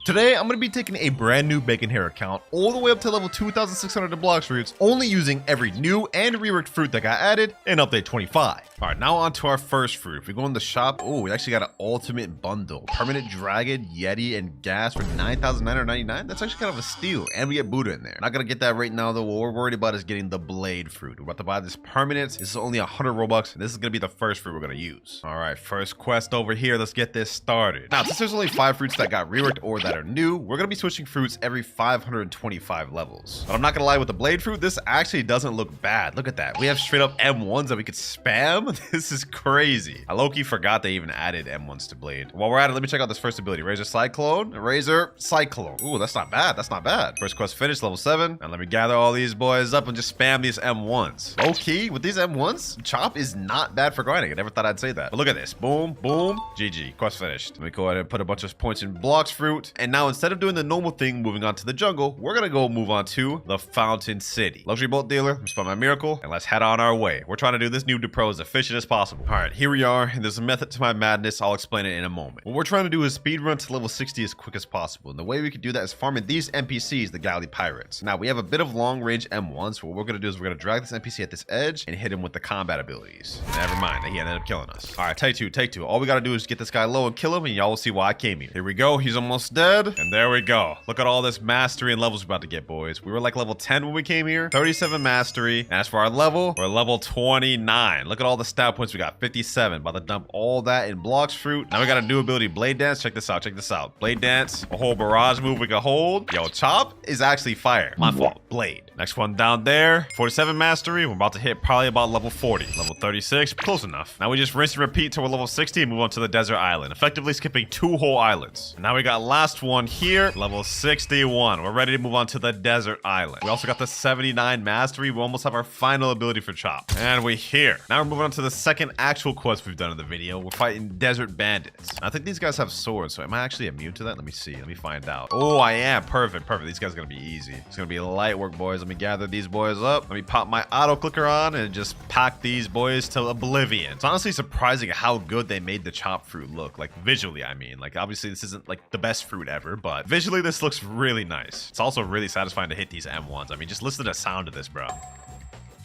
Today, I'm going to be taking a brand new bacon hair account all the way up to level 2,600 in Blox fruits, only using every new and reworked fruit that got added in update 25. All right, now on to our first fruit. If we go in the shop, oh, we actually got an ultimate bundle. Permanent Dragon, Yeti, and Gas for 9,999. That's actually kind of a steal, and we get Buddha in there. Not going to get that right now, though. What we're worried about is getting the Blade fruit. We're about to buy this permanent. This is only 100 Robux, and this is going to be the first fruit we're going to use. All right, first quest over here. Let's get this started. Now, since there's only 5 fruits that got reworked or that are new, we're going to be switching fruits every 525 levels. But I'm not going to lie, with the Blade fruit, this actually doesn't look bad. Look at that. We have straight up M1s that we could spam. This is crazy. I low-key forgot they even added M1s to Blade. While we're at it, let me check out this first ability. Razor Cyclone, Razor Cyclone. Ooh, that's not bad. That's not bad. First quest finished, level 7. And let me gather all these boys up and just spam these M1s. Low-key, with these M1s, Chop is not bad for grinding. I never thought I'd say that. But look at this. Boom, boom, GG. Quest finished. Let me go ahead and put a bunch of points in Blox fruit. And now instead of doing the normal thing, moving on to the jungle, we're gonna go move on to the Fountain City. Luxury bolt dealer, spell my miracle, and let's head on our way. We're trying to do this noob to pro as efficient as possible. All right, here we are, and there's a method to my madness. I'll explain it in a moment. What we're trying to do is speed run to level 60 as quick as possible, and the way we can do that is farming these NPCs, the Galley Pirates. Now we have a bit of long range M1, so what we're gonna do is we're gonna drag this NPC at this edge and hit him with the combat abilities. Never mind, he ended up killing us. All right, take two. All we gotta do is get this guy low and kill him, and y'all will see why I came here. Here we go. He's almost dead, and there we go. Look at all this mastery and levels we're about to get, boys. We were like level 10 when we came here, 37 mastery. And as for our level, we're level 29. Look at all the stat points we got, 57. About to dump all that in Blox fruit. Now we got a new ability, Blade Dance. Check this out. Blade Dance, a whole barrage move we can hold. Yo, Chop is actually fire. My fault, Blade. Next one down there, 47 mastery. We're about to hit probably about level 40. Level 36, close enough. Now we just rinse and repeat till we're level 60 and move on to the desert island, effectively skipping 2 whole islands. And now we got last one here, level 61. We're ready to move on to the desert island. We also got the 79 mastery. We almost have our final ability for Chop. And we're here. Now we're moving on to the second actual quest we've done in the video. We're fighting desert bandits. I think these guys have swords, so am I actually immune to that? Let me see. Let me find out. Oh, I am. Perfect. These guys are gonna be easy. It's gonna be light work, boys. Let me gather these boys up. Let me pop my auto clicker on and just pack these boys to oblivion. It's honestly surprising how good they made the Chop fruit look. Like visually, I mean. Like obviously this isn't like the best fruit ever, but visually this looks really nice. It's also really satisfying to hit these M1s. I mean, just listen to the sound of this, bro.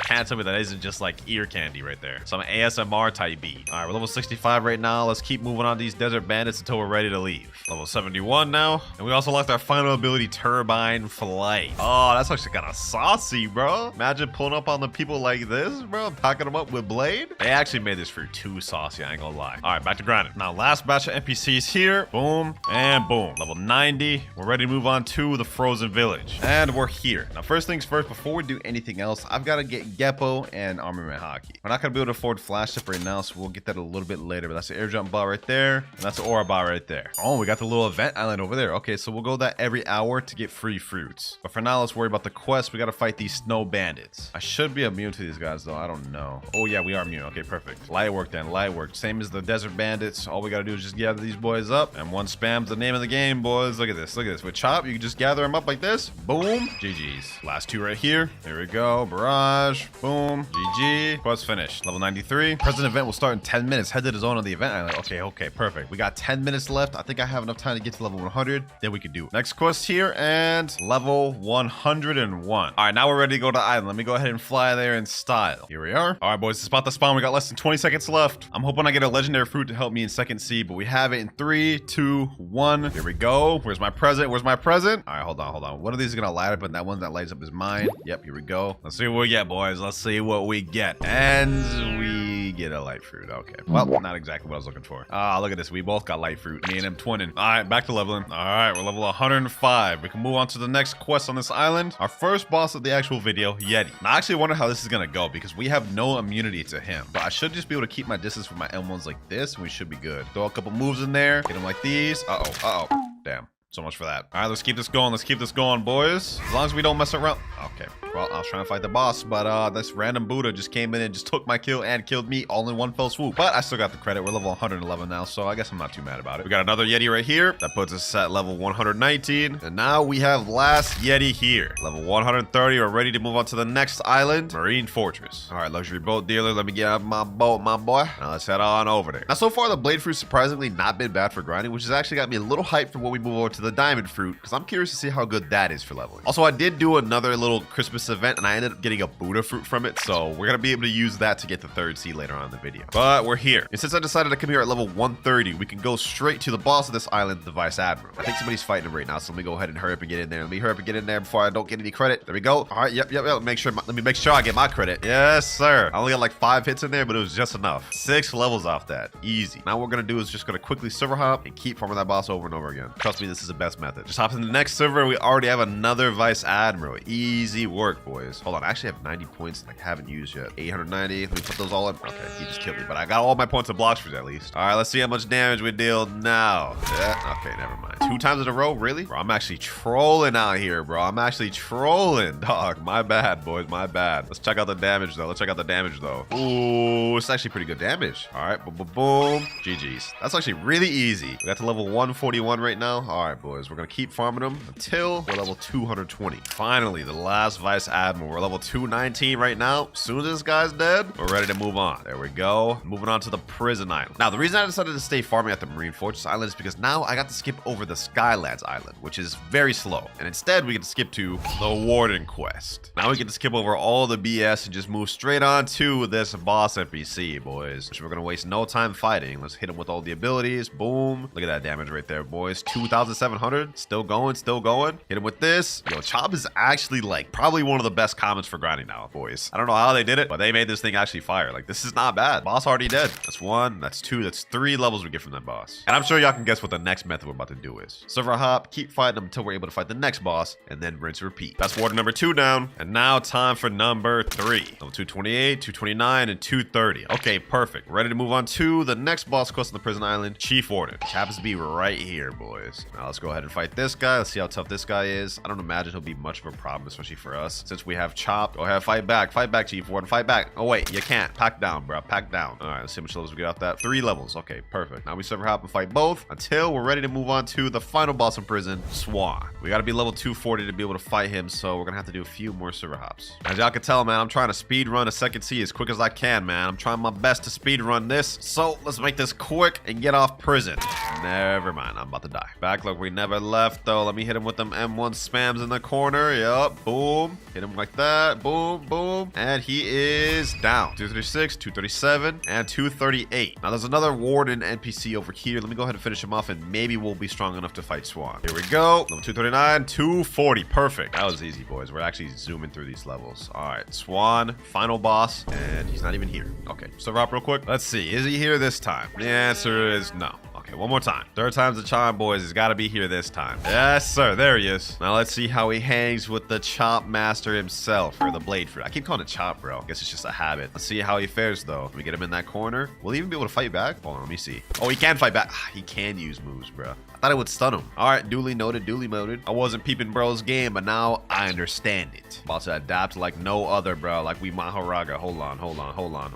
Can't tell me that isn't just like ear candy right there. Some ASMR type beat. All right, we're level 65 right now. Let's keep moving on these desert bandits until we're ready to leave. Level 71 now. And we also locked our final ability, Turbine Flight. Oh, that's actually kind of saucy, bro. Imagine pulling up on the people like this, bro. Packing them up with Blade. They actually made this fruit too saucy, I ain't gonna lie. All right, back to grinding. Now, last batch of NPCs here. Boom and boom. Level 90. We're ready to move on to the Frozen Village. And we're here. Now, first things first, before we do anything else, I've got to get Geppo and Armament Hockey. We're not going to be able to afford Flash Tip right now, so we'll get that a little bit later. But that's the air jump bot right there. And that's the aura bot right there. Oh, we got the little event island over there. Okay, so we'll go that every hour to get free fruits. But for now, let's worry about the quest. We got to fight these snow bandits. I should be immune to these guys, though. I don't know. Oh, yeah, we are immune. Okay, perfect. Light work then. Light work. Same as the desert bandits. All we got to do is just gather these boys up. And one spam's the name of the game, boys. Look at this. Look at this. With Chop, you can just gather them up like this. Boom. GG's. Last 2 right here. Here we go. Barrage. Boom. GG. Quest finished. Level 93. Present event will start in 10 minutes. Head to the zone on the event island. Okay, perfect. We got 10 minutes left. I think I have enough time to get to level 100. Then we can do it. Next quest here and level 101. All right, now we're ready to go to the island. Let me go ahead and fly there in style. Here we are. All right, boys, it's about to spawn. We got less than 20 seconds left. I'm hoping I get a legendary fruit to help me in second seed, but we have it in 3, 2, 1. Here we go. Where's my present? All right, hold on. One of these is gonna light up, and that one that lights up is mine. Yep, here we go. Let's see what we get, boys. Let's see what we get. And we get a light fruit. Okay. Well, not exactly what I was looking for. Ah, look at this. We both got light fruit. Me and him twinning. All right, back to leveling. All right, we're level 105. We can move on to the next quest on this island. Our first boss of the actual video, Yeti. Now, I actually wonder how this is gonna go because we have no immunity to him. But I should just be able to keep my distance with my M1s like this, and we should be good. Throw a couple moves in there. Hit him like these. Uh-oh. Damn. So much for that. All right, let's keep this going. Boys. As long as we don't mess around. Okay. Well, I was trying to fight the boss, but this random Buddha just came in and just took my kill and killed me all in one fell swoop. But I still got the credit. We're level 111 now, so I guess I'm not too mad about it. We got another Yeti right here. That puts us at level 119. And now we have last Yeti here. Level 130. We're ready to move on to the next island, Marine Fortress. All right, luxury boat dealer. Let me get out my boat, my boy. Now let's head on over there. Now, so far, the Blade Fruit's surprisingly not been bad for grinding, which has actually got me a little hyped for when we move over to to the diamond fruit because I'm curious to see how good that is for leveling. Also, I did do another little Christmas event and I ended up getting a Buddha fruit from it. So we're going to be able to use that to get the third seed later on in the video. But we're here. And since I decided to come here at level 130, we can go straight to the boss of this island, the Vice Admiral. I think somebody's fighting him right now. So let me go ahead and hurry up and get in there. Let me hurry up and get in there before I don't get any credit. There we go. All right. Yep. Let me make sure I get my credit. Yes, sir. I only got like 5 hits in there, but it was just enough. 6 levels off that. Easy. Now what we're going to do is just going to quickly server hop and keep farming that boss over and over again. Trust me, this is the best method. Just hop in the next server. We already have another Vice Admiral. Easy work, boys. Hold on. I actually have 90 points I haven't used yet. 890. Let me put those all in. Okay, he just killed me, but I got all my points of Blox at least. All right, let's see how much damage we deal now. Yeah, okay, never mind. 2 times in a row? Really? Bro, I'm actually trolling out here, bro. I'm actually trolling, dog. My bad, boys. My bad. Let's check out the damage, though. Ooh, it's actually pretty good damage. All right, boom, boom, boom. GG's. That's actually really easy. We got to level 141 right now. All right, boys. We're going to keep farming them until we're level 220. Finally, the last Vice Admiral. We're level 219 right now. As soon as this guy's dead, we're ready to move on. There we go. Moving on to the prison island. Now, the reason I decided to stay farming at the Marine Fortress Island is because now I got to skip over the Skylands Island, which is very slow. And instead, we get to skip to the Warden Quest. Now we get to skip over all the BS and just move straight on to this boss NPC, boys. Which we're going to waste no time fighting. Let's hit him with all the abilities. Boom. Look at that damage right there, boys. 2,700. Still going. Hit him with this. Yo, Chop is actually like probably one of the best commons for grinding now, boys. I don't know how they did it, but they made this thing actually fire. Like, this is not bad. Boss already dead. That's 1. That's 2. That's 3 levels we get from that boss. And I'm sure y'all can guess what the next method we're about to do is. Server hop, keep fighting them until we're able to fight the next boss, and then rinse and repeat. That's warden number 2 down. And now time for number 3. Level 228, 229, and 230. Okay, perfect. Ready to move on to the next boss quest on the prison island, Chief Warden. Which happens to be right here, boys. Now let's go ahead and fight this guy. Let's see how tough this guy is. I don't imagine he'll be much of a problem, especially for us. Since we have Chop. Go ahead, fight back. Fight back, Chief Warden. Fight back. Oh, wait, you can't. Pack down, bro. Pack down. All right, let's see how much levels we get off that. 3 levels. Okay, perfect. Now we server hop and fight both until we're ready to move on to the final boss in prison, Swan. We got to be level 240 to be able to fight him, so we're going to have to do a few more server hops. As y'all can tell, man, I'm trying to speed run a second C as quick as I can, man. I'm trying my best to speed run this, so let's make this quick and get off prison. Never mind, I'm about to die. Back like we never left, though. Let me hit him with them M1 spams in the corner. Yup, boom. Hit him like that. Boom, boom. And he is down. 236, 237, and 238. Now, there's another warden NPC over here. Let me go ahead and finish him off, and maybe we'll be strong enough to fight Swan. Here we go. Level 239, 240. Perfect. That was easy, boys. We're actually zooming through these levels. All right, Swan, final boss, and he's not even here. Okay, server hop real quick. Let's see. Is he here this time? The answer is no. Okay, one more time. 3rd time's the charm, boys. He's got to be here this time. Yes, sir. There he is. Now let's see how he hangs with the Chop Master himself, or the Blade Fruit. I keep calling it Chop, bro. I guess it's just a habit. Let's see how he fares, though. Let me get him in that corner. Will he even be able to fight back? Hold on, let me see. Oh, he can fight back. He can use moves, bro. I thought it would stun him. All right, duly noted, duly noted. I wasn't peeping bro's game, but now I understand it. About to adapt like no other, bro. Like we Maharaga. Hold on.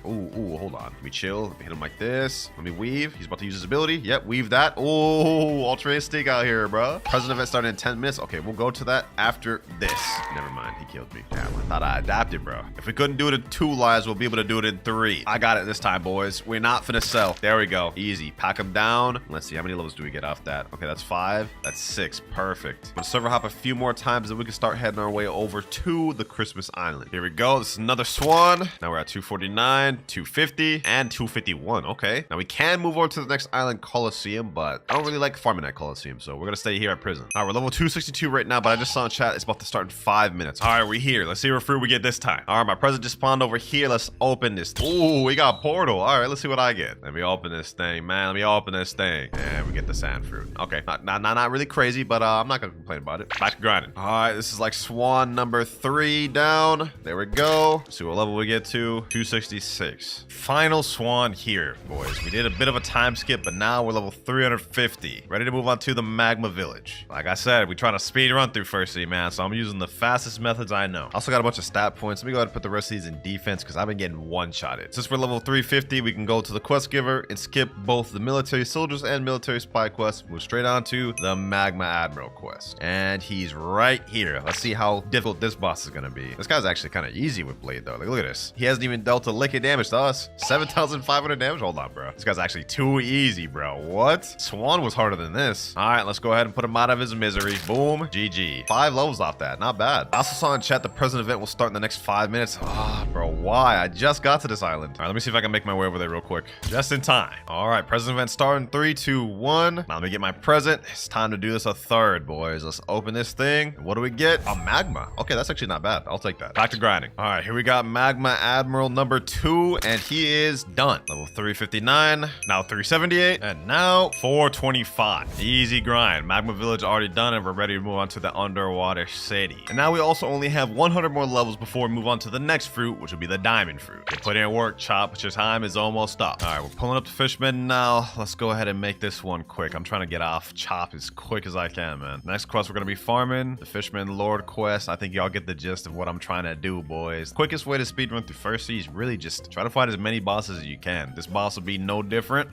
Ooh, hold on. Let me chill. Let me hit him like this. Let me weave. He's about to use his ability. Yep, weave that. Oh, altruistic out here, bro. Present event started in 10 minutes. Okay, we'll go to that after this. Never mind, he killed me. Damn, I thought I adapted, bro. If we couldn't do it in 2 lives, we'll be able to do it in 3. I got it this time, boys. We're not finna sell. There we go. Easy. Pack him down. Let's see, how many levels do we get off that? Okay, that's 5. That's 6. Perfect. I'm gonna server hop a few more times and we can start heading our way over to the Christmas Island. Here we go. This is another Swan. Now we're at 249, 250, and 251. Okay. Now we can move over to the next island, Coliseum, but I don't really like farming at Coliseum, so we're gonna stay here at prison. All right, we're level 262 right now, but I just saw in chat it's about to start in 5 minutes. All right, we're here. Let's see what fruit we get this time. All right, my present just spawned over here. Let's open this. Ooh, we got portal. All right, let's see what I get. Let me open this thing, man. Let me open this thing. And we get the sand fruit. Okay, not really crazy, but I'm not gonna complain about it. Back to grinding. All right, this is like Swan number 3 down. There we go. Let's see what level we get to. 266. Final Swan here, boys. We did a bit of a time skip, but now we're level 350. Ready to move on to the Magma Village. Like I said, we trying to speed run through First Sea, man, so I'm using the fastest methods I know. Also got a bunch of stat points. Let me go ahead and put the rest of these in defense because I've been getting one-shotted. Since we're level 350, we can go to the quest giver and skip both the military soldiers and military spy quests. Move straight straight on to the Magma Admiral quest. And he's right here. Let's see how difficult this boss is going to be. This guy's actually kind of easy with Blade, though. Like, look at this. He hasn't even dealt a lick of damage to us. 7,500 damage? Hold on, bro. This guy's actually too easy, bro. What? Swan was harder than this. All right, let's go ahead and put him out of his misery. Boom. GG. 5 levels off that. Not bad. I also saw in chat the present event will start in the next 5 minutes. Ah, bro, why? I just got to this island. All right, let me see if I can make my way over there real quick. Just in time. All right, present event starting. 3, 2, 1. Now let me get my present. It's time to do this a third, boys. Let's open this thing. What do we get? A magma. Okay, that's actually not bad. I'll take that. Back to grinding. All right, here we got Magma Admiral number 2, and he is done. Level 359, now 378, and now 425. Easy grind. Magma Village already done, and we're ready to move on to the underwater city. And now we also only have 100 more levels before we move on to the next fruit, which will be the diamond fruit. You put in work, Chop, but your time is almost up. All right, we're pulling up the Fishman now. Let's go ahead and make this one quick. I'm trying to get off Chop as quick as I can, man. Next quest we're gonna be farming the Fishman Lord quest. I think y'all get the gist of what I'm trying to do, boys. Quickest way to speedrun through First Sea is really just try to fight as many bosses as you can. This boss will be no different.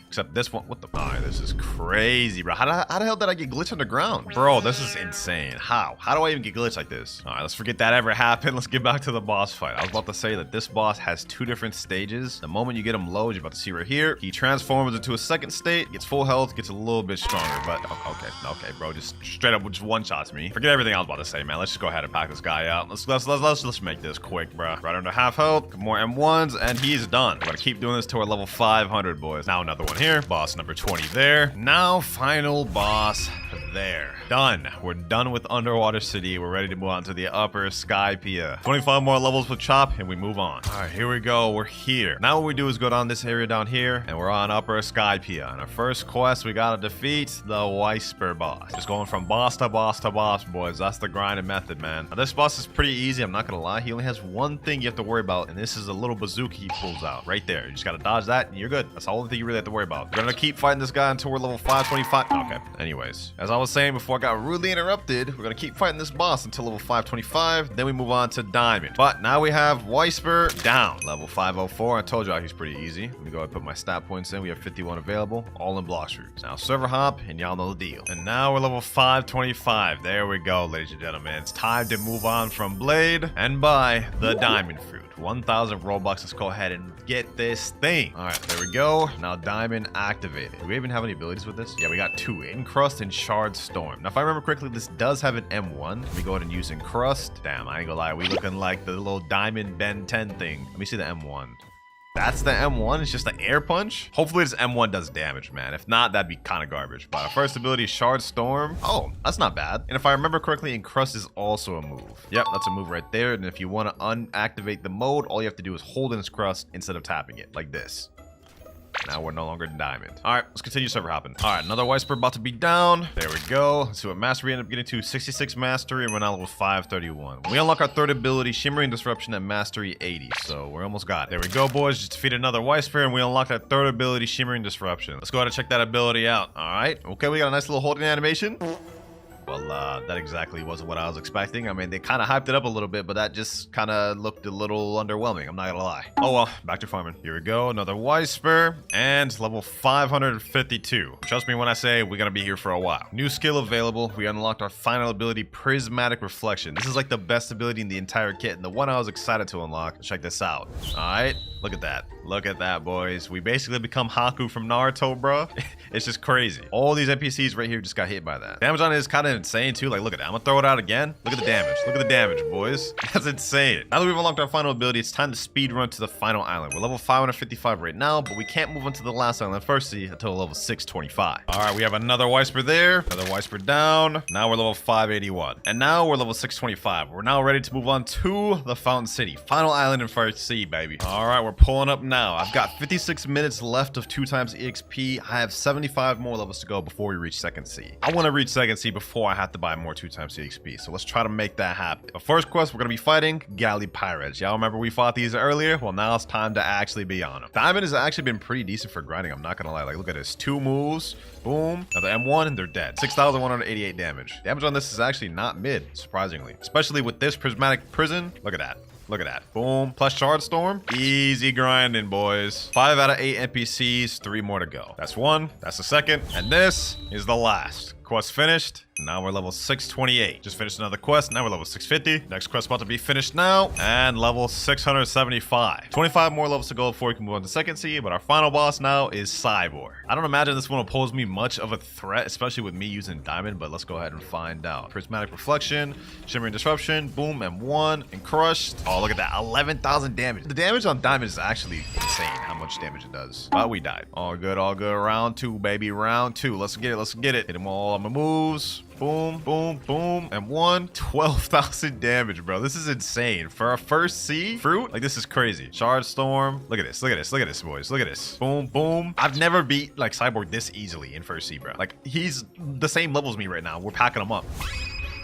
Except this one, what the? Alright, this is crazy, bro. How the hell did I get glitched underground? Bro, this is insane. How? How do I even get glitched like this? Alright, let's forget that ever happened. Let's get back to the boss fight. I was about to say that this boss has 2 different stages. The moment you get him low, you're about to see right here, he transforms into a second state, gets full health, gets a little bit stronger. But okay, bro, just straight up just one-shots me. Forget everything I was about to say, man. Let's just go ahead and pack this guy out. Let's make this quick, bro. Right under half health, more M1s, and he's done. We're gonna keep doing this till we're level 500, boys. Now another one here. Boss number 20 there. Now final boss there. Done. We're done with Underwater City. We're ready to move on to the Upper Skypea. 25 more levels with Chop, and we move on. All right, here we go. We're here. Now what we do is go down this area down here, and we're on Upper Skypea. On our first quest, we gotta defeat the Whisper boss. Just going from boss to boss to boss, boys. That's the grinding method, man. Now, this boss is pretty easy. I'm not gonna lie. He only has one thing you have to worry about, and this is a little bazooka he pulls out right there. You just gotta dodge that, and you're good. That's the only thing you really have to worry about. We're gonna keep fighting this guy until we're level 525. Okay. Anyways, as I was saying before I got rudely interrupted, we're gonna keep fighting this boss until level 525. Then we move on to Diamond. But now we have Whisper down. Level 504. I told y'all he's pretty easy. Let me go ahead and put my stat points in. We have 51 available, all in Blox routes. Now server hop, and y'all know the deal. And now we're level 525. There we go, ladies and gentlemen. It's time to move on from Blade and buy the Diamond fruit. 1,000 Robux. Let's go ahead and get this thing. All right, there we go. Now Diamond activated. Do we even have any abilities with this? Yeah, we got 2, Encrust and Shard Storm. Now if I remember correctly, this does have an M1. Let me go ahead and use Encrust. Damn, I ain't gonna lie, we looking like the little Diamond Ben 10 thing. Let me see the M1. That's the M1. It's just an air punch. Hopefully this M1 does damage, man. If not, that'd be kind of garbage. But our first ability is Shard Storm. Oh, that's not bad. And if I remember correctly, Encrust is also a move. Yep, that's a move right there. And if you want to unactivate the mode, all you have to do is hold Encrust instead of tapping it, like this. Now we're no longer in Diamond. All right, let's continue server hopping. All right, another Whisper about to be down. There we go. Let's see what mastery we end up getting to. 66 mastery, and we're now level 531. We unlock our third ability, Shimmering Disruption, at mastery 80. So we're almost got it. There we go, boys. Just defeated another Whisper, and we unlocked our third ability, Shimmering Disruption. Let's go ahead and check that ability out. All right. Okay, we got a nice little holding animation. Well, that exactly wasn't what I was expecting. I mean, they kind of hyped it up a little bit, but that just kind of looked a little underwhelming. I'm not gonna lie. Oh well, back to farming. Here we go, another Whisper, and level 552. Trust me when I say we're gonna be here for a while. New skill available. We unlocked our final ability, Prismatic Reflection. This is like the best ability in the entire kit, and the one I was excited to unlock. Check this out. All right, look at that. Look at that, boys. We basically become Haku from Naruto, bro. It's just crazy. All these NPCs right here just got hit by that. Damage on it is kind of insane too. Like, look at that. I'm gonna throw it out again. Look at the damage. Look at the damage, boys. That's insane. Now that we've unlocked our final ability, it's time to speed run to the final island. We're level 555 right now, but we can't move on to the last island First Sea until level 625. All right, we have another Whisper there. Another Whisper down. Now we're level 581. And now we're level 625. We're now ready to move on to the Fountain City. Final island in First Sea, baby. All right, we're pulling up now. I've got 56 minutes left of 2 times EXP. I have 75 more levels to go before we reach Second Sea. I want to reach Second Sea before I have to buy more 2 times EXP. So let's try to make that happen. The first quest, we're going to be fighting Galley Pirates. Y'all remember we fought these earlier? Well, now it's time to actually be on them. Diamond has actually been pretty decent for grinding. I'm not going to lie. Like, look at this. 2 moves. Boom. Now the M1 and they're dead. 6,188 damage. Damage on this is actually not mid, surprisingly. Especially with this prismatic prison. Look at that. Look at that. Boom. Plus Shard Storm. Easy grinding, boys. 5 out of 8 NPCs, 3 more to go. That's 1. That's the second. And this is the last. Quest finished. Now we're level 628. Just finished another quest. Now we're level 650. Next quest about to be finished now. And level 675. 25 more levels to go before we can move on to second sea. But our final boss now is Cyborg. I don't imagine this one will pose me much of a threat, especially with me using Diamond. But let's go ahead and find out. Prismatic Reflection, Shimmering Disruption, boom, M1, and crushed. Oh, look at that. 11,000 damage. The damage on Diamond is actually insane how much damage it does. But we died. All good, all good. Round 2, baby. Round 2. Let's get it. Let's get it. Hit them all on my moves. Boom, boom, boom, and 12,000 damage, bro. This is insane. For our first sea fruit, like, this is crazy. Shard Storm. Look at this, look at this, look at this, boys. Look at this. Boom, boom. I've never beat, like, Cyborg this easily in first sea, bro. Like, he's the same level as me right now. We're packing him up.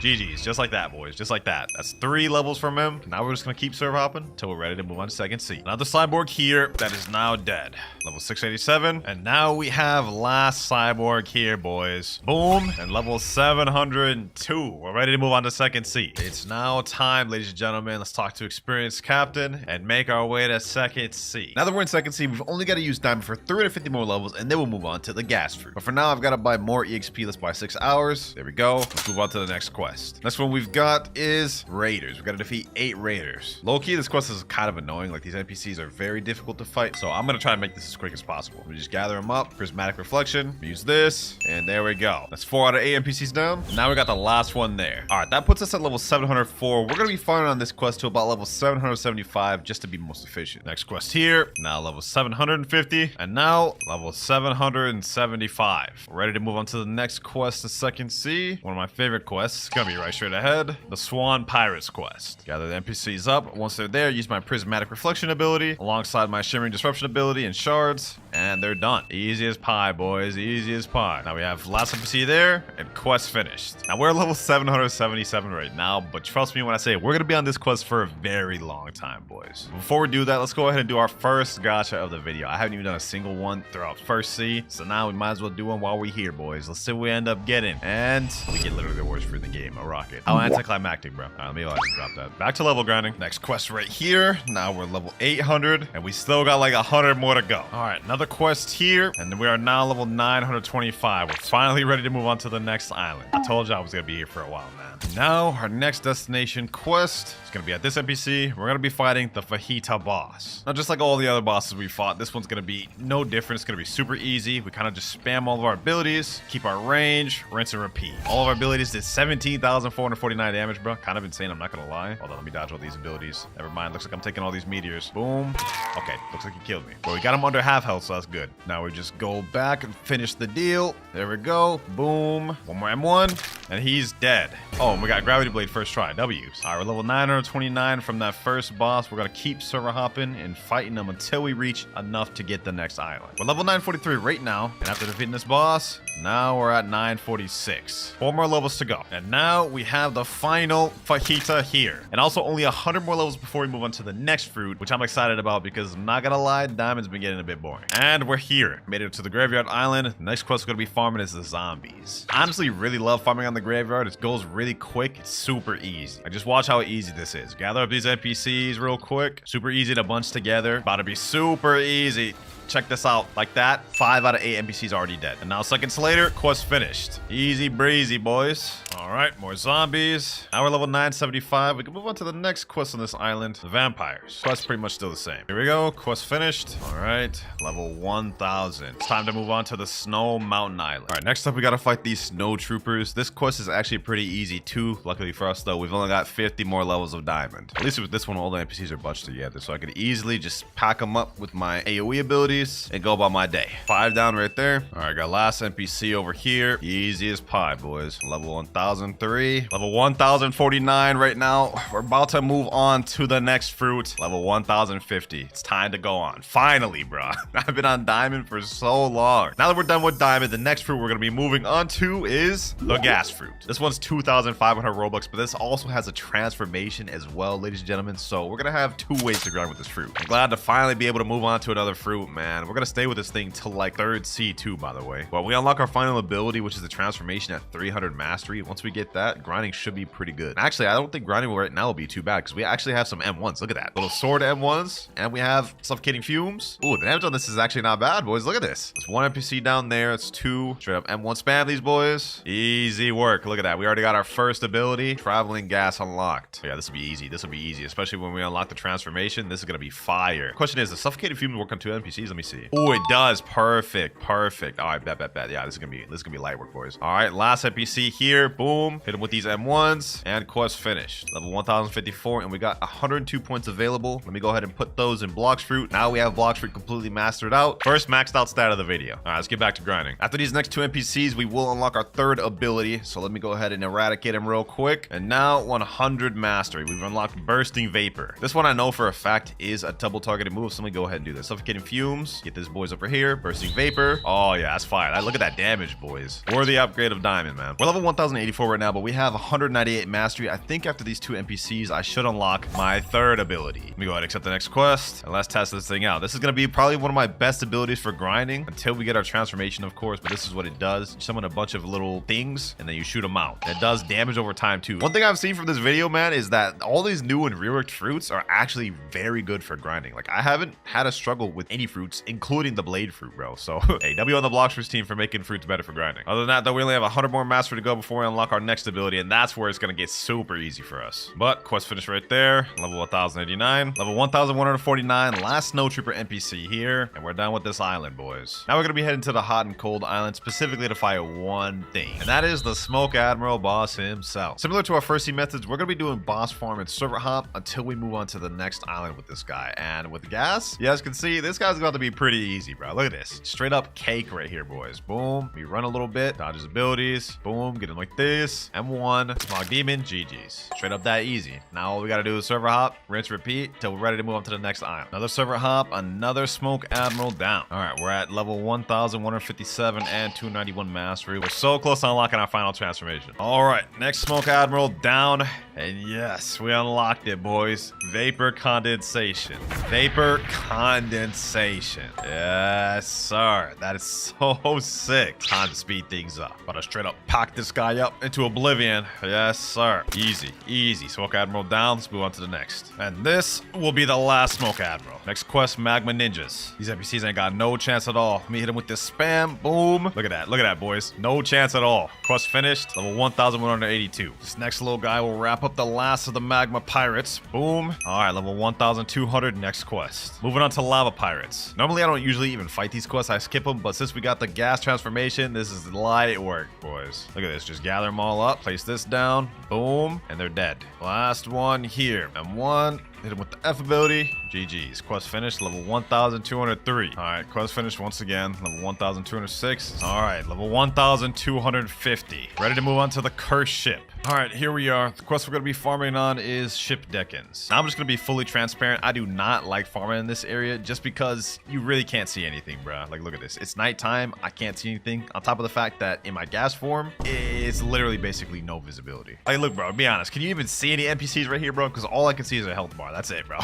GG's, just like that, boys, just like that. That's 3 levels from him. Now we're just gonna keep server hopping until we're ready to move on to second sea. Another Cyborg here that is now dead. Level 687, and now we have last Cyborg here, boys. Boom, and level 702. We're ready to move on to second sea. It's now time, ladies and gentlemen. Let's talk to experienced captain and make our way to second sea. Now that we're in second sea, we've only got to use Diamond for 350 more levels, and then we'll move on to the gas fruit. But for now, I've got to buy more EXP. Let's buy 6 hours. There we go. Let's move on to the next quest. Next one we've got is Raiders. We've got to defeat 8 Raiders. Low-key, this quest is kind of annoying. Like, these NPCs are very difficult to fight. So I'm going to try and make this as quick as possible. We just gather them up. Prismatic Reflection. Use this. And there we go. That's 4 out of 8 NPCs down. Now we got the last one there. All right, that puts us at level 704. We're going to be farming on this quest to about level 775 just to be most efficient. Next quest here. Now level 750. And now level 775. We're ready to move on to the next quest, the second sea. One of my favorite quests. It's going to be right straight ahead. The Swan Pirates quest. Gather the NPCs up. Once they're there, use my Prismatic Reflection ability alongside my Shimmering Disruption ability and shards. And they're done. Easy as pie, boys. Easy as pie. Now we have last NPC there and quest finished. Now we're level 777 right now, but trust me when I say we're going to be on this quest for a very long time, boys. Before we do that, let's go ahead and do our first gacha of the video. I haven't even done a single one throughout first sea, so now we might as well do one while we're here, boys. Let's see what we end up getting. And we get literally the worst fruit in the game, a rocket. How anticlimactic, bro. All right, let me drop that. Back to level grinding. Next quest right here. Now we're level 800, and we still got like 100 more to go. All right, another quest here, and we are now level 925. We're finally ready to move on to the next island. I told you I was gonna be here for a while, man. Now our next destination quest is gonna be at this NPC. We're gonna be fighting the Fajita boss. Now, just like all the other bosses we fought, this one's gonna be no different. It's gonna be super easy. We kind of just spam all of our abilities, keep our range, rinse and repeat. All of our abilities did 17,449 damage, bro. Kind of insane, I'm not gonna lie. Hold on, let me dodge all these abilities. Never mind, looks like I'm taking all these meteors. Boom. Okay, looks like he killed me. But we got him under half health, so that's good. Now we just go back and finish the deal. There we go. Boom. One more M1, and he's dead. Oh, and we got Gravity Blade first try. W's. All right, we're level 929 from that first boss. We're gonna keep server hopping and fighting them until we reach enough to get the next island. We're level 943 right now, and after defeating this boss, now we're at 946. 4 more levels to go. And now we have the final Fajita here. And also only 100 more levels before we move on to the next fruit, which I'm excited about because I'm not gonna lie, Diamond's been getting a bit boring. And we're here. Made it to the Graveyard Island. The next quest we're gonna be farming is the zombies. I honestly really love farming on the Graveyard. It goes really quick. It's super easy. Like, just watch how easy this is. Gather up these NPCs real quick. Super easy to bunch together. About to be super easy. Check this out. Like that, 5 out of 8 NPCs already dead. And now seconds later, quest finished. Easy breezy, boys. All right, more zombies. Now we're level 975. We can move on to the next quest on this island, the vampires. Quest pretty much still the same. Here we go, quest finished. All right, level 1000. It's time to move on to the Snow Mountain Island. All right, next up we gotta fight these snow troopers. This quest is actually pretty easy too. Luckily for us though, we've only got 50 more levels of diamond. At least with this one, all the NPCs are bunched together, so I could easily just pack them up with my AoE abilities and go about my day. 5 down right there. All right, got last NPC over here. Easy as pie, boys. Level 1003. Level 1049 right now. We're about to move on to the next fruit. Level 1050. It's time to go on. Finally, bro. I've been on diamond for so long. Now that we're done with diamond, the next fruit we're going to be moving on to is the gas fruit. This one's 2,500 Robux, but this also has a transformation as well, ladies and gentlemen. So we're going to have 2 ways to grind with this fruit. I'm glad to finally be able to move on to another fruit, man. and we're gonna stay with this thing till like 3rd C2, by the way. Well, we unlock our final ability, which is the transformation at 300 mastery. Once we get that, grinding should be pretty good. Actually, I don't think grinding right now will be too bad because we actually have some M1s. Look at that. Little sword M1s, and we have suffocating fumes. Ooh, the damage on this is actually not bad, boys. Look at this. There's 1 NPC down there. It's 2. Straight up M1 spam these boys. Easy work. Look at that. We already got our first ability. Traveling gas unlocked. Yeah, this will be easy. This will be easy, especially when we unlock the transformation. This is going to be fire. Question is, does suffocating fumes work on 2 NPCs? Let me see. Oh, it does. Perfect. Perfect. All right, bet. Yeah, this is gonna be light work, boys. All right, last NPC here. Boom. Hit him with these M1s, and quest finished. Level 1054, and we got 102 points available. Let me go ahead and put those in Blox fruit. Now we have Blox fruit completely mastered out. First maxed out stat of the video. All right, let's get back to grinding. After these next 2 NPCs, we will unlock our 3rd ability. So let me go ahead and eradicate him real quick. And now 100 mastery. We've unlocked bursting vapor. This one I know for a fact is a double targeted move. So let me go ahead and do this. Suffocating fumes. Get this boys over here. Bursting vapor. Oh yeah, that's fire. Look at that damage, boys. Worthy upgrade of diamond, man. We're level 1084 right now, but we have 198 mastery. I think after these 2 NPCs, I should unlock my 3rd ability. Let me go ahead and accept the next quest, and let's test this thing out. This is going to be probably one of my best abilities for grinding until we get our transformation, of course, but this is what it does. You summon a bunch of little things, and then you shoot them out. It does damage over time, too. One thing I've seen from this video, man, is that all these new and reworked fruits are actually very good for grinding. Like, I haven't had a struggle with any fruits, including the blade fruit, bro. So, hey, W on the Blox fruits team for making fruits better for grinding. Other than that, though, we only have 100 more mastery to go before we unlock our next ability, and that's where it's going to get super easy for us. But quest finish right there. Level 1089. Level 1149. Last snow trooper NPC here, and we're done with this island, boys. Now we're going to be heading to the hot and cold island specifically to fight one thing, and that is the Smoke Admiral boss himself. Similar to our first C methods, we're going to be doing boss farm and server hop until we move on to the next island with this guy. And with gas, you guys can see this guy's about to be pretty easy, bro. Look at this. Straight up cake right here, boys. Boom. We run a little bit, dodge his abilities. Boom. Get him like this. M1. Smog Demon. GG's. Straight up that easy. Now all we got to do is server hop, rinse, repeat till we're ready to move on to the next island. Another server hop, another Smoke Admiral down. All right, we're at level 1157 and 291 mastery. We're so close to unlocking our final transformation. All right, next Smoke Admiral down. And yes, we unlocked it, boys. Vapor condensation. Vapor condensation. Yes, sir. That is so sick. Time to speed things up. About to straight up pack this guy up into oblivion. Yes, sir. Easy, easy. Smoke Admiral down. Let's move on to the next. And this will be the last Smoke Admiral. Next quest, Magma Ninjas. These NPCs ain't got no chance at all. Let me hit him with this spam. Boom. Look at that. Look at that, boys. No chance at all. Quest finished. Level 1182. This next little guy will wrap up the last of the Magma Pirates. Boom. All right, level 1200. Next quest. Moving on to Lava Pirates. Normally, I don't usually even fight these quests. I skip them, but since we got the gas transformation, this is light work, boys. Look at this. Just gather them all up. Place this down. Boom. And they're dead. Last one here. M1. Hit him with the F ability. GG's. Quest finished. Level 1203. All right. Quest finished once again. Level 1206. All right. Level 1250. Ready to move on to the cursed ship. All right, here we are. The quest we're going to be farming on is Ship Deckins. Now I'm just going to be fully transparent. I do not like farming in this area just because you really can't see anything, bro. Like, look at this. It's nighttime. I can't see anything. On top of the fact that in my gas form, it's literally basically no visibility. Like, look, bro, be honest. Can you even see any NPCs right here, bro? Because all I can see is a health bar. That's it, bro.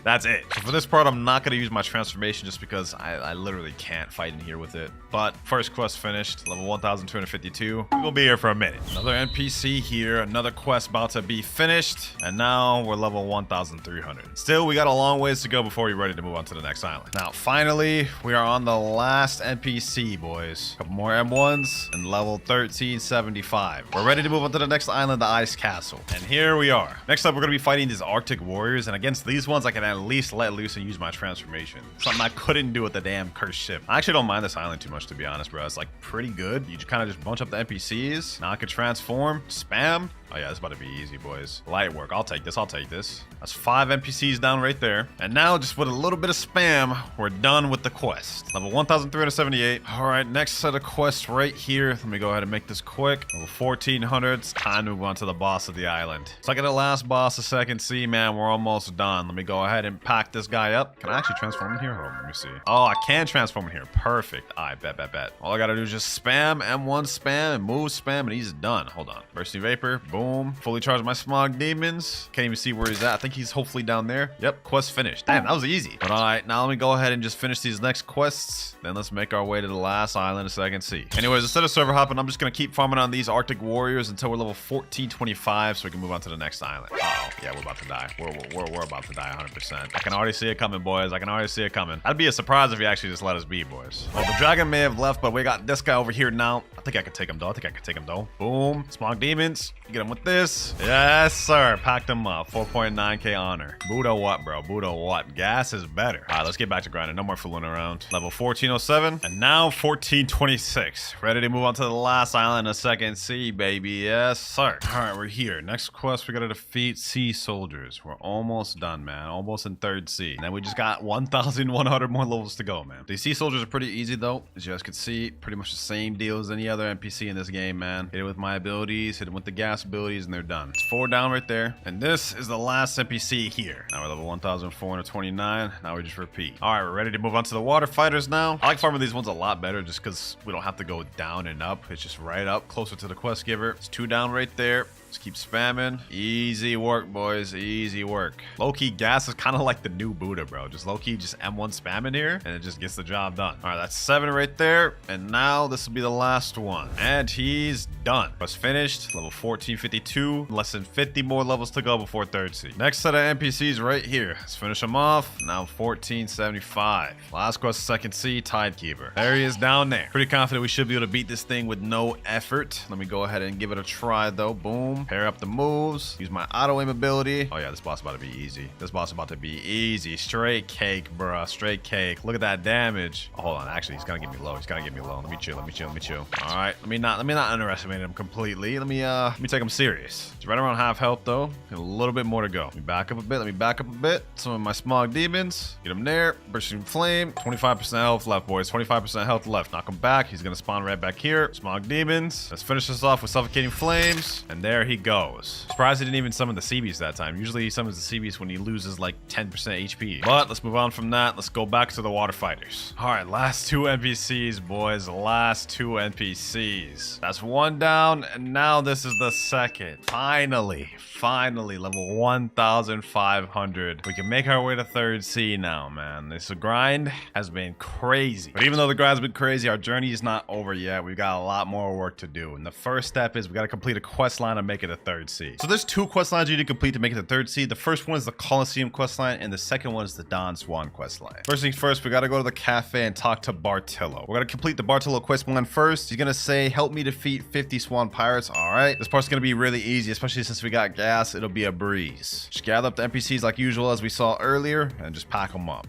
That's it. So for this part, I'm not going to use my transformation just because I literally can't fight in here with it. But first quest finished. Level 1252. We're going to be here for a minute. Another NPC here. Another quest about to be finished, and now we're level 1300. Still, we got a long ways to go before we're ready to move on to the next island. Now, finally, we are on the last NPC, boys. A couple more M1s and level 1375. We're ready to move on to the next island, the Ice Castle. And here we are. Next up, we're going to be fighting these Arctic warriors, and against these ones, I can at least let loose and use my transformation. Something I couldn't do with the damn cursed ship. I actually don't mind this island too much, to be honest, bro. It's like pretty good. You kind of just bunch up the NPCs. Now I can transform, spam. Oh yeah, it's about to be easy, boys. Light work. I'll take this. I'll take this. That's 5 NPCs down right there. And now, just with a little bit of spam, we're done with the quest. Level 1378. All right, next set of quests right here. Let me go ahead and make this quick. Level 1400. It's time to move on to the boss of the island. So I get the last boss of second C, man. We're almost done. Let me go ahead and pack this guy up. Can I actually transform in here? Hold on, let me see. Oh, I can transform in here. Perfect. All right, bet. All I gotta do is just spam, M1 spam, and move spam, and he's done. Hold on. Bursting Vapor. Boom. Boom. Fully charged my smog demons. Can't even see where he's at. I think he's hopefully down there. Yep, quest finished. Damn, that was easy. But all right, now let me go ahead and just finish these next quests. Then let's make our way to the last island so I can see. Anyways, instead of server hopping, I'm just going to keep farming on these Arctic warriors until we're level 1425 so we can move on to the next island. Uh-oh. Yeah, we're about to die. We're about to die 100%. I can already see it coming, boys. I can already see it coming. That'd be a surprise if you actually just let us be, boys. Well, the dragon may have left, but we got this guy over here now. I think I can take him, though. Boom. Smog demons. Get him with this. Yes, sir. Packed him up. 4.9k honor. Buddha what, bro? Buddha what? Gas is better. All right, let's get back to grinding. No more fooling around. Level 1407. And now 1426. Ready to move on to the last island of Second Sea, baby. Yes, sir. All right, we're here. Next quest, we got to defeat sea soldiers. We're almost done, man. Almost in Third Sea. And then we just got 1,100 more levels to go, man. These sea soldiers are pretty easy, though. As you guys can see, pretty much the same deal as any other NPC in this game, man. Hit it with my abilities, hit it with the gas abilities, and they're done. It's 4 down right there. And this is the last NPC here. Now we're level 1,429. Now we just repeat. All right, we're ready to move on to the water fighters now. I like farming these ones a lot better just because we don't have to go down and up. It's just right up, closer to the quest giver. It's 2 down right there. Just keep spamming. Easy work, boys. Easy work. Low-key gas is kind of like the new Buddha, bro. Just low-key just M1 spamming here, and it just gets the job done. All right, that's 7 right there. And now this will be the last one. And he's done. Quest finished. Level 1452. Less than 50 more levels to go before Third Sea. Next set of NPCs right here. Let's finish them off. Now 1475. Last quest, Second Sea, Tidekeeper. There he is down there. Pretty confident we should be able to beat this thing with no effort. Let me go ahead and give it a try, though. Boom. Pair up the moves. Use my auto aim ability. Oh yeah, this boss about to be easy. This boss about to be easy. Straight cake, bruh. Straight cake. Look at that damage. Oh, hold on. Actually, he's gonna get me low. Let me chill. All right. Let me not underestimate him completely. Let me take him serious. He's right around half health though. And a little bit more to go. Let me back up a bit. Some of my smog demons. Get him there. Bursting flame. 25% health left, boys. 25% health left. Knock him back. He's gonna spawn right back here. Smog demons. Let's finish this off with suffocating flames. And there he goes. Surprised he didn't even summon the sea beast that time. Usually he summons the sea beast when he loses like 10% HP. But let's move on from that. Let's go back to the water fighters. All right, last 2 NPCs, boys. Last 2 NPCs. That's 1 down, and now this is the second. Finally, level 1,500. We can make our way to Third Sea now, man. This grind has been crazy. But even though the grind's been crazy, our journey is not over yet. We've got a lot more work to do. And the first step is we got to complete a quest line and make it to Third Sea. So there's 2 quest lines you need to complete to make it to Third Sea. The first one is the Colosseum quest line, and the second one is the Don Swan quest line. First things first, we got to go to the cafe and talk to Bartillo. We're going to complete the Bartillo quest line first. He's going to say, help me defeat 50 Swan pirates. All right. This part's going to be really easy, especially since we got gas. It'll be a breeze. Just gather up the NPCs like usual as we saw earlier and just pack them up.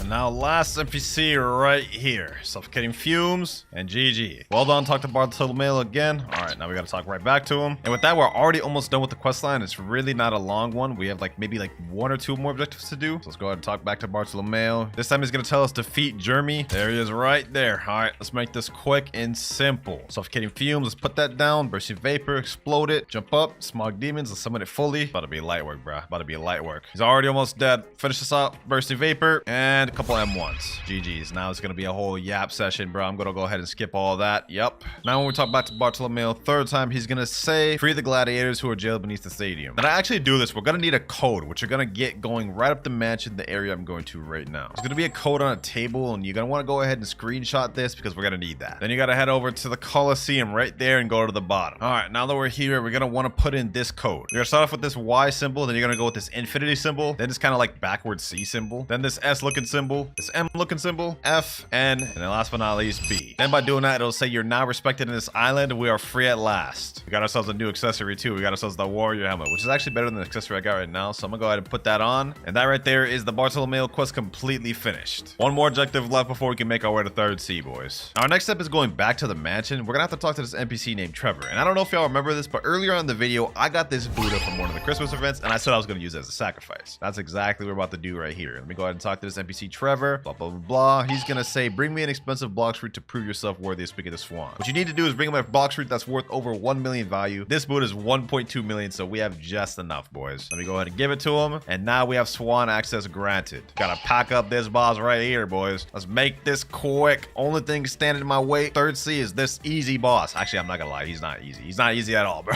And now last NPC right here. Suffocating fumes and GG. Well done, talk to Bartolomeo again. All right, now we got to talk right back to him. And with that, we're already almost done with the quest line. It's really not a long one. We have maybe 1 or 2 more objectives to do. So let's go ahead and talk back to Bartolomeo. This time he's going to tell us defeat Jeremy. There he is right there. All right, let's make this quick and simple. Suffocating fumes, let's put that down. Bursting vapor, explode it. Jump up, smog demons, let's summon it fully. About to be light work, bro. About to be light work. He's already almost dead. Finish this up. Bursting vapor and a couple M1s. GG's. Now it's going to be a whole yap session, bro. I'm going to go ahead and skip all that. Yep. Now when we talk back to Bartolomeo third time, he's going to say, free the gladiators who are jailed beneath the stadium. And I actually do this, we're going to need a code, which you're going to get going right up the mansion, the area I'm going to right now. There's going to be a code on a table, and you're going to want to go ahead and screenshot this because we're going to need that. Then you got to head over to the Colosseum right there and go to the bottom. All right, now that we're here, we're going to want to put in this code. You're going to start off with this Y symbol, then you're going to go with this infinity symbol, then this kind of like backwards C symbol, then this S looking symbol, this M looking symbol, F, N, and then last but not least, B. Then by doing that, it'll say you're now respected in this island and we are free at last. We got ourselves a new accessory too. We got ourselves the warrior helmet, which is actually better than the accessory I got right now. So I'm gonna go ahead and put that on. And that right there is the Bartolomeo quest completely finished. One more objective left before we can make our way to Third Sea, boys. Our next step is going back to the mansion. We're gonna have to talk to this NPC named Trevor. And I don't know if y'all remember this, but earlier on in the video, I got this Buddha from one of the Christmas events and I said I was gonna use it as a sacrifice. That's exactly what we're about to do right here. Let me go ahead and talk to this NPC Trevor, blah, blah, blah, blah. He's gonna say, bring me an expensive Blox fruit to prove yourself worthy of speaking to Swan. What you need to do is bring him a Blox fruit that's worth over 1 million value. This boot is 1.2 million, so we have just enough, boys. Let me go ahead and give it to him. And now we have Swan access granted. Gotta pack up this boss right here, boys. Let's make this quick. Only thing standing in my way, third C, is this easy boss. Actually, I'm not gonna lie, he's not easy. He's not easy at all, bro.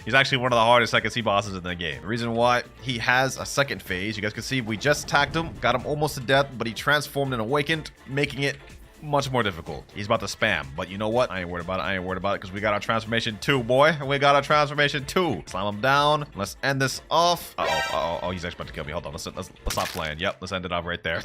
He's actually one of the hardest second C bosses in the game. The reason why, he has a second phase. You guys can see we just attacked him, got him almost to death, but he transformed and awakened, making it much more difficult. He's about to spam, but you know what? I ain't worried about it. I ain't worried about it because we got our transformation 2, boy. We got our transformation 2. Slam him down. Let's end this off. Oh, he's actually about to kill me. Hold on. Let's stop playing. Yep, let's end it off right there.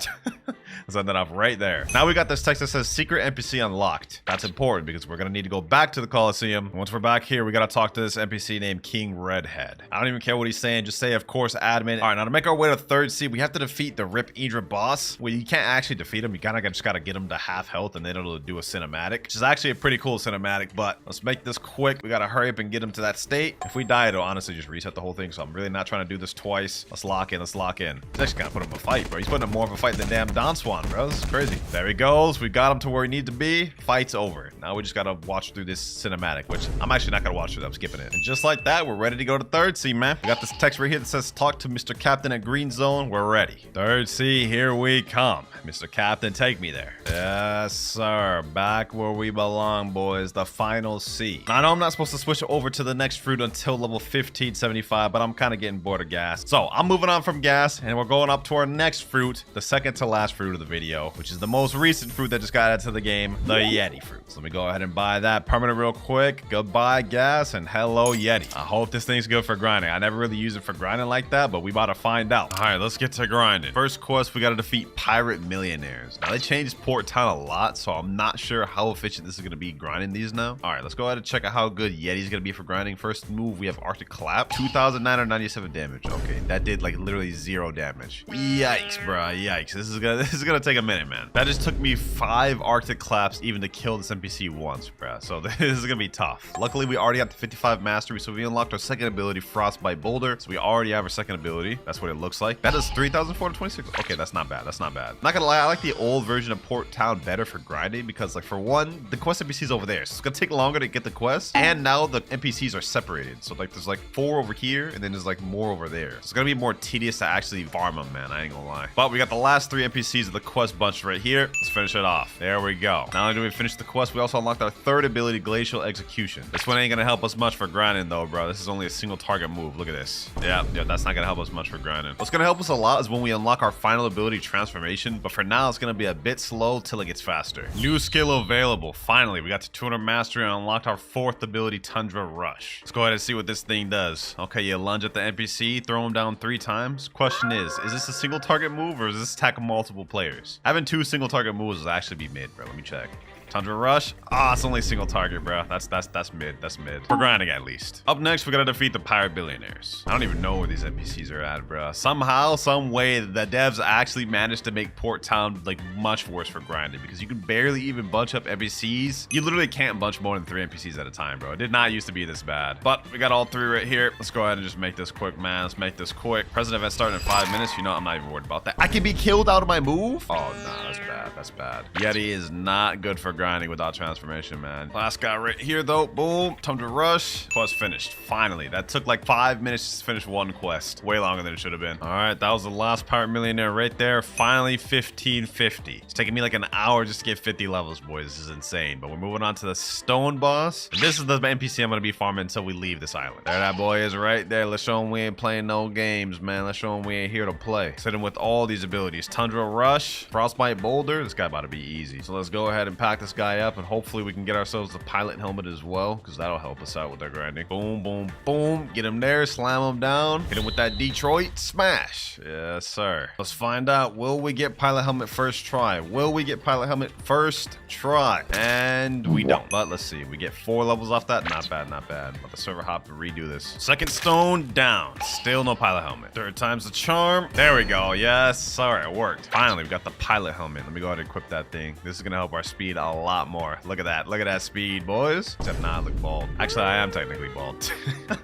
Let's end it off right there. Now we got this text that says secret NPC unlocked. That's important because we're gonna need to go back to the Coliseum. Once we're back here, we gotta talk to this NPC named King Redhead. I don't even care what he's saying. Just say, of course, admin. All right, now to make our way to third C, we have to defeat the Rip Idra boss. Well, you can't actually defeat him. You kind of just gotta get him to half health and then it'll do a cinematic, which is actually a pretty cool cinematic, but let's make this quick. We gotta hurry up and get him to that state. If we die, it'll honestly just reset the whole thing, so I'm really not trying to do this twice. Let's lock in. Let's lock in. He's actually gonna put him in a fight, bro. He's putting him more of a fight than damn Don Swan, bro. This is crazy. There he goes. We got him to where he needs to be. Fight's over. Now we just gotta watch through this cinematic, which I'm actually not gonna watch through. I'm skipping it. And just like that, we're ready to go to third C, man. We got this text right here that says, talk to Mr. Captain at Green Zone. We're ready. Third C, here we come. Mr. Captain, take me there. Yes, sir. Back where we belong, boys. The final C. I know I'm not supposed to switch over to the next fruit until level 1575, but I'm kind of getting bored of gas. So I'm moving on from gas, and we're going up to our next fruit, the second to last fruit of the video, which is the most recent fruit that just got added to the game, the Yeti fruit. So let me go ahead and buy that permanent real quick. Goodbye, gas, and hello, Yeti. I hope this thing's good for grinding. I never really use it for grinding like that, but we about to find out. All right, let's get to grinding. First quest, we got to defeat pirate millionaires. Now, they changed Port Town a lot, so I'm not sure how efficient this is going to be grinding these now. All right, let's go ahead and check out how good Yeti's going to be for grinding. First move, we have Arctic Clap, 2,997 damage. Okay, that did like literally 0 damage. Yikes, bro. Yikes. This is gonna take a minute, man. That just took me 5 Arctic Claps even to kill this NPC once, bro. So this is gonna be tough. Luckily, we already have the 55 mastery, so we unlocked our second ability, Frostbite Boulder. So we already have our second ability. That's what it looks like. That is 3,426. Okay, that's not bad. That's not bad. Not gonna lie, I like the old version of Port Town better for grinding because, like, for one, the quest NPC's over there, so it's gonna take longer to get the quest. And now the NPCs are separated. So like there's like 4 over here and then there's like more over there. So it's gonna be more tedious to actually farm them, man. I ain't gonna lie. But we got the last 3 NPCs of the quest bunch right here. Let's finish it off. There we go. Not only do we finish the quest, we also unlocked our third ability, Glacial Execution. This one ain't gonna help us much for grinding though, bro. This is only a single target move. Look at this. Yeah, that's not gonna help us much for grinding. What's gonna help us a lot is when we unlock our final ability, Transformation. But for now, it's gonna be a bit slow till it gets faster. New skill available. Finally, we got to 200 mastery and unlocked our 4th ability, Tundra Rush. Let's go ahead and see what this thing does. Okay, you lunge at the NPC, throw him down 3 times. Question is this a single target move or does this attack multiple players? Having 2 single target moves will actually be mid, bro. Let me check. Tundra Rush. Ah, it's only a single target, bro. That's mid. That's mid. For grinding, at least. Up next, we gotta defeat the pirate billionaires. I don't even know where these NPCs are at, bro. Somehow, some way, the devs actually managed to make Port Town like much worse for grinding because you can barely even bunch up NPCs. You literally can't bunch more than 3 NPCs at a time, bro. It did not used to be this bad. But we got all 3 right here. Let's go ahead and just make this quick, man. Let's make this quick. Present event starting in 5 minutes. You know, I'm not even worried about that. I can be killed out of my move. Oh, nah, that's bad. That's bad. Yeti is not good for grinding without transformation, man. Last guy right here, though. Boom. Tundra Rush. Quest finished. Finally. That took like 5 minutes to finish 1 quest. Way longer than it should have been. All right, that was the last pirate millionaire right there. Finally, 1550. It's taking me like an hour just to get 50 levels, boys. This is insane. But we're moving on to the stone boss. And this is the NPC I'm going to be farming until we leave this island. There that boy is right there. Let's show him we ain't playing no games, man. Let's show him we ain't here to play. Let's hit him with all these abilities. Tundra Rush. Frostbite Boulder. This guy about to be easy. So let's go ahead and pack this guy up and hopefully we can get ourselves the pilot helmet as well because that'll help us out with our grinding. Boom, boom, boom. Get him there. Slam him down. Hit him with that Detroit smash. Yes, sir. Let's find out. Will we get pilot helmet first try? Will we get pilot helmet first try? And we don't. But let's see. We get 4 levels off that. Not bad, not bad. Let the server hop and redo this. Second stone down. Still no pilot helmet. Third time's the charm. There we go. Yes, sir. It worked. Finally, we got the pilot helmet. Let me go ahead and equip that thing. This is going to help our speed a lot more. Look at that. Look at that speed, boys. Except not look bald. Actually, I am technically bald.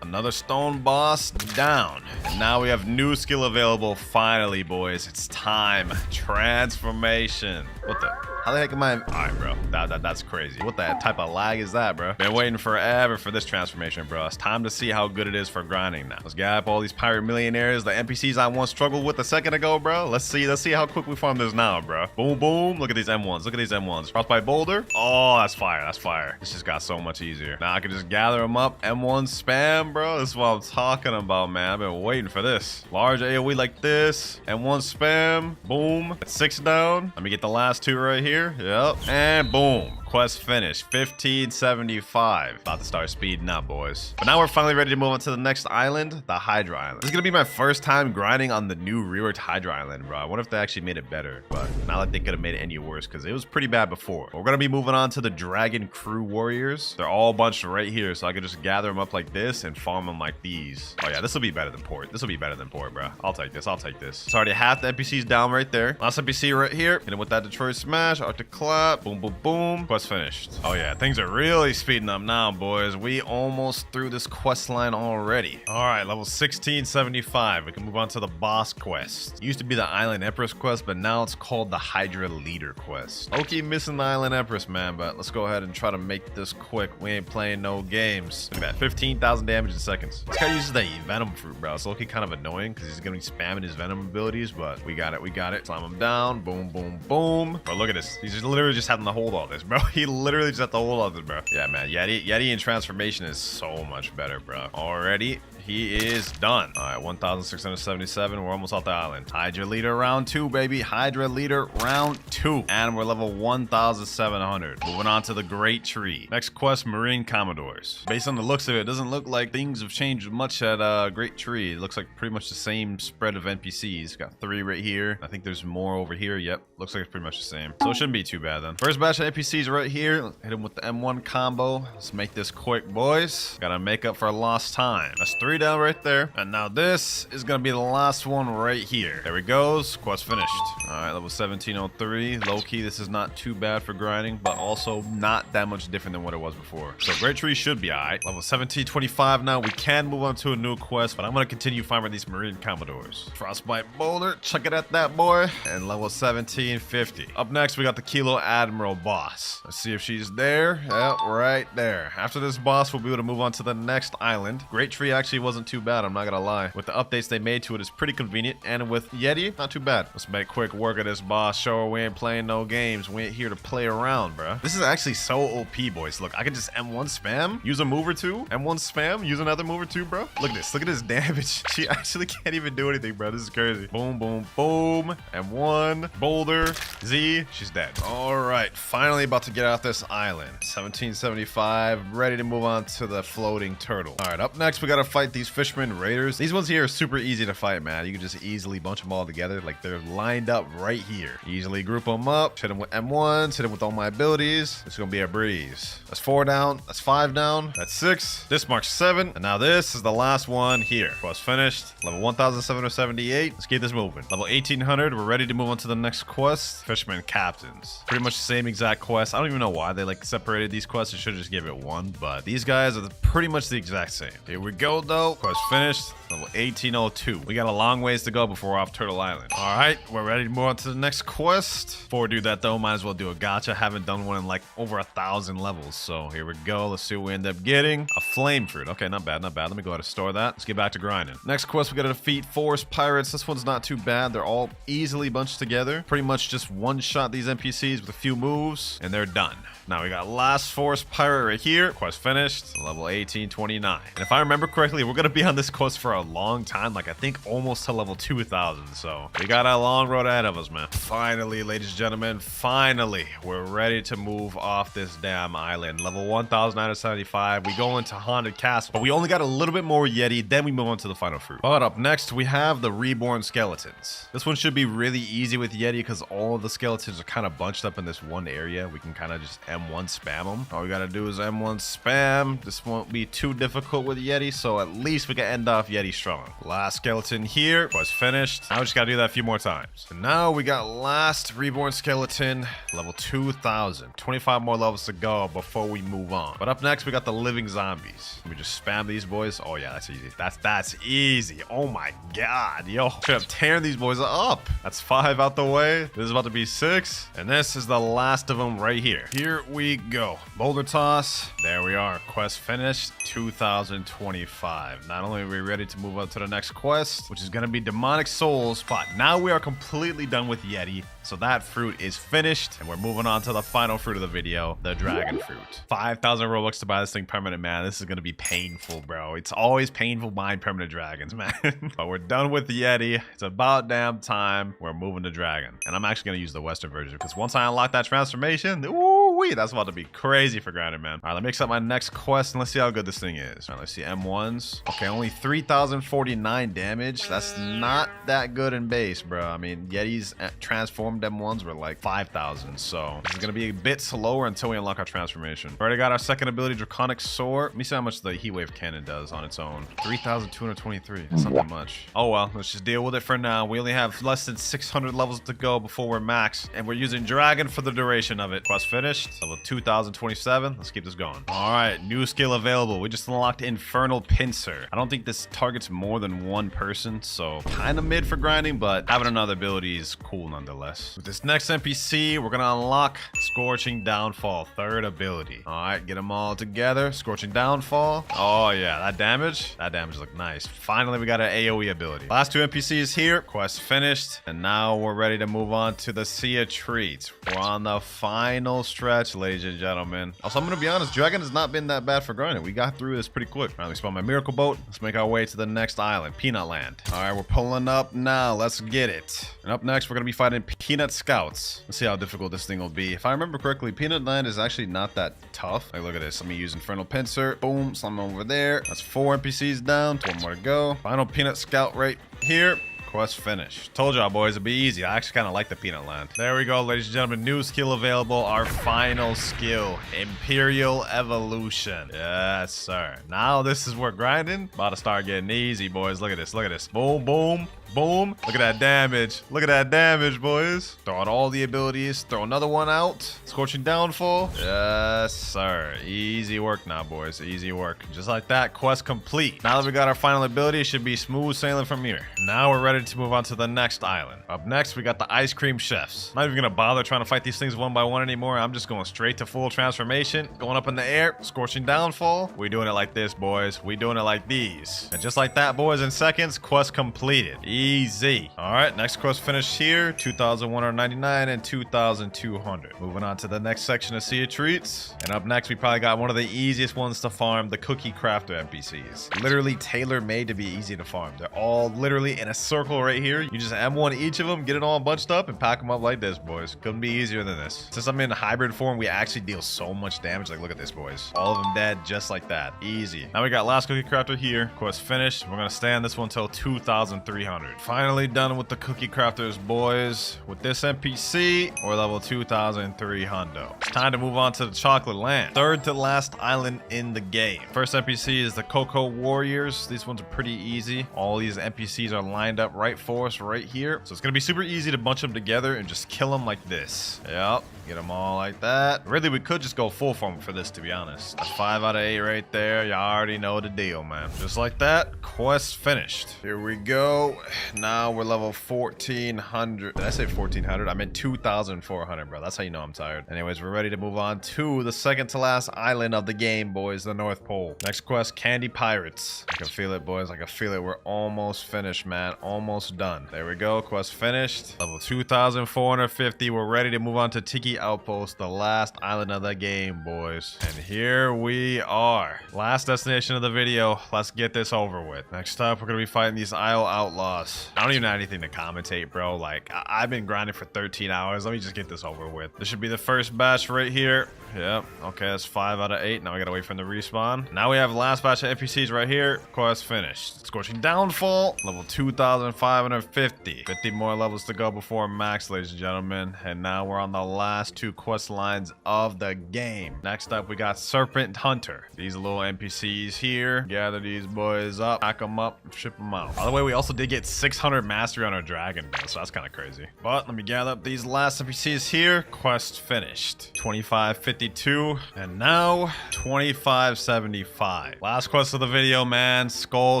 Another stone boss down. And now we have new skill available. Finally, boys. It's time. Transformation. What the? How the heck am I? All right, bro. That's crazy. What the type of lag is that, bro? Been waiting forever for this transformation, bro. It's time to see how good it is for grinding now. Let's get up all these pirate millionaires, the NPCs I once struggled with a second ago, bro. Let's see how quick we farm this now, bro. Boom, boom. Look at these M1s. Look at these M1s. Frostbite boulder. Oh, that's fire. That's fire. This just got so much easier. Now I can just gather them up. M1 spam, bro. This is what I'm talking about, man. I've been waiting for this. Large AoE like this. M1 spam. Boom. That's 6 down. Let me get the last 2 right here. Yep. And boom. Quest finished. 1575. About to start speeding up, boys. But now we're finally ready to move on to the next island, the Hydra Island. This is gonna be my first time grinding on the new reworked Hydra Island, bro. I wonder if they actually made it better, but not like they could have made it any worse because it was pretty bad before. We're gonna be moving on to the Dragon Crew Warriors. They're all bunched right here, so I can just gather them up like this and farm them like these. Oh yeah, this will be better than port. This will be better than port, bro. I'll take this. I'll take this. It's already half the NPCs down right there. Last NPC right here. Hit him with that Detroit Smash. Arctic Clap. Boom, boom, boom. Quest finished. Oh yeah, things are really speeding up now, boys. We almost through this quest line already. All right, level 1675. We can move on to the boss quest. It used to be the Island Empress quest, but now it's called the Hydra Leader quest. Okay, missing the Island Empress, man, but let's go ahead and try to make this quick. We ain't playing no games. Look at that, 15,000 damage in seconds. This guy uses the Venom fruit, bro. It's looking kind of annoying because he's gonna be spamming his Venom abilities, but we got it. We got it. Slam him down. Boom, boom, boom. Bro, look at this. He's just literally just having to hold all this, bro. He literally just had to hold all this, bro. Yeah, man. Yeti in transformation is so much better, bro. Already. He is done. All right, 1,677. We're almost off the island. Hydra Leader round 2, baby. Hydra Leader round 2. And we're level 1,700. Moving on to the Great Tree. Next quest, Marine Commodores. Based on the looks of it, it doesn't look like things have changed much at Great Tree. It looks like pretty much the same spread of NPCs. Got 3 right here. I think there's more over here. Yep, looks like it's pretty much the same. So it shouldn't be too bad then. First batch of NPCs right here. Hit him with the M1 combo. Let's make this quick, boys. Gotta make up for lost time. That's 3 down right there. And now this is gonna be the last one right here. There we go. Quest finished. All right, level 1703. Low-key, this is not too bad for grinding, but also not that much different than what it was before. So Great Tree should be all right. Level 1725 now. We can move on to a new quest, but I'm gonna continue farming these Marine Commodores. Frostbite Boulder. Chuck it at that boy. And level 1750. Up next, we got the Kilo Admiral boss. Let's see if she's there. Yep, right there. After this boss, we'll be able to move on to the next island. Great Tree actually wasn't too bad, I'm not gonna lie. With the updates they made to it, it's pretty convenient. And with Yeti, not too bad. Let's make quick work of this boss. Show her we ain't playing no games. We ain't here to play around, bro. This is actually so OP, boys. Look, I can just M1 spam, use a move or two, M1 spam, use another move or two, bro. Look at this. Look at this damage. She actually can't even do anything, bro. This is crazy. Boom, boom, boom. M1, boulder, Z. She's dead. All right, finally about to get out this island. 1775, ready to move on to the floating turtle. All right, up next, we gotta fight these fishermen raiders. These ones here are super easy to fight, man. You can just easily bunch them all together. Like, they're lined up right here. Easily group them up, hit them with M1s, hit them with all my abilities. It's gonna be a breeze. That's 4 down, that's 5 down, that's 6. This marks 7, and now this is the last one here. Quest finished. Level 1,778. Let's keep this moving. Level 1800, we're ready to move on to the next quest. Fisherman Captains. Pretty much the same exact quest. I don't even know why they like separated these quests. They should just give it one, but these guys are pretty much the exact same. Here we go though. Quest finished. Level 1802. We got a long ways to go before we're off Turtle Island. All right, we're ready to move on to the next quest. Before we do that though, might as well do a gacha. Haven't done one in like over 1,000 levels. So here we go. Let's see what we end up getting. A flame fruit. Okay, not bad, not bad. Let me go ahead and store that. Let's get back to grinding. Next quest, we gotta defeat forest pirates. This one's not too bad. They're all easily bunched together. Pretty much just one-shot these NPCs with a few moves, and they're done. Now we got last forest pirate right here. Quest finished. Level 1829. And if I remember correctly, we're gonna be on this quest for a long time. Like, I think almost to level 2,000. So we got a long road ahead of us, man. Finally, ladies and gentlemen, finally, we're ready to move off this damn island. Level 1,975. We go into Haunted Castle, but we only got a little bit more Yeti. Then we move on to the final fruit. But up next, we have the Reborn Skeletons. This one should be really easy with Yeti because all of the skeletons are kind of bunched up in this one area. We can kind of just M1 spam them. All we gotta do is M1 spam. This won't be too difficult with Yeti, so at least we can end off Yeti strong. Last skeleton here was finished. Now we just gotta do that a few more times. And now we got last reborn skeleton, level 2000. 25 more levels to go before we move on. But up next, we got the living zombies. Let me just spam these boys. Oh yeah, that's easy. That's easy. Oh my god, yo. Straight up tearing these boys up. That's 5 out the way. This is about to be 6. And this is the last of them right here. Here we go. Boulder toss. There we are. Quest finished. 2025. Not only are we ready to move on to the next quest, which is going to be demonic souls, but now we are completely done with Yeti. So that fruit is finished, and we're moving on to the final fruit of the video, the dragon fruit. 5,000 Robux to buy this thing permanent, man. This is going to be painful, bro. It's always painful buying permanent dragons, man. But we're done with the Yeti. It's about damn time. We're moving to dragon. And I'm actually going to use the Western version, because once I unlock that transformation, ooh-wee, that's about to be crazy for grinding, man. All right, let me accept my next quest, and let's see how good this thing is. All right, let's see M1s. Okay, only 3,049 damage. That's not that good in base, bro. I mean, Yetis transformed M1s were like 5,000, so this is gonna be a bit slower until we unlock our transformation. Already got our second ability, Draconic Sword. Let me see how much the Heat Wave Cannon does on its own. 3,223. That's not that much. Oh well, let's just deal with it for now. We only have less than 600 levels to go before we're max, and we're using Dragon for the duration of it. Quest finished. Level 2027. Let's keep this going. All right, new skill available. We just unlocked Infernal Pincer. I don't think this targets more than one person, so kind of mid for grinding, but having another ability is cool nonetheless. With this next NPC, we're gonna unlock Scorching Downfall, third ability. All right, get them all together. Scorching Downfall. Oh yeah, that damage looked nice. Finally, we got an AoE ability. Last 2 NPCs here. Quest finished, and now we're ready to move on to the Sea of Treats. We're on the final stretch, ladies and gentlemen. Also, I'm gonna be honest, Dragon has not been that bad for grinding. We got through this pretty quick. All right, let me spawn my miracle boat. Let's make our way to the next island, Peanut Land. All right, we're pulling up now. Let's get it. And up next, we're gonna be fighting Peanut Scouts. Let's see how difficult this thing will be. If I remember correctly, Peanut Land is actually not that tough. Like, look at this. Let me use Infernal Pincer. Boom, slime over there. That's 4 NPCs down. 1 more to go. Final Peanut Scout right here. Quest finished. Told y'all, boys, it'd be easy. I actually kind of like the Peanut Land. There we go, ladies and gentlemen. New skill available. Our final skill, Imperial Evolution. Yes, sir. Now this is where grinding about to start getting easy, boys. Look at this. Look at this. Boom, boom. Boom. Look at that damage. Look at that damage, boys. Throw out all the abilities. Throw another one out. Scorching Downfall. Yes, sir. Easy work now, boys. Easy work. Just like that, quest complete. Now that we got our final ability, it should be smooth sailing from here. Now we're ready to move on to the next island. Up next, we got the Ice Cream Chefs. Not even gonna bother trying to fight these things one by one anymore. I'm just going straight to full transformation. Going up in the air. Scorching Downfall. We doing it like this, boys. We doing it like these. And just like that, boys, in seconds, quest completed. Easy. All right, next quest finished here. 2,199 and 2,200. Moving on to the next section of Sea of Treats. And up next, we probably got one of the easiest ones to farm, the Cookie Crafter NPCs. Literally tailor-made to be easy to farm. They're all literally in a circle right here. You just M1 each of them, get it all bunched up, and pack them up like this, boys. Couldn't be easier than this. Since I'm in hybrid form, we actually deal so much damage. Like, look at this, boys. All of them dead just like that. Easy. Now we got last Cookie Crafter here. Quest finished. We're gonna stay on this one until 2,300. Finally done with the Cookie Crafters, boys. With this NPC, we're level 2,300. It's time to move on to the Chocolate Land. Third to last island in the game. First NPC is the Cocoa Warriors. These ones are pretty easy. All these NPCs are lined up right for us right here. So it's gonna be super easy to bunch them together and just kill them like this. Yep. Get them all like that. Really, we could just go full form for this, to be honest. That's 5 out of 8 right there. You already know the deal, man. Just like that, quest finished. Here we go. Now we're level 1,400. Did I say 1,400? I meant 2,400, bro. That's how you know I'm tired. Anyways, we're ready to move on to the second to last island of the game, boys, the North Pole. Next quest, Candy Pirates. I can feel it, boys. I can feel it. We're almost finished, man. Almost done. There we go. Quest finished. Level 2,450. We're ready to move on to Tiki Outpost, the last island of the game, boys. And here we are. Last destination of the video. Let's get this over with. Next up, we're going to be fighting these Isle Outlaws. ridiculous. I don't even have anything to commentate, bro. Like, I've been grinding for 13 hours. Let me just get this over with. This should be the first batch right here. Yep. Okay, that's 5 out of 8. Now we gotta wait for them to respawn. Now we have the last batch of NPCs right here. Quest finished. Scorching Downfall, level 2,550. 50 more levels to go before max, ladies and gentlemen. And now we're on the last 2 quest lines of the game. Next up, we got Serpent Hunter. These little NPCs here. Gather these boys up, pack them up, ship them out. By the way, we also did get 600 mastery on our dragon, so that's kind of crazy. But let me gather up these last NPCs here. Quest finished. 2552, and now 2575. Last quest of the video, man. Skull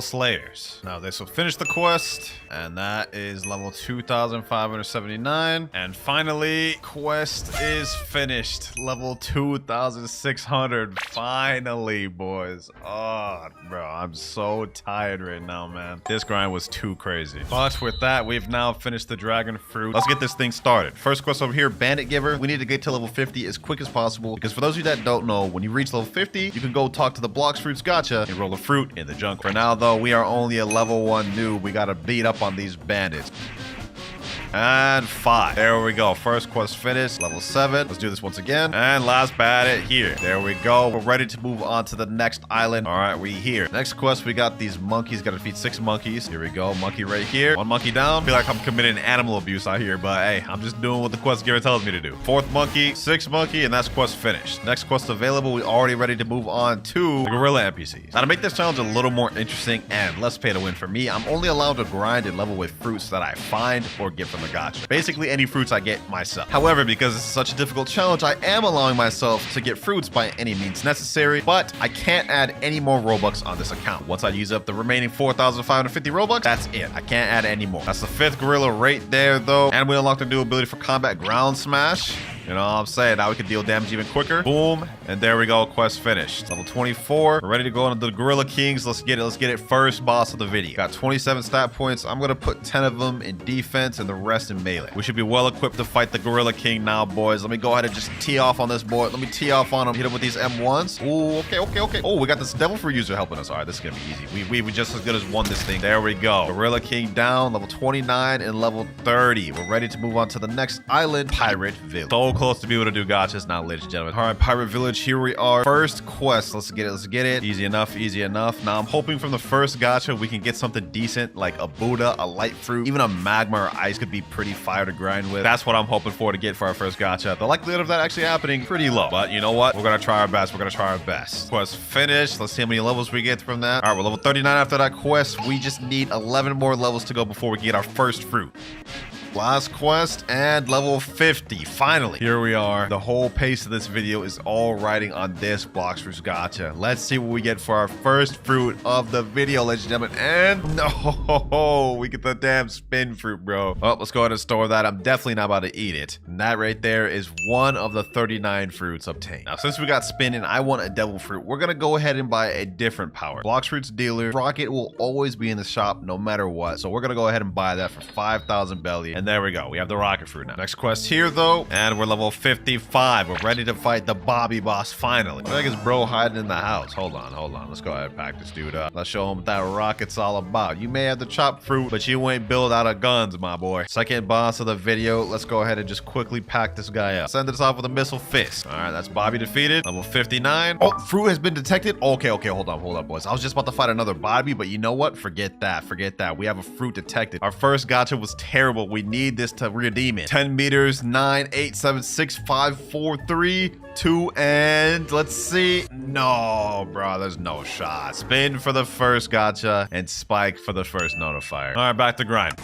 Slayers. Now this will finish the quest, and that is level 2,579. And finally, quest is finished. Level 2,600. Finally, boys. Oh, bro, I'm so tired right now, man. This grind was too crazy. But with that, we've now finished the dragon fruit. Let's get this thing started. First quest over here, Bandit Giver. We need to get to level 50 as quick as possible, because for those of you that don't know, when you reach level 50, you can go talk to the Blox fruits gacha and roll a fruit in the jungle. For now, though, we are only a level 1 noob. We gotta beat up on these bandits. And 5. There we go. First quest finished. Level 7. Let's do this once again. And last bandit here. There we go. We're ready to move on to the next island. All right, we here. Next quest, we got these monkeys. Got to defeat 6 monkeys. Here we go. Monkey right here. 1 monkey down. Feel like I'm committing animal abuse out here, but hey, I'm just doing what the quest giver tells me to do. 4th monkey, 6th monkey, and that's quest finished. Next quest available. We already ready to move on to the gorilla NPCs. Now to make this challenge a little more interesting and less pay to win for me, I'm only allowed to grind and level with fruits that I find or get from the gacha. Basically any fruits I get myself. However, because it's such a difficult challenge, I am allowing myself to get fruits by any means necessary, but I can't add any more Robux on this account. Once I use up the remaining 4,550 Robux, that's it. I can't add any more. That's the 5th gorilla right there, though. And we unlocked the new ability for combat ground smash. You know what I'm saying? Now we can deal damage even quicker. Boom. And there we go. Quest finished. Level 24. We're ready to go into the Gorilla Kings. Let's get it. Let's get it. First boss of the video. Got 27 stat points. I'm going to put 10 of them in defense and the rest in melee. We should be well equipped to fight the Gorilla King now, boys. Let me go ahead and just tee off on this boy. Let me tee off on him. Hit him with these M1s. Ooh, okay. Oh, we got this Devil Fruit user helping us. All right, this is going to be easy. We just as good as won this thing. There we go. Gorilla King down. Level 29 and level 30. We're ready to move on to the next island, Pirate Village. So close to be able to do gachas now, ladies and gentlemen. All right, Pirate Village, here we are. First quest. Let's get it. Easy enough. Now I'm hoping from the first gacha we can get something decent like a Buddha, a light fruit, even a magma or ice could be pretty fire to grind with. That's what I'm hoping for to get for our first gacha. The likelihood of that actually happening pretty low, but you know what? We're gonna try our best. Quest finished. Let's see how many levels we get from that. All right, we're level 39 after that quest. We just need 11 more levels to go before we get our first fruit. Last quest and level 50. Finally, here we are. The whole pace of this video is all riding on this Blox Fruits gacha. Let's see what we get for our first fruit of the video, ladies and gentlemen. And no, we get the damn spin fruit, bro. Oh, let's go ahead and store that. I'm definitely not about to eat it. And that right there is one of the 39 fruits obtained. Now, since we got spin and I want a devil fruit, we're gonna go ahead and buy a different power. Blox Fruits dealer. Rocket will always be in the shop no matter what. So we're gonna go ahead and buy that for 5,000 belly. And there we go. We have the rocket fruit now. Next quest here, though, and we're level 55. We're ready to fight the Bobby boss finally. I think it's bro hiding in the house. Hold on. Let's go ahead and pack this dude up. Let's show him what that rocket's all about. You may have the chop fruit, but you ain't built out of guns, my boy. Second boss of the video. Let's go ahead and just quickly pack this guy up. Send this off with a missile fist. All right, that's Bobby defeated. Level 59. Oh, fruit has been detected. Okay, hold on, boys. I was just about to fight another Bobby, but you know what? Forget that. We have a fruit detected. Our first gacha was terrible. We need this to redeem it. 10 meters, 9, 8, 7, 6, 5, 4, 3, 2, and let's see. No, bro, there's no shot. Spin for the first gacha and spike for the first notifier. All right, back to grind.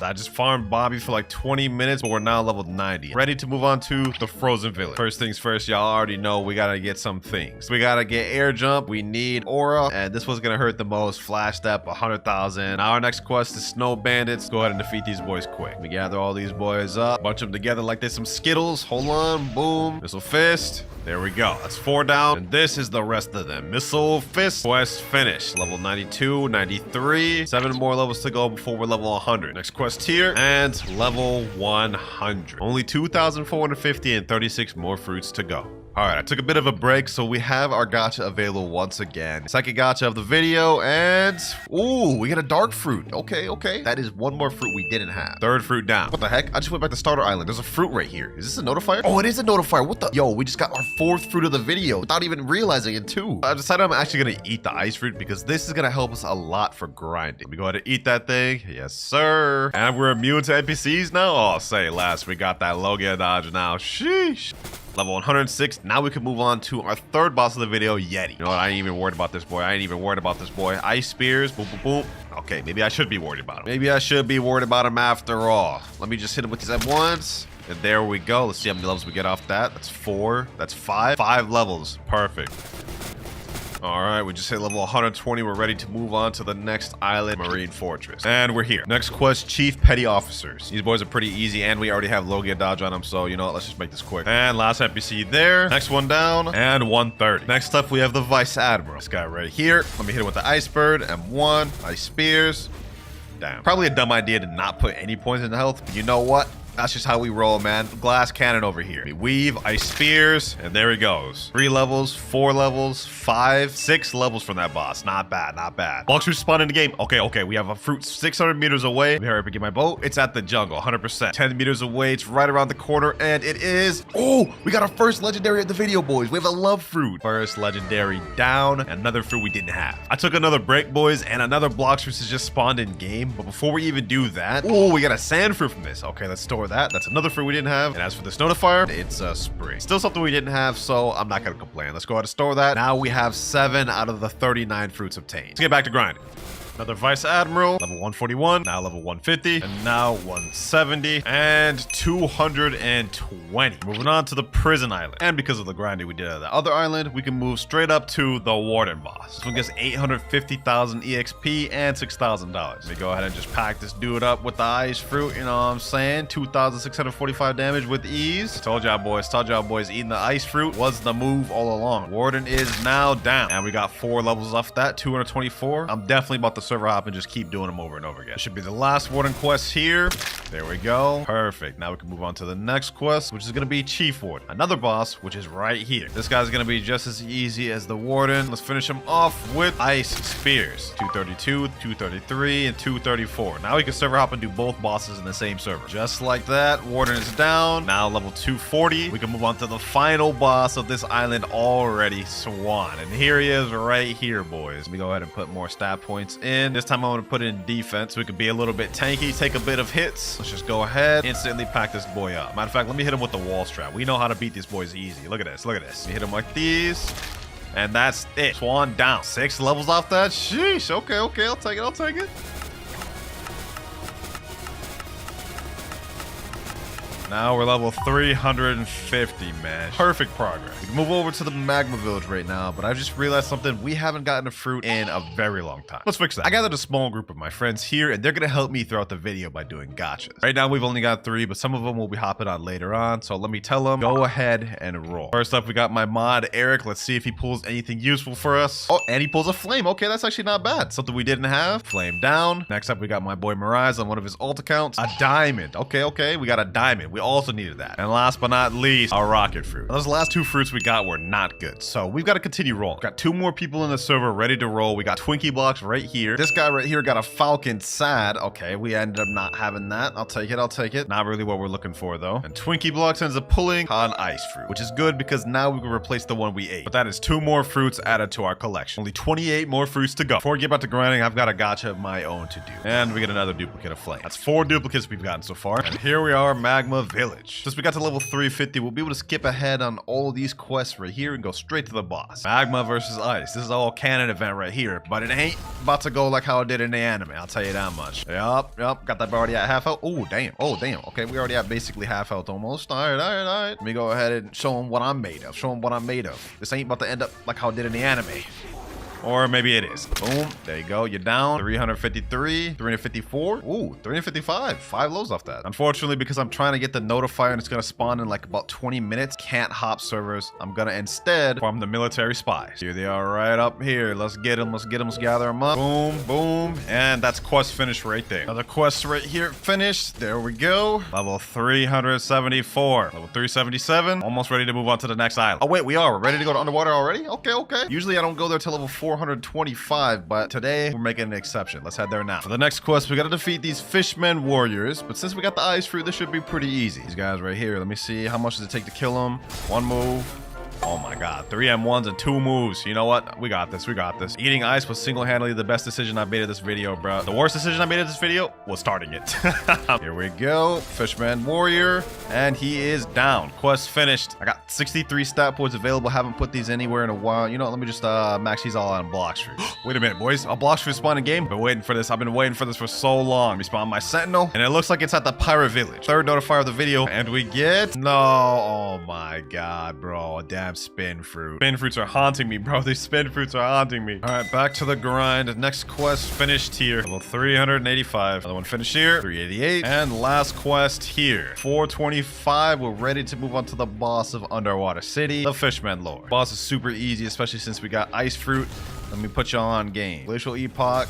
I just farmed Bobby for like 20 minutes, but we're now level 90. Ready to move on to the Frozen Village. First things first, y'all already know we gotta get some things. We gotta get air jump, we need aura, and this was gonna hurt the most. Flash step, 100,000. Now our next quest is Snow Bandits. Go ahead and defeat these boys quick. We gather all these boys up, bunch them together like there's some Skittles. Hold on, boom. Missile fist. There we go. That's 4 down. And this is the rest of them. Missile fist. Quest finished. Level 92, 93. 7 more levels to go before we're level 100. Next quest here. And level 100. Only 2,450 and 36 more fruits to go. All right, I took a bit of a break, so we have our gacha available once again. Second gacha of the video, and ooh, we get a dark fruit. Okay, okay. That is one more fruit we didn't have. Third fruit down. What the heck? I just went back to starter island. There's a fruit right here. Is this a notifier? Oh, it is a notifier. What the? Yo, we just got our fourth fruit of the video without even realizing it too. I decided I'm actually gonna eat the ice fruit because this is gonna help us a lot for grinding. We go ahead and eat that thing. Yes, sir. And we're immune to NPCs now. Oh, say less. We got that Logia dodge now. Sheesh. Level 106. Now we can move on to our third boss of the video, Yeti. You know what? I ain't even worried about this boy. I ain't even worried about this boy. Ice spears. Boom, boom, boom. Okay, maybe I should be worried about him. Maybe I should be worried about him after all. Let me just hit him with these at once. And there we go. Let's see how many levels we get off that. That's 4. That's 5. 5 levels. Perfect. All right, we just hit level 120. We're ready to move on to the next island, Marine Fortress. And we're here. Next quest, Chief Petty Officers. These boys are pretty easy, and we already have Logia dodge on them, so you know what? Let's just make this quick. And last NPC there. Next one down, and 130. Next up, we have the Vice Admiral. This guy right here. Let me hit him with the Ice Bird, M1, Ice Spears. Damn. Probably a dumb idea to not put any points in health, but you know what? That's just how we roll, man. Glass cannon over here. We weave, ice spears, and there he goes. 3 levels, 4 levels, 5, 6 levels from that boss. Not bad, not bad. Blox fruit spawned in the game. Okay, okay. We have a fruit 600 meters away. Let me hurry up and get my boat. It's at the jungle, 100%. 10 meters away. It's right around the corner, and it is... Oh, we got our first legendary of the video, boys. We have a love fruit. First legendary down. Another fruit we didn't have. I took another break, boys, and another Blox fruit has just spawned in game. But before we even do that... Oh, we got a sand fruit from this. Okay, let's store that. That's another fruit we didn't have. And as for this notifier, it's a spring. Still something we didn't have, so I'm not gonna complain. Let's go ahead and store that. Now we have 7 out of the 39 fruits obtained. Let's get back to grinding. Another Vice Admiral, level 141, now level 150, and now 170, and 220. Moving on to the Prison Island. And because of the grinding we did at the other island, we can move straight up to the Warden boss. This one gets 850,000 EXP and $6,000. Let me go ahead and just pack this dude up with the ice fruit, you know what I'm saying? 2,645 damage with ease. Told y'all boys, eating the ice fruit was the move all along. Warden is now down, and we got 4 levels off that, 224. I'm definitely about to server hop and just keep doing them over and over again. This should be the last warden quest here. There we go. Perfect. Now we can move on to the next quest, which is going to be Chief Warden. Another boss, which is right here. This guy's going to be just as easy as the warden. Let's finish him off with Ice Spears. 232, 233, and 234. Now we can server hop and do both bosses in the same server. Just like that, warden is down. Now level 240. We can move on to the final boss of this island already, Swan. And here he is right here, boys. Let me go ahead and put more stat points in. This time I'm going to put it in defense. We can be a little bit tanky, take a bit of hits. Let's just go ahead, instantly pack this boy up. Matter of fact, let me hit him with the wall strap. We know how to beat these boys easy. Look at this, look at this. You hit him like these, and that's it. Swan down. 6 levels off that. Sheesh. Okay, okay, I'll take it, I'll take it. Now we're level 350, man. Perfect progress. We can move over to the Magma Village right now, but I just realized something. We haven't gotten a fruit in a very long time. Let's fix that. I gathered a small group of my friends here, and they're going to help me throughout the video by doing gachas. Right now, we've only got 3, but some of them will be hopping on later on, so let me tell them, go ahead and roll. First up, we got my mod, Eric. Let's see if he pulls anything useful for us. Oh, and he pulls a flame. Okay, that's actually not bad. Something we didn't have. Flame down. Next up, we got my boy Mirage on one of his alt accounts. A diamond. Okay, okay, we got a diamond. We also needed that. And last but not least, a rocket fruit. Those last 2 fruits we got were not good, so we've got to continue rolling. Got 2 more people in the server ready to roll. We got Blox right here. This guy right here got a Falcon Sad. Okay, we ended up not having that. I'll take it, I'll take it. Not really what we're looking for though. And Blox ends up pulling an ice fruit, which is good because now we can replace the one we ate. But that is 2 more fruits added to our collection. Only 28 more fruits to go. Before we get back to grinding, I've got a gacha of my own to do. And we get another duplicate of flame. That's 4 duplicates we've gotten so far. And here we are, Magma Village. Since we got to level 350, we'll be able to skip ahead on all of these quests right here and go straight to the boss. Magma versus ice. This is all canon event right here, but it ain't about to go like how it did in the anime. I'll tell you that much. Yup. Got that already at half health. Oh, damn. Oh, damn. Okay, we already at basically half health almost. All right. Let me go ahead and show him what I'm made of. This ain't about to end up like how it did in the anime. Or maybe it is. Boom. There you go. You're down. 353, 354. Ooh, 355. 5 lows off that. Unfortunately, because I'm trying to get the notifier and it's going to spawn in like about 20 minutes, can't hop servers. I'm going to instead farm the military spies. Here they are right up here. Let's get them. Let's get them. Let's gather them up. Boom, boom. And that's quest finished right there. Another quest right here finished. There we go. Level 374. Level 377. Almost ready to move on to the next island. Oh, wait, we are. We're ready to go to underwater already? Okay, okay. Usually I don't go there till level 425, but today we're making an exception. Let's head there now. For the next quest, we got to defeat these fishmen warriors, but since we got the ice fruit, this should be pretty easy. These guys right here. Let me see. How much does it take to kill them? One move. Oh my god, 3 M1s and 2 moves. You know what? We got this. We got this. Eating ice was single-handedly the best decision I made in this video, bro. The worst decision I made in this video was starting it. Here we go. Fishman warrior. And he is down. Quest finished. I got 63 stat points available. Haven't put these anywhere in a while. You know what? Let me just max these all out on Blox fruit. Wait a minute, boys. A Blox fruit spawn in game? Been waiting for this. I've been waiting for this for so long. Respawn my sentinel. And it looks like it's at the pirate village. Third notifier of the video. And we get... No. Oh my god, bro. A damn spin fruit. Spin fruits are haunting me, bro. These spin fruits are haunting me. All right, back to the grind. Next quest finished here. Level 385. Another one finished here. 388. And last quest here. 425. We're ready to move on to the boss of Underwater City, the Fishman Lord. Boss is super easy, especially since we got ice fruit. Let me put you on game. Glacial Epoch,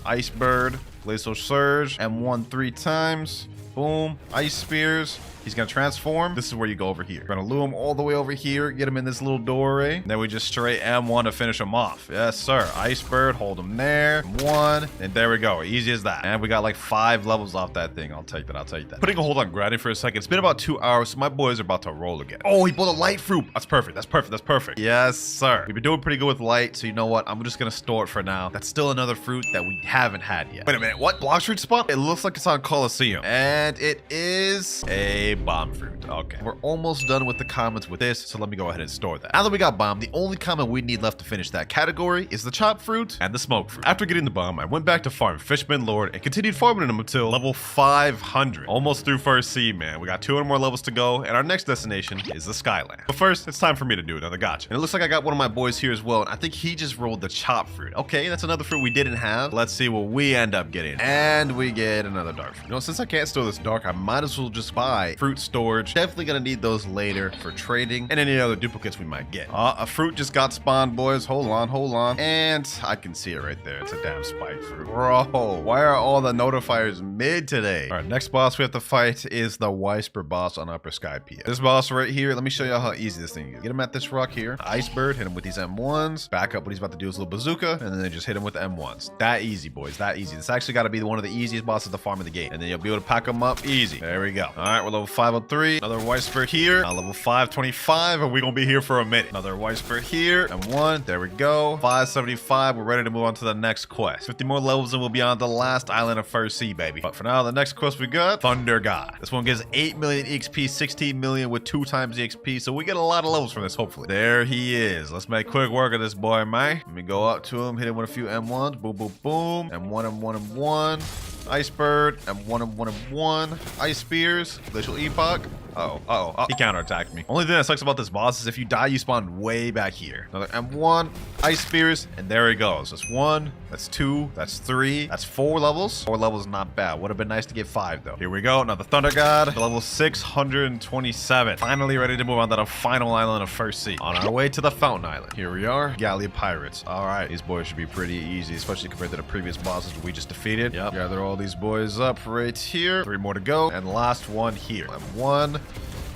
Ice Bird, Glacial Surge, M1 3 times. Boom. Ice Spears. He's gonna transform. This is where you go over here. We're gonna lure him all the way over here, get him in this little doorway. Then we just straight M1 to finish him off. Yes, sir. Ice Bird, hold him there. M1, and there we go. Easy as that. And we got like 5 levels off that thing. I'll take that. I'll take that. Putting a hold on grinding for a second. It's been about 2 hours, so my boys are about to roll again. Oh, he pulled a light fruit. That's perfect. That's perfect. That's perfect. Yes, sir. We've been doing pretty good with light, so you know what? I'm just gonna store it for now. That's still another fruit that we haven't had yet. Wait a minute. What? Blox fruit spawn? It looks like it's on Coliseum. And it is a bomb fruit. Okay, we're almost done with the comments with this, so let me go ahead and store that. Now that we got bomb, the only comment we need left to finish that category is the chop fruit and the smoke fruit. After getting the bomb, I went back to farm Fishman Lord and continued farming them until level 500. Almost through first seed, man. We got 200 more levels to go, and our next destination is the Skyland. But first, it's time for me to do another gacha. And it looks like I got one of my boys here as well, and I think he just rolled the chop fruit. Okay, that's another fruit we didn't have. Let's see what we end up getting. And we get another dark fruit. You know, since I can't store this dark, I might as well just buy fruit storage. Definitely gonna need those later for trading and any other duplicates we might get. A fruit just got spawned, boys. Hold on, hold on. And I can see it right there. It's a damn spike fruit. Bro, why are all the notifiers mid today? All right, next boss we have to fight is the Whisper boss on Upper Sky PS. This boss right here, let me show you how easy this thing is. Get him at this rock here. Ice Bird, hit him with these M1s. Back up what he's about to do is a little bazooka, and then just hit him with the M1s. That easy, boys. That easy. This actually got to be one of the easiest bosses to farm in the game. And then you'll be able to pack them up easy. There we go. All right, we're level 503. Another Whisper here. Level 525, and we're gonna be here for a minute. Another Whisper here, and 1. There we go. 575. We're ready to move on to the next quest. 50 more levels, and we'll be on the last island of First Sea, baby. But for now, the next quest we got, Thunder God. This one gives 8 million XP, 16 million with 2 times the XP, so we get a lot of levels from this, hopefully. There he is. Let's make quick work of this boy, man. Let me go up to him, hit him with a few M1s. Boom, boom, boom. M1, M1, M1. Ice Bird, M1, M1, M1. Ice Spears, Glacial Epoch. Uh-oh, he counterattacked me. Only thing that sucks about this boss is if you die, you spawn way back here. Another M1, Ice Spears, and there he goes. That's 1, that's 2, that's 3, that's 4 levels. 4 levels not bad. Would have been nice to get 5 though. Here we go, another Thunder God, level 627. Finally ready to move on to the final island of First Sea. On our way to the Fountain Island. Here we are, Galley Pirates. All right, these boys should be pretty easy, especially compared to the previous bosses we just defeated. Yep, gather all these boys up right here. 3 more to go, and last one here. M1.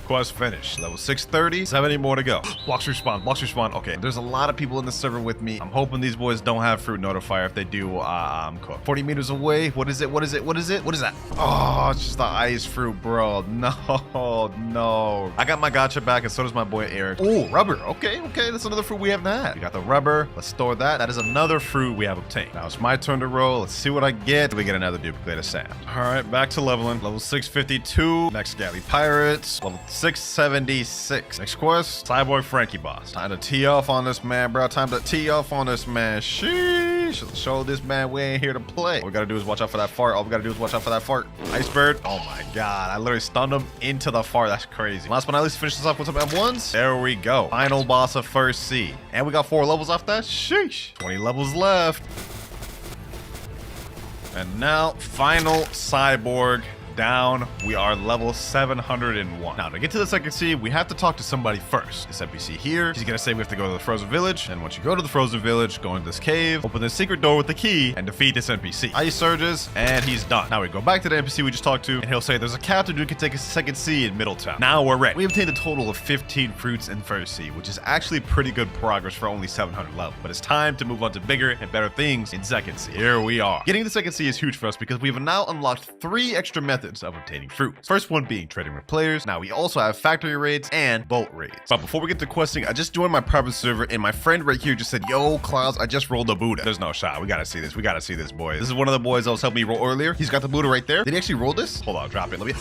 Quest finished. Level 630. 70 more to go. Blox respawn. Blox respawn. Okay, there's a lot of people in the server with me. I'm hoping these boys don't have fruit notifier. If they do, I'm cooked. 40 meters away. What is it? What is it? What is it? What is that? Oh, it's just the ice fruit, bro. No, no. I got my gacha back, and so does my boy Eric. Oh, rubber. Okay, okay. That's another fruit we haven't had. We got the rubber. Let's store that. That is another fruit we have obtained. Now it's my turn to roll. Let's see what I get. We get another duplicate of sand. All right, back to leveling. Level 652. Next Galley Pirates. Level 676. Next quest, Cyborg Frankie boss. Time to tee off on this man, bro. Time to tee off on this man. Sheesh. Sheesh. Let's show this man we ain't here to play. All we gotta do is watch out for that fart. All we gotta do is watch out for that fart. Ice bird. Oh my god. I literally stunned him into the fart. That's crazy. Last but not least, finish this off with some M1s. There we go. Final boss of first seed. And we got 4 levels off that. Sheesh. 20 levels left. And now, final cyborg down. We are level 701. Now, to get to the second seed, we have to talk to somebody first. This NPC here, he's gonna say we have to go to the frozen village. And once you go to the frozen village, go into this cave, open the secret door with the key, and defeat this NPC. Ice surges, and he's done. Now we go back to the NPC we just talked to, and he'll say there's a captain who can take a second seed in Middletown. Now we're ready. We obtained a total of 15 fruits in first seed, which is actually pretty good progress for only 700 level. But it's time to move on to bigger and better things in second seed. Here we are. Getting the second seed is huge for us because we've now unlocked 3 extra methods of obtaining fruits. First one being trading with players. Now we also have factory raids and boat raids. But before we get to questing, I just joined my private server and my friend right here just said, yo, Clouds, I just rolled a Buddha. There's no shot. We gotta see this. We gotta see this, boys. This is one of the boys that was helping me roll earlier. He's got the Buddha right there. Did he actually roll this? Hold on, drop it. Let me...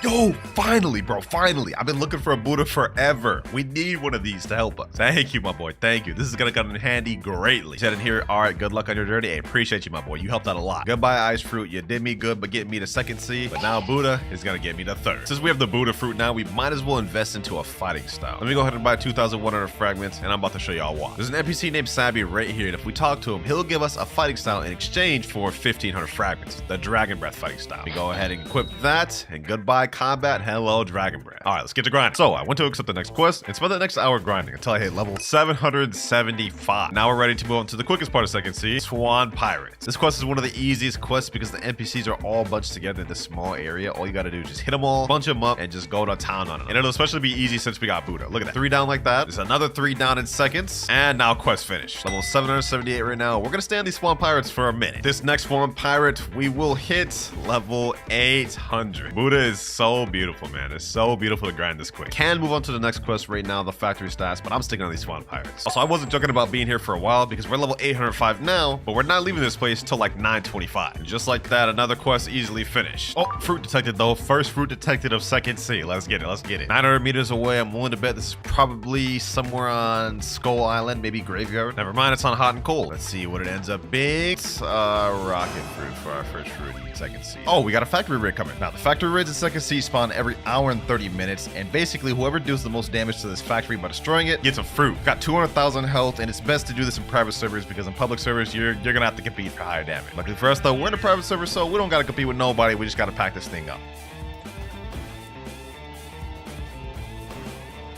Yo, finally, bro, finally. I've been looking for a Buddha forever. We need one of these to help us. Thank you, my boy. Thank you. This is gonna come in handy greatly. He said in here, all right, good luck on your journey. I appreciate you, my boy. You helped out a lot. Goodbye, ice fruit. You did me good, but getting me the second seed. But now Buddha is gonna get me the third. Since we have the Buddha fruit now, we might as well invest into a fighting style. Let me go ahead and buy 2,100 fragments, and I'm about to show y'all why. There's an NPC named Sabby right here, and if we talk to him, he'll give us a fighting style in exchange for 1,500 fragments. The Dragon Breath fighting style. We go ahead and equip that, and goodbye combat. Hello, Dragon Breath. All right, let's get to grinding. So I went to accept the next quest and spent the next hour grinding until I hit level 775. Now we're ready to move on to the quickest part of second seed, Swan Pirates. This quest is one of the easiest quests because the NPCs are all bunched together in this small area. All you got to do is just hit them all, bunch them up, and just go to town on them. And it'll especially be easy since we got Buddha. Look at that. 3 down like that. There's another 3 down in seconds. And now quest finished. Level 778 right now. We're going to stay on these Swan Pirates for a minute. This next Swan Pirate, we will hit level 800. Buddha is so beautiful, man. It's so beautiful to grind this quick. Can move on to the next quest right now, the factory stats, but I'm sticking on these Swan Pirates. Also, I wasn't joking about being here for a while because we're level 805 now, but we're not leaving this place till like 925. And just like that, another quest easily finished. Oh, fruit detected though. First fruit detected of second seed. Let's get it. Let's get it. 900 meters away. I'm willing to bet this is probably somewhere on Skull Island, maybe Graveyard. Never mind, it's on Hot and Cold. Let's see what it ends up being. Rocket fruit for our first fruit in second seed. Oh, we got a factory raid coming. Now, the factory raids in second seed spawn every hour and 30 minutes, and basically whoever deals the most damage to this factory by destroying it gets a fruit. Got 200,000 health, and it's best to do this in private servers because in public servers you're gonna have to compete for higher damage. Luckily for us though, we're in a private server, so we don't gotta compete with nobody. We just gotta pack this thing up.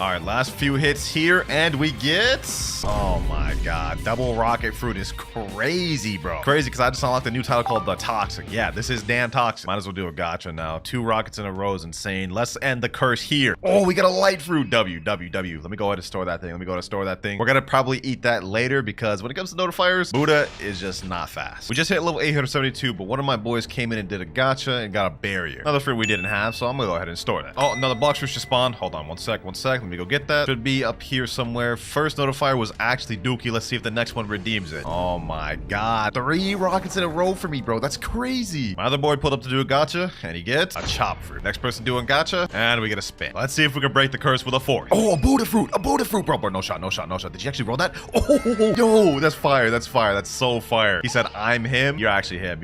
All right, last few hits here, and we get... Oh my god, double rocket fruit is crazy, bro. Crazy, because I just unlocked a new title called The Toxic. Yeah, this is damn toxic. Might as well do a gacha now. 2 rockets in a row is insane. Let's end the curse here. Oh, we got a light fruit. W. Let me go ahead and store that thing. We're gonna probably eat that later because when it comes to notifiers, Buddha is just not fast. We just hit level 872, but one of my boys came in and did a gacha and got a barrier. Another fruit we didn't have, so I'm gonna go ahead and store that. Oh, another Blox fruit just spawned. Hold on, one sec. Let me go get that. Should be up here somewhere. First notifier was actually Dookie. Let's see if the next one redeems it. Oh my god. 3 rockets in a row for me, bro. That's crazy. My other boy pulled up to do a gacha, and he gets a chop fruit. Next person doing gacha, and we get a spin. Let's see if we can break the curse with a 4. Oh, a Buddha fruit, bro. No shot. Did you actually roll that? Oh, yo, that's fire. That's so fire. He said, I'm him. You're actually him.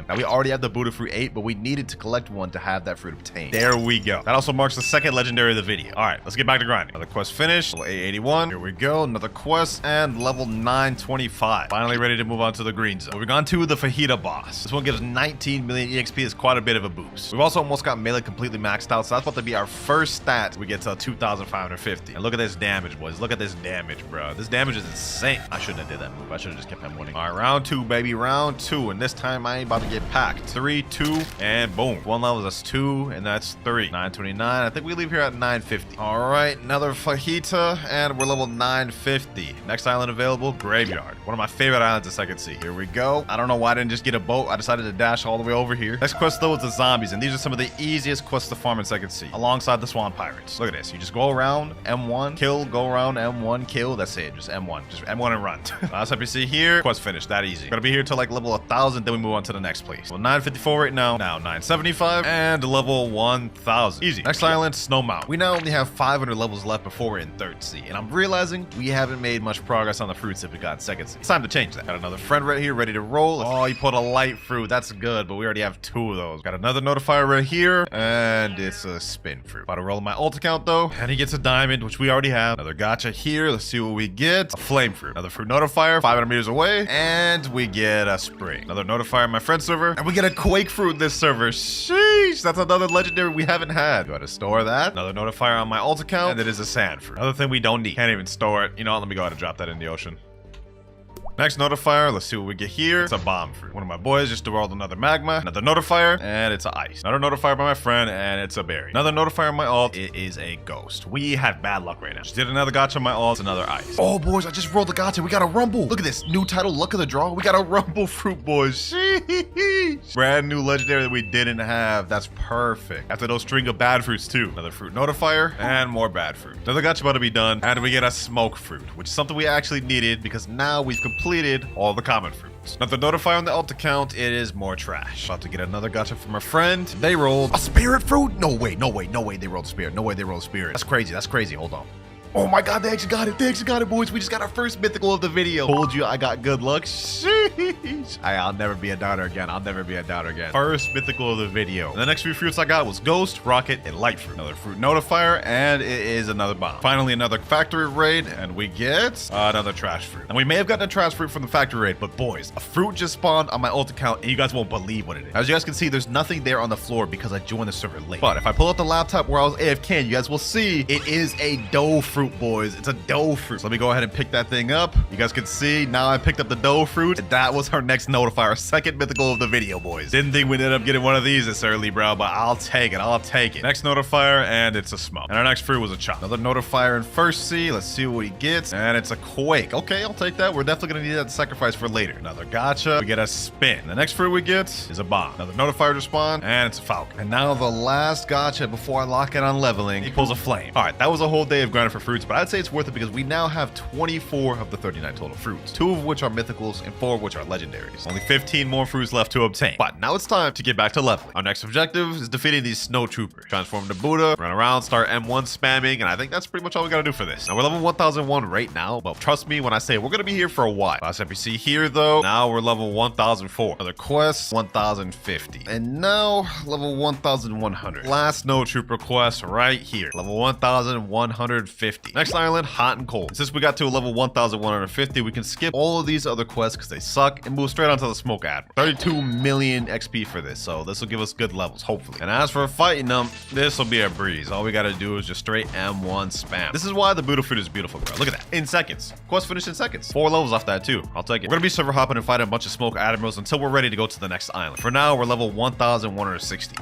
Now, we already have the Buddha fruit 8, but we needed to collect one to have that fruit obtained. There we go. That also marks the second legendary of the video. All right, let's get back to grinding. Another quest finished. Level 881. Here we go. Another quest and level 925. Finally ready to move on to the green zone. We've gone to the Fajita boss. This one gives 19 million EXP. It's quite a bit of a boost. We've also almost got melee completely maxed out, so that's about to be our first stat. We get to 2,550. And look at this damage, boys. Look at this damage, bro. This damage is insane. I shouldn't have did that move. I should have just kept him winning. All right, round 2, baby. Round 2. And this time I ain't about to get packed. 3, 2, and boom. One level, that's 2, and that's 3. 929. I think we leave here at 950. All right, another Fajita, and we're level 950. Next island available, Graveyard. One of my favorite islands in second sea. Here we go. I don't know why I didn't just get a boat. I decided to dash all the way over here. Next quest though is the zombies, and these are some of the easiest quests to farm in second sea, alongside the Swan Pirates. Look at this. You just go around, M1, kill, go around, M1, kill. That's it. Just M1. Just M1 and run. Last NPC here. Quest finished. That easy. Gonna be here till like level 1,000, then we move on to the next place. Well, 954 right now 975, and level 1,000. Easy. Next island, Snow Mountain. We now only have 500 levels left before we're in 3rd sea. And I'm realizing we haven't made much progress on the fruits if we got 2nd sea. It's time to change that. Got another friend right here ready to roll. Oh, he put a light fruit. That's good, but we already have 2 of those. Got another notifier right here, and it's a spin fruit. About to roll my ult account though, and he gets a diamond, which we already have. Another gacha here. Let's see what we get. A flame fruit. Another fruit notifier, 500 meters away, and we get a spring. Another notifier in my friend server, and we get a quake fruit in this server. Sheesh, that's another legendary we haven't had. Gotta store that. Another notifier on my ult account, and it is a sand fruit. Another thing we don't need. Can't even store it. You know what? Let me go ahead and drop that in the ocean. Next notifier, let's see what we get here. It's a bomb fruit. One of my boys just rolled another magma. Another notifier, and it's an ice. Another notifier by my friend, and it's a berry. Another notifier on my ult, it is a ghost. We have bad luck right now. Just did another gacha on my ult, another ice. Oh, boys, I just rolled a gacha. We got a rumble. Look at this. New title, luck of the draw. We got a rumble fruit, boys. Sheesh. Brand new legendary that we didn't have. That's perfect. After those string of bad fruits, too. Another fruit notifier, and more bad fruit. Another gacha about to be done, and we get a smoke fruit, which is something we actually needed because now we've completed all the common fruits. Another notifier on the alt account, it is more trash. About to get another gacha from a friend. They rolled a spirit fruit? No way, no way, no way they rolled spirit. No way they rolled spirit. That's crazy, that's crazy. Hold on. Oh my god, they actually got it. They actually got it, boys. We just got our first mythical of the video. Told you I got good luck. Sheesh. I'll never be a doubter again. I'll never be a doubter again. First mythical of the video. And the next few fruits I got was Ghost, Rocket, and Light Fruit. Another fruit notifier, and it is another bomb. Finally, another factory raid, and we get another trash fruit. And we may have gotten a trash fruit from the factory raid, but boys, a fruit just spawned on my ult account, and you guys won't believe what it is. As you guys can see, there's nothing there on the floor because I joined the server late. But if I pull out the laptop where I was AFK, you guys will see it is a dough fruit, boys. It's a dough fruit. So let me go ahead and pick that thing up. You guys can see now I picked up the dough fruit. And that was our next notifier, our second mythical of the video, boys. Didn't think we'd end up getting one of these this early, bro, but I'll take it. I'll take it. Next notifier, and it's a smoke. And our next fruit was a chop. Another notifier in 1st sea. Let's see what he gets. And it's a quake. Okay, I'll take that. We're definitely gonna need that to sacrifice for later. Another gacha. We get a spin. The next fruit we get is a bomb. Another notifier to spawn, and it's a falcon. And now the last gacha before I lock in on leveling, he pulls a flame. All right, that was a whole day of grinding for fruits, but I'd say it's worth it because we now have 24 of the 39 total fruits, 2 of which are mythicals and 4 of which are legendaries. Only 15 more fruits left to obtain. But now it's time to get back to leveling. Our next objective is defeating these snow troopers. Transform into Buddha, run around, start M1 spamming, and I think that's pretty much all we gotta do for this. Now we're level 1001 right now, but trust me when I say we're gonna be here for a while. Last NPC here though, now we're level 1004. Another quest, 1050. And now level 1100. Last snow trooper quest right here, level 1150. Next island, hot and cold. Since we got to a level 1150, we can skip all of these other quests because they suck and move straight onto the smoke admiral. 32 million XP for this, so this will give us good levels, hopefully. And as for fighting them, this will be a breeze. All we gotta do is just straight M1 spam. This is why the Buddha fruit is beautiful, bro. Look at that. In seconds. Quest finished in seconds. 4 levels off that too. I'll take it. We're gonna be server hopping and fighting a bunch of smoke admirals until we're ready to go to the next island. For now, we're level 1160.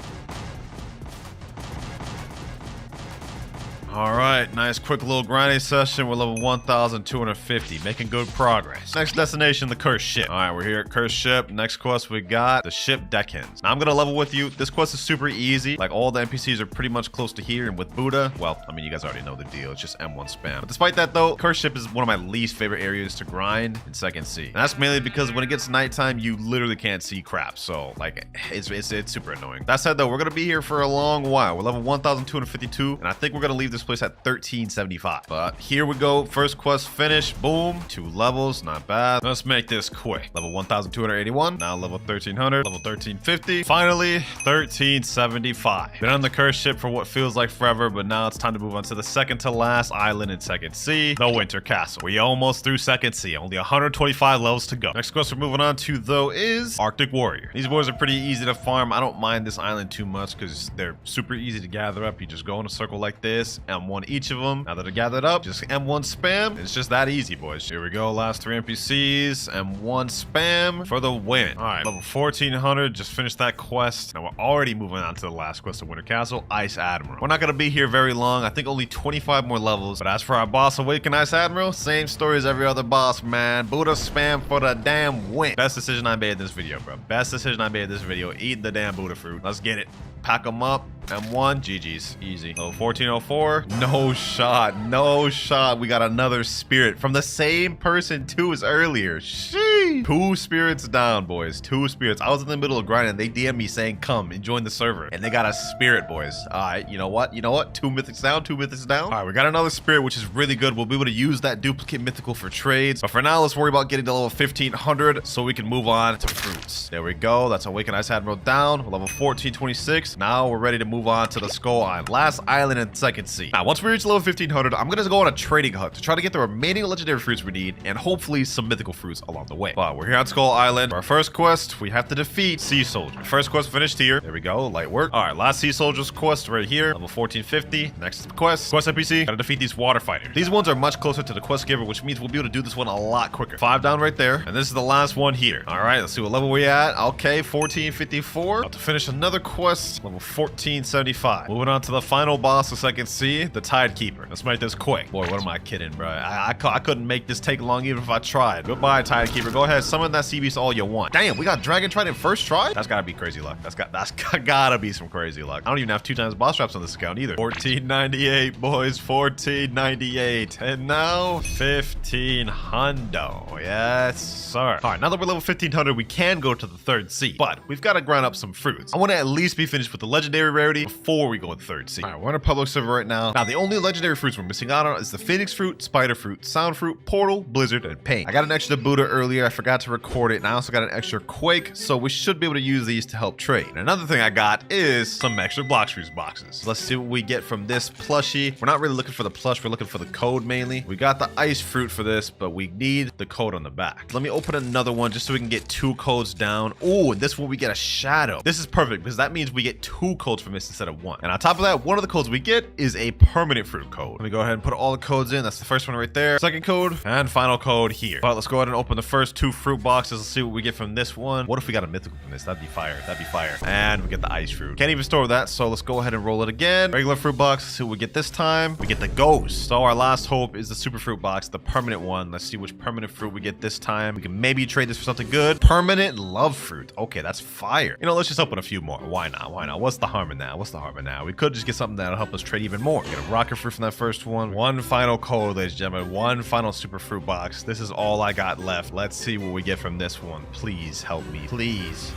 All right, nice quick little grinding session. We're level 1250, making good progress. Next destination, the cursed ship. All right, we're here at cursed ship. Next quest we got the ship deckhens. Now I'm gonna level with you. This quest is super easy. Like all the NPCs are pretty much close to here, and with Buddha, well, I mean, you guys already know the deal. It's just M1 spam. But despite that though, cursed ship is one of my least favorite areas to grind in 2nd sea. And that's mainly because when it gets nighttime, you literally can't see crap. So like, it's super annoying. That said though, we're gonna be here for a long while. We're level 1252, and I think we're gonna leave this place at 1375. But here we go. First quest finished. Boom. 2 levels. Not bad. Let's make this quick. Level 1281. Now level 1300. Level 1350. Finally, 1375. Been on the cursed ship for what feels like forever, but now it's time to move on to the second to last island in 2nd sea, the Winter Castle. We almost through 2nd sea. Only 125 levels to go. Next quest we're moving on to though is Arctic Warrior. These boys are pretty easy to farm. I don't mind this island too much because they're super easy to gather up. You just go in a circle like this, M1 each of them. Now that they're gathered up, just M1 spam. It's just that easy, boys. Here we go. Last 3 NPCs. M1 spam for the win. All right, level 1400. Just finished that quest. Now we're already moving on to the last quest of Winter Castle, Ice Admiral. We're not going to be here very long. I think only 25 more levels. But as for our boss, Awaken Ice Admiral, same story as every other boss, man. Buddha spam for the damn win. Best decision I made in this video, bro. Best decision I made in this video. Eat the damn Buddha fruit. Let's get it. Pack them up. M1, GG's, easy. Oh, 1404, no shot, no shot. We got another spirit from the same person too as earlier. Sheesh. Whee! 2 spirits down, boys. 2 spirits. I was in the middle of grinding. They DM'd me saying, come and join the server. And they got a spirit, boys. All right, you know what? You know what? 2 mythics down, 2 mythics down. All right, we got another spirit, which is really good. We'll be able to use that duplicate mythical for trades. But for now, let's worry about getting to level 1500 so we can move on to fruits. There we go. That's Awakened Ice Admiral down. Level 1426. Now we're ready to move on to the Skull Island. Last island in Second Sea. Now, once we reach level 1500, I'm going to go on a trading hunt to try to get the remaining legendary fruits we need and hopefully some mythical fruits along the way. But we're here on Skull Island. For our first quest, we have to defeat Sea Soldier. First quest finished here. There we go. Light work. All right, last Sea Soldier's quest right here. Level 1450. Next quest. Quest NPC. Gotta defeat these water fighters. These ones are much closer to the quest giver, which means we'll be able to do this one a lot quicker. 5 down right there. And this is the last one here. All right, let's see what level we're at. Okay, 1454. About to finish another quest. Level 1475. Moving on to the final boss of Second Sea, the Tide Keeper. Let's make this quick. Boy, what am I kidding, bro? I couldn't make this take long even if I tried. Goodbye, Tide Keeper. Go ahead, summon that sea beast all you want. Damn, we got Dragon Trident first try? That's gotta be crazy luck. That's gotta be some crazy luck. I don't even have 2 times boss traps on this account either. 1498, boys. 1498. And now 1500. Yes, sir. All right, now that we're level 1500, we can go to the third sea, but we've got to grind up some fruits. I want to at least be finished with the legendary rarity before we go to the third sea. All right, we're on a public server right now. Now, the only legendary fruits we're missing out on is the Phoenix fruit, Spider fruit, Sound fruit, Portal, Blizzard, and Pain. I got an extra Buddha earlier. I forgot to record it, and I also got an extra Quake, so we should be able to use these to help trade. And another thing I got is some extra Blox fruits boxes. Let's see what we get from this plushie. We're not really looking for the plush. We're looking for the code mainly. We got the ice fruit for this, but we need the code on the back. Let me open another one just so we can get 2 codes down. Oh, and this one we get a shadow. This is perfect because that means we get 2 codes from this instead of 1. And on top of that, one of the codes we get is a permanent fruit code. Let me go ahead and put all the codes in. That's the first one right there. Second code and final code here. But let's go ahead and open the first 2 fruit boxes. Let's see what we get from this one. What if we got a mythical from this? That'd be fire. That'd be fire. And we get the ice fruit. Can't even store that, so let's go ahead and roll it again. Regular fruit box. Let's see what we get this time. We get the ghost. So our last hope is the super fruit box, the permanent one. Let's see which permanent fruit we get this time. We can maybe trade this for something good. Permanent love fruit. Okay, that's fire. You know, let's just open a few more. Why not? Why not? What's the harm in that? What's the harm in that? We could just get something that'll help us trade even more. Get a rocket fruit from that first one. One final code, ladies and gentlemen. One final super fruit box. This is all I got left. Let's see what we get from this one. Please help me. Please.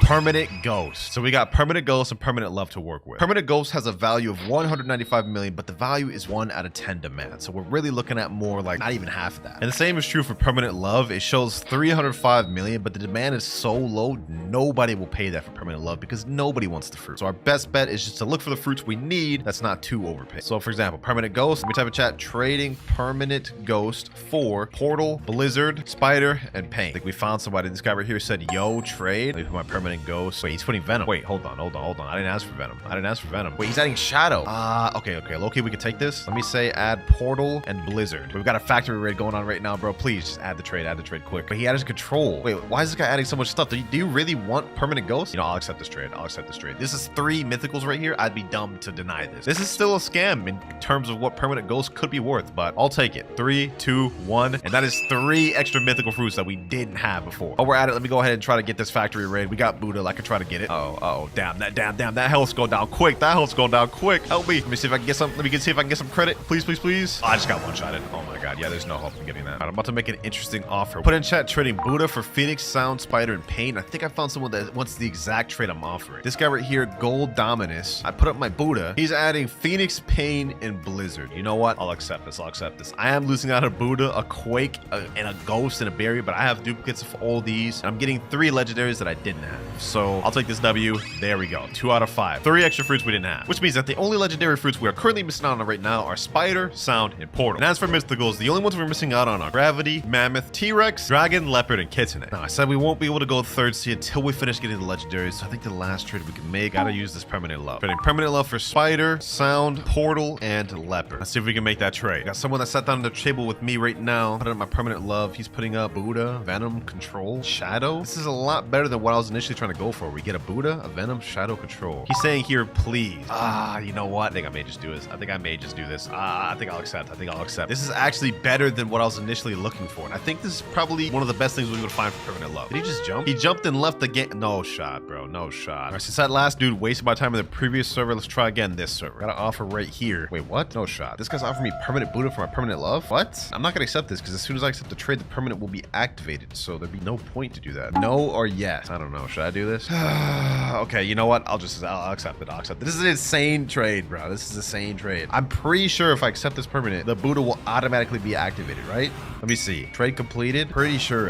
Permanent ghost. So we got permanent ghost and permanent love to work with. Permanent ghost has a value of 195 million, but the value is 1 out of 10 demand. So we're really looking at more like not even half of that. And the same is true for permanent love. It shows 305 million, but the demand is so low, nobody will pay that for permanent love because nobody wants the fruit. So our best bet is just to look for the fruits we need that's not too overpaid. So for example, permanent ghost, let me type in chat, trading permanent ghost for Portal, Blizzard, Spider, and Pain. I think we found somebody. This guy right here said, yo, trade. Let me put my permanent ghost. Wait, he's putting Venom. Wait, hold on. I didn't ask for Venom. Wait, he's adding Shadow. Okay. Low-key, we can take this. Let me say add Portal and Blizzard. We've got a factory raid going on right now, bro. Please just add the trade quick. But he added control. Wait, why is this guy adding so much stuff? Do you really want permanent ghost? You know, I'll accept this trade. This is 3 mythicals right here. I'd be dumb to deny this. This is still a scam in terms of what permanent ghost could be worth, but I'll take it. 3, 2, 1. And that is 3 extra mythical fruits that we didn't have before. Oh, we're at it. Let me go ahead and try to get this factory raid. We got Buddha. I could try to get it. Oh, damn. That health's going down quick. Help me. Let me see if I can get some. Let me see if I can get some credit. Please. Oh, I just got one-shotted. Oh my god. Yeah, there's no hope in getting that. All right, I'm about to make an interesting offer. Put in chat trading Buddha for Phoenix, Sound, Spider, and Pain. I think I found someone that wants the exact trade I'm offering. This guy right here, Gold Dominus. I put up my Buddha. He's adding Phoenix, Pain, and Blizzard. You know what? I'll accept this. I am losing out a Buddha, a Quake, and a Ghost, and a Barrier, but I have duplicates of all these. And I'm getting 3 legendaries that I didn't have. So I'll take this W. There we go. 2 out of 5. 3 extra fruits we didn't have. Which means that the only legendary fruits we are currently missing out on right now are Spider, Sound, and Portal. And as for mysticals, the only ones we're missing out on are Gravity, Mammoth, T-Rex, Dragon, Leopard, and Kitsune. Now, I said we won't be able to go third sea until we finish getting the legendaries, so I think the last trade we can make, gotta use this permanent love. Trading permanent love for Spider, Sound, Portal, and Leopard. Let's see if we can make that trade. Got someone that sat down at the table with me right now. Put up my permanent love. He's putting up Buddha, Venom, Control, Shadow. This is a lot better than what I was initially trying trying to go for? We get a Buddha, a Venom, Shadow Control. He's saying here, please. You know what? I think I may just do this. I think I'll accept. This is actually better than what I was initially looking for. And I think this is probably one of the best things we're going to find for permanent love. Did he just jump? He jumped and left the game. No shot, bro. No shot. All right, since that last dude wasted my time in the previous server, let's try again this server. Got an offer right here. Wait, what? No shot. This guy's offering me permanent Buddha for my permanent love? What? I'm not going to accept this because as soon as I accept the trade, the permanent will be activated. So there'd be no point to do that. No or yes? I don't know. Should I do this? Okay, you know what? I'll accept it. I'll accept it. This is an insane trade, bro. This is an insane trade. I'm pretty sure if I accept this permanent, the Buddha will automatically be activated, right? Let me see. Trade completed. Pretty sure.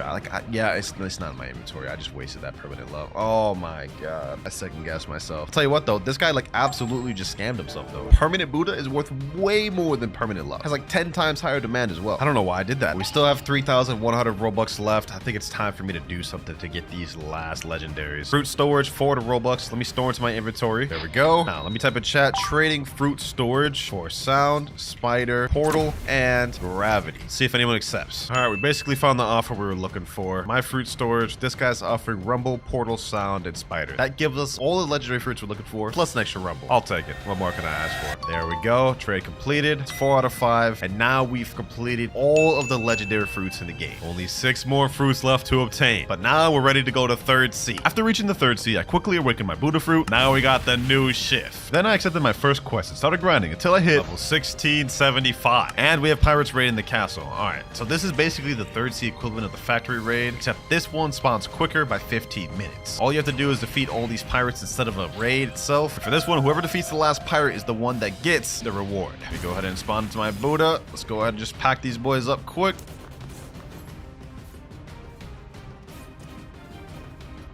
Yeah, it's not in my inventory. I just wasted that permanent love. Oh my god. I second guessed myself. I'll tell you what though, this guy like absolutely just scammed himself though. Permanent Buddha is worth way more than permanent love. Has like 10 times higher demand as well. I don't know why I did that. We still have 3,100 Robux left. I think it's time for me to do something to get these last legendaries. Fruit storage, 4 to Robux. Let me store into my inventory. There we go. Now let me type in chat. Trading fruit storage for sound, spider, portal, and gravity. See if anyone accepts. All right, we basically found the offer we were looking for. My fruit storage. This guy's offering rumble, portal, sound, and spider. That gives us all the legendary fruits we're looking for, plus an extra rumble. I'll take it. What more can I ask for? There we go. Trade completed. It's 4 out of 5. And now we've completed all of the legendary fruits in the game. Only 6 more fruits left to obtain. But now we're ready to go to 3rd sea. After reaching the 3rd sea, I quickly awakened my Buddha fruit. Now we got the new shift. Then I accepted my first quest and started grinding until I hit level 1675. And we have pirates raiding the castle. All right, so this is basically the 3rd sea equivalent of the factory raid, except this one spawns quicker by 15 minutes. All you have to do is defeat all these pirates instead of a raid itself. For this one, whoever defeats the last pirate is the one that gets the reward. Let me go ahead and spawn into my Buddha. Let's go ahead and just pack these boys up quick.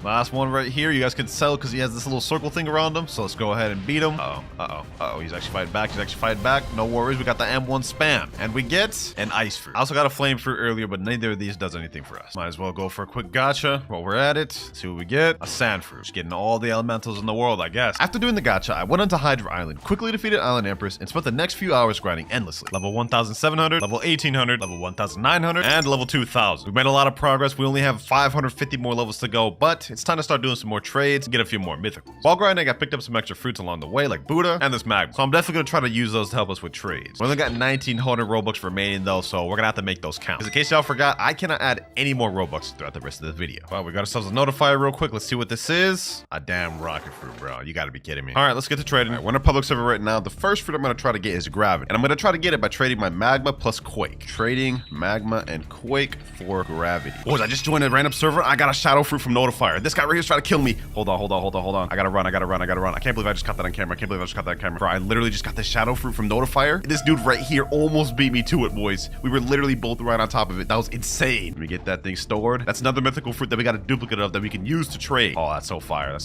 Last one right here. You guys can tell because he has this little circle thing around him. So let's go ahead and beat him. He's actually fighting back. No worries. We got the M1 spam. And we get an ice fruit. I also got a flame fruit earlier, but neither of these does anything for us. Might as well go for a quick gacha while we're at it. See what we get. A sand fruit. Just getting all the elementals in the world, I guess. After doing the gacha, I went onto Hydra Island, quickly defeated Island Empress, and spent the next few hours grinding endlessly. Level 1,700, level 1,800, level 1,900, and level 2,000. We've made a lot of progress. We only have 550 more levels to go, but it's time to start doing some more trades and get a few more mythicals. While grinding, I picked up some extra fruits along the way, like Buddha and this magma. So I'm definitely going to try to use those to help us with trades. We only got 1,900 Robux remaining though, so we're going to have to make those count. Because in case y'all forgot, I cannot add any more Robux throughout the rest of this video. Well, we got ourselves a notifier real quick. Let's see what this is. A damn rocket fruit, bro. You got to be kidding me. All right, let's get to trading. All right, we're in a public server right now. The first fruit I'm going to try to get is gravity. And I'm going to try to get it by trading my magma plus quake. Trading magma and quake for gravity. Boys, I just joined a random server. I got a shadow fruit from notifier. This guy right here is trying to kill me. Hold on. I gotta run. I can't believe I just caught that on camera. Bro, I literally just got the shadow fruit from notifier. This dude right here almost beat me to it, boys. We were literally both right on top of it. That was insane. Let me get that thing stored. That's another mythical fruit that we got a duplicate of that we can use to trade. Oh, that's so fire.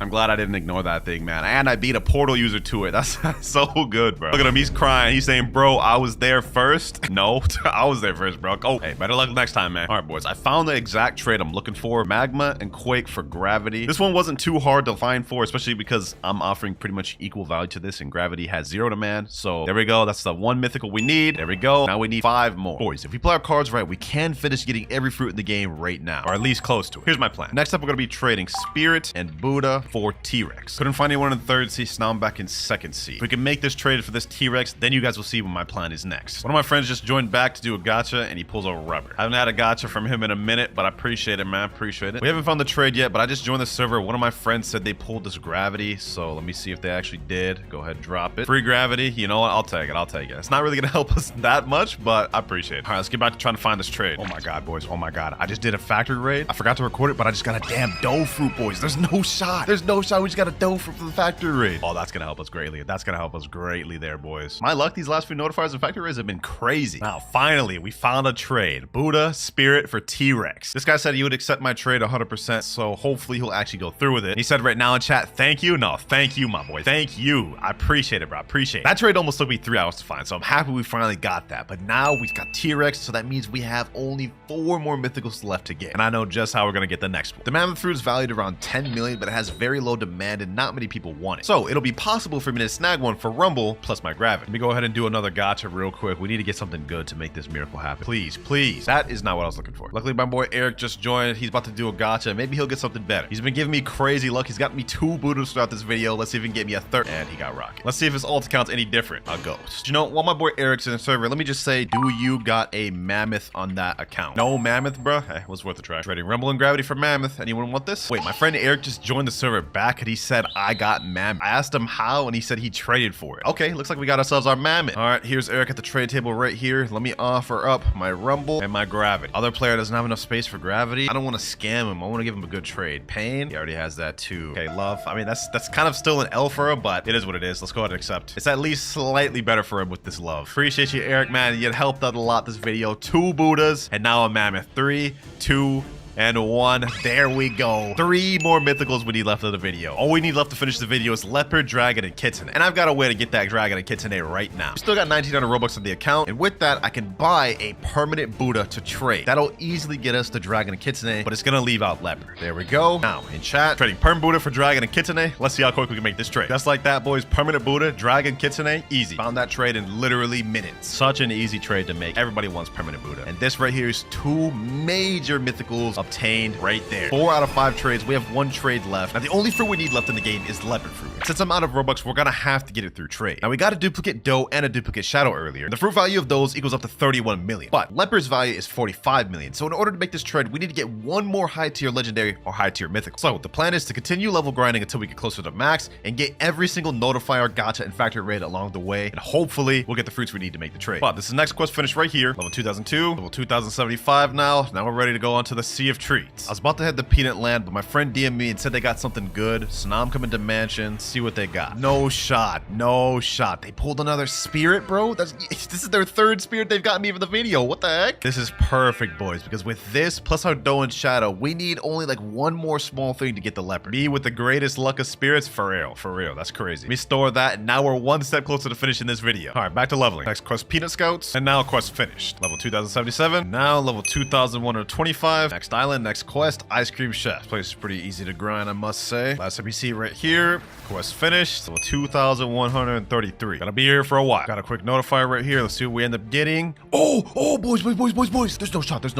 I'm glad I didn't ignore that thing, man. And I beat a portal user to it. That's so good, bro. Look at him. He's crying. He's saying, bro, I was there first. No, I was there first, bro. Oh, hey, better luck next time, man. All right, boys. I found the exact trade I'm looking for. Magma and quake for gravity. This one wasn't too hard to find for, especially because I'm offering pretty much equal value to this, and gravity has 0 demand. So there we go. That's the 1 mythical we need. There we go. Now we need 5 more. Boys, if we play our cards right, we can finish getting every fruit in the game right now, or at least close to it. Here's my plan. Next up, we're going to be trading Spirit and Buddha for T-Rex. Couldn't find anyone in 3rd sea, so now I'm back in 2nd sea. If we can make this trade for this T-Rex, then you guys will see what my plan is next. One of my friends just joined back to do a gacha, and he pulls a rubber. I haven't had a gacha from him in a minute, but I appreciate it, man. Appreciate it. We haven't found the trade yet, but I just joined the server. One of my friends said they pulled this gravity, so let me see if they actually did. Go ahead, drop it. Free gravity. You know what? I'll take it. It's not really gonna help us that much, but I appreciate it. All right, let's get back to trying to find this trade. Oh my god, boys. Oh my god. I just did a factory raid. I forgot to record it, but I just got a damn dough fruit, boys. There's no shot. We just got a dough fruit for the factory raid. Oh, that's gonna help us greatly. There, boys. My luck, these last few notifiers and factory raids have been crazy. Now, finally, we found a trade. Buddha Spirit for T-Rex. This guy said he would accept my trade 100%, so hopefully he'll actually go through with it. He said right now in chat, thank you. No, thank you, my boy. Thank you. I appreciate it, bro. That trade almost took me 3 hours to find, so I'm happy we finally got that. But now we've got T-Rex, so that means we have only 4 more mythicals left to get. And I know just how we're gonna get the next one. The mammoth fruit is valued around 10 million, but it has very low demand and not many people want it. So it'll be possible for me to snag one for rumble plus my gravity. Let me go ahead and do another gacha real quick. We need to get something good to make this miracle happen. Please. That is not what I was looking for. Luckily, my boy Eric just joined. He's about to do a gacha. Maybe he'll get get something better. He's been giving me crazy luck. He's got me 2 Buddhas throughout this video. Let's see if he can get me a third. And he got rocket. Let's see if his ult account's any different. A ghost. You know, while my boy Eric's in the server, let me just say, do you got a mammoth on that account? No mammoth, bro? Hey, it was worth a try. Trading rumble and gravity for mammoth. Anyone want this? Wait, my friend Eric just joined the server back and he said, I got mammoth. I asked him how and he said he traded for it. Okay, looks like we got ourselves our mammoth. All right, here's Eric at the trade table right here. Let me offer up my rumble and my gravity. Other player doesn't have enough space for gravity. I don't want to scam him. I want to give him a good trade. Pain, he already has that too. Okay, love. I mean, that's kind of still an L for him, but it is what it is. Let's go ahead and accept. It's at least slightly better for him with this love. Appreciate you, Eric, man. You helped out a lot this video. 2 Buddhas and now a mammoth. 3, 2, and 1. There we go. 3 more mythicals we need left of the video. All we need left to finish the video is leopard, dragon, and kitten. And I've got a way to get that dragon and kitten right now. We still got 1900 Robux on the account, and with that I can buy a permanent Buddha to trade. That'll easily get us the dragon and kitten, but it's gonna leave out leopard. There we go. Now in chat, trading perm Buddha for dragon and kitten. Let's see how quick we can make this trade. Just like that, boys. Permanent Buddha, dragon, kitten, easy. Found that trade in literally minutes. Such an easy trade to make. Everybody wants permanent Buddha, and this right here is 2 major mythicals obtained right there. 4 out of 5 trades. We have 1 trade left. Now the only fruit we need left in the game is leopard fruit. Since I'm out of Robux, we're gonna have to get it through trade. Now we got a duplicate doe and a duplicate shadow earlier. The fruit value of those equals up to 31 million, but leopard's value is 45 million. So in order to make this trade, we need to get 1 more high tier legendary or high tier mythical. So the plan is to continue level grinding until we get closer to max and get every single notifier, gacha, and factory raid along the way, and hopefully we'll get the fruits we need to make the trade. But this is the next quest finished right here. Level 2002, level 2075 now. Now we're ready to go on to the Sea of Treats. I was about to head to Peanut Land, but my friend DM'd me and said they got something good. So now I'm coming to Mansion, see what they got. No shot. No shot. They pulled another spirit, bro. This is their 3rd spirit they've gotten me for the video. What the heck? This is perfect, boys, because with this plus our doe and shadow, we need only like 1 more small thing to get the leopard. Me with the greatest luck of spirits, for real. For real. That's crazy. Let me store that, and now we're 1 step closer to finishing this video. All right, back to leveling. Next quest, Peanut Scouts, and now quest finished. Level 2077. Now level 2125. Next island, next quest, Ice Cream Chef. This place is pretty easy to grind, I must say. Last NPC right here. Quest finished. Level 2133. Gotta be here for a while. Got a quick notifier right here. Let's see what we end up getting. Oh, boys. There's no shot. We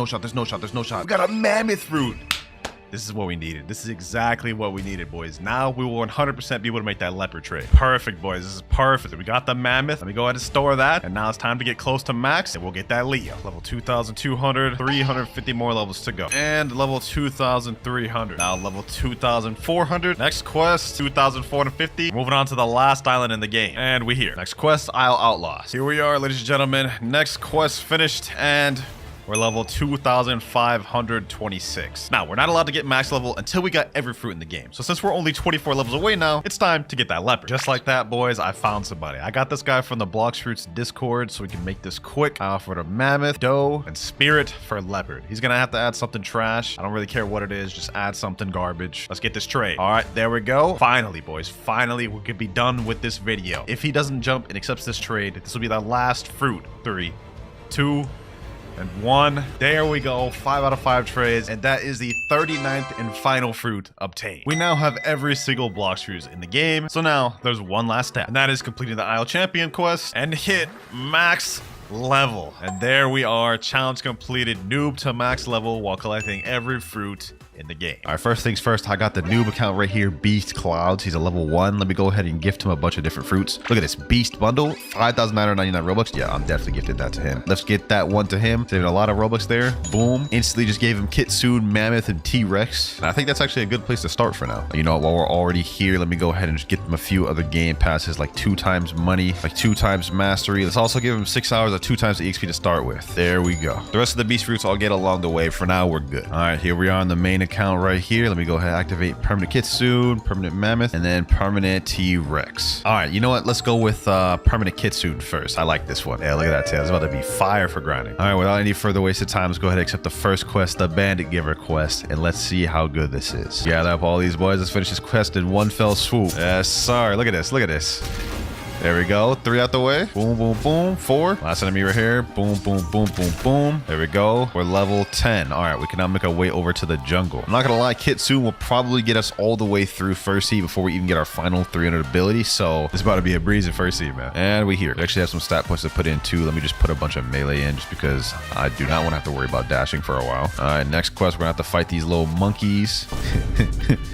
got a mammoth fruit. This is what we needed. This is exactly what we needed, boys. Now we will 100% be able to make that leopard trade. Perfect, boys. This is perfect. We got the mammoth. Let me go ahead and store that. And now it's time to get close to max, and we'll get that Leo. Level 2200, 350 more levels to go. And level 2300. Now level 2400. Next quest, 2450. Moving on to the last island in the game. And we here. Next quest, Isle Outlaws. Here we are, ladies and gentlemen. Next quest finished, and we're level 2526. Now, we're not allowed to get max level until we got every fruit in the game. So since we're only 24 levels away now, it's time to get that leopard. Just like that, boys, I found somebody. I got this guy from the Blox Fruits Discord, so we can make this quick. I offered a mammoth, doe, and spirit for leopard. He's gonna have to add something trash. I don't really care what it is, just add something garbage. Let's get this trade. All right, there we go. Finally, boys, finally, we could be done with this video. If he doesn't jump and accepts this trade, this will be the last fruit. 3, 2, and 1. There we go. 5 out of 5 trades, and that is the 39th and final fruit obtained. We now have every single Blox Fruits in the game, so now there's one last step, and that is completing the Isle Champion quest and hit max level. And there we are, challenge completed, noob to max level while collecting every fruit in the game. All right, first things first, I got the noob account right here, WinterKloudz. He's a level 1. Let me go ahead and gift him a bunch of different fruits. Look at this beast bundle, 5,999 Robux. Yeah, I'm definitely gifted that to him. Let's get that one to him. Saving a lot of Robux there. Boom. Instantly just gave him Kitsune, Mammoth, and T-Rex. And I think that's actually a good place to start for now. You know, while we're already here, let me go ahead and just get him a few other game passes, like 2 times money, like 2 times mastery. Let's also give him 6 hours of 2 times the EXP to start with. There we go. The rest of the beast fruits I'll get along the way. For now, we're good. All right, here we are on the main account right here. Let me go ahead and activate permanent Kitsune, permanent Mammoth, and then permanent T-Rex. All right, you know what? Let's go with permanent Kitsune first. I like this one. Yeah, look at that tail. It's about to be fire for grinding. All right, without any further wasted time, let's go ahead and accept the first quest, the Bandit Giver quest, and let's see how good this is. Gather up all these boys. Let's finish this quest in one fell swoop. Yes, sir. Look at this. Look at this. There we go. 3 out the way. Boom, boom, boom. 4. Last enemy right here. Boom, boom, boom, boom, boom. There we go. We're level 10. All right, we can now make our way over to the jungle. I'm not gonna lie, Kitsune will probably get us all the way through first seed before we even get our final 300 ability. So it's about to be a breeze in first seed, man. And we here. We actually have some stat points to put in too. Let me just put a bunch of melee in just because I do not want to have to worry about dashing for a while. All right, next quest, we're gonna have to fight these little monkeys.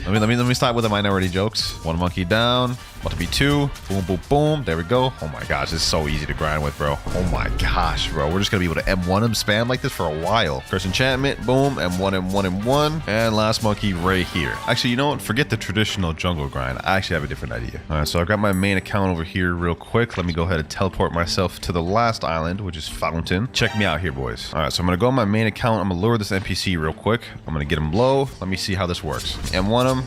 let me start with the minority jokes. 1 monkey down. About to be 2. Boom, boom, boom. There we go. Oh my gosh, this is so easy to grind with, bro. Oh my gosh, bro. We're just gonna be able to M1 him, spam like this for a while. Curse enchantment. Boom. M1, M1, M1. And last monkey right here. Actually, you know what? Forget the traditional jungle grind. I actually have a different idea. All right, so I got my main account over here real quick. Let me go ahead and teleport myself to the last island, which is Fountain. Check me out here, boys. All right, so I'm gonna go on my main account. I'm gonna lure this NPC real quick. I'm gonna get him low. Let me see how this works. M1 him.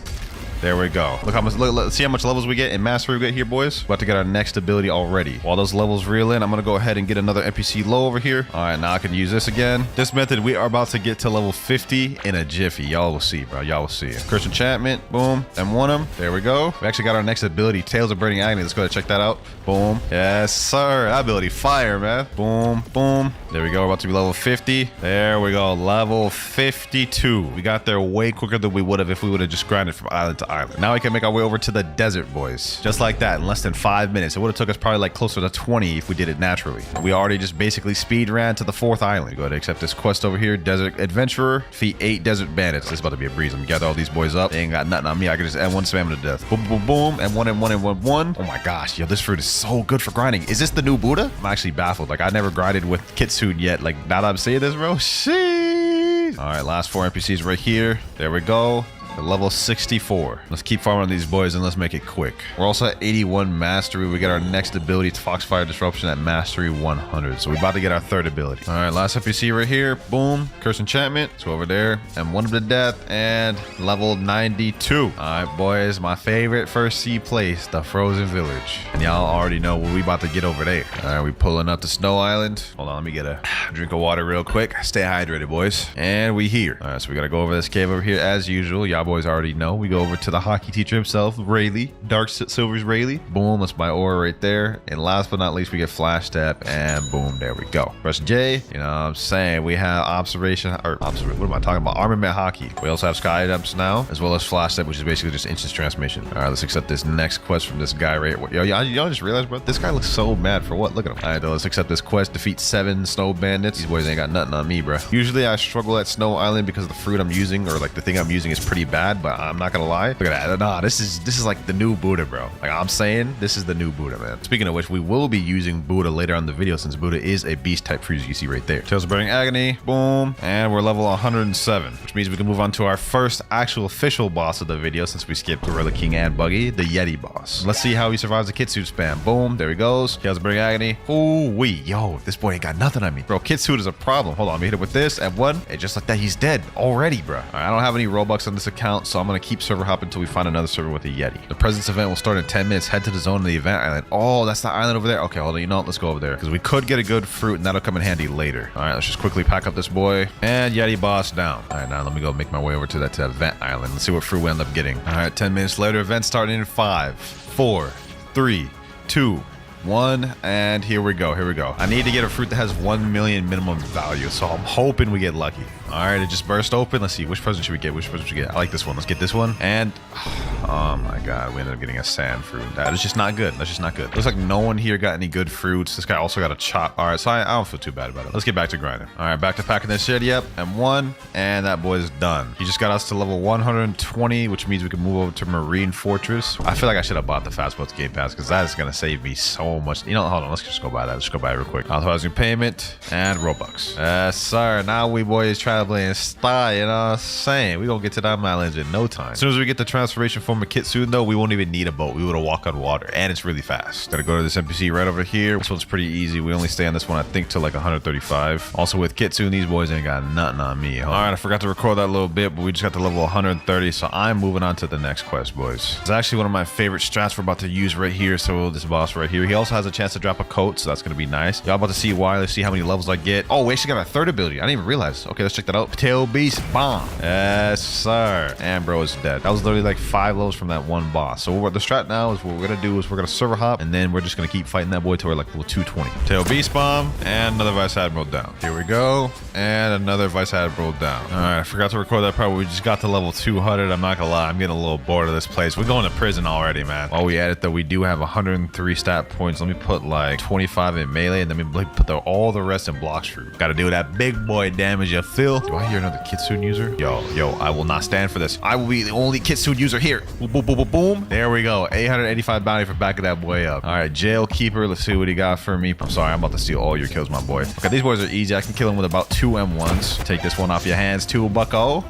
There we go. Look how much. Let's see how much levels we get in mastery we get here, boys. About to get our next ability already. While those levels reel in, I'm gonna go ahead and get another NPC low over here. All right, now I can use this again. This method, we are about to get to level 50 in a jiffy. Y'all will see, bro. Y'all will see. Curse enchantment. Boom. M1 him. There we go. We actually got our next ability, Tales of Burning Agony. Let's go ahead and check that out. Boom. Yes, sir. That ability, fire, man. Boom. Boom. There we go. We're about to be level 50. There we go. Level 52. We got there way quicker than we would have if we would have just grinded from island to island. Now we can make our way over to the desert, boys. Just like that, in less than 5 minutes. It would have took us probably like closer to 20 if we did it naturally. We already just basically speed ran to the 4th island. Go ahead and accept this quest over here. Desert Adventurer. Defeat 8 desert bandits. This is about to be a breeze. I'm gonna gather all these boys up. They ain't got nothing on me. I can just M1 spam them to death. Boom, boom, boom. M1, M1, M1, M1. Oh my gosh, yo, this fruit is so good for grinding. Is this the new Buddha? I'm actually baffled. Like, I never grinded with Kitsune yet. Like, now that I'm saying this, bro. Sheesh. All right, last 4 NPCs right here. There we go. Level 64. Let's keep farming on these boys and let's make it quick. We're also at 81 mastery. We get our next ability to Foxfire Disruption at mastery 100. So we're about to get our 3rd ability. All right, last NPC right here. Boom. Curse enchantment. So over there. And 1 of the death. And level 92. All right, boys. My favorite first sea place, the Frozen Village. And y'all already know what we about to get over there. All right, we pulling up to Snow Island. Hold on, let me get a drink of water real quick. Stay hydrated, boys. And we here. All right, so we gotta go over this cave over here as usual. Y'all boys already know. We go over to the hockey teacher himself, Rayleigh. Dark Silver's Rayleigh. Boom, that's my aura right there. And last but not least, we get flash step and boom, there we go. Press J, you know what I'm saying? We have observation, what am I talking about? Armament hockey. We also have sky items now, as well as flash step, which is basically just instant transmission. All right, let's accept this next quest from this guy right here. Yo, y'all just realized, bro, this guy looks so mad for what? Look at him. All right, though, let's accept this quest. Defeat 7 snow bandits. These boys ain't got nothing on me, bro. Usually I struggle at Snow Island because the fruit I'm using, or like the thing I'm using, is pretty bad, but I'm not gonna lie. Look at that. Nah, this is like the new Buddha, bro. Like I'm saying, this is the new Buddha, man. Speaking of which, we will be using Buddha later on in the video since Buddha is a beast type fruit, as you see right there. Tales of Burning Agony, boom, and we're level 107, which means we can move on to our first actual official boss of the video since we skipped Gorilla King and Buggy, the Yeti boss. Let's see how he survives the Kitsune spam. Boom, there he goes. Tales of Burning Agony. Ooh wee, yo, this boy ain't got nothing on me, bro. Kitsune is a problem. Hold on, let me hit it with this and 1, and just like that, he's dead already, bro. All right, I don't have any Robux on this account, so I'm gonna keep server hopping until we find another server with a Yeti. The presence event will start in 10 minutes. Head to the zone of the event island. Oh, that's the island over there. Okay, hold on. You know what? Let's go over there because we could get a good fruit and that'll come in handy later. All right, let's just quickly pack up this boy and Yeti boss down. All right, now let me go make my way over to that event island. Let's see what fruit we end up getting. All right, 10 minutes later, event starting in 5, 4, 3, 2, 1, and here we go. Here we go. I need to get a fruit that has 1 million minimum value, so I'm hoping we get lucky. All right, it just burst open. Let's see, which present should we get? Which present should we get? I like this one. Let's get this one. And oh my god, we ended up getting a sand fruit. That is just not good. That's just not good. Looks like no one here got any good fruits. This guy also got a chop. All right, so I don't feel too bad about it. Let's get back to grinding. All right, back to packing this shit. Yep, and 1, and that boy's done. He just got us to level 120, which means we can move over to Marine Fortress. I feel like I should have bought the Fast Boats Game Pass because that is gonna save me so much. You know, hold on, let's just go buy that. Let's go buy it real quick. Authorizing payment and Robux. Yes, sir. Now we boys traveling in style, you know what I'm saying? We gonna get to that island in no time. As soon as we get the transformation form of Kitsune, though, we won't even need a boat. We would have walked on water, and it's really fast. Gotta go to this NPC right over here. This one's pretty easy. We only stay on this one, I think, till like 135. Also with Kitsune, these boys ain't got nothing on me. All right, I forgot to record that a little bit, but we just got to level 130, so I'm moving on to the next quest, boys. It's actually one of my favorite strats we're about to use right here. So this boss right here, he also has a chance to drop a coat, so that's gonna be nice. Y'all about to see why. Let's see how many levels I get. Oh, we actually got a third ability. I didn't even realize. Okay, let's check that out. Tail Beast Bomb. Yes, sir. And bro is dead. That was literally like 5 levels from that one boss. So the strat now is what we're gonna do is we're gonna server hop, and then we're just gonna keep fighting that boy till we're like level 220. Tail Beast Bomb, and another Vice Admiral down. Here we go. And another Vice Admiral down. All right, I forgot to record that part. We just got to level 200. I'm not gonna lie, I'm getting a little bored of this place. We're going to prison already, man. While we at it though, we do have 103 stat points. Let me put like 25 in melee, and then we put all the rest in Blox fruit. Gotta do that big boy damage, you feel? Do I hear another Kitsune user? Yo, I will not stand for this. I will be the only Kitsune user here. Boom, boom, boom, boom, boom. There we go. 885 bounty for backing that boy up. All right, Jail Keeper. Let's see what he got for me. I'm sorry, I'm about to steal all your kills, my boy. Okay, these boys are easy. I can kill him with about 2 M1s. Take this one off your hands, too, bucko.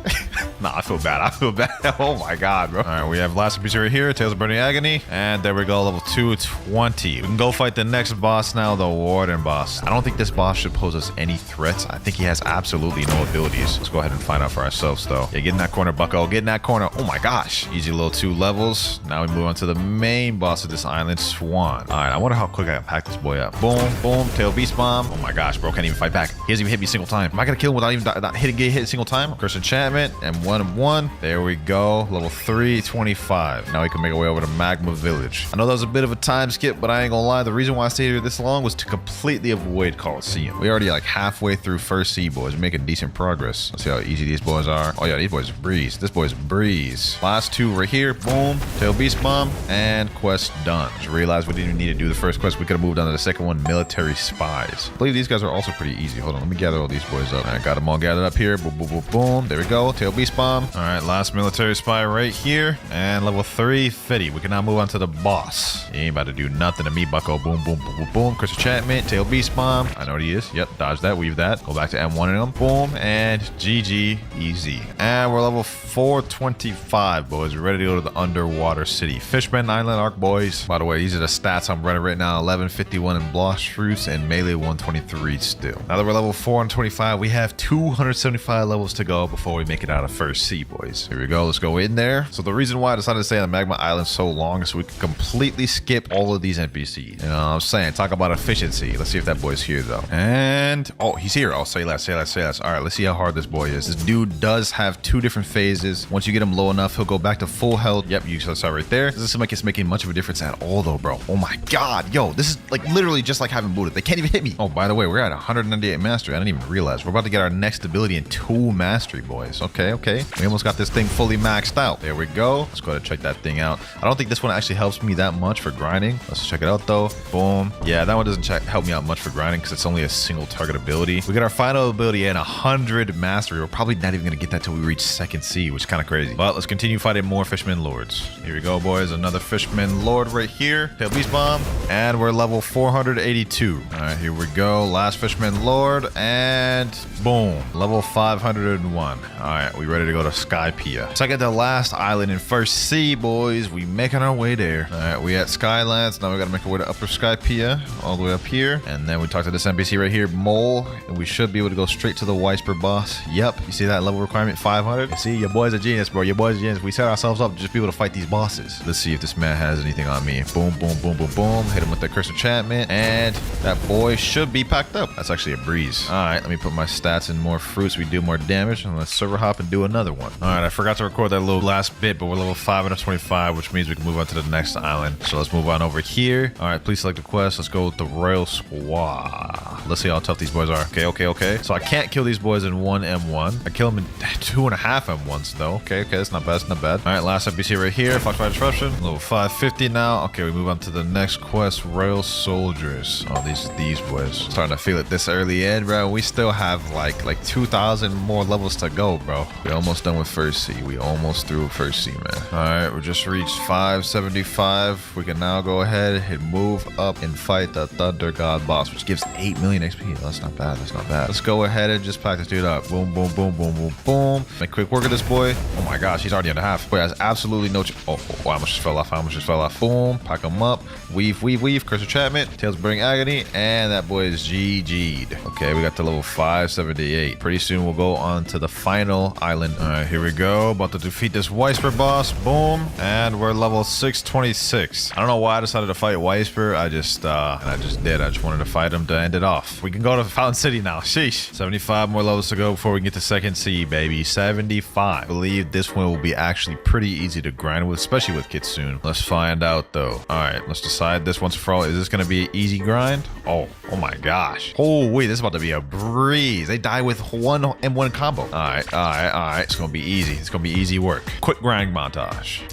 Nah, I feel bad. I feel bad. Oh my god, bro. All right, we have last piece right here. Tales of Burning Agony. And there we go, level 220. We can go fight the next boss now, the Warden boss. I don't think this boss should pose us any threats. I think he has absolutely no abilities. Let's go ahead and find out for ourselves, though. Yeah, get in that corner, bucko. Get in that corner. Oh my gosh. Easy little 2 levels. Now we move on to the main boss of this island, Swan. All right, I wonder how quick I can pack this boy up. Boom, boom, Tail Beast Bomb. Oh my gosh, bro, can't even fight back. He hasn't even hit me a single time. Am I gonna kill him without even not hitting get hit a single time? Curse Enchantment, and 1. There we go. Level 325. Now we can make our way over to Magma Village. I know that was a bit of a time skip, but I ain't gonna lie. The reason why I stayed here this long was to completely avoid Coliseum. We already like halfway through first sea, boys. We're making decent progress. Let's see how easy these boys are. Oh yeah, these boys breeze. This boy's breeze. Last 2 right here. Boom. Tail Beast Bomb, and quest done. Just realized we didn't even need to do the first quest. We could have moved on to the second one, Military Spies. I believe these guys are also pretty easy. Hold on, let me gather all these boys up. I got them all gathered up here. Boom, boom, boom, boom. There we go. Tail Beast Bomb. All right, last Military Spy right here, and level 350. We can now move on to the boss. He ain't about to do nothing to me, bucko. Boom, boom, boom, boom, boom. Curse Enchantment, Tail Beast Bomb. I know what he is. Yep, dodge that, weave that. Go back to M1 and them. Boom, and GG, easy. And we're level 425, boys. We're ready to go to the underwater city. Fishman Island Arc, boys. By the way, these are the stats I'm running right now. 1151 in Blox fruits and melee 123 still. Now that we're level 425, we have 275 levels to go before we make it out of first sea, boys. Here we go. Let's go in there. So the reason why I decided to stay on Magma Island so long is so we can completely skip all of these NPCs. You know what I'm saying? Talk about efficiency. Let's see if that boy's here, though. And, oh, he's here. Oh, say less, say less, say less. All right, let's see how hard this boy is. This dude does have 2 different phases. Once you get him low enough, he'll go back to full health. Yep, you saw right there. Doesn't seem like it's making much of a difference at all, though, bro. Oh my god. Yo, this is like literally just like having booted. They can't even hit me. Oh, by the way, we're at 198 mastery. I didn't even realize. We're about to get our next ability in 2 mastery, boys. Okay, okay. We almost got this thing fully maxed out. There we go. Let's go ahead and check that thing out. I don't think this one actually helps me that much for grinding. Let's check it out, though. Boom. Yeah, that one doesn't help me out much for grinding because it's only a single target ability. We get our final ability at 100 mastery. We're probably not even going to get that till we reach second sea, which is kind of crazy. But let's continue fighting more Fishman Lords. Here we go, boys. Another Fishman Lord right here. Tail Beast Bomb. And we're level 482. All right, here we go. Last Fishman Lord. And boom. Level 501. All right, we ready to go to Skypea. Second to last island in first sea, boys. We making our way there. All right, we at Skylands. Now we got to make our way to upper Skypea. All the way up here. And then we talk to this NPC right here, Mole. And we should be able to go straight to the Weisper boss. Yep. You see that level requirement 500? You see, your boy's a genius, bro. Your boy's a genius. We set ourselves up to just be able to fight these bosses. Let's see if this man has anything on me. Boom, boom, boom, boom, boom. Hit him with the Curse Enchantment. And that boy should be packed up. That's actually a breeze. All right, let me put my stats in more fruits. We do more damage. And let's server hop and do another one. All right, I forgot to record that little last bit, but we're level 525, which means we can move on to the next island. So let's move on over here. All right, please select the quest. Let's go with the Royal Squaw. Let's see how tough these boys are. Okay, okay, okay. So I can't kill these boys in 1 M1. I kill them in 2.5 M1s, though. Okay, okay, that's not bad. That's not bad. All right, last NPC right here. Foxfire Disruption. Level 550 now. Okay, we move on to the next quest, Royal Soldiers. Oh, these boys. Starting to feel it this early in, bro. We still have like 2,000 more levels to go, bro. We almost done with first sea. We almost through first sea, man. All right, we just reached 575. We can now go ahead and move up and fight the Thunder God boss, which gives 8 million XP. That's not bad. That's not bad. Let's go ahead and just pack this dude up. Boom, boom, boom, boom, boom, boom. Make quick work of this boy. Oh my gosh, he's already under half. Boy has absolutely no. Oh, I almost just fell off. I almost just fell off. Boom. Pack him up. Weave, weave, weave. Curse Enchantment. Tails Bring Agony. And that boy is GG'd. Okay, we got to level 578. Pretty soon we'll go on to the final island. All right, here we go. About to defeat this Weisper boss. Boom. And we're level 626. I don't know why I decided to fight Weisper. Iceberg. I just did. I just wanted to fight him to end it off. We can go to Fountain City now. Sheesh. 75 more levels to go before we get to second C, baby. 75. I believe this one will be actually pretty easy to grind with, especially with Kitsune. Let's find out though. All right, let's decide this once for all. Is this gonna be an easy grind? Oh my gosh. Oh wait, this is about to be a breeze. They die with one M1 combo. All right. It's gonna be easy. It's gonna be easy work. Quick grind montage.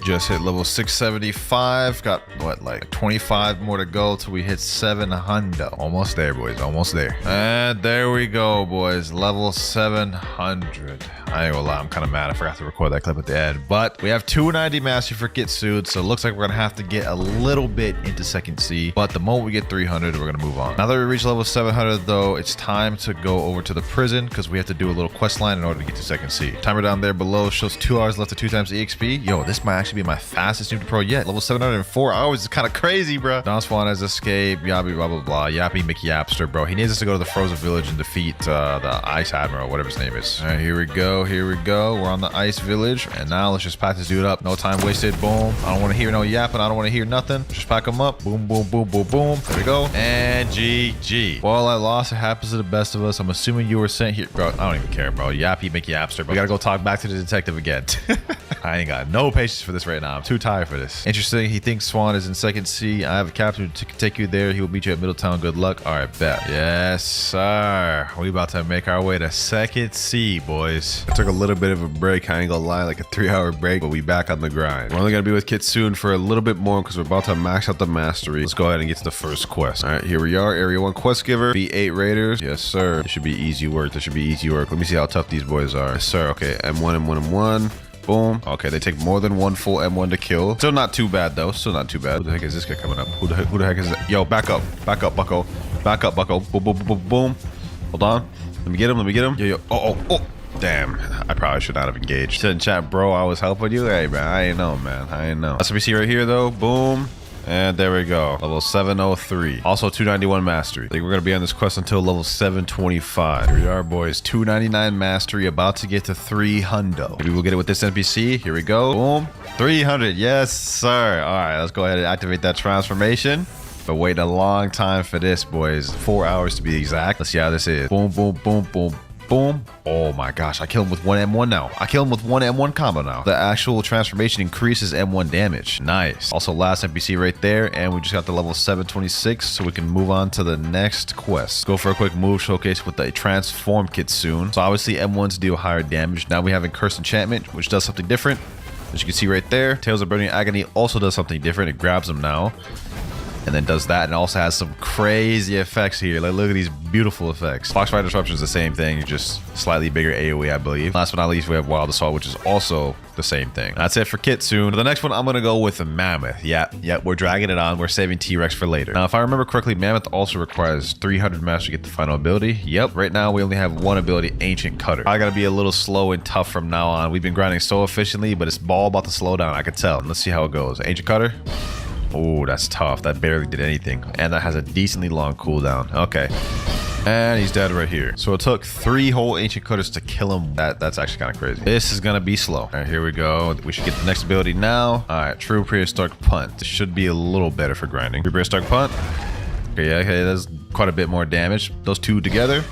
Just hit level 675. Got what, like 25 more to go till we hit 700. Almost there, boys. Almost there. And there we go, boys. Level 700. I ain't gonna lie, I'm kind of mad I forgot to record that clip at the end. But we have 290 mastery for Kitsune, so it looks like we're gonna have to get a little bit into second C. But the moment we get 300, we're gonna move on. Now that we reach level 700 though, it's time to go over to the prison because we have to do a little quest line in order to get to second C. Timer down there below shows 2 hours left to 2 times EXP. Yo, this might actually be my fastest noob to pro yet. Level 704 hours is kind of crazy, bro. Don Swan has escaped. Yappy, blah, blah, blah. Yappy McYapster, bro. He needs us to go to the frozen village and defeat the Ice Admiral, whatever his name is. All right, here we go. Here we go. We're on the Ice Village. And now let's just pack this dude up. No time wasted. Boom. I don't want to hear no yapping. I don't want to hear nothing. Just pack him up. Boom, boom, boom, boom, boom. There we go. And GG. Well, I lost. It happens to the best of us. I'm assuming you were sent here. Bro, I don't even care, bro. Yappy McYapster, bro. We gotta go talk back to the detective again. I ain't got no patience for this right now. I'm too tired for this. Interesting. He thinks Swan is in second C. I have a captain to take you there. He will meet you at Middletown. Good luck. All right, bet. Yes, sir. We about to make our way to second C, boys. I took a little bit of a break. I ain't gonna lie, like a 3-hour break, but we back on the grind. We're only gonna be with Kitsune for a little bit more because we're about to max out the mastery. Let's go ahead and get to the first quest. All right, here we are. Area 1 quest giver. B8 raiders. Yes, sir. This should be easy work. This should be easy work. Let me see how tough these boys are. Yes, sir. Okay, M1, M1, M1. Boom. Okay, they take more than one full M1 to kill. Still not too bad though. Still not too bad. Who the heck is this guy coming up? Who the heck is that? Yo, back up. Back up, bucko. Back up, bucko. Boom, boom, boom, boom, boom. Hold on. Let me get him. Let me get him. Yo. Oh. Damn. I probably should not have engaged. Said in chat, bro, I was helping you. Hey, man. I ain't know, man. I ain't know. That's what we see right here though. Boom. And there we go. Level 703. Also 291 mastery. I think we're going to be on this quest until level 725. Here we are, boys. 299 mastery. About to get to 300. Maybe we'll get it with this NPC. Here we go. Boom. 300. Yes, sir. All right. Let's go ahead and activate that transformation. But wait a long time for this, boys. 4 hours to be exact. Let's see how this is. Boom, boom, boom, boom. Boom. Oh my gosh, I kill him with one M1 now. I kill him with one M1 combo now. The actual transformation increases M1 damage. Nice. Also last NPC right there, and we just got the level 726, so we can move on to the next quest. Go for a quick move showcase with the transform Kitsune. So obviously M1s deal higher damage. Now we have Cursed Enchantment, which does something different. As you can see right there, Tales of Burning Agony also does something different. It grabs him now. And then does that and also has some crazy effects here. Like, look at these beautiful effects. Foxfire Disruption is the same thing, just slightly bigger AoE, I believe. Last but not least, we have Wild Assault, which is also the same thing. That's it for Kitsune. For the next one, I'm gonna go with Mammoth. Yeah, we're dragging it on. We're saving T-Rex for later. Now, if I remember correctly, Mammoth also requires 300 mastery to get the final ability. Yep, right now we only have one ability, Ancient Cutter. I gotta be a little slow and tough from now on. We've been grinding so efficiently, but it's all about to slow down. I can tell. Let's see how it goes. Ancient Cutter. Oh, that's tough. That barely did anything. And that has a decently long cooldown. Okay. And he's dead right here. So it took 3 whole Ancient Cutters to kill him. That's actually kind of crazy. This is going to be slow. All right, here we go. We should get the next ability now. All right, True Prehistoric Punt. This should be a little better for grinding. True Prehistoric Punt. Okay, that's quite a bit more damage. Those two together.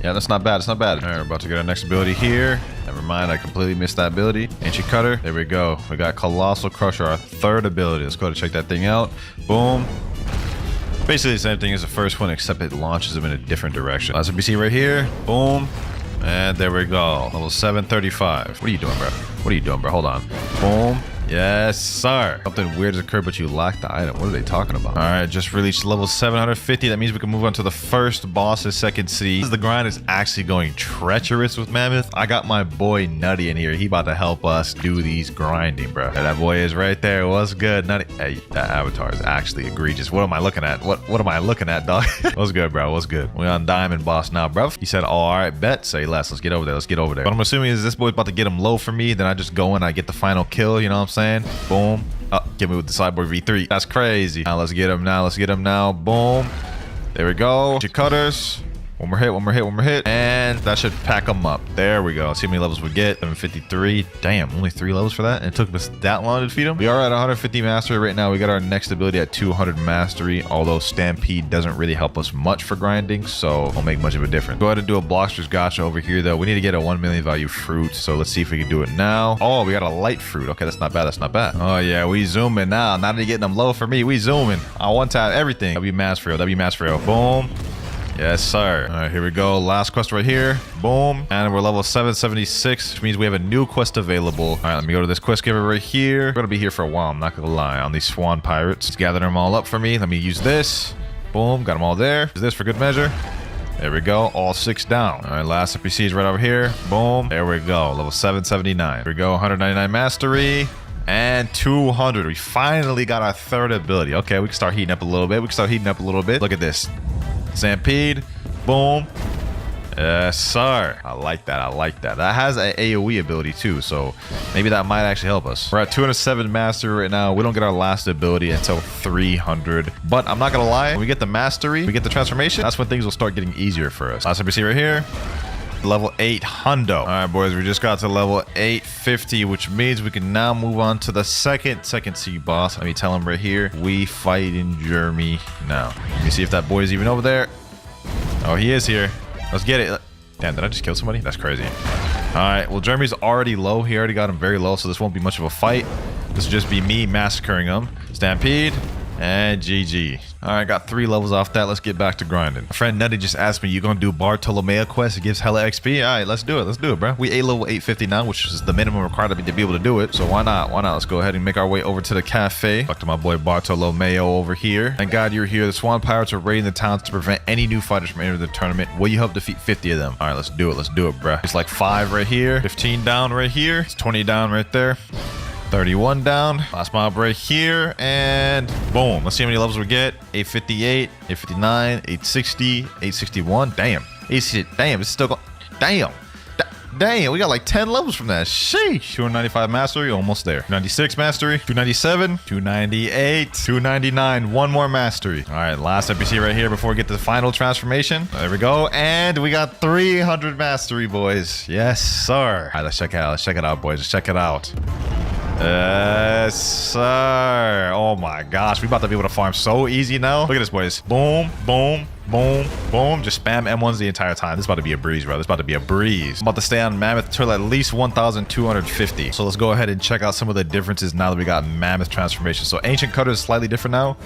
Yeah, that's not bad. It's not bad. All right, we're about to get our next ability here. Never mind, I completely missed that ability. Ancient Cutter. There we go. We got Colossal Crusher, our 3rd ability. Let's go ahead and check that thing out. Boom. Basically the same thing as the first one, except it launches them in a different direction. Last NPC right here. Boom. And there we go. Level 735. What are you doing, bro? What are you doing, bro? Hold on. Boom. Yes, sir. Something weird has occurred, but you lack the item. What are they talking about? All right, just reached level 750. That means we can move on to the first boss's second C. The grind is actually going treacherous with Mammoth. I got my boy Nutty in here. He about to help us do these grinding, bro. And that boy is right there. What's good, Nutty? Hey, that avatar is actually egregious. What am I looking at? What am I looking at, dog? What's good, bro? What's good? We on Diamond Boss now, bro. He said, oh, all right, bet. Say less. Let's get over there. Let's get over there. What I'm assuming is this boy's about to get him low for me. Then I just go in, I get the final kill. You know what I'm saying? Boom. Oh, get me with the Cyborg V3. That's crazy. Now let's get him now. Let's get him now. Boom. There we go. Your cutters. One more hit, one more hit, one more hit. And that should pack them up. There we go. See how many levels we get. 753. Damn, only 3 levels for that. And it took us that long to defeat him. We are at 150 mastery right now. We got our next ability at 200 mastery. Although Stampede doesn't really help us much for grinding, so it won't make much of a difference. Go ahead and do a Bloxter's Gotcha over here, though. We need to get a 1 million value fruit. So let's see if we can do it now. Oh, we got a light fruit. Okay, that's not bad. That's not bad. Oh, yeah. We zooming now. Not only getting them low for me. We zooming. I one time everything. W mass for real. W mass for real. Boom. Yes, sir. All right, here we go. Last quest right here. Boom. And we're level 776, which means we have a new quest available. All right, let me go to this quest giver right here. We're going to be here for a while. I'm not going to lie on these swan pirates. Let's gather them all up for me. Let me use this. Boom. Got them all there. Use this for good measure. There we go. All 6 down. All right, last NPC is right over here. Boom. There we go. Level 779. Here we go. 199 mastery. And 200. We finally got our 3rd ability. Okay, we can start heating up a little bit. We can start heating up a little bit. Look at this. Stampede. Boom. Yes, sir. I like that. I like that. That has an AoE ability too, so maybe that might actually help us. We're at 207 mastery right now. We don't get our last ability until 300. But I'm not going to lie. When we get the mastery, we get the transformation, that's when things will start getting easier for us. Last NPC right here. Level 8 hundo. All right, boys, we just got to level 850, which means we can now move on to the second sea boss. Let me tell him right here. We fight in Jeremy now. Let me see if that boy is even over there. Oh, he is here. Let's get it. Damn, did I just kill somebody? That's crazy. All right, well, Jeremy's already low. He already got him very low, so this won't be much of a fight. This will just be me massacring him. Stampede. And GG. All right, got 3 levels off that. Let's get back to grinding. My friend Nutty just asked me, you gonna do Bartolomeo quest? It gives hella XP. All right, let's do it. Let's do it, bro. We A level 850 now, which is the minimum required to be able to do it. So why not? Why not? Let's go ahead and make our way over to the cafe. Talk to my boy Bartolomeo over here. Thank God you're here. The Swan Pirates are raiding the town to prevent any new fighters from entering the tournament. Will you help defeat 50 of them? All right, let's do it. Let's do it, bro. It's like 5 right here. 15 down right here. It's 20 down right there. 31 down. Last mob right here. And boom. Let's see how many levels we get. 858, 859, 860, 861. Damn. 860. Damn. It's still going. Damn. Damn. We got like 10 levels from that. Sheesh. 295 mastery. Almost there. 296 mastery. 297. 298. 299. 1 more mastery. All right. Last NPC right here before we get to the final transformation. There we go. And we got 300 mastery, boys. Yes, sir. All right. Let's check it out. Let's check it out, boys. Let's check it out. Yes, sir. Oh my gosh, we about to be able to farm so easy now. Look at this, boys. Boom, boom, boom, boom. Just spam M1s the entire time. This is about to be a breeze, bro. This is about to be a breeze. I'm about to stay on Mammoth till at least 1,250. So let's go ahead and check out some of the differences now that we got Mammoth transformation. So Ancient Cutter is slightly different now.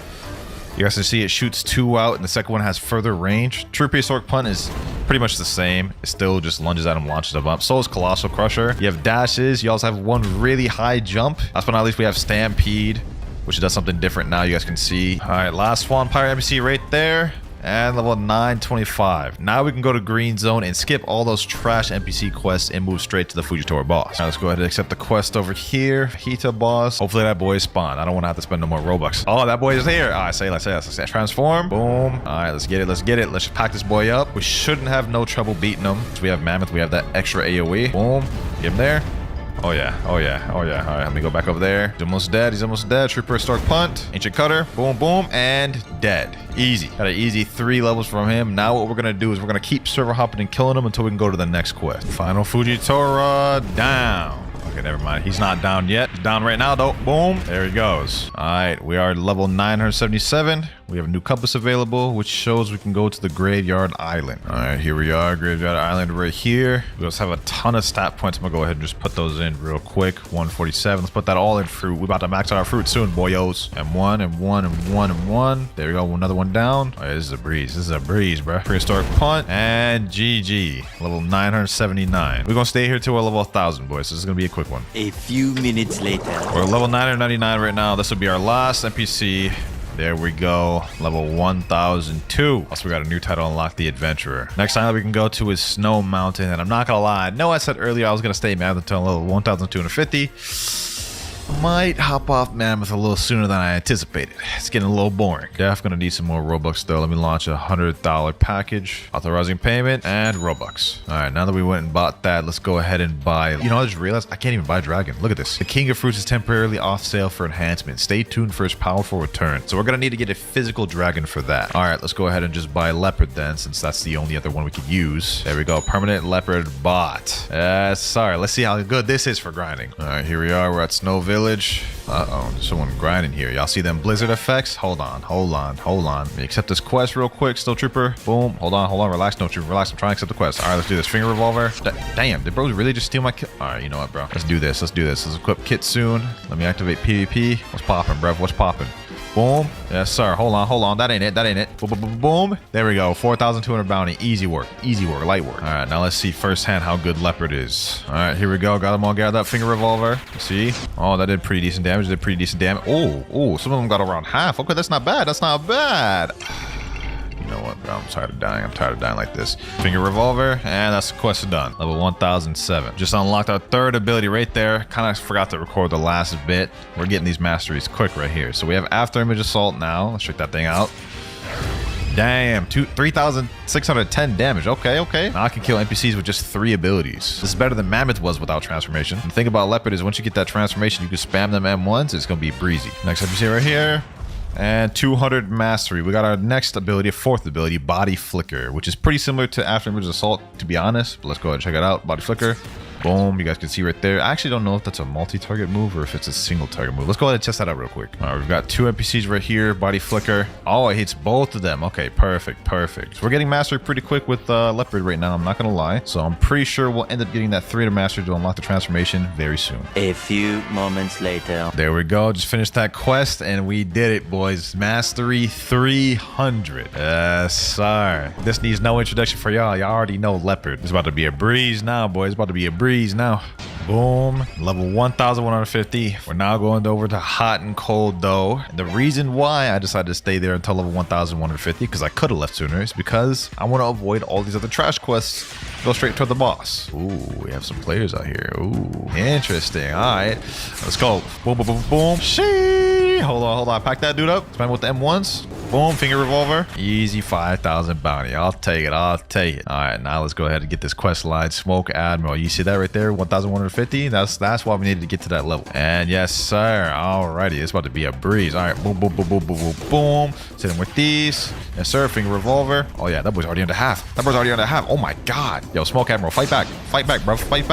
You guys can see it shoots 2 out, and the second one has further range. True Prehistoric Punt is pretty much the same. It still just lunges at him, launches them up. So is Colossal Crusher. You have dashes. You also have one really high jump. Last but not least, we have Stampede, which does something different now. You guys can see. All right, last Swan Pirate NPC right there. And level 925. Now we can go to Green Zone and skip all those trash NPC quests and move straight to the Fujitora boss. Now let's go ahead and accept the quest over here. Hita boss. Hopefully that boy is spawned. I don't want to have to spend no more Robux. Oh, that boy is here. Oh, let's say. Transform. Boom. All right, let's get it. Let's get it. Let's pack this boy up. We shouldn't have no trouble beating him. So we have Mammoth. We have that extra AoE. Boom. Get him there. Oh yeah, oh yeah, oh yeah. All right, let me go back over there. He's almost dead. He's almost dead. True Prehistoric Punt. Ancient Cutter. Boom, boom, and dead. Easy. Got an easy 3 levels from him. Now what we're gonna do is we're gonna keep server hopping and killing him until we can go to the next quest. Final Fujitora down. Okay, never mind. He's not down yet. He's down right now, though. Boom. There he goes. All right, we are level 977. We have a new compass available, which shows we can go to the Graveyard Island. All right, here we are. Graveyard Island right here. We also have a ton of stat points. I'm going to go ahead and just put those in real quick. 147. Let's put that all in fruit. We're about to max out our fruit soon, boyos. And 1, and 1, and 1, and 1. There we go. Another one down. All right, this is a breeze. This is a breeze, bro. Prehistoric Punt. And GG. Level 979. We're going to stay here till we're level 1,000, boys. So this is going to be a quick one. A few minutes later. We're level 999 right now. This will be our last NPC. There we go. Level 1002. Also, we got a new title unlocked, the Adventurer. Next time we can go to is Snow Mountain. And I'm not going to lie. I know I said earlier I was going to stay mad until level 1250. might hop off Mammoth a little sooner than I anticipated. It's getting a little boring. Def gonna need some more Robux though. Let me launch a $100 package, authorizing payment, and Robux. All right, now that we went and bought that, let's go ahead and buy. You know, I just realized I can't even buy Dragon. Look at this. The King of Fruits is temporarily off sale for enhancement. Stay tuned for his powerful return. So we're gonna need to get a physical dragon for that. All right, let's go ahead and just buy Leopard then, since that's the only other one we could use. There we go. Permanent Leopard bought. Sorry. Let's see how good this is for grinding. All right, here we are. We're at Snow Village. Uh-oh, there's someone grinding here. Y'all see them blizzard effects? Hold on. Let me accept this quest real quick. Snow Trooper. Boom. Hold on. Relax, Snow Trooper. Relax. I'm trying to accept the quest. All right, let's do this. Finger Revolver. Damn, did bros really just steal my kit? All right, you know what, bro? Let's do this. Let's equip kit soon. Let me activate PvP. What's popping, bro? What's popping? Boom. Yes, sir. Hold on. That ain't it. Boom. There we go. 4,200 bounty. Easy work. Light work. All right, now let's see firsthand how good Leopard is. All right, here we go. Got them all gathered up. Finger Revolver. See? Oh, that did pretty decent damage. Oh, some of them got around half. Okay, that's not bad. You know what, bro? I'm tired of dying like this. Finger Revolver, and that's the quest done. Level 1007. Just unlocked our third ability right there. Kind of forgot to record the last bit. We're getting these masteries quick right here. So we have After Image Assault now. Let's check that thing out. Damn, 3,610 damage. Okay. Now I can kill NPCs with just 3 abilities. This is better than Mammoth was without transformation. The thing about Leopard is once you get that transformation, you can spam them M1s. It's going to be breezy. Next NPC right here. And 200 mastery. We got our next ability, 4th ability, Body Flicker, which is pretty similar to After Image Assault, to be honest. But let's go ahead and check it out. Body Flicker. Boom. You guys can see right there. I actually don't know if that's a multi-target move or if it's a single target move. Let's go ahead and test that out real quick. All right, we've got 2 NPCs right here. Body Flicker. Oh, it hits both of them. Okay, perfect. So we're getting mastery pretty quick with Leopard right now. I'm not going to lie. So I'm pretty sure we'll end up getting that 300 mastery to unlock the transformation very soon. A few moments later. There we go. Just finished that quest and we did it, boys. Mastery 300. Yes, sir. This needs no introduction for y'all. Y'all already know Leopard. It's about to be a breeze now, boys. It's about to be a breeze now. Boom. Level 1150. We're now going over to hot and cold though. And the reason why I decided to stay there until level 1150, because I could have left sooner, is because I want to avoid all these other trash quests. Go straight to the boss. Ooh, we have some players out here. Ooh, interesting. All right, let's go. Boom. Shee. Hold on. Pack that dude up. Spam with the M1s. Boom, Finger Revolver. Easy 5,000 bounty. I'll take it. All right, now let's go ahead and get this quest line. Smoke Admiral. You see that right there? 1,150. That's why we needed to get to that level. And yes, sir. Alrighty, it's about to be a breeze. All right, boom. Sitting with these. Yes, sir. Finger Revolver. Oh yeah, that boy's already under half. Oh my God. Yo, Smoke Admiral, fight back, bro. Fight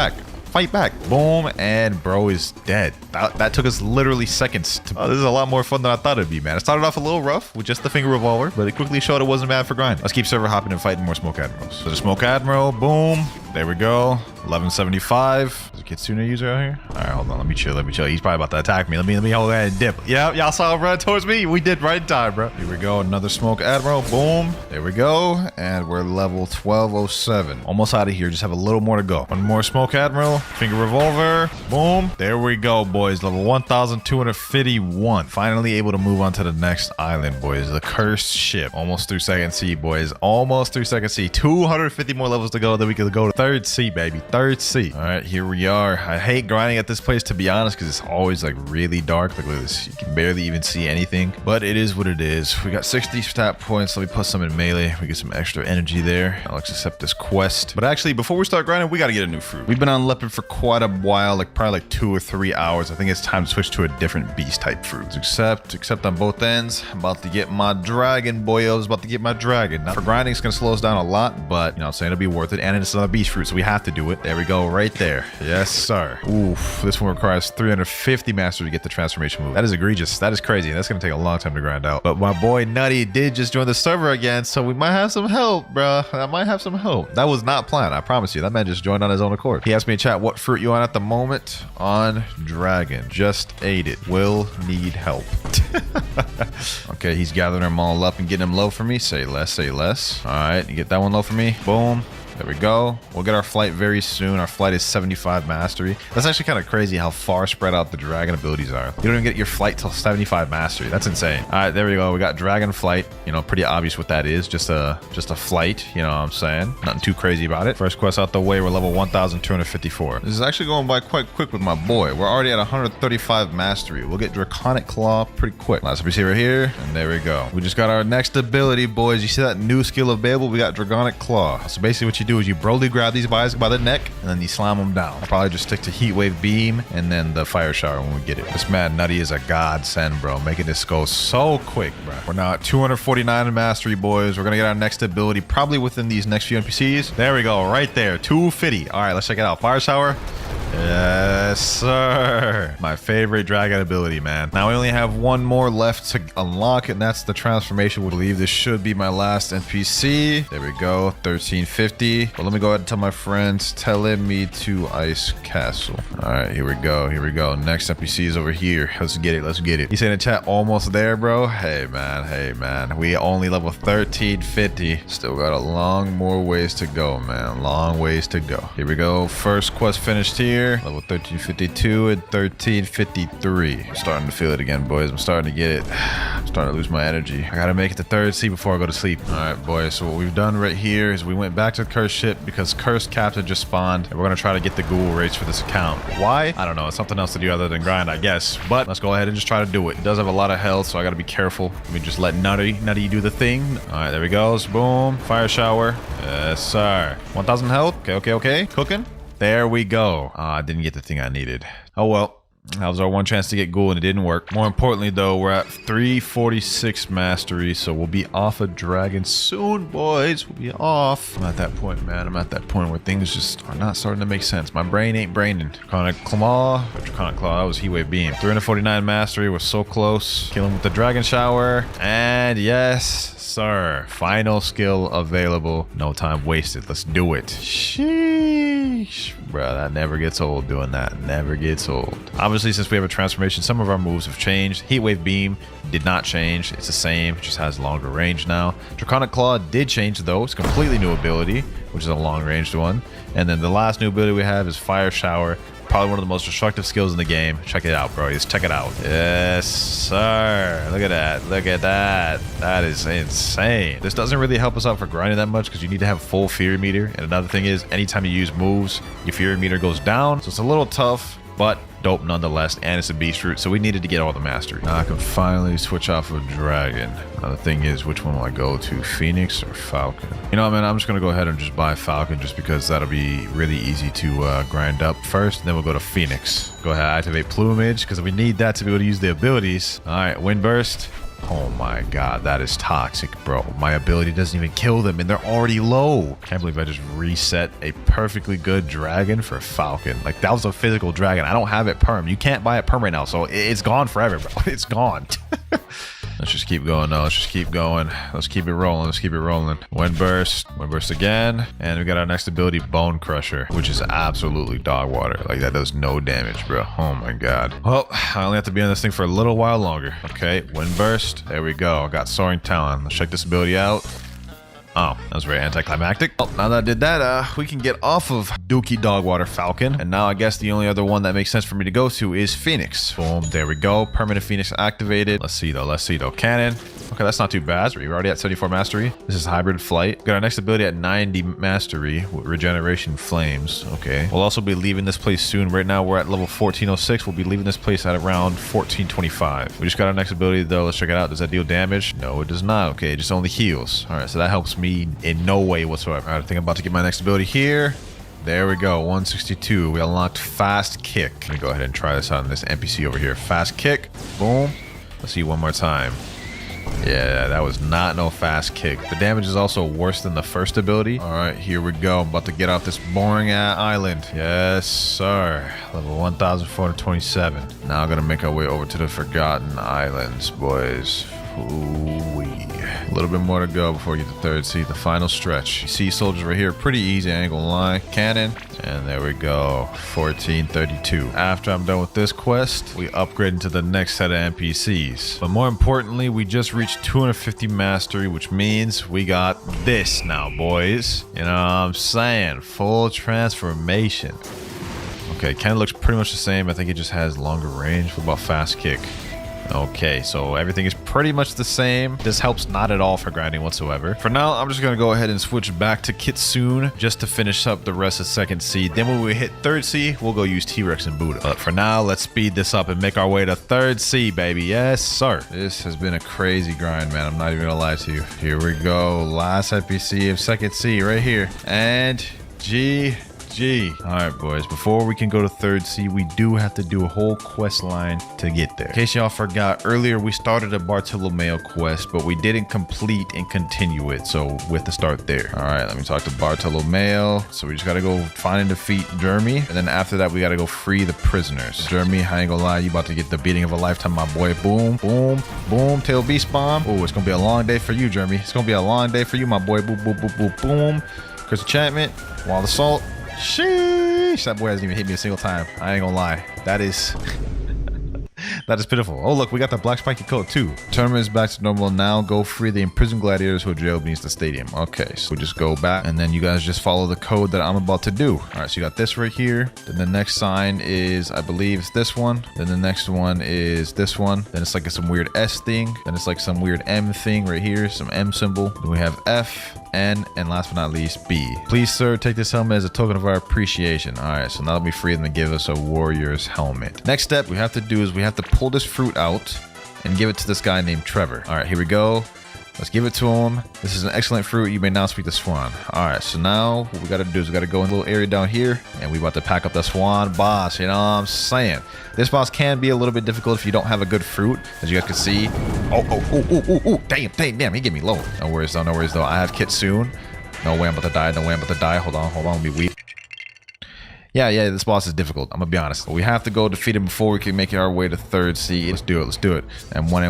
back. Boom, and bro is dead. That took us literally seconds. This is a lot more fun than I thought it'd be, man. It started off a little rough with just the Finger Revolver, but it quickly showed it wasn't bad for grinding. Let's keep server hopping and fighting more Smoke Admirals. So the Smoke Admiral, boom. There we go. 1175. Is a Kitsune user out here? All right, hold on. Let me chill. He's probably about to attack me. Let me hold that and dip. Yeah, y'all saw him run towards me. We did right in time, bro. Here we go. Another Smoke Admiral. Boom. There we go. And we're level 1207. Almost out of here. Just have a little more to go. One more Smoke Admiral. Finger Revolver. Boom. There we go, boys. Level 1251. Finally able to move on to the next island, boys. The Cursed Ship. Almost through second sea, boys. Almost through second sea. 250 more levels to go. Then we can go to third sea, baby. Third sea. All right, here we are. I hate grinding at this place, to be honest, because it's always like really dark. Like, look at this. You can barely even see anything, but it is what it is. We got 60 stat points. Let me put some in melee. We get some extra energy there. Now let's accept this quest. But actually, before we start grinding, we got to get a new fruit. We've been on Leopard for quite a while, like probably like 2 or 3 hours. I think it's time to switch to a different beast type fruit. Accept on both ends. I'm about to get my dragon, boyos. About to get my dragon. Now for grinding, it's going to slow us down a lot, but you know what I'm saying, it'll be worth it. And it's another beast fruit, so we have to do it. There we go, right there. Yes, sir. Oof, this one requires 350 mastery to get the transformation move. That is egregious. That is crazy. That's going to take a long time to grind out. But my boy Nutty did just join the server again, so we might have some help, bro. I might have some help. That was not planned, I promise you. That man just joined on his own accord. He asked me in chat what fruit you on at the moment. On dragon. Just ate it. Will need help. Okay, he's gathering them all up and getting them low for me. Say less. All right, you get that one low for me. Boom. There we go. We'll get our flight very soon. Our flight is 75 mastery. That's actually kind of crazy how far spread out the dragon abilities are. You don't even get your flight till 75 mastery. That's insane. All right, there we go. We got dragon flight. You know, pretty obvious what that is. Just a flight. You know what I'm saying? Nothing too crazy about it. First quest out the way. We're level 1,254. This is actually going by quite quick with my boy. We're already at 135 mastery. We'll get draconic claw pretty quick. Last we see right here, and there we go. We just got our next ability, boys. You see that new skill available? We got draconic claw. So basically what you do is you broly grab these guys by the neck and then you slam them down. I'll probably just stick to heat wave beam and then the fire shower when we get it. This man Nutty is a godsend, bro, making this go so quick, bro. We're now at 249 in mastery, boys. We're gonna get our next ability probably within these next few NPCs. There we go, right there, 250. All right, let's check it out. Fire shower. Yes, sir. My favorite dragon ability, man. Now we only have one more left to unlock, and that's the transformation. We believe this should be my last NPC. There we go, 1350. But let me go ahead and tell my friends, telling me to Ice Castle. All right, here we go. Here we go. Next NPC is over here. Let's get it. Let's get it. He said in chat, almost there, bro. Hey, man. Hey, man. We only level 1350. Still got a long more ways to go, man. Long ways to go. Here we go. First quest finished here. Level 1352 and 1353. I'm starting to feel it again, boys. I'm starting to get it. I'm starting to lose my energy. I gotta make it to 3rd sea before I go to sleep. All right, boys. So what we've done right here is we went back to the cursed ship because cursed captain just spawned, and we're gonna try to get the ghoul rates for this account. Why? I don't know. It's something else to do other than grind, I guess. But let's go ahead and just try to do it. It does have a lot of health, so I gotta be careful. Let me just let Nutty do the thing. All right, there we go. Boom. Fire shower. Yes, sir. 1,000 health. Okay. Cooking. There we go. I didn't get the thing I needed. Oh well. That was our one chance to get ghoul and it didn't work. More importantly though, we're at 346 mastery, so we'll be off a dragon soon, boys. We'll be off. I'm at that point, man. I'm at that point where things just are not starting to make sense. My brain ain't braining. Draconic claw. That was heat wave beam. 349 mastery. We're so close. Kill him with the dragon shower. And yes, sir. Final skill available. No time wasted. Let's do it. Sheesh. Bro, that never gets old doing that. Never gets old. Obviously, since we have a transformation, some of our moves have changed. Heat wave beam did not change. It's the same. It just has longer range now. Draconic claw did change though. It's a completely new ability, which is a long ranged one. And then the last new ability we have is fire shower. Probably one of the most destructive skills in the game. Check it out, bro. Just check it out. Yes, sir. Look at that. Look at that. That is insane. This doesn't really help us out for grinding that much because you need to have full fear meter. And another thing is, anytime you use moves, your fear meter goes down. So it's a little tough, but dope nonetheless, and it's a beast route, so we needed to get all the mastery. Now I can finally switch off of dragon. Now the thing is, which one will I go to, Phoenix or Falcon? You know what, man, I'm just gonna go ahead and just buy Falcon just because that'll be really easy to grind up first, and then we'll go to Phoenix. Go ahead, activate plumage because we need that to be able to use the abilities. All right, wind burst. Oh my god, that is toxic, bro. My ability doesn't even kill them and they're already low. Can't believe I just reset a perfectly good dragon for Falcon. Like, that was a physical dragon. I don't have it perm. You can't buy it perm right now, so it's gone forever, bro. It's gone. Let's just keep going now. Let's just keep going. Let's keep it rolling. Let's keep it rolling. Wind burst again. And we got our next ability, Bone Crusher, which is absolutely dog water. Like, that does no damage, bro. Oh my god. Well, I only have to be on this thing for a little while longer. Okay, wind burst. There we go. I got Soaring Talon. Let's check this ability out. Oh, that was very anticlimactic. Well, now that I did that, we can get off of Dookie Dogwater Falcon. And now I guess the only other one that makes sense for me to go to is Phoenix. Boom, there we go. Permanent Phoenix activated. Let's see though. Cannon. Okay, that's not too bad. We're already at 74 mastery. This is hybrid flight. Got our next ability at 90 mastery with regeneration flames. Okay. We'll also be leaving this place soon. Right now we're at level 1406. We'll be leaving this place at around 1425. We just got our next ability though. Let's check it out. Does that deal damage? No, it does not. Okay, it just only heals. All right, so that helps me in no way whatsoever. All right, I think I'm about to get my next ability here. There we go, 162. We unlocked Fast Kick. Let me go ahead and try this out on this NPC over here. Fast Kick. Boom. Let's see one more time. Yeah, that was not no fast kick. The damage is also worse than the first ability. All right, here we go. I'm about to get off this boring island. Yes, sir. Level 1,427. Now I'm gonna make our way over to the Forgotten Islands, boys. Ooh-wee. little bit more to go before we get to third sea, the final stretch. You see soldiers right here, pretty easy, I ain't gonna lie. Cannon, and there we go, 1432. After I'm done with this quest, we upgrade into the next set of NPCs. But more importantly, we just reached 250 mastery, which means we got this now, boys. You know what I'm saying? Full transformation. Okay, Ken looks pretty much the same. I think it just has longer range. What about fast kick? Okay, so everything is pretty much the same. This helps not at all for grinding whatsoever. For now, I'm just gonna go ahead and switch back to Kitsune just to finish up the rest of second sea. Then when we hit third sea, we'll go use T-Rex and Buddha. But for now, let's speed this up and make our way to third sea, baby. Yes, sir. This has been a crazy grind, man. I'm not even gonna lie to you. Here we go. Last NPC of second sea right here. And GG. All right, boys, before we can go to third sea, we do have to do a whole quest line to get there. In case y'all forgot, earlier we started a Bartolomeo quest, but we didn't complete and continue it, so we have to start there. All right, let me talk to Bartolomeo. So we just gotta go find and defeat Jeremy, and then after that we gotta go free the prisoners. Jeremy, I ain't gonna lie, you about to get the beating of a lifetime, my boy. Boom, boom, boom, tail beast bomb. Oh, it's gonna be a long day for you, Jeremy. It's gonna be a long day for you, my boy. Boom, boom, boom, boom, boom. Chris enchantment, wild assault. Sheesh, that boy hasn't even hit me a single time. I ain't gonna lie. That is that is pitiful. Oh, look, we got the black spiky coat too. Tournament is back to normal now. Go free the imprisoned gladiators who are jailed beneath the stadium. Okay, so we just go back and then you guys just follow the code that I'm about to do. All right, so you got this right here. Then the next sign is, I believe it's this one. Then the next one is this one. Then it's like some weird S thing. Then it's like some weird M thing right here, some M symbol. Then we have F, N, and last but not least, B. Please, sir, take this helmet as a token of our appreciation. All right, so now that we free them to give us a warrior's helmet. Next step we have to do is we have to pull this fruit out and give it to this guy named Trevor. All right, here we go. Let's give it to him. This is an excellent fruit. You may now speak the swan. All right, so now what we got to do is we got to go in a little area down here, and we about to pack up the swan boss. You know what I'm saying? This boss can be a little bit difficult if you don't have a good fruit, as you guys can see. Oh, damn, he gave me low. No worries though. I have Kitsune. No way I'm about to die. Hold on, be weak. Yeah, this boss is difficult. I'm gonna be honest. But we have to go defeat him before we can make our way to third sea. Let's do it. And one.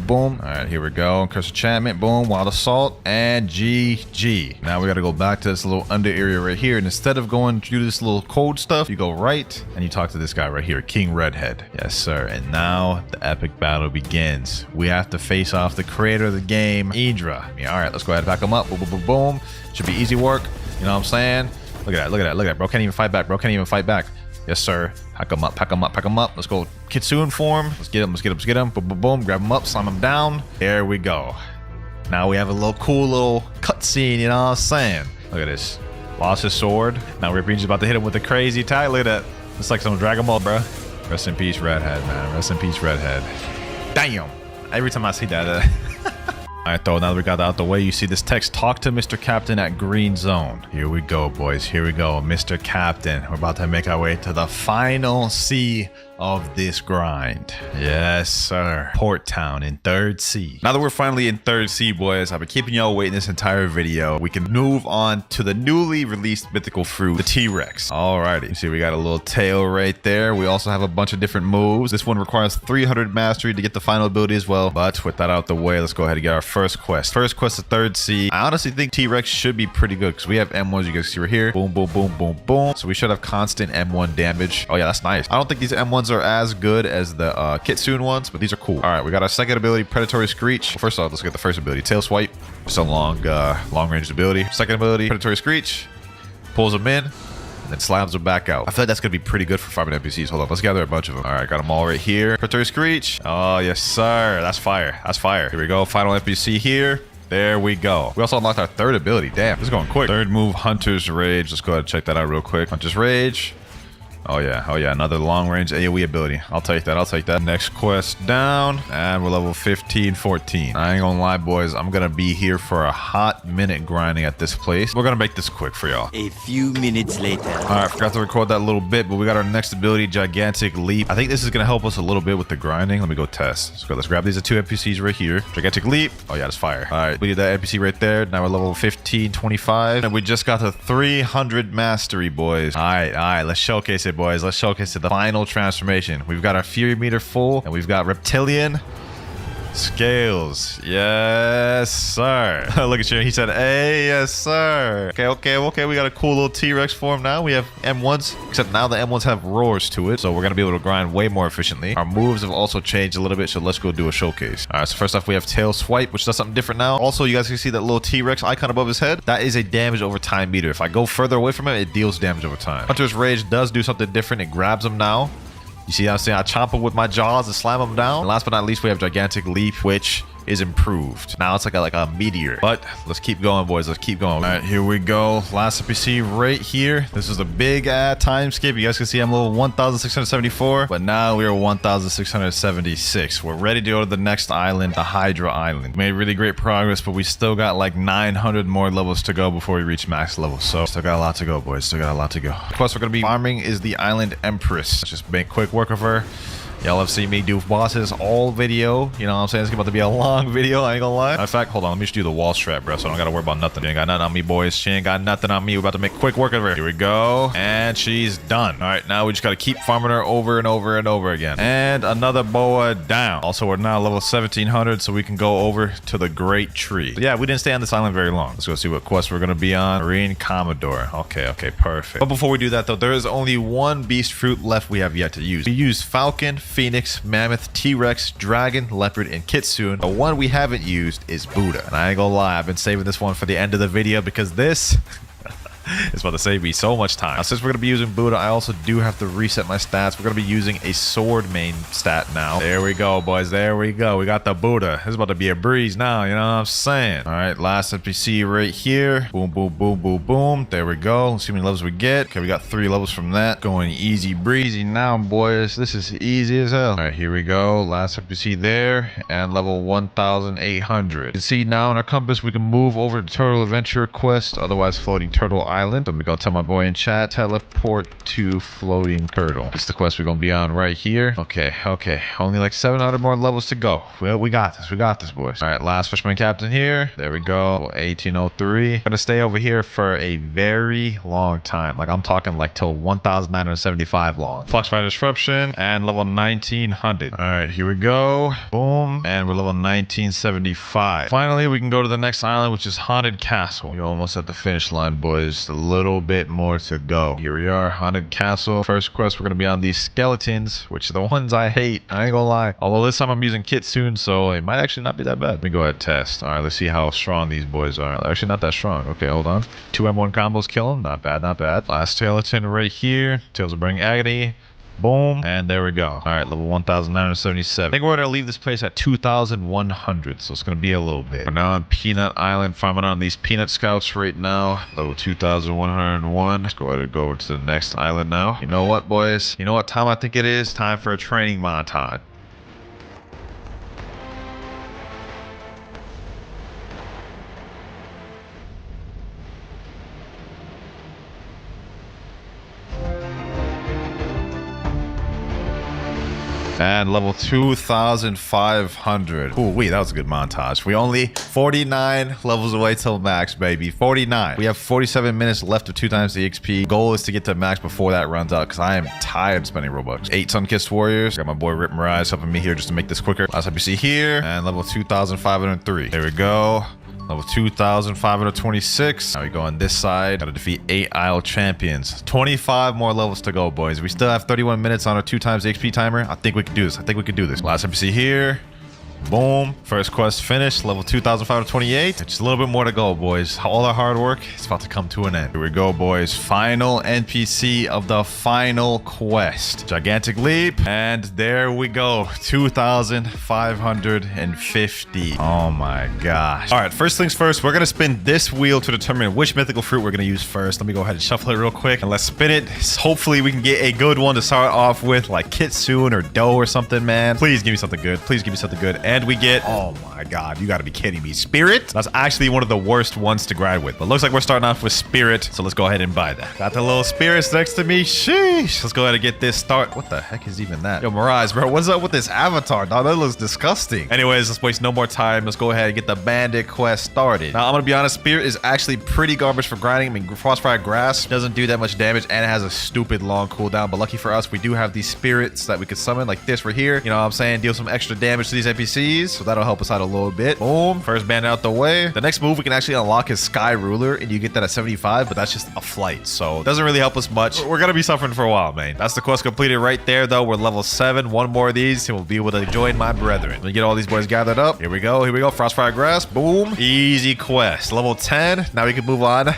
Boom. All right, here we go. Curse enchantment. Boom. Wild assault. And GG. Now we gotta go back to this little under area right here. And instead of going through this little code stuff, you go right and you talk to this guy right here, King Redhead. Yes, sir. And now the epic battle begins. We have to face off the creator of the game, Idra. Yeah, all right, let's go ahead and pack him up. Boom. Should be easy work. You know what I'm saying? Look at that. Bro can't even fight back. Yes, sir. Pack him up. Let's go Kitsune form. Let's get him. Boom. Grab him up. Slam him down. There we go. Now we have a little cool cutscene, you know what I'm saying? Look at this. Lost his sword. Now Ripion's about to hit him with a crazy attack. Look at that. It's like some Dragon Ball, bro. Rest in peace, Redhead, man. Damn. Every time I see that, Alright, though, now that we got that out the way, you see this text, talk to Mr. Captain at Green Zone. Here we go, boys. Here we go, Mr. Captain. We're about to make our way to the final sea of this grind. Yes, sir. Port Town in third sea. Now that we're finally in third sea, boys, I've been keeping y'all waiting this entire video. We can move on to the newly released mythical fruit, the T-Rex. Alrighty. You see, we got a little tail right there. We also have a bunch of different moves. This one requires 300 mastery to get the final ability as well. But with that out the way, let's go ahead and get our first quest. First quest to third sea. I honestly think T-Rex should be pretty good because we have M1s. You guys see right here. Boom. So we should have constant M1 damage. Oh yeah, that's nice. I don't think these M1s are as good as the Kitsune ones, but these are cool. All right, we got our second ability, Predatory Screech. Well, first off, let's get the first ability, Tail Swipe. It's a long range ability. Second ability, Predatory Screech. Pulls them in, and then slams them back out. I feel like that's gonna be pretty good for farming NPCs. Hold up, let's gather a bunch of them. All right, got them all right here. Predatory Screech. Oh yes, sir. That's fire. Here we go. Final NPC here. There we go. We also unlocked our third ability. Damn, this is going quick. Third move, Hunter's Rage. Let's go ahead and check that out real quick. Hunter's Rage. Oh yeah, another long range AoE ability. I'll take that. Next quest down, and we're level 15-14. I ain't gonna lie, boys, I'm gonna be here for a hot minute grinding at this place. We're gonna make this quick for y'all. A few minutes later. All right, forgot to record that a little bit, but we got our next ability, Gigantic Leap. I think this is gonna help us a little bit with the grinding. Let me go test. Let's grab these two NPCs right here. Gigantic Leap. Oh yeah, that's fire. All right, we did that NPC right there. Now we're level 15-25, and we just got to 300 mastery, boys. All right, let's showcase it, boys. Let's showcase it. The final transformation. We've got our Fury meter full, and we've got Reptilian. Scales. Yes, sir. Look at you. He said, hey, yes, sir. Okay. We got a cool little T-Rex form now. We have M1s, except now the M1s have roars to it. So we're going to be able to grind way more efficiently. Our moves have also changed a little bit. So let's go do a showcase. All right. So first off, we have tail swipe, which does something different now. Also, you guys can see that little T-Rex icon above his head. That is a damage over time meter. If I go further away from him, it deals damage over time. Hunter's Rage does do something different. It grabs him now. You see what I'm saying? I chomp him with my jaws and slam him down. And last but not least, we have Gigantic Leap, which is improved. Now it's like a meteor. But let's keep going, boys. Let's keep going. All right, here we go. Last NPC right here. This is a big time skip. You guys can see I'm level 1,674, but now we're 1,676. We're ready to go to the next island, the Hydra Island. Made really great progress, but we still got like 900 more levels to go before we reach max level. So still got a lot to go, boys. Still got a lot to go. The quest we're going to be farming is the Island Empress. Let's just make quick work of her. Y'all have seen me do bosses all video. You know what I'm saying? It's about to be a long video. I ain't gonna lie. In fact, hold on. Let me just do the wall strap, bro. So I don't gotta worry about nothing. She ain't got nothing on me, boys. She ain't got nothing on me. We're about to make quick work of her. Here we go. And she's done. All right, now we just gotta keep farming her over and over and over again. And another boa down. Also, we're now level 1,700, so we can go over to the Great Tree. But yeah, we didn't stay on this island very long. Let's go see what quest we're gonna be on. Marine Commodore. Okay, perfect. But before we do that, though, there is only one beast fruit left we have yet to use. We use Falcon, Phoenix, Mammoth, T-Rex, Dragon, Leopard, and Kitsune. The one we haven't used is Buddha. And I ain't gonna lie, I've been saving this one for the end of the video because this it's about to save me so much time. Now, since we're going to be using Buddha, I also do have to reset my stats. We're going to be using a sword main stat now. There we go, boys. There we go. We got the Buddha. This is about to be a breeze now. You know what I'm saying? All right, last NPC right here. Boom, boom, boom, boom, boom. There we go. Let's see how many levels we get. Okay, we got 3 levels from that. Going easy breezy now, boys. This is easy as hell. All right, here we go. Last NPC there. And level 1,800. You can see now in our compass, we can move over to Turtle Adventure Quest, otherwise Floating Turtle Island. I'm gonna tell my boy in chat, teleport to Floating Turtle. It's the quest we're gonna be on right here. Okay. Only like 700 more levels to go. Well, we got this. We got this, boys. All right, last Fisherman Captain here. There we go. 1803. Gonna stay over here for a very long time. Like I'm talking like till 1,975 long. Foxfire Disruption and level 1900. All right, here we go. Boom. And we're level 1975. Finally, we can go to the next island, which is Haunted Castle. We're almost at the finish line, boys. A little bit more to go. Here we are, Haunted Castle. First quest, we're gonna be on these skeletons, which are the ones I hate. I ain't gonna lie. Although this time I'm using Kitsune, so it might actually not be that bad. Let me go ahead and test. All right, let's see how strong these boys are. They're actually not that strong. Okay, hold on. 2 M1 combos kill them. Not bad, not bad. Last skeleton right here. Tails of Bring Agony. Boom. And there we go. All right, level 1,977. I think we're going to leave this place at 2,100, so it's going to be a little bit. We're now on Peanut Island, farming on these Peanut Scouts right now. Level 2,101. Let's go ahead and go over to the next island now. You know what, boys? You know what time I think it is? Time for a training montage. And level 2,500. Ooh, wait, that was a good montage. We only 49 levels away till max, baby. 49. We have 47 minutes left of 2 times the XP. Goal is to get to max before that runs out, because I am tired of spending Robux. 8 Sun-Kissed Warriors. Got my boy Rip Mirage helping me here just to make this quicker. Last NPC here. And level 2,503. There we go. Level 2,526. Now we go on this side. Gotta defeat 8 Isle champions. 25 more levels to go, boys. We still have 31 minutes on our 2 times the XP timer. I think we can do this. Last NPC here. Boom. First quest finished. Level 2,528. Just a little bit more to go, boys. All our hard work is about to come to an end. Here we go, boys. Final NPC of the final quest. Gigantic Leap. And there we go. 2,550. Oh my gosh. All right, first things first. We're going to spin this wheel to determine which mythical fruit we're going to use first. Let me go ahead and shuffle it real quick. And let's spin it. Hopefully we can get a good one to start off with, like Kitsune or Doe or something, man. Please give me something good. Please give me something good. And we get, oh my god, you gotta be kidding me, Spirit. That's actually one of the worst ones to grind with, but looks like we're starting off with Spirit, so let's go ahead and buy that. Got the little spirits next to me. Sheesh. Let's go ahead and get this start. What the heck is even that? Yo, Mirage, bro, what's up with this avatar, dog? That looks disgusting. Anyways, let's waste no more time. Let's go ahead and get the bandit quest started. Now, I'm gonna be honest, Spirit is actually pretty garbage for grinding. I mean, Frostfire Grass doesn't do that much damage, and it has a stupid long cooldown, but lucky for us, we do have these spirits that we could summon, like this right here. You know what I'm saying? Deal some extra damage to these NPCs. NPCs, so that'll help us out a little bit. Boom. First bandit out the way. The next move we can actually unlock is Sky Ruler, and you get that at 75, but that's just a flight, so it doesn't really help us much. We're gonna be suffering for a while, man. That's the quest completed right there, though. We're level 7. One more of these, and we'll be able to join my brethren. Let me get all these boys gathered up. Here we go. Here we go. Frostfire Grass. Boom. Easy quest. Level 10. Now we can move on.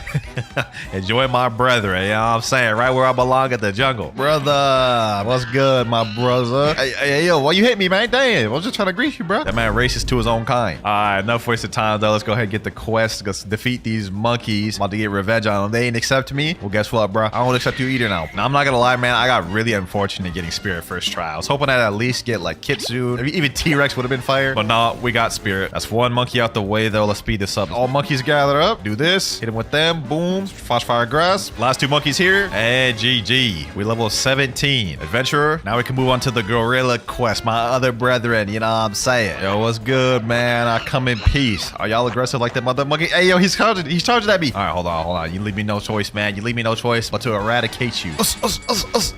Enjoy my brethren. You know what I'm saying? Right where I belong at the jungle. Brother, what's good, my brother? Hey, yo, why you hit me, man? Damn, I was just trying to greet you, bro. That man racist to his own kind. All right, enough wasted time, though. Let's go ahead and get the quest. Let's defeat these monkeys. I'm about to get revenge on them. They ain't accept me. Well, guess what, bro? I don't accept you either now. Now, I'm not gonna lie, man. I got really unfortunate getting Spirit first try. I was hoping I'd at least get like Kitsune. Even T-Rex would have been fire. But no, we got Spirit. That's one monkey out the way, though. Let's speed this up. All monkeys gather up. Do this. Hit him with them. Boom. Frostfire Grass. Last two monkeys here. And GG. We level 17. Adventurer. Now we can move on to the Gorilla quest. My other brethren. You know what I'm saying? Yo, what's good, man? I come in peace. Are y'all aggressive like that mother monkey? Hey, yo, he's charging at me. All right, hold on. You leave me no choice, man. You leave me no choice but to eradicate you.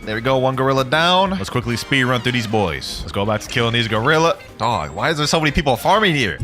There we go. One gorilla down. Let's quickly speed run through these boys. Let's go back to killing these gorilla. Dog, why is there so many people farming here?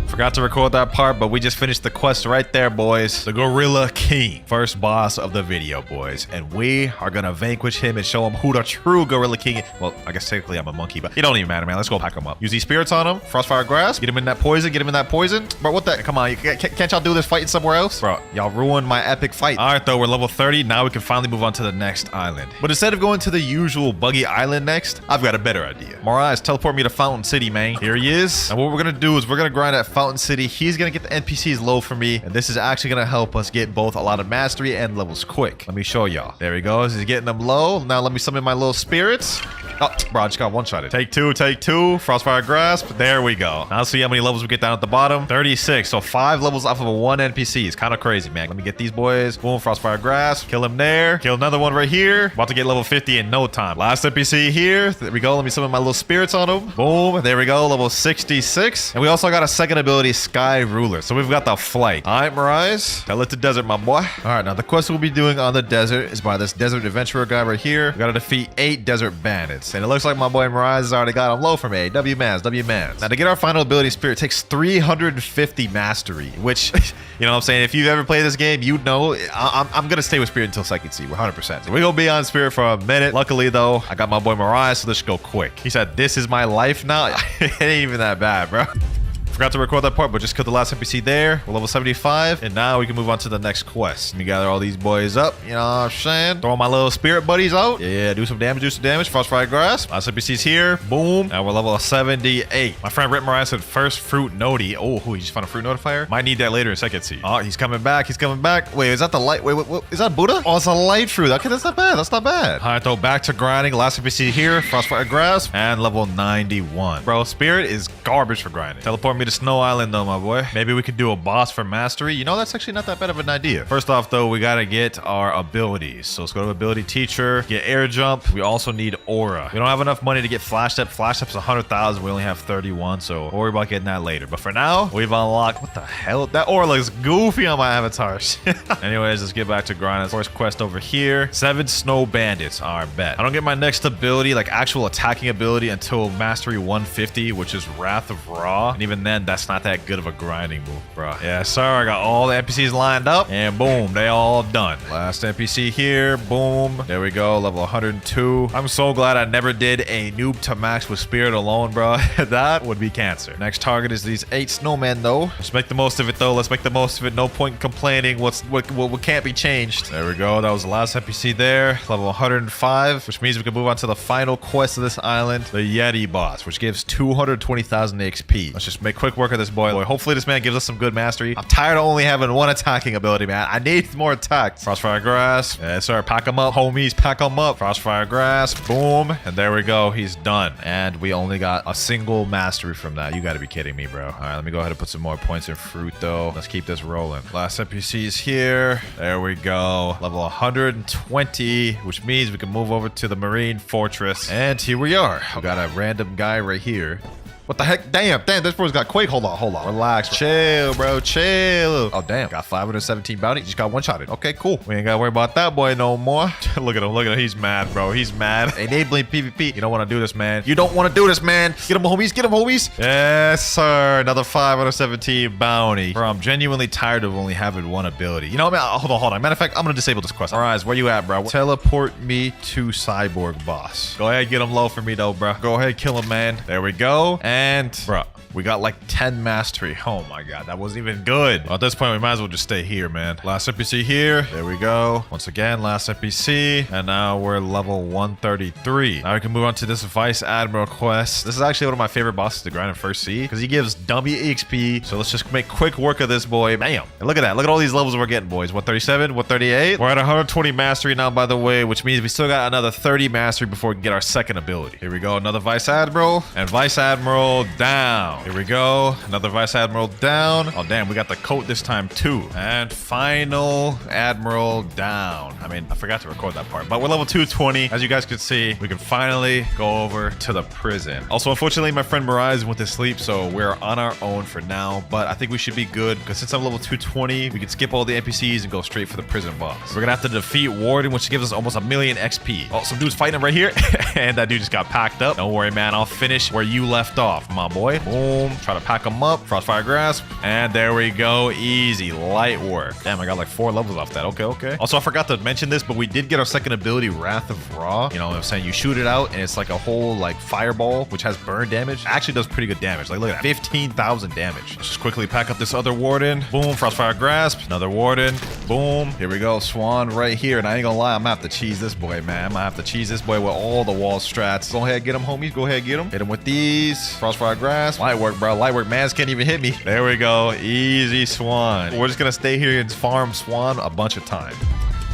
Forgot to record that part, but we just finished the quest right there, boys. The Gorilla King. First boss of the video, boys. And we are gonna vanquish him and show him who the true Gorilla King is. Well, I guess technically I'm a monkey, but it don't even matter, man. Let's go pack him up. Use these spirits on him. Frostfire Grass. Get him in that poison. Get him in that poison. Bro, what the? Come on. Can't y'all do this fighting somewhere else? Bro, y'all ruined my epic fight. All right, though. We're level 30. Now we can finally move on to the next island. But instead of going to the usual buggy island next, I've got a better idea. Mariah, teleport me to Fountain City, man. Here he is. And what we're gonna do is we're gonna grind at Fountain City. He's gonna get the NPCs low for me, and this is actually gonna help us get both a lot of mastery and levels quick. Let me show y'all. There he goes. He's getting them low. Now let me summon my little spirits. Oh, bro, I just got one-shotted. Take two. Frostfire Grasp. There we go. Now let's see how many levels we get down at the bottom. 36. So 5 levels off of one NPC. It's kind of crazy, man. Let me get these boys. Boom, Frostfire Grasp. Kill him there. Kill another one right here. About to get level 50 in no time. Last NPC here. There we go. Let me summon my little spirits on him. Boom. There we go. Level 66. And we also got a second ability, Sky Ruler. So we've got the flight. All right, Mirage. Tell it to desert, my boy. All right, now the quest we'll be doing on the desert is by this desert adventurer guy right here. We gotta defeat 8 desert bandits. And it looks like my boy Mirage has already got him low for me. W-Mans. Now to get our final ability, Spirit takes 350 mastery, which, you know what I'm saying? If you've ever played this game, you know I'm gonna stay with Spirit until second C. We're 100%. So we're gonna be on Spirit for a minute. Luckily, though, I got my boy Mirage, so this should go quick. He said, "This is my life now." It ain't even that bad, bro. Forgot to record that part, but just killed the last NPC there. We're level 75, and now we can move on to the next quest. Let me gather all these boys up, you know what I'm saying? Throw my little spirit buddies out. Yeah, do some damage. Frostfire Grass. Last NPC's here. Boom. Now we're level 78. My friend Rip Mariah said first fruit noti. Oh, he just found a fruit notifier? Might need that later in second C. Oh, he's coming back. Wait, is that the light? Wait, is that Buddha? Oh, it's a light fruit. Okay, that's not bad. All right, though, back to grinding. Last NPC here. Frostfire Grass. And level 91. Bro, Spirit is garbage for grinding. Teleport me to Snow Island, though, my boy. Maybe we could do a boss for mastery. You know, that's actually not that bad of an idea. First off, though, we gotta get our abilities. So let's go to ability teacher, get air jump. We also need aura. We don't have enough money to get flash step. Flash step's 100,000. We only have 31, so we'll worry about getting that later. But for now, we've unlocked. What the hell? That aura looks goofy on my avatar. Anyways, let's get back to grinding. First quest over here. 7 snow bandits. All right, bet. I don't get my next ability, like actual attacking ability, until mastery 150, which is Wrath of Ra. And even then, that's not that good of a grinding move, bro. Yeah, sir. I got all the NPCs lined up, and boom, they all done. Last NPC here. Boom. There we go. Level 102. I'm so glad I never did a noob to max with Spirit alone, bro. That would be cancer. Next target is these 8 snowmen, though. Let's make the most of it, though. Let's make the most of it. No point in complaining. What can't be changed. There we go. That was the last NPC there. Level 105, which means we can move on to the final quest of this island, the Yeti boss, which gives 220,000 XP. Let's just make quick work of this boy. Hopefully this man gives us some good mastery. I'm tired of only having one attacking ability, man. I need more attacks. Frostfire Grass. Yes, sir. Pack him up, homies. Pack him up. Frostfire Grass. Boom. And there we go. He's done. And we only got a single mastery from that. You got to be kidding me, bro. All right, let me go ahead and put some more points in fruit, though. Let's keep this rolling. Last NPC is here. There we go. Level 120, which means we can move over to the Marine Fortress. And here we are. We got a random guy right here. What the heck? Damn, this bro's got Quake. Hold on. Relax. Chill, bro. Chill. Oh, damn. Got 517 bounty. Just got one-shotted. Okay, cool. We ain't gotta worry about that boy no more. Look at him. He's mad, bro. He's mad. Enabling PvP. You don't want to do this, man. You don't want to do this, man. Get him, homies. Yes, sir. Another 517 bounty. Bro, I'm genuinely tired of only having one ability. You know what, man? Hold on. Matter of fact, I'm gonna disable this quest. All right, where you at, bro? Teleport me to Cyborg Boss. Go ahead, get him low for me, though, bro. Go ahead, kill him, man. There we go. And, bro, we got like 10 mastery. Oh my god, that wasn't even good. Well, at this point, we might as well just stay here, man. Last NPC here. There we go. Once again, last NPC. And now we're level 133. Now we can move on to this Vice Admiral quest. This is actually one of my favorite bosses to grind in First Sea because he gives dummy EXP. So let's just make quick work of this boy. Bam. And look at that. Look at all these levels we're getting, boys. 137, 138. We're at 120 mastery now, by the way, which means we still got another 30 mastery before we can get our second ability. Here we go. Another Vice Admiral. And Vice Admiral down. Here we go. Another Vice Admiral down. Oh, damn. We got the coat this time, too. And final Admiral down. I mean, I forgot to record that part. But we're level 220. As you guys can see, we can finally go over to the prison. Also, unfortunately, my friend Mirage went to sleep, so we're on our own for now. But I think we should be good because since I'm level 220, we can skip all the NPCs and go straight for the prison boss. We're gonna have to defeat Warden, which gives us almost 1,000,000 XP. Oh, some dude's fighting him right here. And that dude just got packed up. Don't worry, man. I'll finish where you left off, my boy. Boom. Try to pack him up. Frostfire Grasp. And there we go. Easy. Light work. Damn, I got like 4 levels off that. Okay. Also, I forgot to mention this, but we did get our second ability, Wrath of Ra. You know what I'm saying? You shoot it out, and it's like a whole like fireball, which has burn damage. It actually does pretty good damage. Like, look at that. 15,000 damage. Let's just quickly pack up this other Warden. Boom. Frostfire Grasp. Another Warden. Boom. Here we go. Swan right here. And I ain't gonna lie, I'm gonna have to cheese this boy, man. I'm gonna have to cheese this boy with all the wall strats. Go ahead, get him, homies. Go ahead, get him. Hit him with these. Frostfire Grasp. Light work, bro. Light work. Mans can't even hit me. There we go. Easy Swan. We're just gonna stay here and farm Swan a bunch of times.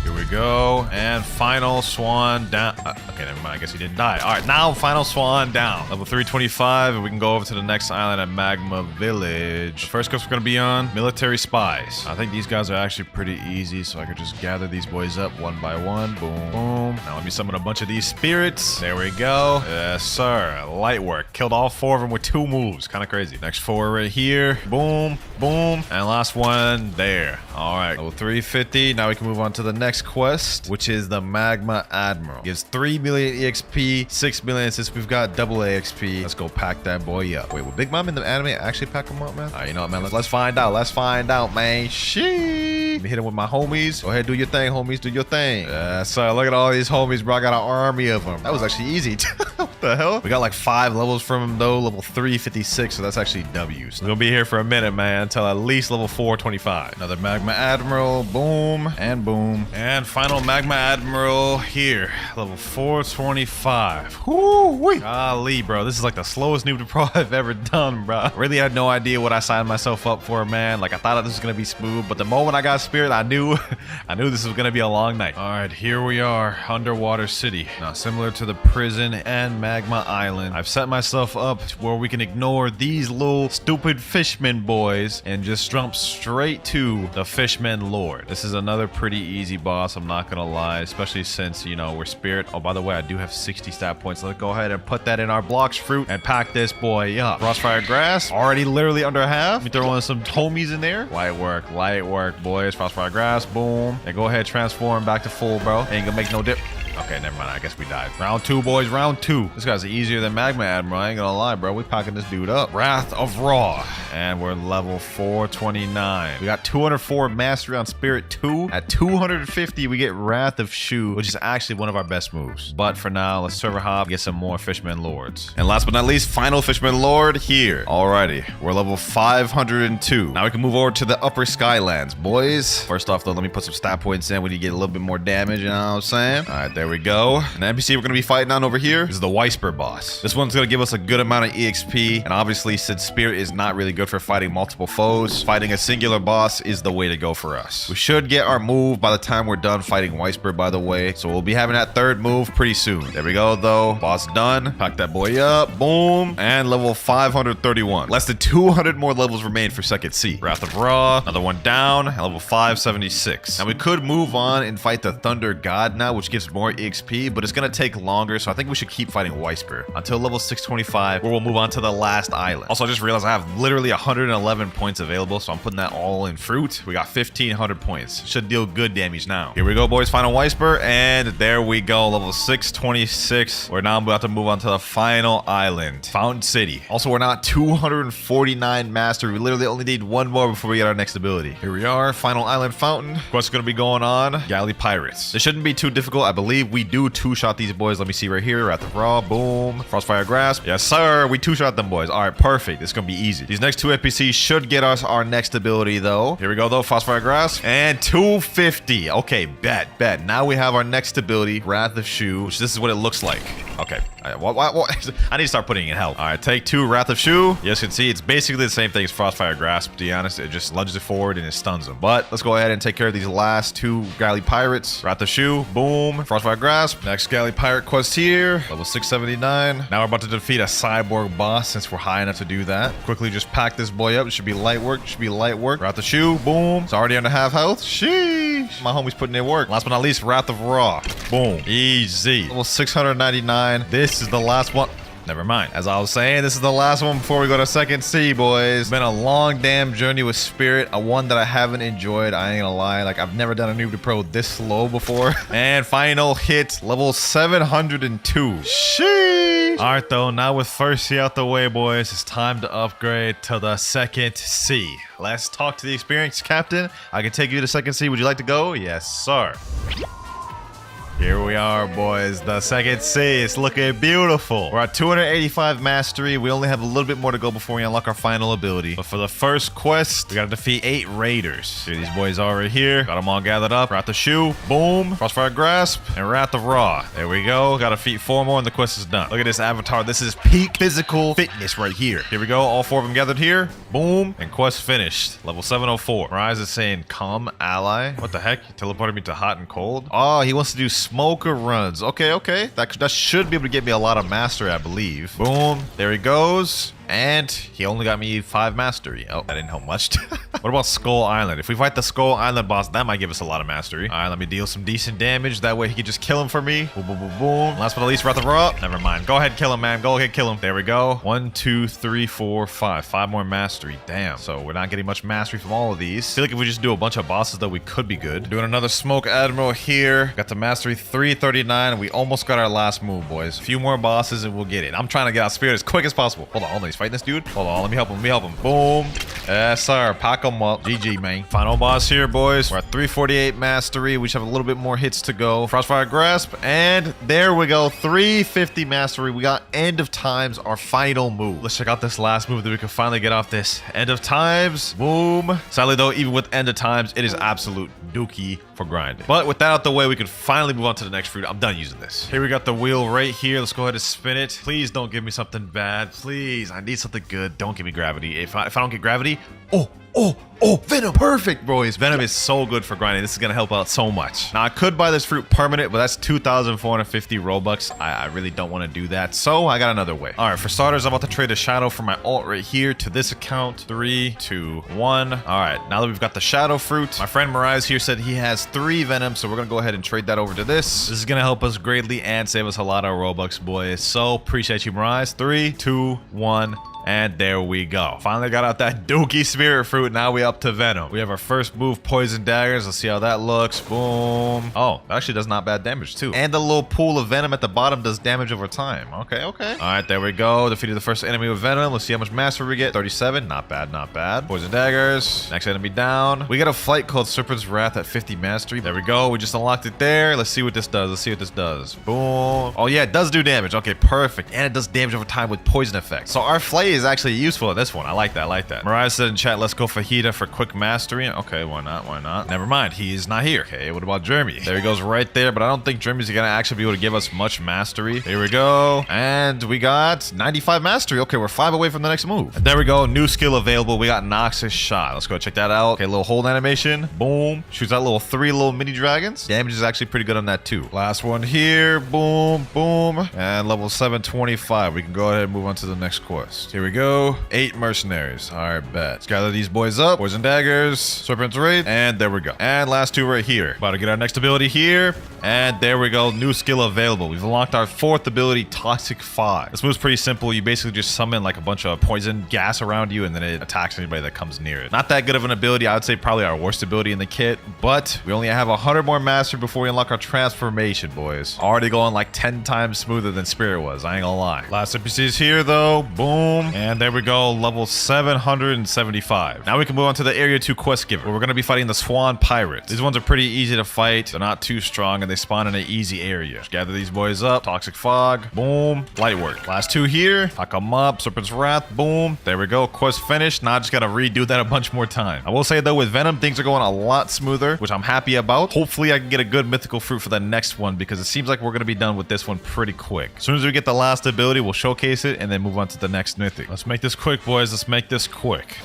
Here we go. And final Swan down. Okay, never mind. I guess he didn't die. All right, now final Swan down. Level 325, and we can go over to the next island at Magma Village. The first quest we're going to be on, Military Spies. I think these guys are actually pretty easy, so I could just gather these boys up one by one. Boom, boom. Now let me summon a bunch of these spirits. There we go. Yes, sir. Light work. Killed all 4 of them with 2 moves. Kind of crazy. Next 4 right here. Boom, boom. And last one there. All right, level 350. Now we can move on to the next quest, which is the Magma Admiral. Gives 3 million EXP, 6 million since we've got double AXP. Let's go pack that boy up. Wait, will Big Mom in the anime actually pack him up, man? All right, you know what, man? Let's find out. Let's find out, man. Sheesh. Let me hit him with my homies. Go ahead, do your thing, homies. Do your thing. So look at all these homies, bro. I got an army of them. That was actually easy. What the hell? We got like 5 levels from him, though. Level 356, so that's actually W's. We're gonna be here for a minute, man, until at least level 425. Another Magma Admiral. Boom. And boom. And final Magma Admiral here. Level 425. Woo-wee. Golly, bro. This is like the slowest noob to pro I've ever done, bro. Really had no idea what I signed myself up for, man. Like, I thought this was gonna be smooth, but the moment I got Spirit, I knew this was gonna be a long night. All right, here we are. Underwater City. Now, similar to the prison and Magma Island, I've set myself up to where we can ignore these little stupid fishmen boys and just jump straight to the Fishman Lord. This is another pretty easy boss, I'm not gonna lie, especially since, you know, we're Spirit. Oh, by the way, I do have 60 stat points. Let's go ahead and put that in our Blox fruit and pack this boy up. Frostfire Grass, already literally under half. We throw in some homies in there. Light work, boys. Frostfire Grass, boom. And go ahead, transform back to full, bro. Ain't gonna make no dip. Okay, never mind. I guess we died. Round 2, boys. Round 2. This guy's easier than Magma Admiral. I ain't gonna lie, bro. We packing this dude up. Wrath of Ra. And we're level 429. We got 204 mastery on Spirit 2. At 250, we get Wrath of Shu, which is actually one of our best moves. But for now, let's server hop, get some more Fishman Lords. And last but not least, final Fishman Lord here. Alrighty. We're level 502. Now we can move over to the Upper Skylands, boys. First off, though, let me put some stat points in when you get a little bit more damage, you know what I'm saying? Alright, there we go. And the NPC we're going to be fighting on over here is the Weisper boss. This one's going to give us a good amount of EXP. And obviously, since Spirit is not really good for fighting multiple foes, fighting a singular boss is the way to go for us. We should get our move by the time we're done fighting Weisper, by the way. So we'll be having that 3rd move pretty soon. There we go, though. Boss done. Pack that boy up. Boom. And level 531. Less than 200 more levels remain for Second C. Wrath of Ra. Another one down. And level 576. Now we could move on and fight the Thunder God now, which gives more more EXP, but it's gonna take longer, so I think we should keep fighting Whisper until level 625, where we'll move on to the last island. Also, I just realized I have literally 111 points available, so I'm putting that all in fruit. We got 1,500 points. Should deal good damage now. Here we go, boys. Final Whisper, and there we go. Level 626. We're now about to move on to the final island, Fountain City. Also, we're not 249 mastery. We literally only need one more before we get our next ability. Here we are, final island Fountain. What's going to be going on? Galley Pirates. This shouldn't be too difficult. I believe we do two-shot these boys. Let me see right here. Wrath of Raw. Boom. Frostfire Grasp. Yes, sir. We two-shot them boys. All right, perfect. It's going to be easy. These next two NPCs should get us our next ability, though. Here we go, though. Frostfire Grasp. And 250. Okay, bet. Now we have our next ability, Wrath of Shoe, which this is what it looks like. Okay. What? I need to start putting in help. All right, take 2, Wrath of Shoe. Yes, you can see it's basically the same thing as Frostfire Grasp. To be honest, it just lunges it forward and it stuns them. But let's go ahead and take care of these last 2 Galley Pirates. Wrath of Shoe. Boom. Frostfire Grasp. Next Galley Pirate quest here. Level 679. Now we're about to defeat a cyborg boss since we're high enough to do that. Quickly just pack this boy up. It should be light work. Wrath of Shoe. Boom. It's already under half health. Sheesh. My homie's putting in work. Last but not least, Wrath of Raw. Boom. Easy. Level 699. This is the last one. Never mind. As I was saying, this is the last one before we go to second C, boys. It's been a long damn journey with Spirit, a one that I haven't enjoyed. I ain't gonna lie. Like, I've never done a noob to pro this slow before. And final hit, level 702. Sheesh. All right, though. Now with first C out the way, boys, it's time to upgrade to the second C. Let's talk to the experienced captain. I can take you to second C. Would you like to go? Yes, sir. Here we are, boys. The second C. It's looking beautiful. We're at 285 mastery. We only have a little bit more to go before we unlock our final ability. But for the first quest, we gotta defeat 8 raiders. Here these boys are right here. Got them all gathered up. Wrath of Shoe. Boom. Frostfire Grasp. And Wrath of Raw. There we go. Gotta defeat 4 more and the quest is done. Look at this avatar. This is peak physical fitness right here. Here we go. All 4 of them gathered here. Boom. And quest finished. Level 704. Rise is saying, come, ally. What the heck? He teleported me to hot and cold. Oh, he wants to do smoker runs. Okay. That should be able to get me a lot of mastery, I believe. Boom. There he goes. And he only got me 5 mastery. Oh, that didn't help much. What about Skull Island? If we fight the Skull Island boss, that might give us a lot of mastery. All right, let me deal some decent damage. That way he can just kill him for me. Boom, boom, boom, boom. Last but not least, Wrath of Raw. Never mind. Go ahead, kill him, man. Go ahead, kill him. There we go. 1, 2, 3, 4, 5. 5 more mastery. Damn. So we're not getting much mastery from all of these. I feel like if we just do a bunch of bosses, though, we could be good. Doing another Smoke Admiral here. Got the mastery 339. And we almost got our last move, boys. A few more bosses and we'll get it. I'm trying to get out Spirit as quick as possible. Hold on. He's fighting this dude. Hold on. Let me help him. Boom. Yes, sir. Pack him up. GG, man. Final boss here, boys. We're at 348 mastery. We should have a little bit more hits to go. Frostfire Grasp. And there we go. 350 mastery. We got End of Times, our final move. Let's check out this last move that we can finally get off this. End of Times. Boom. Sadly, though, even with End of Times, it is absolute dookie for grinding. But with that out the way, we can finally move on to the next fruit. I'm done using this. Here we got the wheel right here. Let's go ahead and spin it. Please don't give me something bad. Please. I need something good. Don't give me gravity. If I don't get gravity, oh, Venom. Perfect, boys. Venom is so good for grinding. This is going to help out so much. Now, I could buy this fruit permanent, but that's 2,450 Robux. I really don't want to do that, so I got another way. All right, for starters, I'm about to trade a shadow from my alt right here to this account. 3, 2, 1. All right, now that we've got the shadow fruit, my friend Mirage here said he has 3 Venom, so we're going to go ahead and trade that over to this. This is going to help us greatly and save us a lot of Robux, boys. So, appreciate you, Mirage. 3, 2, 1. And there we go. Finally got out that dookie spirit fruit. Now we up to Venom. We have our first move, Poison Daggers. Let's see how that looks. Boom. Oh, that actually does not bad damage too. And the little pool of Venom at the bottom does damage over time. Okay. All right, there we go. Defeated the first enemy with Venom. Let's see how much mastery we get. 37. Not bad. Poison Daggers. Next enemy down. We got a fight called Serpent's Wrath at 50 mastery. There we go. We just unlocked it there. Let's see what this does. Boom. Oh yeah, it does do damage. Okay, perfect. And it does damage over time with poison effect. So our flay is actually useful at this one. I like that. Mariah said in chat, let's go Fajita for quick mastery. Okay, why not? Never mind. He is not here. Okay, what about Jeremy? There he goes right there, but I don't think Jeremy's gonna actually be able to give us much mastery. Here we go. And we got 95 mastery. Okay, we're 5 away from the next move. And there we go. New skill available. We got Noxus Shot. Let's go check that out. Okay, little hold animation. Boom. Shoots out 3 little mini dragons. Damage is actually pretty good on that too. Last one here. Boom. And level 725. We can go ahead and move on to the next quest. Here Here we go. 8 mercenaries. All right, bet. Let's gather these boys up. Poison daggers, serpent's wraith, and there we go. And last 2 right here. About to get our next ability here. And there we go. New skill available. We've unlocked our 4th ability, Toxic Fog. This move's pretty simple. You basically just summon like a bunch of poison gas around you, and then it attacks anybody that comes near it. Not that good of an ability. I would say probably our worst ability in the kit, but we only have 100 more mastery before we unlock our transformation, boys. Already going like 10 times smoother than Spirit was. I ain't gonna lie. Last NPCs here though. Boom. And there we go. Level 775. Now we can move on to the Area 2 quest giver, where we're gonna be fighting the Swan Pirates. These ones are pretty easy to fight. They're not too strong, and they spawn in an easy area. Just gather these boys up. Toxic Fog. Boom. Light work. Last 2 here. Knock them up. Serpent's Wrath. Boom. There we go. Quest finished. Now I just gotta redo that a bunch more time. I will say though, with Venom, things are going a lot smoother, which I'm happy about. Hopefully I can get a good mythical fruit for the next one, because it seems like we're gonna be done with this one pretty quick. As soon as we get the last ability, we'll showcase it and then move on to the next mythic. Let's make this quick, boys. Let's make this quick.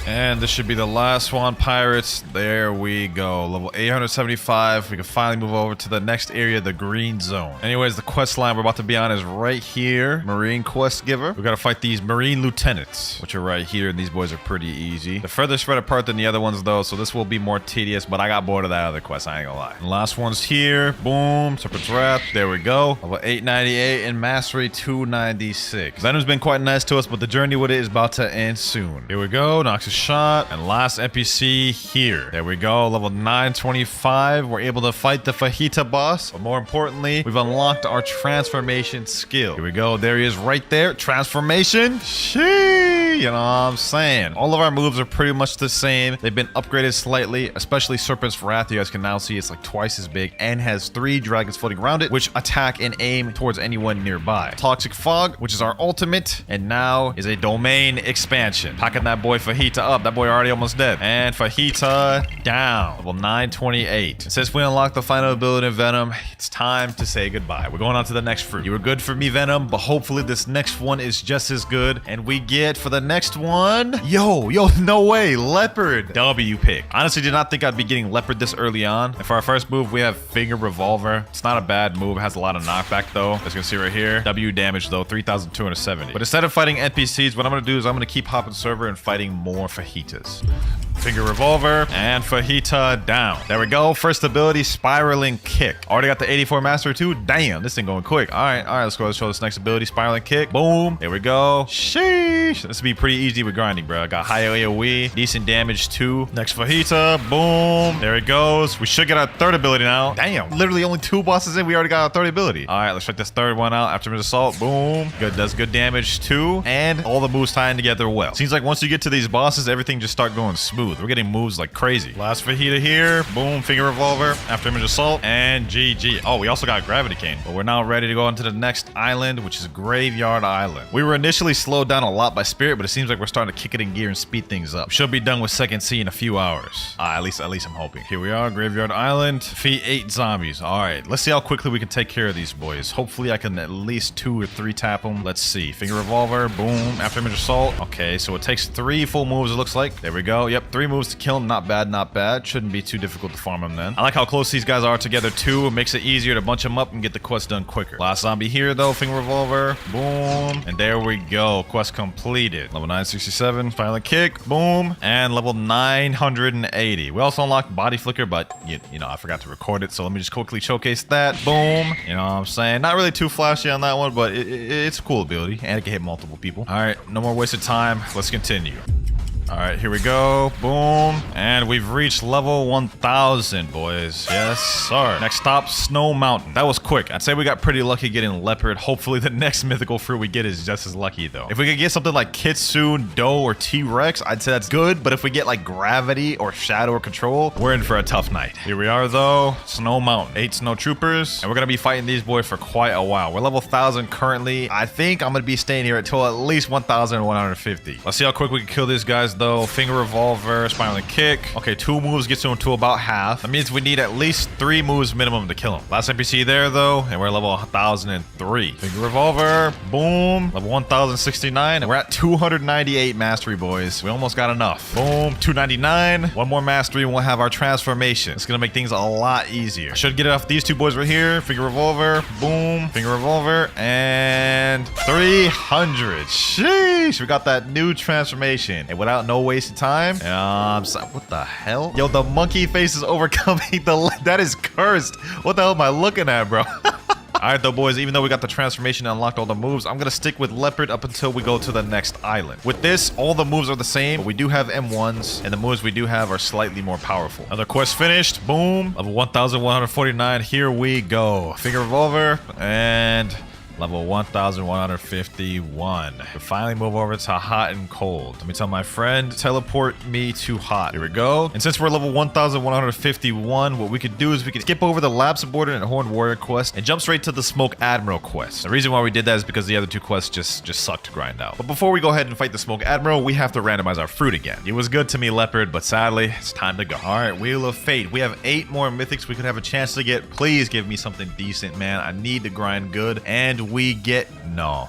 And this should be the last Swan Pirates. There we go. Level 875. We can finally move over to the next area, the green zone. Anyways, the quest line we're about to be on is right here. Marine quest giver. We gotta fight these Marine lieutenants, which are right here. And these boys are pretty easy. They're further spread apart than the other ones though, so this will be more tedious, but I got bored of that other quest, I ain't gonna lie. And the last one's here. Boom. Serpent's Wrath. There we go. Level 898 and Mastery 296. Venom's been quite nice to us, but the journey with it is about to end soon. Here we go. Knocks a shot. And last NPC here. There we go. Level 925. We're able to fight the Fajita boss. But more importantly, we've unlocked our transformation skill. Here we go. There he is right there. Transformation. Sheesh. You know what I'm saying? All of our moves are pretty much the same. They've been upgraded slightly, especially Serpent's Wrath. You guys can now see it's like twice as big and has 3 dragons floating around it, which attack and aim towards anyone nearby. Toxic Fog, which is our ultimate, and now is a domain expansion. Packing that boy Fajita up. That boy already almost dead. And Fajita down. Level 928. And since we unlocked the final ability in Venom, it's time to say goodbye. We're going on to the next fruit. You were good for me, Venom, but hopefully this next one is just as good. And we get for the next one, yo, no way, Leopard. W pick. Honestly, did not think I'd be getting Leopard this early on. And for our first move, we have Finger Revolver. It's not a bad move. It has a lot of knockback though. As you can see right here. W damage though, 3,270. But instead of fighting NPCs, what I'm going to do is I'm going to keep hopping server and fighting more Fajitas. Finger Revolver and Fajita down. There we go. First ability, Spiraling Kick. Already got the 84 Master too. Damn, this thing going quick. All right, let's go. Let's show this next ability, Spiraling Kick. Boom. There we go. Sheesh. This will be pretty easy with grinding, bro. I got high AoE, decent damage too. Next Fajita. Boom. There it goes. We should get our 3rd ability now. Damn, literally only 2 bosses in. We already got our 3rd ability. All right, let's check this 3rd one out. Aftermath Assault. Boom. Good. Does good damage too. And all the moves tying together well. Seems like once you get to these bosses, everything just start going smooth. We're getting moves like crazy. Last Fajita here. Boom. Finger Revolver. Aftermath Assault. And GG. Oh, we also got Gravity Cane. But we're now ready to go on to the next island, which is Graveyard Island. We were initially slowed down a lot by Spirit, but it seems like we're starting to kick it in gear and speed things up. We should be done with Second C in a few hours. At least I'm hoping. Here we are, Graveyard Island. Defeat 8 zombies. All right, let's see how quickly we can take care of these boys. Hopefully I can at least 2 or 3 tap them. Let's see. Finger Revolver. Boom. Aftermath Assault. Okay, so it takes 3 full moves, it looks like. There we go. Yep, 3 moves to kill him. Not bad, not bad. Shouldn't be too difficult to farm him then. I like how close these guys are together too. It makes it easier to bunch them up and get the quest done quicker. Last zombie here though. Finger Revolver. Boom. And there we go. Quest completed. Level 967. Spiraling Kick. Boom. And level 980. We also unlocked Body Flicker, but you know, I forgot to record it. So let me just quickly showcase that. Boom. You know what I'm saying? Not really too flashy on that one, but it's a cool ability. And it can hit multiple people. All right. No more wasted time. Let's continue. All right, here we go. Boom. And we've reached level 1000, boys. Yes, sir. Next stop, Snow Mountain. That was quick. I'd say we got pretty lucky getting Leopard. Hopefully the next mythical fruit we get is just as lucky, though. If we could get something like Kitsune, Doe, or T-Rex, I'd say that's good. But if we get like Gravity or Shadow or Control, we're in for a tough night. Here we are, though. Snow Mountain. 8 snow troopers. And we're going to be fighting these boys for quite a while. We're level 1000 currently. I think I'm going to be staying here until at least 1150. Let's see how quick we can kill these guys, though. Finger revolver, spiraling kick. Okay, 2 moves gets him to about half. That means we need at least 3 moves minimum to kill him. Last NPC there though, and we're level 1003. Finger revolver, boom. Level 1069, and we're at 298 mastery, boys. We almost got enough. Boom, 299. 1 more mastery and we'll have our transformation. It's gonna make things a lot easier. Should get it off these 2 boys right here. Finger revolver, boom. Finger revolver, and 300. Sheesh, we got that new transformation. And without no wasted time, what the hell? Yo, the monkey face is overcoming that is cursed. What the hell am I looking at, bro? Alright though, boys, even though we got the transformation and unlocked all the moves, I'm gonna stick with leopard up until we go to the next island. With this, all the moves are the same, but we do have M1s, and the moves we do have are slightly more powerful. Another quest finished. Boom. Level 1149. Here we go. Finger revolver, and level 1151. We finally move over to hot and cold. Let me tell my friend, teleport me to hot. Here we go. And since we're level 1151, what we could do is we could skip over the lab subordinate and horned warrior quest and jump straight to the smoke admiral quest. The reason why we did that is because the other 2 quests just suck to grind out. But before we go ahead and fight the smoke admiral, we have to randomize our fruit again. It was good to me, leopard, but sadly, it's time to go. All right, Wheel of Fate. We have 8 more mythics we could have a chance to get. Please give me something decent, man. I need to grind good. And we get no.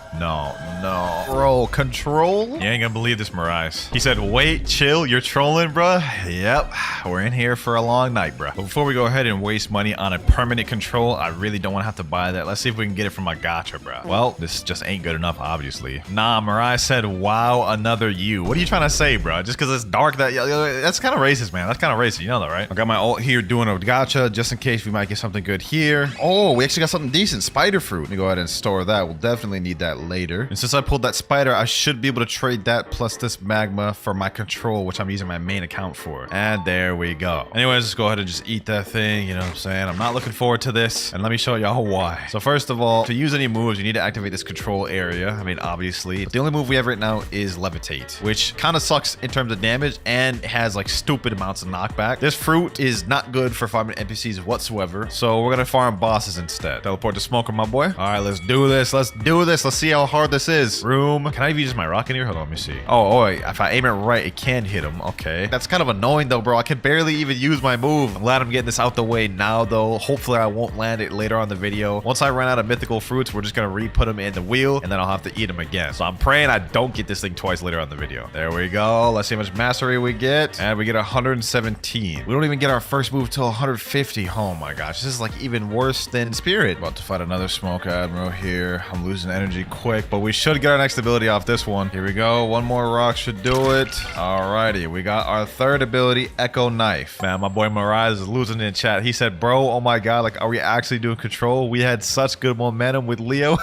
Bro, control? You ain't gonna believe this, Mirais. He said, wait, chill, you're trolling, bruh? Yep, we're in here for a long night, bruh. But before we go ahead and waste money on a permanent control, I really don't want to have to buy that. Let's see if we can get it from a gacha, bruh. Well, this just ain't good enough, obviously. Nah, Mirais said, wow, another you. What are you trying to say, bruh? Just because it's dark, that's kind of racist, man. That's kind of racist, you know that, right? I got my ult here doing a gacha just in case we might get something good here. Oh, we actually got something decent. Spider fruit. Let me go ahead and store that. We'll definitely need that later. And since I pulled that spider, I should be able to trade that plus this magma for my control, which I'm using my main account for. And there we go. Anyways, let's go ahead and just eat that thing. You know what I'm saying? I'm not looking forward to this. And let me show y'all why. So first of all, to use any moves, you need to activate this control area. I mean, obviously. But the only move we have right now is levitate, which kind of sucks in terms of damage and has like stupid amounts of knockback. This fruit is not good for farming NPCs whatsoever. So we're going to farm bosses instead. Teleport to Smoker, my boy. All right, let's do this. Let's do this. Let's see how hard this is. Room. Can I even use my rocket here? Hold on, let me see. Oh, wait. If I aim it right, it can hit him. Okay. That's kind of annoying though, bro. I can barely even use my move. I'm glad I'm getting this out the way now though. Hopefully I won't land it later on the video. Once I run out of mythical fruits, we're just gonna re-put them in the wheel and then I'll have to eat them again. So I'm praying I don't get this thing twice later on the video. There we go. Let's see how much mastery we get. And we get 117. We don't even get our first move till 150. Oh my gosh. This is like even worse than Spirit. About to fight another Smoke Admiral here. I'm losing energy quick, but we should get our next ability off this one. Here we go. 1 more rock should do it. Alrighty. We got our 3rd ability, Echo Knife. Man, my boy Mirais is losing in chat. He said, bro, oh my god, like, are we actually doing control? We had such good momentum with Leo.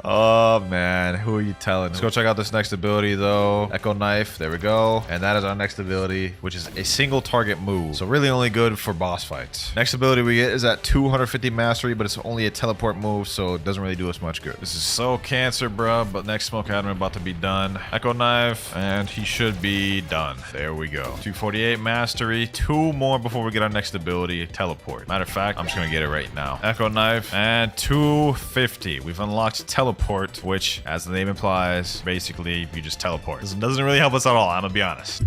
Oh man, who are you telling? Let's go check out this next ability though. Echo Knife, there we go. And that is our next ability, which is a single target move. So really only good for boss fights. Next ability we get is at 250 mastery, but it's only a teleport move, so it doesn't really do us much good. This is so cancer, bruh, but next Smoke Admiral about to be done. Echo Knife, and he should be done. There we go. 248 mastery, 2 more before we get our next ability, teleport. Matter of fact, I'm just gonna get it right now. Echo Knife, and 250. We've unlocked teleport, which, as the name implies, basically you just teleport. This doesn't really help us at all, I'm gonna be honest.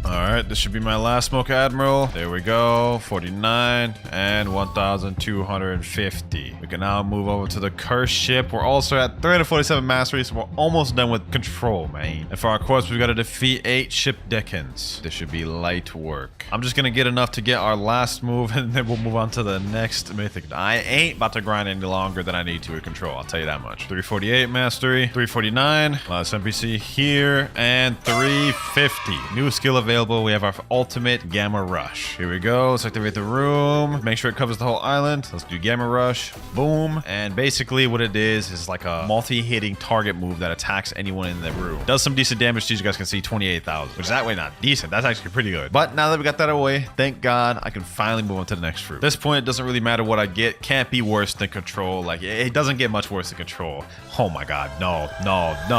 Alright, this should be my last Smoke Admiral. There we go. 49 and 1,250. We can now move over to the Cursed Ship. We're also at 347 mastery, so we're almost done with control, man. And for our quest, we've got to defeat 8 ship deckhands. This should be light work. I'm just gonna get enough to get our last move, and then we'll move on to the next mythic. I ain't about to grind any longer than I need to with control, I'll tell you that much. 348 mastery, 349. Last NPC here, and 350. New skill available. We have our ultimate Gamma Rush. Here we go. Let's activate the room. Make sure it covers the whole island. Let's do Gamma Rush. Boom. And basically what it is like a multi-hitting target move that attacks anyone in the room. Does some decent damage to you guys can see, 28,000. Which is that way not decent. That's actually pretty good. But now that we got that away, thank God I can finally move on to the next fruit. At this point, it doesn't really matter what I get. Can't be worse than control. Like, it doesn't get much worse than control. Oh my God. No.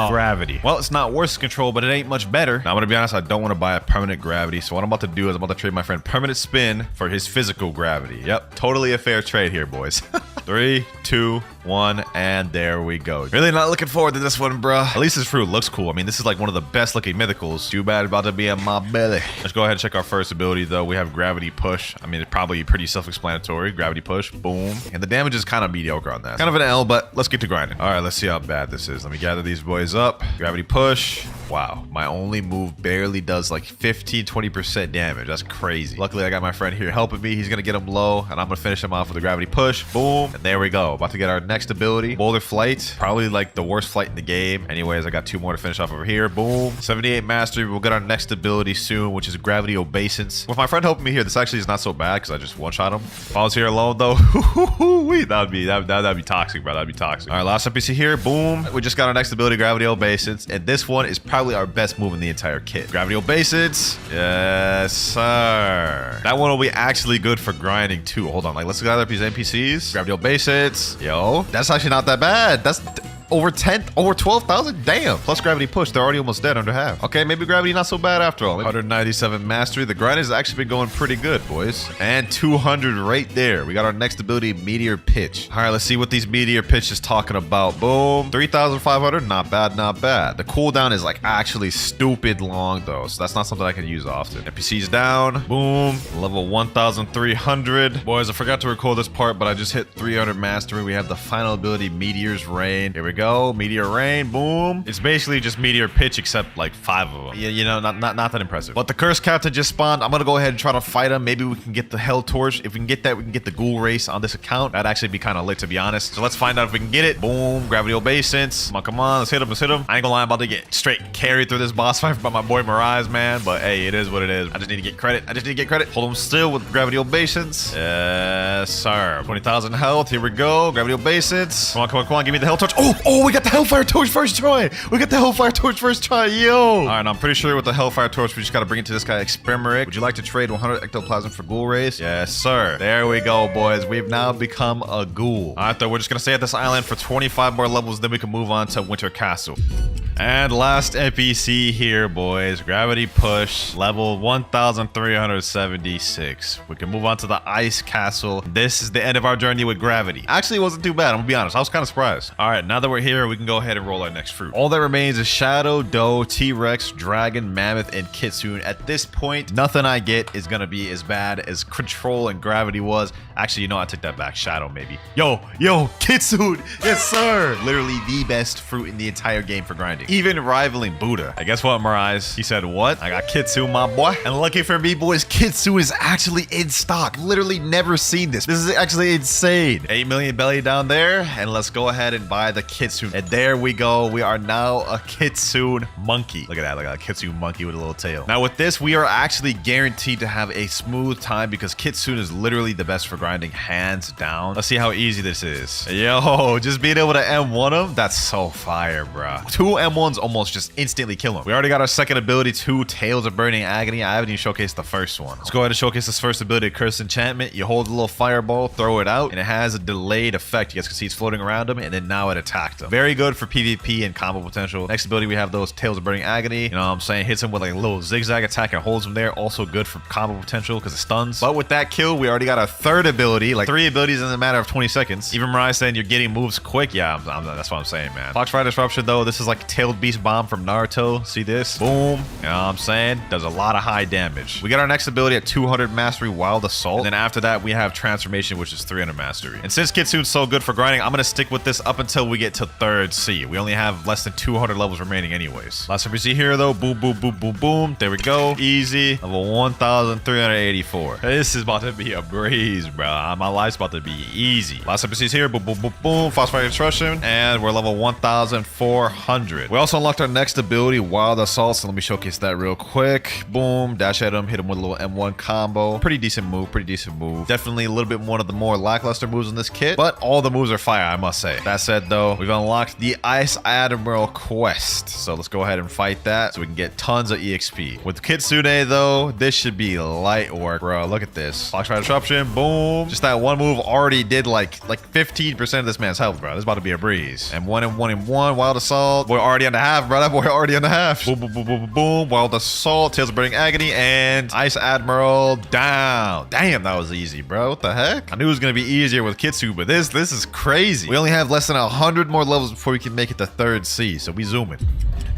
Gravity. Well, it's not worse than control, but it ain't much better. Now, I'm gonna be honest, I don't want to buy a permanent gravity, so what I'm about to do is I'm about to trade my friend permanent spin for his physical gravity. Yep, totally a fair trade here, boys. 3, 2, 1, and there we go. Really not looking forward to this one, bruh. At least this fruit looks cool. I mean, this is like one of the best looking mythicals. Too bad about to be in my belly. Let's go ahead and check our first ability, though. We have gravity push. I mean, it's probably pretty self-explanatory. Gravity push, boom. And the damage is kind of mediocre on that. Kind of an L, but let's get to grinding. All right, let's see how bad this is. Let me gather these boys up. Gravity push. Wow, my only move barely does like 15-20% damage. That's crazy. Luckily, I got my friend here helping me. He's gonna get him low, and I'm gonna finish him off with a gravity push. Boom, and there we go. About to get our next ability, boulder flight. Probably like the worst flight in the game. Anyways, I got 2 more to finish off over here. Boom, 78 mastery. We'll get our next ability soon, which is gravity obeisance. With my friend helping me here, this actually is not so bad because I just one-shot him. If I was here alone though, that'd be toxic, bro. That'd be toxic. All right, last NPC here. Boom, we just got our next ability, gravity obeisance, and this one is probably our best move in the entire kit. Gravity obeisance. Yes, sir. That one will be actually good for grinding too. Hold on, like let's gather up these NPCs. Gravity obeisance. Yo, that's actually not that bad. That's over 12,000. Damn. Plus gravity push. They're already almost dead, under half. Okay, maybe gravity not so bad after all. 197 mastery. The grind has actually been going pretty good, boys. And 200 right there. We got our next ability, meteor pitch. All right, let's see what these meteor pitch is talking about. Boom. 3,500. Not bad, not bad. The cooldown is like actually stupid long though, so that's not something I can use often. NPC's down. Boom. Level 1,300. Boys, I forgot to record this part, but I just hit 300 mastery. We have the final ability, meteor's rain. Here we go. Meteor rain. Boom. It's basically just meteor pitch except like 5 of them. You know, not that impressive. But the cursed captain just spawned. I'm gonna go ahead and try to fight him. Maybe we can get the hell torch. If we can get that, we can get the ghoul race on this account. That'd actually be kind of lit, to be honest. So let's find out if we can get it. Boom. Gravity obeisance. Come on. Let's hit him. Let's hit him. I ain't gonna lie, I'm about to get straight carried through this boss fight by my boy Mirage, man. But hey, it is what it is. I just need to get credit. Hold him still with gravity obeisance. Yes, sir. 20,000 health. Here we go. Gravity obeisance. Come on. Give me the hell torch. Oh, we got the hellfire torch first try. Yo. All right, I'm pretty sure with the hellfire torch, we just got to bring it to this guy, Experimeric. Would you like to trade 100 ectoplasm for ghoul race? Yes, sir. There we go, boys. We've now become a ghoul. All right, though, we're just going to stay at this island for 25 more levels, then we can move on to Winter Castle. And last NPC here, boys. Gravity push, level 1,376. We can move on to the Ice Castle. This is the end of our journey with gravity. Actually, it wasn't too bad. I'm gonna be honest. I was kind of surprised. All right, now that we're here, we can go ahead and roll our next fruit. All that remains is Shadow, Doe, T-Rex, Dragon, Mammoth, and Kitsune. At this point, nothing I get is gonna be as bad as Control and Gravity was. Actually, you know, I take that back. Shadow, maybe. Yo, Kitsune. Yes, sir. Literally the best fruit in the entire game for grinding. Even rivaling Buddha. I guess what, Mirage? He said, what? I got Kitsune, my boy. And lucky for me, boys, Kitsune is actually in stock. Literally never seen this. This is actually insane. 8 million belly down there. And let's go ahead and buy the Kitsune. And there we go. We are now a Kitsune monkey. Look at that. Look at that Kitsune monkey with a little tail. Now with this, we are actually guaranteed to have a smooth time because Kitsune is literally the best for grinding, hands down. Let's see how easy this is. Yo, just being able to M1 him, that's so fire, bro. 2 M1s almost just instantly kill him. We already got our second ability, 2 Tails of Burning Agony. I haven't even showcased the first one. Let's go ahead and showcase this first ability, Curse Enchantment. You hold a little fireball, throw it out, and it has a delayed effect. You guys can see it's floating around him, and then now it attacked him. Very good for PvP and combo potential. Next ability, we have those Tails of Burning Agony. You know what I'm saying? Hits him with like a little zigzag attack and holds him there. Also good for combo potential because it stuns. But with that kill, we already got our third ability, like 3 abilities in a matter of 20 seconds. Even Mirage saying you're getting moves quick. Yeah, that's what I'm saying, man. Foxfire Disruption, though, this is like Tailed Beast Bomb from Naruto. See this? Boom. You know what I'm saying? Does a lot of high damage. We got our next ability at 200 mastery, Wild Assault. And then after that, we have Transformation, which is 300 mastery. And since Kitsune's so good for grinding, I'm going to stick with this up until we get to 3rd C. We only have less than 200 levels remaining anyways. Last NPC here, though. Boom, boom, boom, boom, boom. There we go. Easy. Level 1,384. This is about to be a breeze, bro. My life's about to be easy. Last NPC's here. Boom, boom, boom, boom. Foxfire Destruction. And we're level 1,400. We also unlocked our next ability, Wild Assault. So let me showcase that real quick. Boom. Dash at him. Hit him with a little M1 combo. Pretty decent move. Definitely a little bit one of the more lackluster moves in this kit, but all the moves are fire, I must say. That said, though, we've unlocked the Ice Admiral quest. So let's go ahead and fight that so we can get tons of EXP. With Kitsune, though, this should be light work, bro. Look at this. Foxfire Disruption. Boom. Just that one move already did like 15% of this man's health, bro. This is about to be a breeze. And 1 and 1 and 1. Wild Assault. We're already already on the half, bro. That boy already on the half. Boom, boom, boom, boom, boom. Wild Assault, Tales of Burning Agony, and Ice Admiral down. Damn, that was easy, bro. What the heck? I knew it was going to be easier with Kitsu, but this is crazy. We only have less than 100 more levels before we can make it to 3rd sea, so we zooming.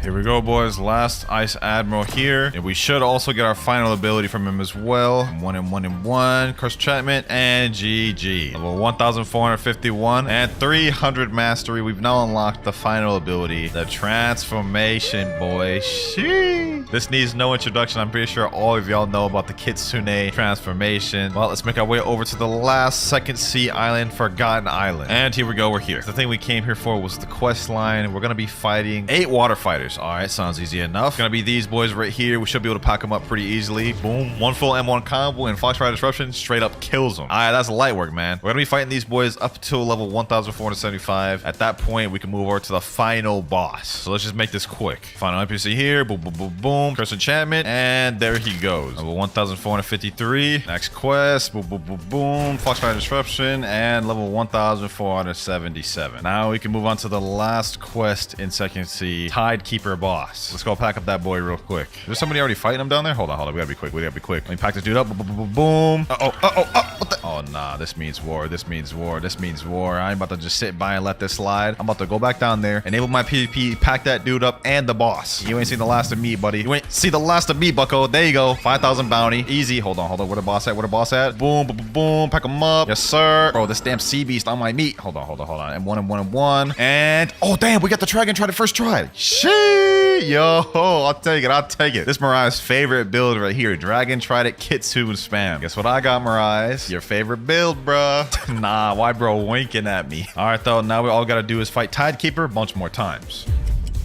Here we go, boys. Last Ice Admiral here. And we should also get our final ability from him as well. 1 and 1 and 1. Curse Enchantment and GG. Level 1,451 and 300 mastery. We've now unlocked the final ability, the transformation, boys. Sheesh. This needs no introduction. I'm pretty sure all of y'all know about the Kitsune transformation. Well, let's make our way over to the last 2nd sea island, Forgotten Island. And here we go. We're here. The thing we came here for was the quest line. We're going to be fighting 8 water fighters. All right, sounds easy enough. Gonna be these boys right here. We should be able to pack them up pretty easily. Boom. 1 full M1 combo and Foxfire Disruption straight up kills them. All right, that's light work, man. We're gonna be fighting these boys up to level 1,475. At that point, we can move over to the final boss. So let's just make this quick. Final NPC here. Boom, boom, boom, boom. Curse Enchantment. And there he goes. Level 1,453. Next quest. Boom, boom, boom, boom. Foxfire Disruption. And level 1,477. Now we can move on to the last quest in 2nd sea. Tidekeeper boss. Let's go pack up that boy real quick. There's somebody already fighting him down there? Hold on. We gotta be quick. Let me pack this dude up. Boom, boom, boom, boom. What the? Oh, nah. This means war. This means war. I ain't about to just sit by and let this slide. I'm about to go back down there, enable my PvP, pack that dude up, and the boss. You ain't seen the last of me, buddy. You ain't see the last of me, bucko. There you go. 5,000 bounty. Easy. Hold on. Where the boss at? Boom, boom, boom, boom. Pack him up. Yes, sir. Bro, this damn sea beast on my meat. Hold on. And 1 and 1 and 1. And, oh, damn. We got the dragon try the first try. Shit. Yo, I'll take it. This Mirai's favorite build right here. Dragon tried it, Kitsu and spam. Guess what I got, Mirai's? Your favorite build, bruh. Nah, why bro winking at me? All right, though. Now we all gotta do is fight Tidekeeper a bunch more times.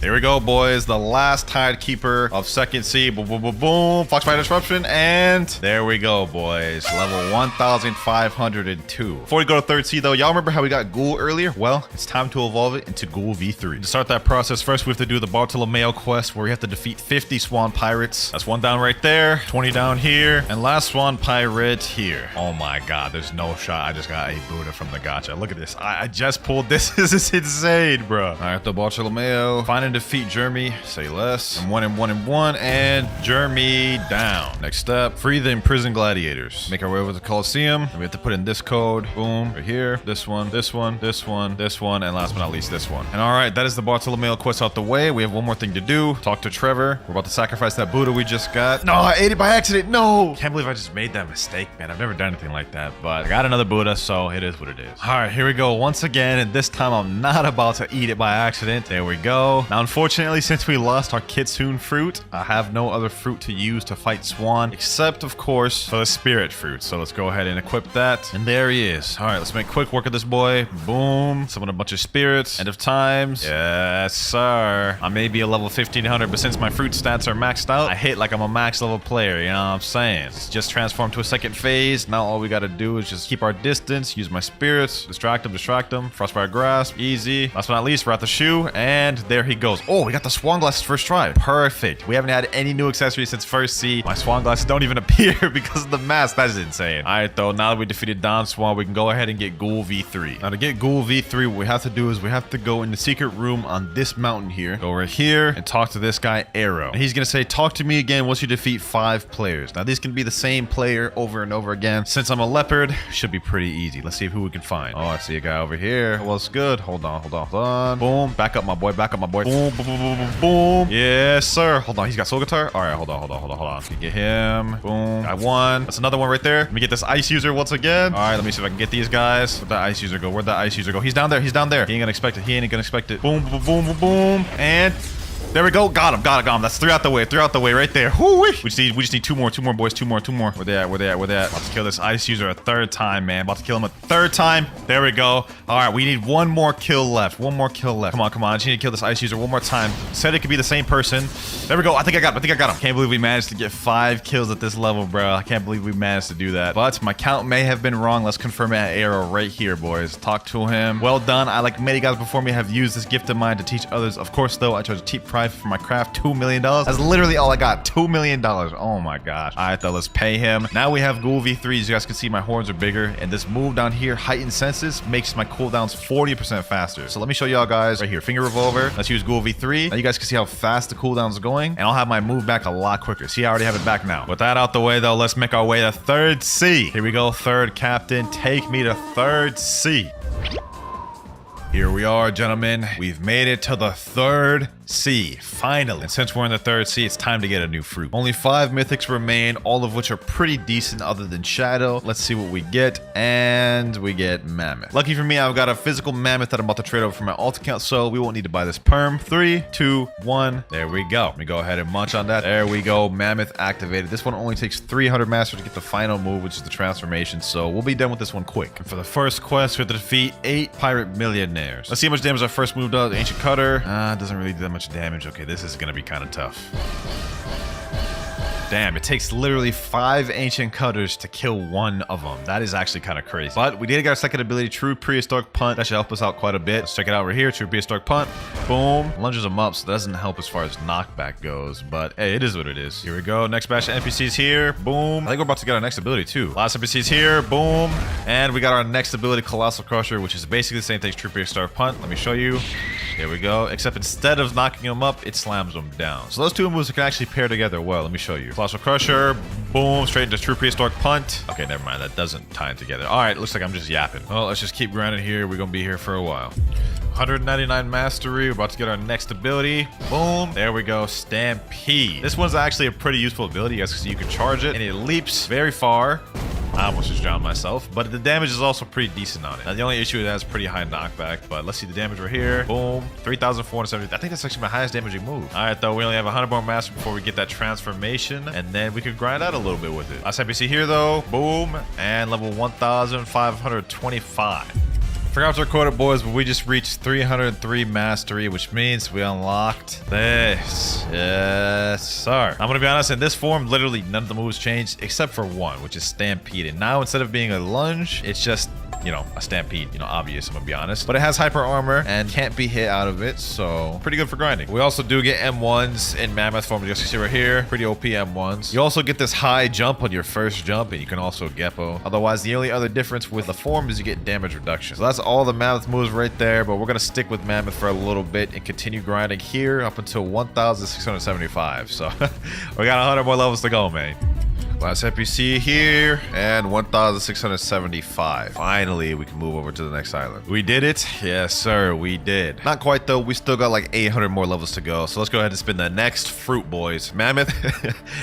Here we go, boys. The last Tidekeeper of 2nd sea. Boom, boom, boom, boom. Foxfire Disruption. And there we go, boys. Level 1,502. Before we go to 3rd sea, though, y'all remember how we got Ghoul earlier? Well, it's time to evolve it into Ghoul V3. To start that process, first we have to do the Bartolomeo quest, where we have to defeat 50 Swan Pirates. That's 1 down right there, 20 down here, and last Swan Pirate here. Oh my god, there's no shot. I just got a Buddha from the gacha. Look at this. I just pulled this. This is insane, bro. All right, the Bartolomeo. Find and defeat Jeremy, say less. And 1 and 1 and 1, and Jeremy down. Next step, free the imprisoned gladiators. Make our way over to the Colosseum. And we have to put in this code. Boom, right here. This one, and last but not least, this one. And all right, that is the Bartolomeo quest out the way. We have one more thing to do. Talk to Trevor. We're about to sacrifice that Buddha we just got. No, I ate it by accident. No. Can't believe I just made that mistake, man. I've never done anything like that, but I got another Buddha, so it is what it is. All right, here we go once again, and this time I'm not about to eat it by accident. There we go. Now, unfortunately, since we lost our Kitsune fruit, I have no other fruit to use to fight Swan, except, of course, for the Spirit fruit. So let's go ahead and equip that. And there he is. All right, let's make quick work of this boy. Boom. Summon a bunch of spirits. End of times. Yes, sir. I may be a level 1,500, but since my fruit stats are maxed out, I hit like I'm a max level player. You know what I'm saying? It's just transformed to a 2nd phase. Now all we got to do is just keep our distance, use my spirits, distract them. Frostfire Grasp. Easy. Last but not least, Wrath of Shoe. And there he goes. Oh, we got the Swan Glasses first try. Perfect. We haven't had any new accessories since 1st sea. My Swan Glasses don't even appear because of the mask. That is insane. All right, though. Now that we defeated Don Swan, we can go ahead and get Ghoul V3. Now, to get Ghoul V3, what we have to do is we have to go in the secret room on this mountain here. Go right here and talk to this guy, Arrow. And he's going to say, talk to me again once you defeat 5 players. Now, these can be the same player over and over again. Since I'm a leopard, should be pretty easy. Let's see who we can find. Oh, I see a guy over here. Well, it's good. Hold on. Boom. Back up, my boy. Boom, boom, boom. Boom. Yes, sir. Hold on. He's got soul guitar. All right, hold on. Can get him. Boom. Got 1. That's another one right there. Let me get this ice user once again. All right, let me see if I can get these guys. Where'd that ice user go? He's down there. He ain't gonna expect it. Boom, boom, boom, boom, boom. And there we go. Got him. That's 3 out the way right there. Whoo-wee. We just need 2 more, boys. Two more. Where they at? About to kill this ice user a 3rd time, man. About to kill him a 3rd time. There we go. All right, we need 1 more kill left. Come on. I just need to kill this ice user 1 more time. Said it could be the same person. There we go. I think I got him. Can't believe we managed to get 5 kills at this level, bro. I can't believe we managed to do that. But my count may have been wrong. Let's confirm it at Arrow right here, boys. Talk to him. Well done. I, like many guys before me, have used this gift of mine to teach others. Of course, though, I chose to profit for my craft, $2 million. That's literally all I got, $2 million. Oh my gosh. All right, though, let's pay him. Now we have Ghoul V3. As you guys can see, my horns are bigger, and this move down here, heightened senses, makes my cooldowns 40% faster. So let me show y'all guys right here, finger revolver. Let's use Ghoul V3. Now you guys can see how fast the cooldown's going, and I'll have my move back a lot quicker. See, I already have it back now. With that out the way, though, let's make our way to third C. Here we go, third captain. Take me to third C. Here we are, gentlemen. We've made it to the third C, finally. And since we're in the third C, it's time to get a new fruit. Only 5 mythics remain, all of which are pretty decent other than Shadow. Let's see what we get. And we get Mammoth. Lucky for me, I've got a physical Mammoth that I'm about to trade over for my alt account, so we won't need to buy this perm. 3, 2, 1. There we go. Let me go ahead and munch on that. There we go. Mammoth activated. This one only takes 300 master to get the final move, which is the transformation, so we'll be done with this one quick. And for the first quest, we have to defeat 8 pirate millionaires. Let's see how much damage our first move does. Ancient Cutter. Doesn't really do that much damage. Okay, this is gonna be kind of tough. Damn, it takes literally 5 ancient cutters to kill one of them. That is actually kind of crazy. But we did get our second ability, True Prehistoric Punt. That should help us out quite a bit. Let's check it out right here. True Prehistoric Punt. Boom. Lunges them up, so that doesn't help as far as knockback goes. But hey, it is what it is. Here we go. Next batch of NPCs here. Boom. I think we're about to get our next ability too. Last NPCs here. Boom. And we got our next ability, Colossal Crusher, which is basically the same thing as True Prehistoric Punt. Let me show you. Here we go. Except instead of knocking them up, it slams them down. So those two moves can actually pair together well. Let me show you. Colossal Crusher. Boom. Straight into True Prehistoric Punt. Okay, never mind. That doesn't tie it together. All right. Looks like I'm just yapping. Well, let's just keep grinding here. We're going to be here for a while. 199 mastery. We're about to get our next ability. Boom. There we go. Stampede. This one's actually a pretty useful ability. You guys can see you can charge it, and it leaps very far. I almost just drowned myself, but the damage is also pretty decent on it. Now, the only issue is it has pretty high knockback, but let's see the damage right here. Boom. 3,470. I think that's actually my highest damaging move. All right, though. We only have 100 more master before we get that transformation, and then we can grind out a little bit with it. Last NPC here, though. Boom. And level 1,525. Forgot to record it, boys, but we just reached 303 mastery, which means we unlocked this. Yes, sir. I'm gonna be honest, in this form, literally none of the moves changed except for one, which is Stampede. And now instead of being a lunge, it's just, you know, a Stampede. You know, obvious, I'm gonna be honest. But it has hyper armor and can't be hit out of it, so pretty good for grinding. We also do get M1s in Mammoth form, just you see right here. Pretty OP M1s. You also get this high jump on your first jump, and you can also Geppo. Otherwise, the only other difference with the form is you get damage reduction. So that's all the Mammoth moves right there, but we're gonna stick with Mammoth for a little bit and continue grinding here up until 1,675. So we got 100 more levels to go, man. Last NPC here, and 1,675. Finally, we can move over to the next island. We did it. Yes, sir, we did. Not quite, though. We still got like 800 more levels to go. So let's go ahead and spin the next fruit, boys. Mammoth,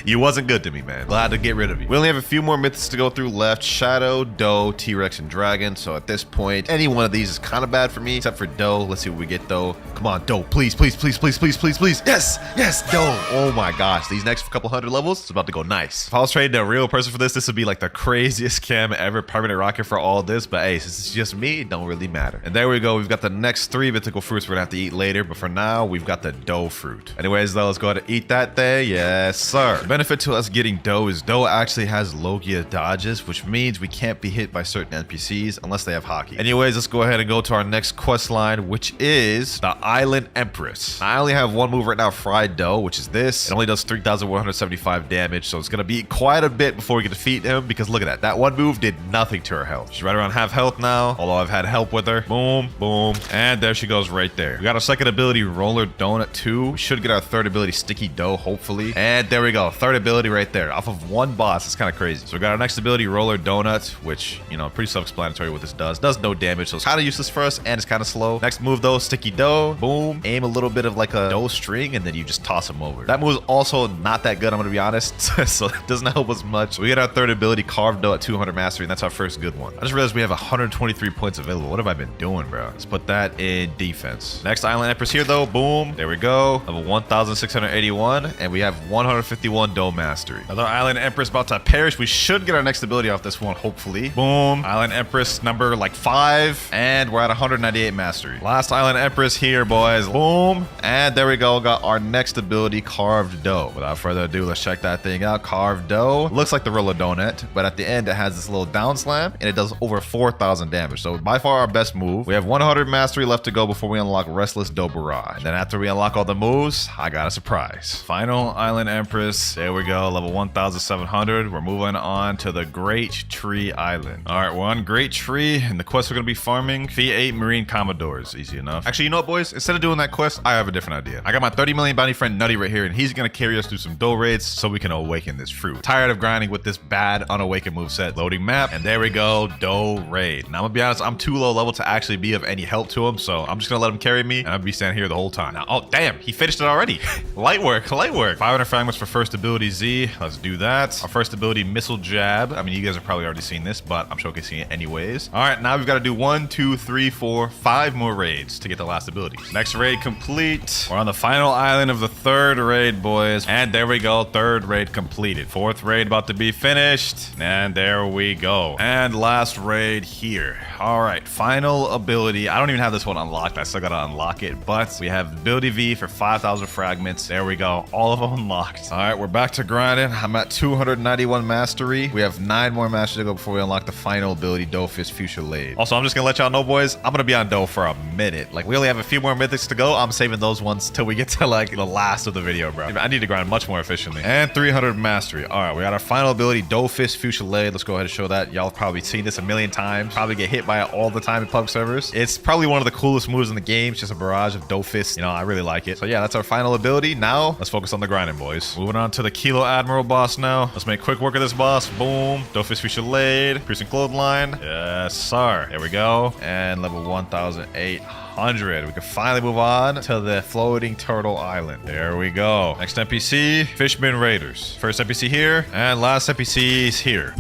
you wasn't good to me, man. Glad to get rid of you. We only have a few more myths to go through left. Shadow, Doe, T-Rex, and Dragon. So at this point, any one of these is kind of bad for me, except for Doe. Let's see what we get, though. Come on, Doe. Please, please, please, please, please, please, please. Yes, yes, Doe. Oh my gosh. These next couple hundred levels, it's about to go nice. If I was trading a real person for this would be like the craziest scam ever. Permanent rocket for all this, but hey, since it's just me, it don't really matter. And there we go. We've got the next 3 mythical fruits we're gonna have to eat later, but for now, we've got the Doe fruit. Anyways, though, let's go ahead and eat that thing. Yes, sir. The benefit to us getting Doe is Doe actually has Logia dodges, which means we can't be hit by certain NPCs unless they have hockey. Anyways, let's go ahead and go to our next quest line, which is the Island Empress. I only have one move right now, Fried Doe, which is this. It only does 3,175 damage, so it's gonna be quite a bit before we get to defeat him, because look at that. That one move did nothing to her health. She's right around half health now, although I've had help with her. Boom, boom, and there she goes right there. We got our second ability, Roller Donut 2. We should get our third ability, Sticky Dough, hopefully. And there we go. Third ability right there, off of one boss. It's kind of crazy. So we got our next ability, Roller Donut, which, you know, pretty self-explanatory what this does. Does no damage, so it's kind of useless for us, and it's kind of slow. Next move, though, Sticky Dough. Boom. Aim a little bit of like a dough string, and then you just toss him over. That move is also not that good, I'm going to be honest, so it doesn't help us much. So we get our third ability, Carved Dough at 200 mastery, and that's our first good one. I just realized we have 123 points available. What have I been doing, bro? Let's put that in defense. Next Island Empress here, though. Boom. There we go. Level 1,681, and we have 151 Dough mastery. Another Island Empress about to perish. We should get our next ability off this one, hopefully. Boom. Island Empress number like 5, and we're at 198 mastery. Last Island Empress here, boys. Boom. And there we go. Got our next ability, Carved Dough. Without further ado, let's check that thing out. Carved Dough. go. Looks like the roller donut, but at the end it has this little down slam and it does over 4,000 damage. So by far our best move. We have 100 mastery left to go before we unlock Restless Dough Barrage. And then after we unlock all the moves, I got a surprise. Final Island Empress. There we go, level 1,700. We're moving on to the Great Tree Island. All right, we're on Great Tree, and the quest we're gonna be farming, Fee 8 Marine Commodores. Easy enough. Actually, you know what, boys? Instead of doing that quest, I have a different idea. I got my 30 million bounty friend Nutty right here, and he's gonna carry us through some dough raids so we can awaken this fruit. Tired of grinding with this bad unawakened moveset. Loading map, and there we go, dough raid. Now I'm gonna be honest, I'm too low level to actually be of any help to him, so I'm just gonna let him carry me, and I'll be standing here the whole time. Now, oh damn, he finished it already. Light work, light work. 500 fragments for first ability Z. Let's do that. Our first ability, Missile Jab. I mean, you guys have probably already seen this, but I'm showcasing it anyways. All right, now we've got to do 1, 2, 3, 4, 5 more raids to get the last ability. Next raid complete. We're on the final island of the third raid, boys. And there we go, third raid completed. Fourth raid about to be finished. And there we go. And last raid here. All right, final ability. I don't even have this one unlocked. I still got to unlock it, but we have ability V for 5,000 fragments. There we go, all of them unlocked. All right, we're back to grinding. I'm at 291 mastery. We have 9 more mastery to go before we unlock the final ability, Doughfist Fusillade. Also, I'm just gonna let y'all know, boys, I'm gonna be on Dough for a minute. Like, we only have a few more mythics to go. I'm saving those ones till we get to like the last of the video, bro. I need to grind much more efficiently. And 300 mastery. All right, we got our final ability, Doughfist Fusillade. Let's go ahead and show that. Y'all have probably seen this a million times. Probably get hit by it all the time in pub servers. It's probably one of the coolest moves in the game. It's just a barrage of Doughfist. You know, I really like it. So yeah, that's our final ability. Now, let's focus on the grinding, boys. Moving on to the Kilo Admiral boss now. Let's make quick work of this boss. Boom. Doughfist Fusillade. Piercing Clothesline. Yes, sir. There we go. And level 1,800. We can finally move on to the Floating Turtle Island. There we go. Next NPC, Fishman Raiders. First NPC here, and last NPC is here.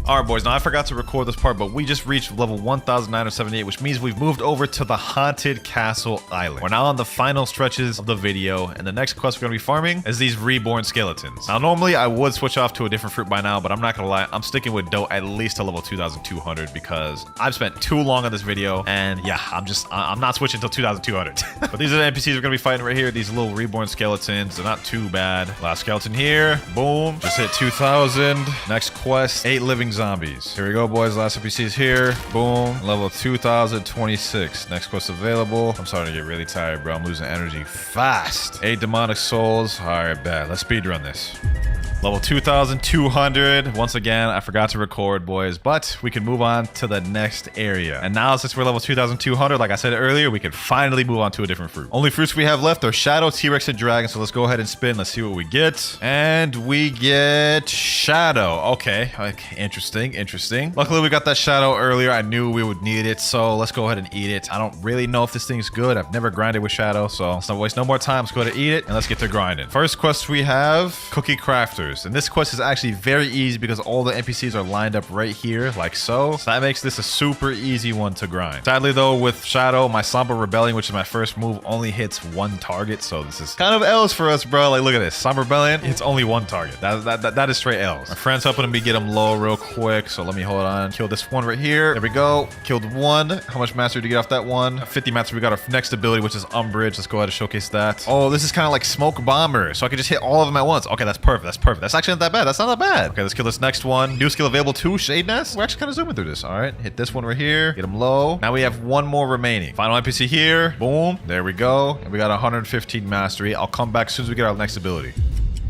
All right, boys, now I forgot to record this part, but we just reached level 1,978, which means we've moved over to the Haunted Castle Island. We're now on the final stretches of the video, and the next quest we're going to be farming is these reborn skeletons. Now, normally I would switch off to a different fruit by now, but I'm not going to lie, I'm sticking with dough at least to level 2,200 because I've spent too long on this video, and yeah, I'm not switching until 2,200. But these are the NPCs we're going to be fighting right here, these little reborn skeletons. They're not too bad. Last skeleton here, boom, just hit 2,000. Next quest, 8 living zombies. Here we go, boys. Last NPC is here. Boom. Level 2026. Next quest available. I'm starting to get really tired, bro. I'm losing energy fast. 8 demonic souls. All right, bad. Let's speedrun this. Level 2,200. Once again, I forgot to record, boys, but we can move on to the next area. And now, since we're level 2,200, like I said earlier, we can finally move on to a different fruit. Only fruits we have left are Shadow, T-Rex, and Dragon, so let's go ahead and spin. Let's see what we get. And we get Shadow. Okay, interesting, interesting. Luckily, we got that Shadow earlier. I knew we would need it, so let's go ahead and eat it. I don't really know if this thing's good. I've never grinded with Shadow, so let's not waste no more time. Let's go ahead and eat it, and let's get to grinding. First quest we have, Cookie Crafters. And this quest is actually very easy because all the NPCs are lined up right here, like so. So that makes this a super easy one to grind. Sadly though, with Shadow, my Somber Rebellion, which is my first move, only hits 1 target. So this is kind of L's for us, bro. Like, look at this. Somber Rebellion hits only 1 target. That is straight L's. My friend's helping me get him low real quick. So let me hold on. Kill this one right here. There we go. Killed 1. How much mastery did you get off that one? 50 mastery. We got our next ability, which is Umbrage. Let's go ahead and showcase that. Oh, this is kind of like Smoke Bomber. So I can just hit all of them at once. Okay, that's perfect. That's perfect. That's actually not that bad. That's not that bad. Okay, let's kill this next one. New skill available too, Shade Nest. We're actually kind of zooming through this. All right, hit this one right here. Get him low. Now we have 1 more remaining. Final NPC here. Boom. There we go. And we got 115 mastery. I'll come back as soon as we get our next ability.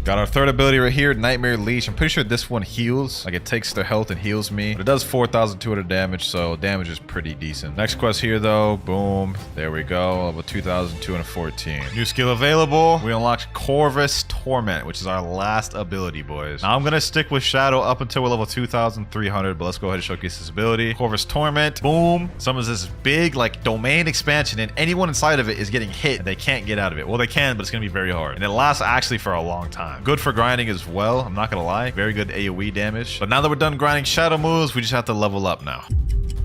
Got our third ability right here, Nightmare Leash. I'm pretty sure this one heals. Like, it takes their health and heals me. But it does 4,200 damage, so damage is pretty decent. Next quest here, though. Boom. There we go. Level 2,214. New skill available. We unlocked Corvus Torment, which is our last ability, boys. Now, I'm going to stick with Shadow up until we're level 2,300, but let's go ahead and showcase this ability. Corvus Torment. Boom. Summons this big, like, domain expansion, and anyone inside of it is getting hit, and they can't get out of it. Well, they can, but it's going to be very hard. And it lasts actually for a long time. Good for grinding as well, I'm not gonna lie. Very good AoE damage. But now that we're done grinding Shadow moves, we just have to level up now.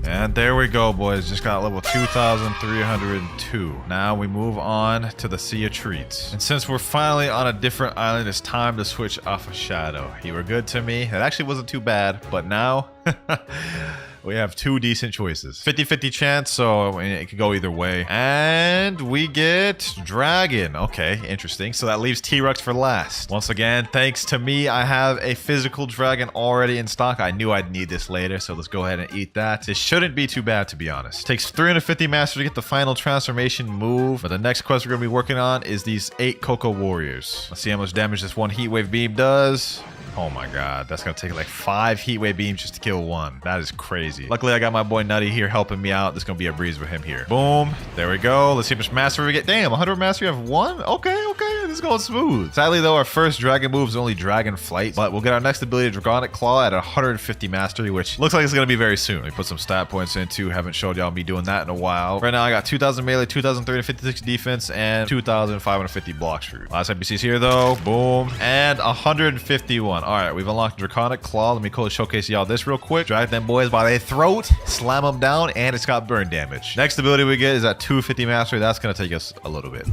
And there we go, boys. Just got level 2,302. Now we move on to the Sea of Treats. And since we're finally on a different island, it's time to switch off of Shadow. He were good to me. It actually wasn't too bad, but now We have 2 decent choices. 50-50 chance, so I mean, it could go either way. And we get Dragon. Okay, interesting. So that leaves T-Rex for last. Once again, thanks to me, I have a physical dragon already in stock. I knew I'd need this later, so let's go ahead and eat that. This shouldn't be too bad, to be honest. Takes 350 master to get the final transformation move, but the next quest we're going to be working on is these 8 Cocoa Warriors. Let's see how much damage this one heat wave beam does. Oh my god, that's gonna take like 5 heat wave beams just to kill one. That is crazy. Luckily, I got my boy Nutty here helping me out. This is gonna be a breeze with him here. Boom. There we go. Let's see how much mastery we get. Damn, 100 mastery, have 1? Okay. This is going smooth. Sadly, though, our first dragon move is only Dragon Flight, but we'll get our next ability, Draconic Claw, at 150 mastery, which looks like it's gonna be very soon. Let me put some stat points in too. Haven't showed y'all me doing that in a while. Right now, I got 2,000 melee, 2,356 defense, and 2,550 blocks fruit. Last NPCs here, though. Boom. And 151. All right, we've unlocked Draconic Claw. Let me quickly showcase y'all this real quick. Drag them boys by their throat, slam them down, and it's got burn damage. Next ability we get is at 250 mastery. That's gonna take us a little bit.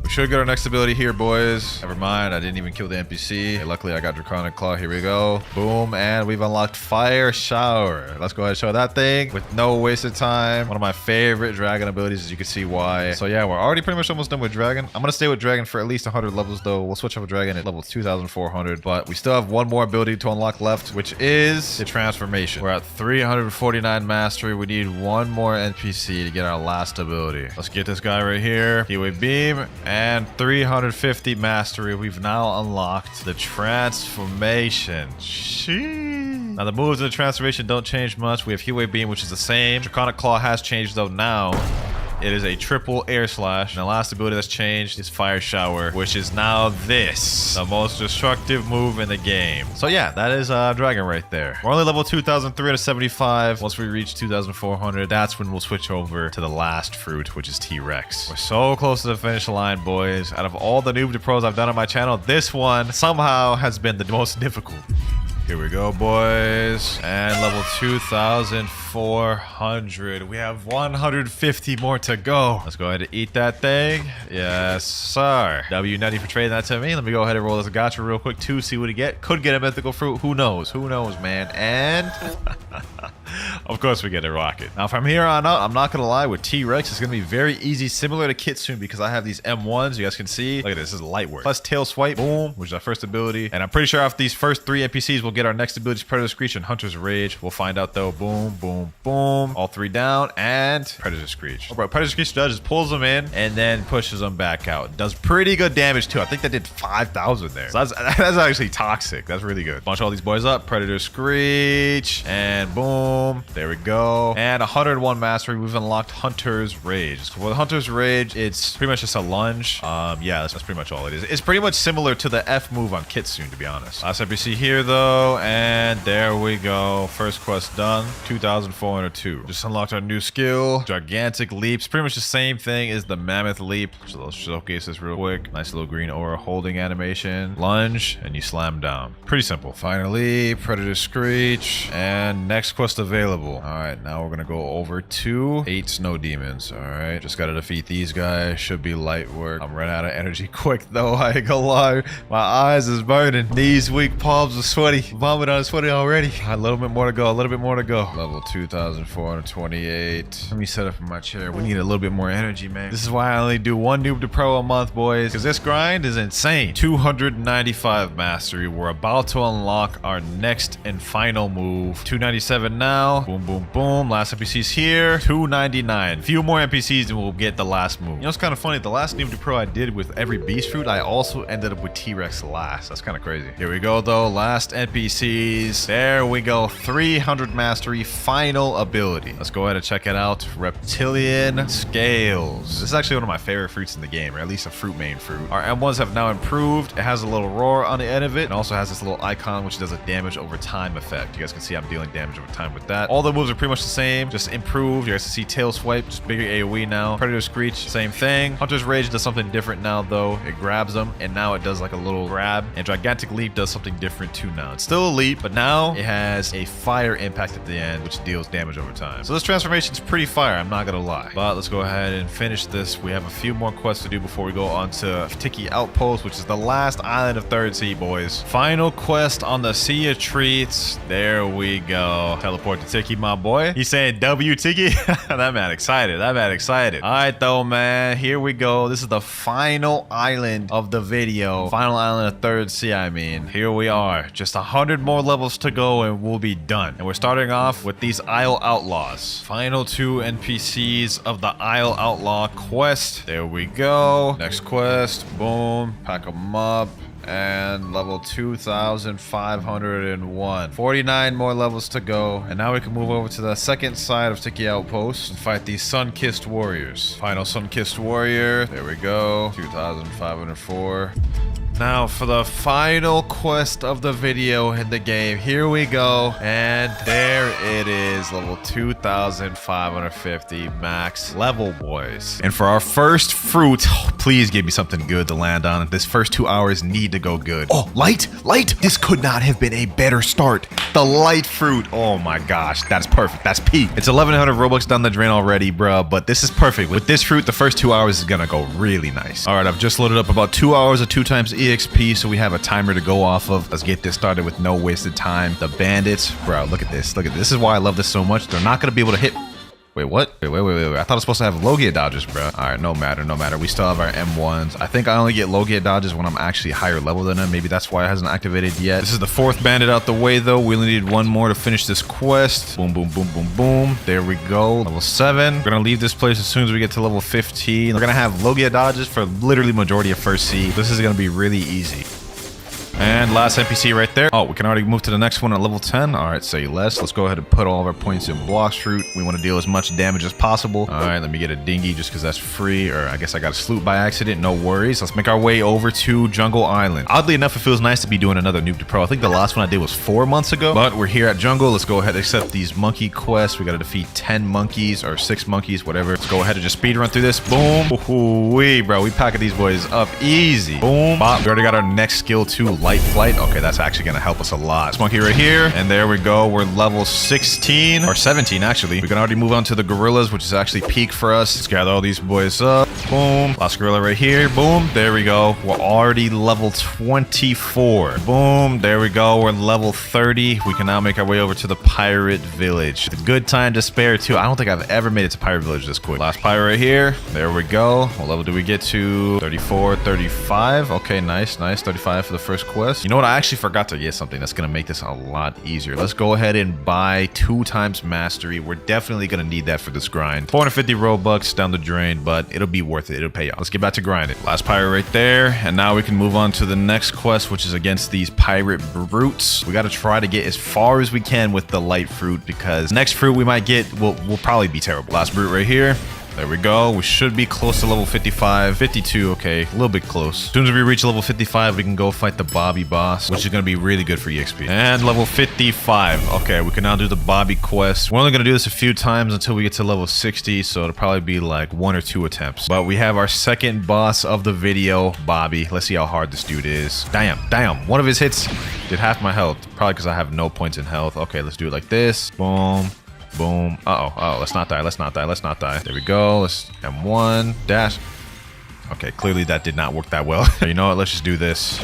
We should get our next ability here, boys. Never mind, I didn't even kill the NPC. Hey, luckily, I got Draconic Claw. Here we go. Boom, and we've unlocked Fire Shower. Let's go ahead and show that thing with no wasted time. One of my favorite dragon abilities, as you can see why. So yeah, we're already pretty much almost done with dragon. I'm gonna stay with dragon for at least 100 levels, though. We'll switch up with dragon at level 2,400, but we still have one more ability to unlock left, which is the transformation. We're at 349 mastery. We need one more NPC to get our last ability. Let's get this guy right here. Heatwave Beam. And 350 mastery. We've now unlocked the transformation. Sheesh. Now the moves in the transformation don't change much. We have Heatwave Beam, which is the same. Draconic Claw has changed though now. It is a triple air slash. And the last ability that's changed is Fire Shower, which is now this, the most destructive move in the game. So yeah, that is Dragon right there. We're only level 2,375. Once we reach 2,400, that's when we'll switch over to the last fruit, which is T-Rex. We're so close to the finish line, boys. Out of all the noob to pros I've done on my channel, this one somehow has been the most difficult. Here we go, boys. And level 2,400. We have 150 more to go. Let's go ahead and eat that thing. Yes, sir. W Nutty for trading that to me. Let me go ahead and roll this gacha real quick too. See what we get. Could get a mythical fruit. Who knows? Who knows, man? And of course we get a rocket. Now from here on out, I'm not gonna lie, with T-Rex, it's gonna be very easy, similar to Kitsune, because I have these M1s. You guys can see. Look at this. This is light work. Plus tail swipe. Boom, which is our first ability. And I'm pretty sure after these first 3 NPCs, we'll get our next abilities, Predator Screech and Hunter's Rage. We'll find out though. Boom, boom, boom. All 3 down, and Predator Screech. Oh, bro, Predator Screech does is pulls them in and then pushes them back out. Does pretty good damage too. I think that did 5,000 there. So that's actually toxic. That's really good. Bunch all these boys up. Predator Screech, and boom. There we go. And 101 mastery. We've unlocked Hunter's Rage. So with Hunter's Rage, it's pretty much just a lunge. Yeah, that's pretty much all it is. It's pretty much similar to the F move on Kitsune, to be honest. Last NPC here though, and there we go. First quest done. 2,402. Just unlocked our new skill, Gigantic Leaps. Pretty much the same thing as the Mammoth Leap. So let's showcase this real quick. Nice little green aura holding animation. Lunge, and you slam down. Pretty simple. Finally, Predator Screech, and next quest available. All right, now we're gonna go over to 8 Snow Demons. All right, just gotta defeat these guys. Should be light work. I'm running out of energy quick though. I ain't gonna lie. My eyes is burning. Knees weak, palms are sweaty. Vomit on sweaty already. A little bit more to go. A little bit more to go. Level 2,428. Let me set up in my chair. We need a little bit more energy, man. This is why I only do 1 noob to pro a month, boys, because this grind is insane. 295 mastery. We're about to unlock our next and final move. 297 now. Boom, boom, boom. Last NPC's here. 299. Few more NPCs and we'll get the last move. You know, it's kind of funny. The last noob to pro I did with every beast fruit, I also ended up with T-Rex last. That's kind of crazy. Here we go, though. Last NPCs. There we go. 300 mastery. Final ability. Let's go ahead and check it out. Reptilian Scales. This is actually one of my favorite fruits in the game, or at least a fruit main fruit. Our M1s have now improved. It has a little roar on the end of it, and also has this little icon which does a damage over time effect. You guys can see I'm dealing damage over time with that. All the moves are pretty much the same, just improved. You guys can see tail swipe, just bigger AoE now. Predator Screech, same thing. Hunter's Rage does something different now though. It grabs them, and now it does like a little grab. And Gigantic Leap does something different too now. It's still a leap, but now it has a fire impact at the end, which deals damage over time. So this transformation is pretty fire, I'm not gonna lie. But let's go ahead and finish this. We have a few more quests to do before we go on to Tiki Outpost, which is the last island of 3rd Sea, boys. Final quest on the Sea of Treats. There we go. Teleport forward to Tiki, my boy. He's saying W, Tiki. That man excited. That man excited. All right, though, man. Here we go. This is the final island of the video. Final island of Third Sea, I mean. Here we are. Just 100 more levels to go and we'll be done. And we're starting off with these Isle Outlaws. Final 2 NPCs of the Isle Outlaw quest. There we go. Next quest. Boom. Pack them up. And level 2,501. 49 more levels to go. And now we can move over to the second side of Tiki Outpost and fight these Sun-Kissed Warriors. Final Sun-Kissed Warrior. There we go. 2,504. Now for the final quest of the video in the game. Here we go. And there it is. Level 2,550 max level, boys. And for our first fruit, please give me something good to land on. This first 2 hours need to go good. Oh, light. This could not have been a better start. The light fruit. Oh my gosh. That's perfect. That's peak. It's 1,100 Robux down the drain already, bruh. But this is perfect. With this fruit, the first 2 hours is gonna go really nice. All right, I've just loaded up about 2 hours of 2 times EXP, so we have a timer to go off of. Let's get this started with no wasted time. The bandits, bro, look at this. Look at this. This is why I love this so much. They're not gonna be able to hit. Wait, what? Wait. I thought I was supposed to have Logia dodges, bro. All right, no matter. We still have our M1s. I think I only get Logia dodges when I'm actually higher level than them. Maybe that's why it hasn't activated yet. This is the 4th bandit out the way, though. We only need 1 more to finish this quest. Boom, boom, boom, boom, boom. There we go. Level 7. We're gonna leave this place as soon as we get to level 15. We're gonna have Logia dodges for literally majority of First Sea. This is gonna be really easy. And last NPC right there. Oh, we can already move to the next one at level 10. All right, say less. Let's go ahead and put all of our points in Blox fruit. We want to deal as much damage as possible. All right, let me get a dinghy just because that's free. Or I guess I got a sloop by accident. No worries. Let's make our way over to Jungle Island. Oddly enough, it feels nice to be doing another Noob to Pro. I think the last one I did was 4 months ago. But we're here at Jungle. Let's go ahead and accept these monkey quests. We got to defeat 10 monkeys or 6 monkeys, whatever. Let's go ahead and just speed run through this. Boom. Ooh-wee, bro. We packing these boys up easy. Boom. Bop. We already got our next skill too. Light flight. Okay, that's actually going to help us a lot. This monkey right here. And there we go. We're level 16 or 17, actually. We can already move on to the gorillas, which is actually peak for us. Let's gather all these boys up. Boom. Last gorilla right here. Boom. There we go. We're already level 24. Boom. There we go. We're level 30. We can now make our way over to the pirate village. It's a good time to spare, too. I don't think I've ever made it to pirate village this quick. Last pirate right here. There we go. What level do we get to? 34, 35. Okay, nice. 35 for the first quest. You know what? I actually forgot to get something that's going to make this a lot easier. Let's go ahead and buy 2 times mastery. We're definitely going to need that for this grind. 450 Robux down the drain, but it'll be worth it. It'll pay off. Let's get back to grinding. Last pirate right there. And now we can move on to the next quest, which is against these pirate brutes. We got to try to get as far as we can with the light fruit because next fruit we might get will probably be terrible. Last brute right here. There we go. We should be close to level 55, 52. Okay, a little bit close. As soon as we reach level 55, we can go fight the Bobby boss, which is going to be really good for EXP. And level 55. Okay, we can now do the Bobby quest. We're only going to do this a few times until we get to level 60, so it'll probably be like 1 or 2 attempts. But we have our second boss of the video, Bobby. Let's see how hard this dude is. Damn. One of his hits did half my health. Probably because I have no points in health. Okay, let's do it like this. Boom. Boom. Uh-oh. Let's not die. There we go. Let's M1 dash. Okay, clearly that did not work that well. You know what? Let's just do this.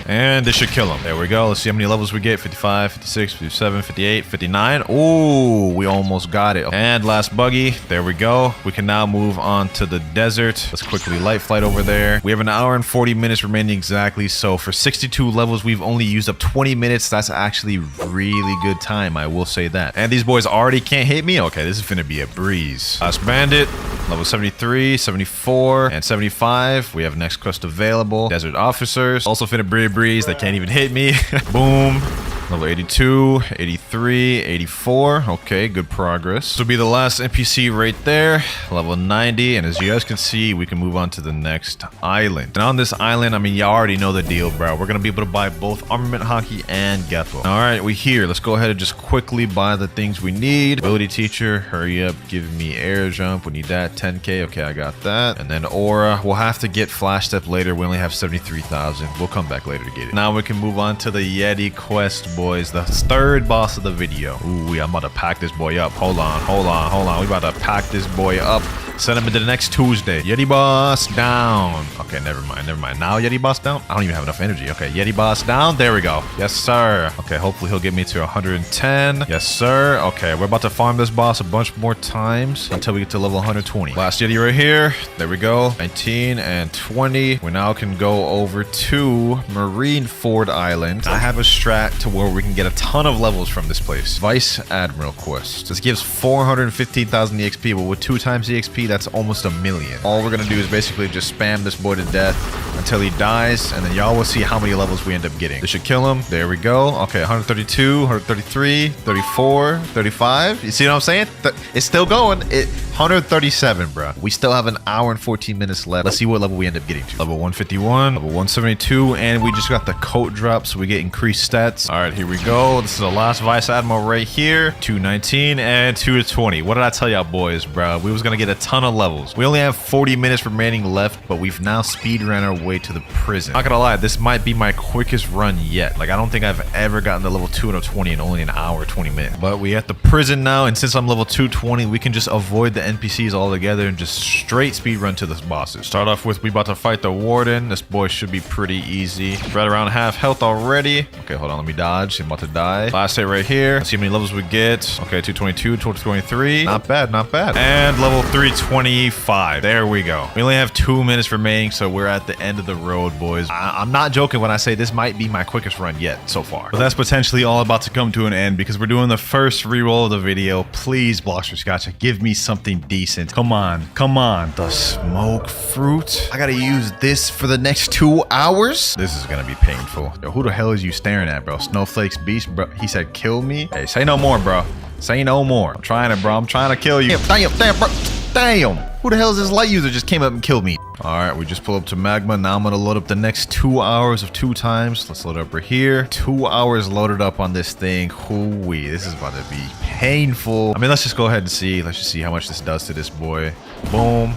And this should kill him. There we go. Let's see how many levels we get. 55, 56, 57, 58, 59. Ooh, we almost got it. And last buggy. There we go. We can now move on to the desert. Let's quickly light flight over there. We have 1 hour and 40 minutes remaining exactly. So for 62 levels, we've only used up 20 minutes. That's actually really good time. I will say that. And these boys already can't hit me. Okay, this is finna be a breeze. Last bandit. Level 73, 74, and 75. We have next quest available. Desert officers. Also finna breeze. They can't even hit me. Boom. Level 82, 83, 84. Okay, good progress. This will be the last NPC right there. Level 90. And as you guys can see, we can move on to the next island. And on this island, I mean, you already know the deal, bro. We're going to be able to buy both armament hockey and Geppo. All right, we here. Let's go ahead and just quickly buy the things we need. Ability teacher, hurry up. Give me air jump. We need that. 10K. Okay, I got that. And then aura. We'll have to get flash step later. We only have 73,000. We'll come back later to get it. Now we can move on to the Yeti quest, boys. The 3rd boss of the video. Ooh, I'm about to pack this boy up. Hold on. We about to pack this boy up. Send him into the next Tuesday. Yeti boss down. Okay, never mind. Now Yeti boss down? I don't even have enough energy. Okay, Yeti boss down. There we go. Yes, sir. Okay, hopefully he'll get me to 110. Yes, sir. Okay, we're about to farm this boss a bunch more times until we get to level 120. Last Yeti right here. There we go. 19 and 20. We now can go over to Marineford Island. I have a strat to where we can get a ton of levels from this place. Vice Admiral quest. This gives 415,000 EXP, but with 2 times EXP, that's almost a million. All we're gonna do is basically just spam this boy to death until he dies, and then y'all will see how many levels we end up getting. This should kill him. There we go. Okay, 132, 133, 34, 35. You see what I'm saying? It's still going. 137, bro. We still have an hour and 14 minutes left. Let's see what level we end up getting to. Level 151, level 172, and we just got the coat drop, so we get increased stats. All right, here we go. This is the last Vice Admiral right here. 219 and 220. What did I tell y'all boys, bro? We was gonna get a ton of levels. We only have 40 minutes remaining left, but we've now speed ran our way to the prison. Not gonna lie, this might be my quickest run yet. Like, I don't think I've ever gotten to level 220 in only an hour, 20 minutes. But we at the prison now, and since I'm level 220, we can just avoid the NPCs altogether and just straight speed run to the bosses. Start off with, we about to fight the warden. This boy should be pretty easy. Right around half health already. Okay, hold on, let me dodge. I'm about to die. Last hit right here. Let's see how many levels we get. Okay, 222, 223. Not bad, not bad. And level 325. There we go. We only have 2 minutes remaining, so we're at the end of the road, boys. I'm not joking when I say this might be my quickest run yet so far. But that's potentially all about to come to an end because we're doing the first reroll of the video. Please, Blox, gotcha, give me something decent. Come on, come on. The smoke fruit. I gotta use this for the next 2 hours. This is gonna be painful. Yo, who the hell is you staring at, bro? Snowflake's beast, bro. He said, kill me. Hey, say no more, bro. Say no more. I'm trying it, bro. I'm trying to kill you. Damn, bro. Damn. Who the hell is this light user just came up and killed me? All right, we just pull up to magma. Now I'm gonna load up the next 2 hours of 2 times. Let's load up right here. 2 hours loaded up on this thing. Hoo-wee, this is about to be painful. I mean, let's just go ahead and see. Let's just see how much this does to this boy. Boom.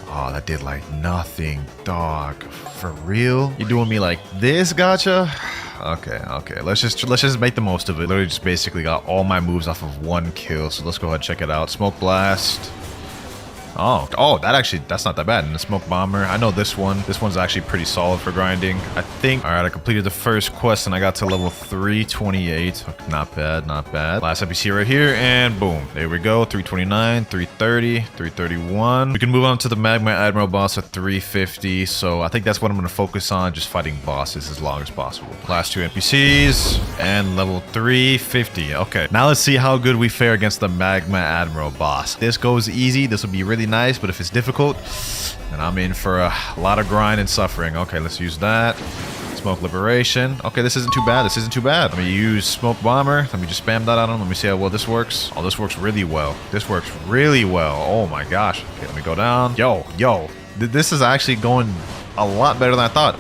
Oh, that did like nothing, dog. For real? You doing me like this, gotcha? Okay. Let's just make the most of it. Literally just basically got all my moves off of 1 kill. So let's go ahead and check it out. Smoke blast. Oh, that's not that bad. And the smoke bomber, I know this one. This one's actually pretty solid for grinding, I think. All right, I completed the first quest and I got to level 328. Not bad, not bad. Last NPC right here, and boom, there we go. 329, 330, 331. We can move on to the Magma Admiral boss at 350. So I think that's what I'm gonna focus on, just fighting bosses as long as possible. Last 2 NPCs and level 350. Okay, now let's see how good we fare against the Magma Admiral boss. This goes easy. This will be really nice, but if it's difficult, then I'm in for a lot of grind and suffering. Okay, let's use that. Smoke liberation. Okay, this isn't too bad. This isn't too bad. Let me use smoke bomber. Let me just spam that on him. Let me see how well this works. Oh, this works really well. This works really well. Oh my gosh. Okay, let me go down. Yo. This is actually going a lot better than I thought.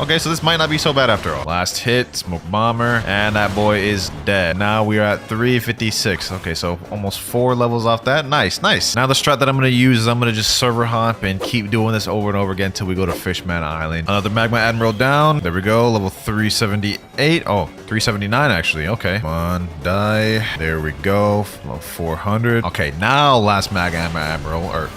Okay, so this might not be so bad after all. Last hit, smoke bomber, and that boy is dead. Now we are at 356. Okay, so almost 4 levels off that. Nice. Now the strat that I'm going to use is I'm going to just server hop and keep doing this over and over again until we go to Fishman Island. Another Magma Admiral down. There we go, level 378. Oh, 379 actually. Okay, come on, die. There we go, level 400. Okay, now last Magma Admiral, or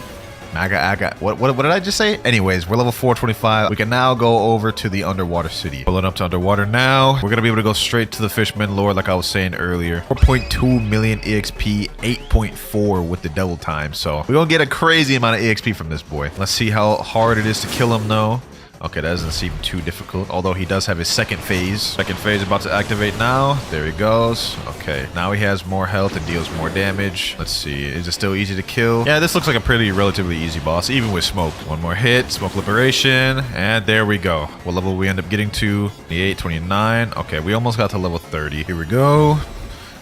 what did I just say? Anyways, we're level 425. We can now go over to the underwater city. Pulling up to underwater now. We're gonna be able to go straight to the Fishman Lord like I was saying earlier. 4.2 million EXP, 8.4 with the double time. So we're gonna get a crazy amount of EXP from this boy. Let's see how hard it is to kill him though. Okay, that doesn't seem too difficult, although he does have his second phase. Second phase about to activate now. There he goes. Okay, now he has more health and deals more damage. Let's see, is it still easy to kill? Yeah, this looks like a pretty relatively easy boss, even with smoke. One more hit, smoke liberation, and there we go. What level we end up getting to? 28, 29. Okay, we almost got to level 30. Here we go.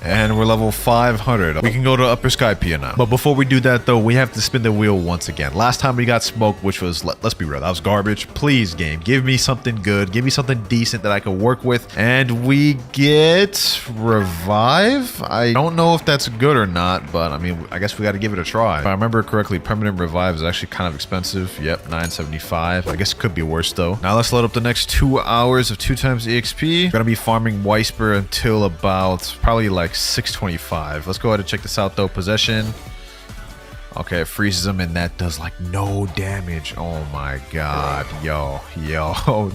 And we're level 500. We can go to Upper Skypea now. But before we do that, though, we have to spin the wheel once again. Last time we got smoke, which was, let's be real, that was garbage. Please, game, give me something good. Give me something decent that I can work with. And we get revive. I don't know if that's good or not, but I mean, I guess we got to give it a try. If I remember correctly, permanent revive is actually kind of expensive. Yep, 975. I guess it could be worse, though. Now let's load up the next 2 hours of 2 times EXP. We're gonna be farming Wisper until about probably like 625. Let's go ahead and check this out though. Possession. Okay, it freezes him and that does like no damage. Oh my god. Yo.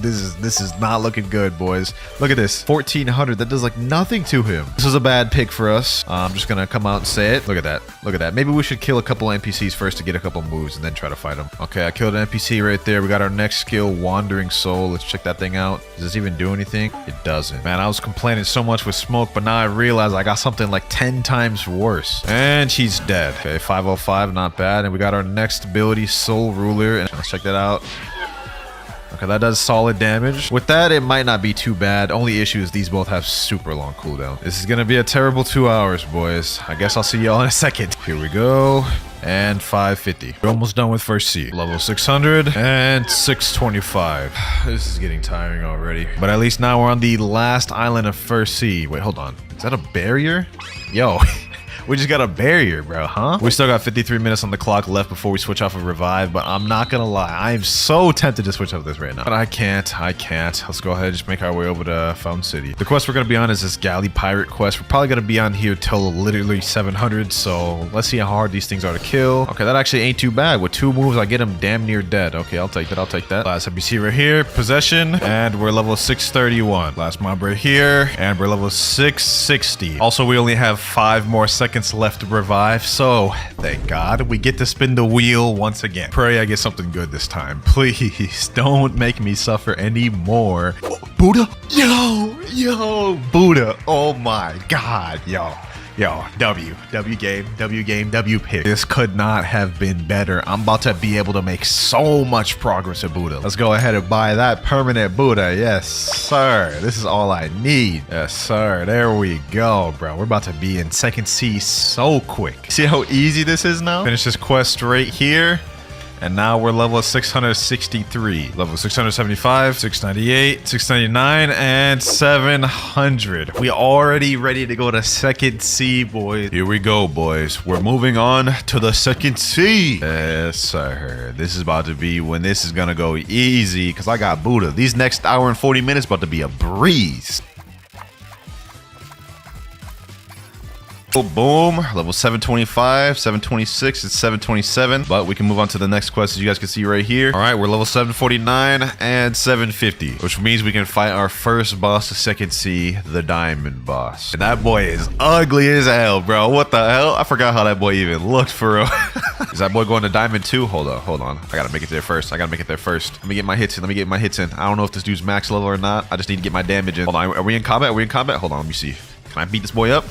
This is not looking good, boys. Look at this. 1400. That does like nothing to him. This is a bad pick for us. I'm just gonna come out and say it. Look at that. Look at that. Maybe we should kill a couple NPCs first to get a couple moves and then try to fight them. Okay, I killed an NPC right there. We got our next skill, Wandering Soul. Let's check that thing out. Does this even do anything? It doesn't. Man, I was complaining so much with smoke, but now I realize I got something like 10 times worse. And she's dead. Okay, 505, not bad. And we got our next ability, Soul Ruler. And let's check that out. Okay, that does solid damage. With that, it might not be too bad. Only issue is these both have super long cooldown. This is gonna be a terrible 2 hours, boys. I guess I'll see y'all in a second. Here we go. And 550. We're almost done with first sea. Level 600 and 625. This is getting tiring already. But at least now we're on the last island of first sea. Wait, hold on. Is that a barrier? Yo. We just got a barrier, bro, huh? We still got 53 minutes on the clock left before we switch off of revive, but I'm not gonna lie. I am so tempted to switch off this right now. But I can't. Let's go ahead and just make our way over to Fountain City. The quest we're gonna be on is this Galley Pirate quest. We're probably gonna be on here till literally 700, so let's see how hard these things are to kill. Okay, that actually ain't too bad. With 2 moves, I get him damn near dead. Okay, I'll take that. Last NPC right here, Possession, and we're level 631. Last mob right here, and we're level 660. Also, we only have 5 more seconds left to revive, so thank God we get to spin the wheel once again. Pray I get something good this time. Please don't make me suffer anymore. Oh, Buddha? Yo, Buddha. Oh my God, yo, W game, W pick. This could not have been better. I'm about to be able to make so much progress at Buddha. Let's go ahead and buy that permanent Buddha. Yes, sir. This is all I need. Yes, sir. There we go, bro. We're about to be in second sea so quick. See how easy this is now? Finish this quest right here. And now we're level 663, level 675, 698, 699, and 700. We already ready to go to second sea, boys. Here we go, boys. We're moving on to the second sea. Yes, sir. This is about to be when this is gonna go easy because I got Buddha. These next hour and 40 minutes about to be a breeze. Boom, level 725, 726, and 727, but we can move on to the next quest as you guys can see right here. All right, we're level 749 and 750, which means we can fight our first boss to second sea, the Diamond Boss. And that boy is ugly as hell, bro. What the hell? I forgot how that boy even looked for real. Is that boy going to Diamond 2? Hold on. I gotta make it there first. Let me get my hits in. I don't know if this dude's max level or not. I just need to get my damage in. Hold on, are we in combat? Hold on, let me see. Can I beat this boy up?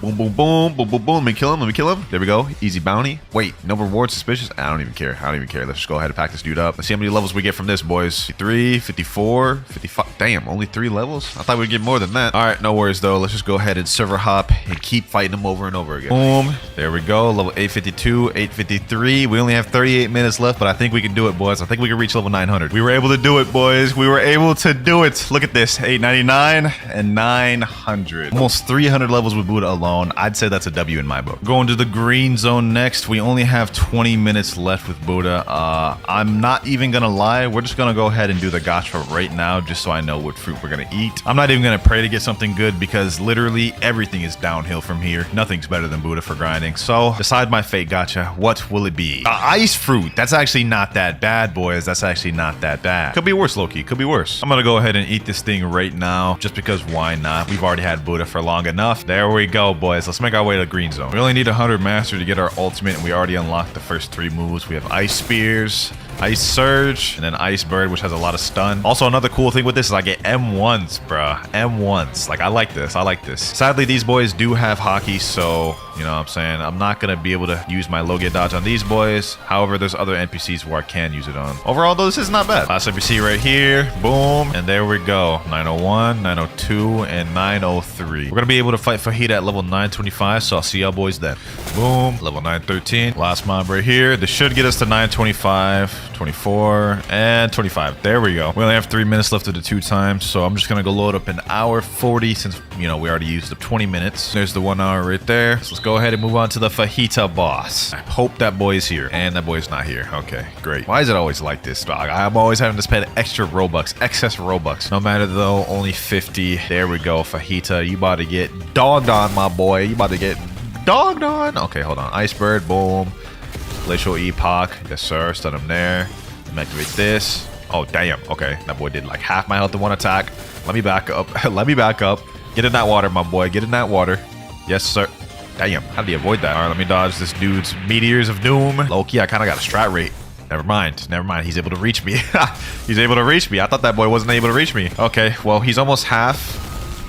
Boom, boom, boom, boom, boom, boom. Let me kill him. There we go. Easy bounty. Wait, no reward, suspicious? I don't even care. Let's just go ahead and pack this dude up. Let's see how many levels we get from this, boys. 53, 54, 55. Damn, only 3 levels? I thought we'd get more than that. All right, no worries, though. Let's just go ahead and server hop and keep fighting them over and over again. Boom. There we go. Level 852, 853. We only have 38 minutes left, but I think we can do it, boys. I think we can reach level 900. We were able to do it, boys. We were able to do it. Look at this. 899 and 900. Almost 300 levels with Buddha alone. I'd say that's a W in my book. Going to the green zone next. We only have 20 minutes left with Buddha. I'm not even gonna lie. We're just gonna go ahead and do the gacha right now just so I know what fruit we're gonna eat. I'm not even gonna pray to get something good because literally everything is downhill from here. Nothing's better than Buddha for grinding. So decide my fate, gacha. What will it be? Ice fruit. That's actually not that bad, boys. That's actually not that bad. Could be worse, Loki. Could be worse. I'm gonna go ahead and eat this thing right now just because why not? We've already had Buddha for long enough. There we go, boys. Let's make our way to green zone. We only need 100 master to get our ultimate, and we already unlocked the first 3 moves. We have Ice Spears, Ice Surge, and then Ice Bird, which has a lot of stun. Also, another cool thing with this is I get M1s, bruh. M1s. Like, I like this. Sadly, these boys do have hockey, so, you know what I'm saying? I'm not gonna be able to use my low get dodge on these boys. However, there's other NPCs where I can use it on. Overall, though, this is not bad. Last NPC right here. Boom. And there we go. 901, 902, and 903. We're gonna be able to fight Fajita at level 925, so I'll see y'all boys then. Boom. Level 913. Last mob right here. This should get us to 925. 24 and 25. There we go. We only have 3 minutes left of the 2 times, so I'm just gonna go load up an hour 40 since, you know, we already used up 20 minutes. There's the 1 hour right there. So let's go ahead and move on to the Fajita boss. I hope that boy is here, and that boy is not here. Okay, great. Why is it always like this, dog? I'm always having to spend extra Robux, excess Robux. No matter though, only 50. There we go, Fajita. You about to get dogged on, my boy. You about to get dogged on. Okay, hold on. Ice Bird, boom. Glacial Epoch. Yes, sir. Stun him there. Activate this. Oh, damn. Okay. That boy did like half my health in one attack. Let me back up. Let me back up. Get in that water, my boy. Get in that water. Yes, sir. Damn. How did he avoid that? All right, let me dodge this dude's Meteors of Doom. Low-key, I kind of got a strat rate. Never mind. Never mind. He's able to reach me. He's able to reach me. I thought that boy wasn't able to reach me. Okay. Well, he's almost half.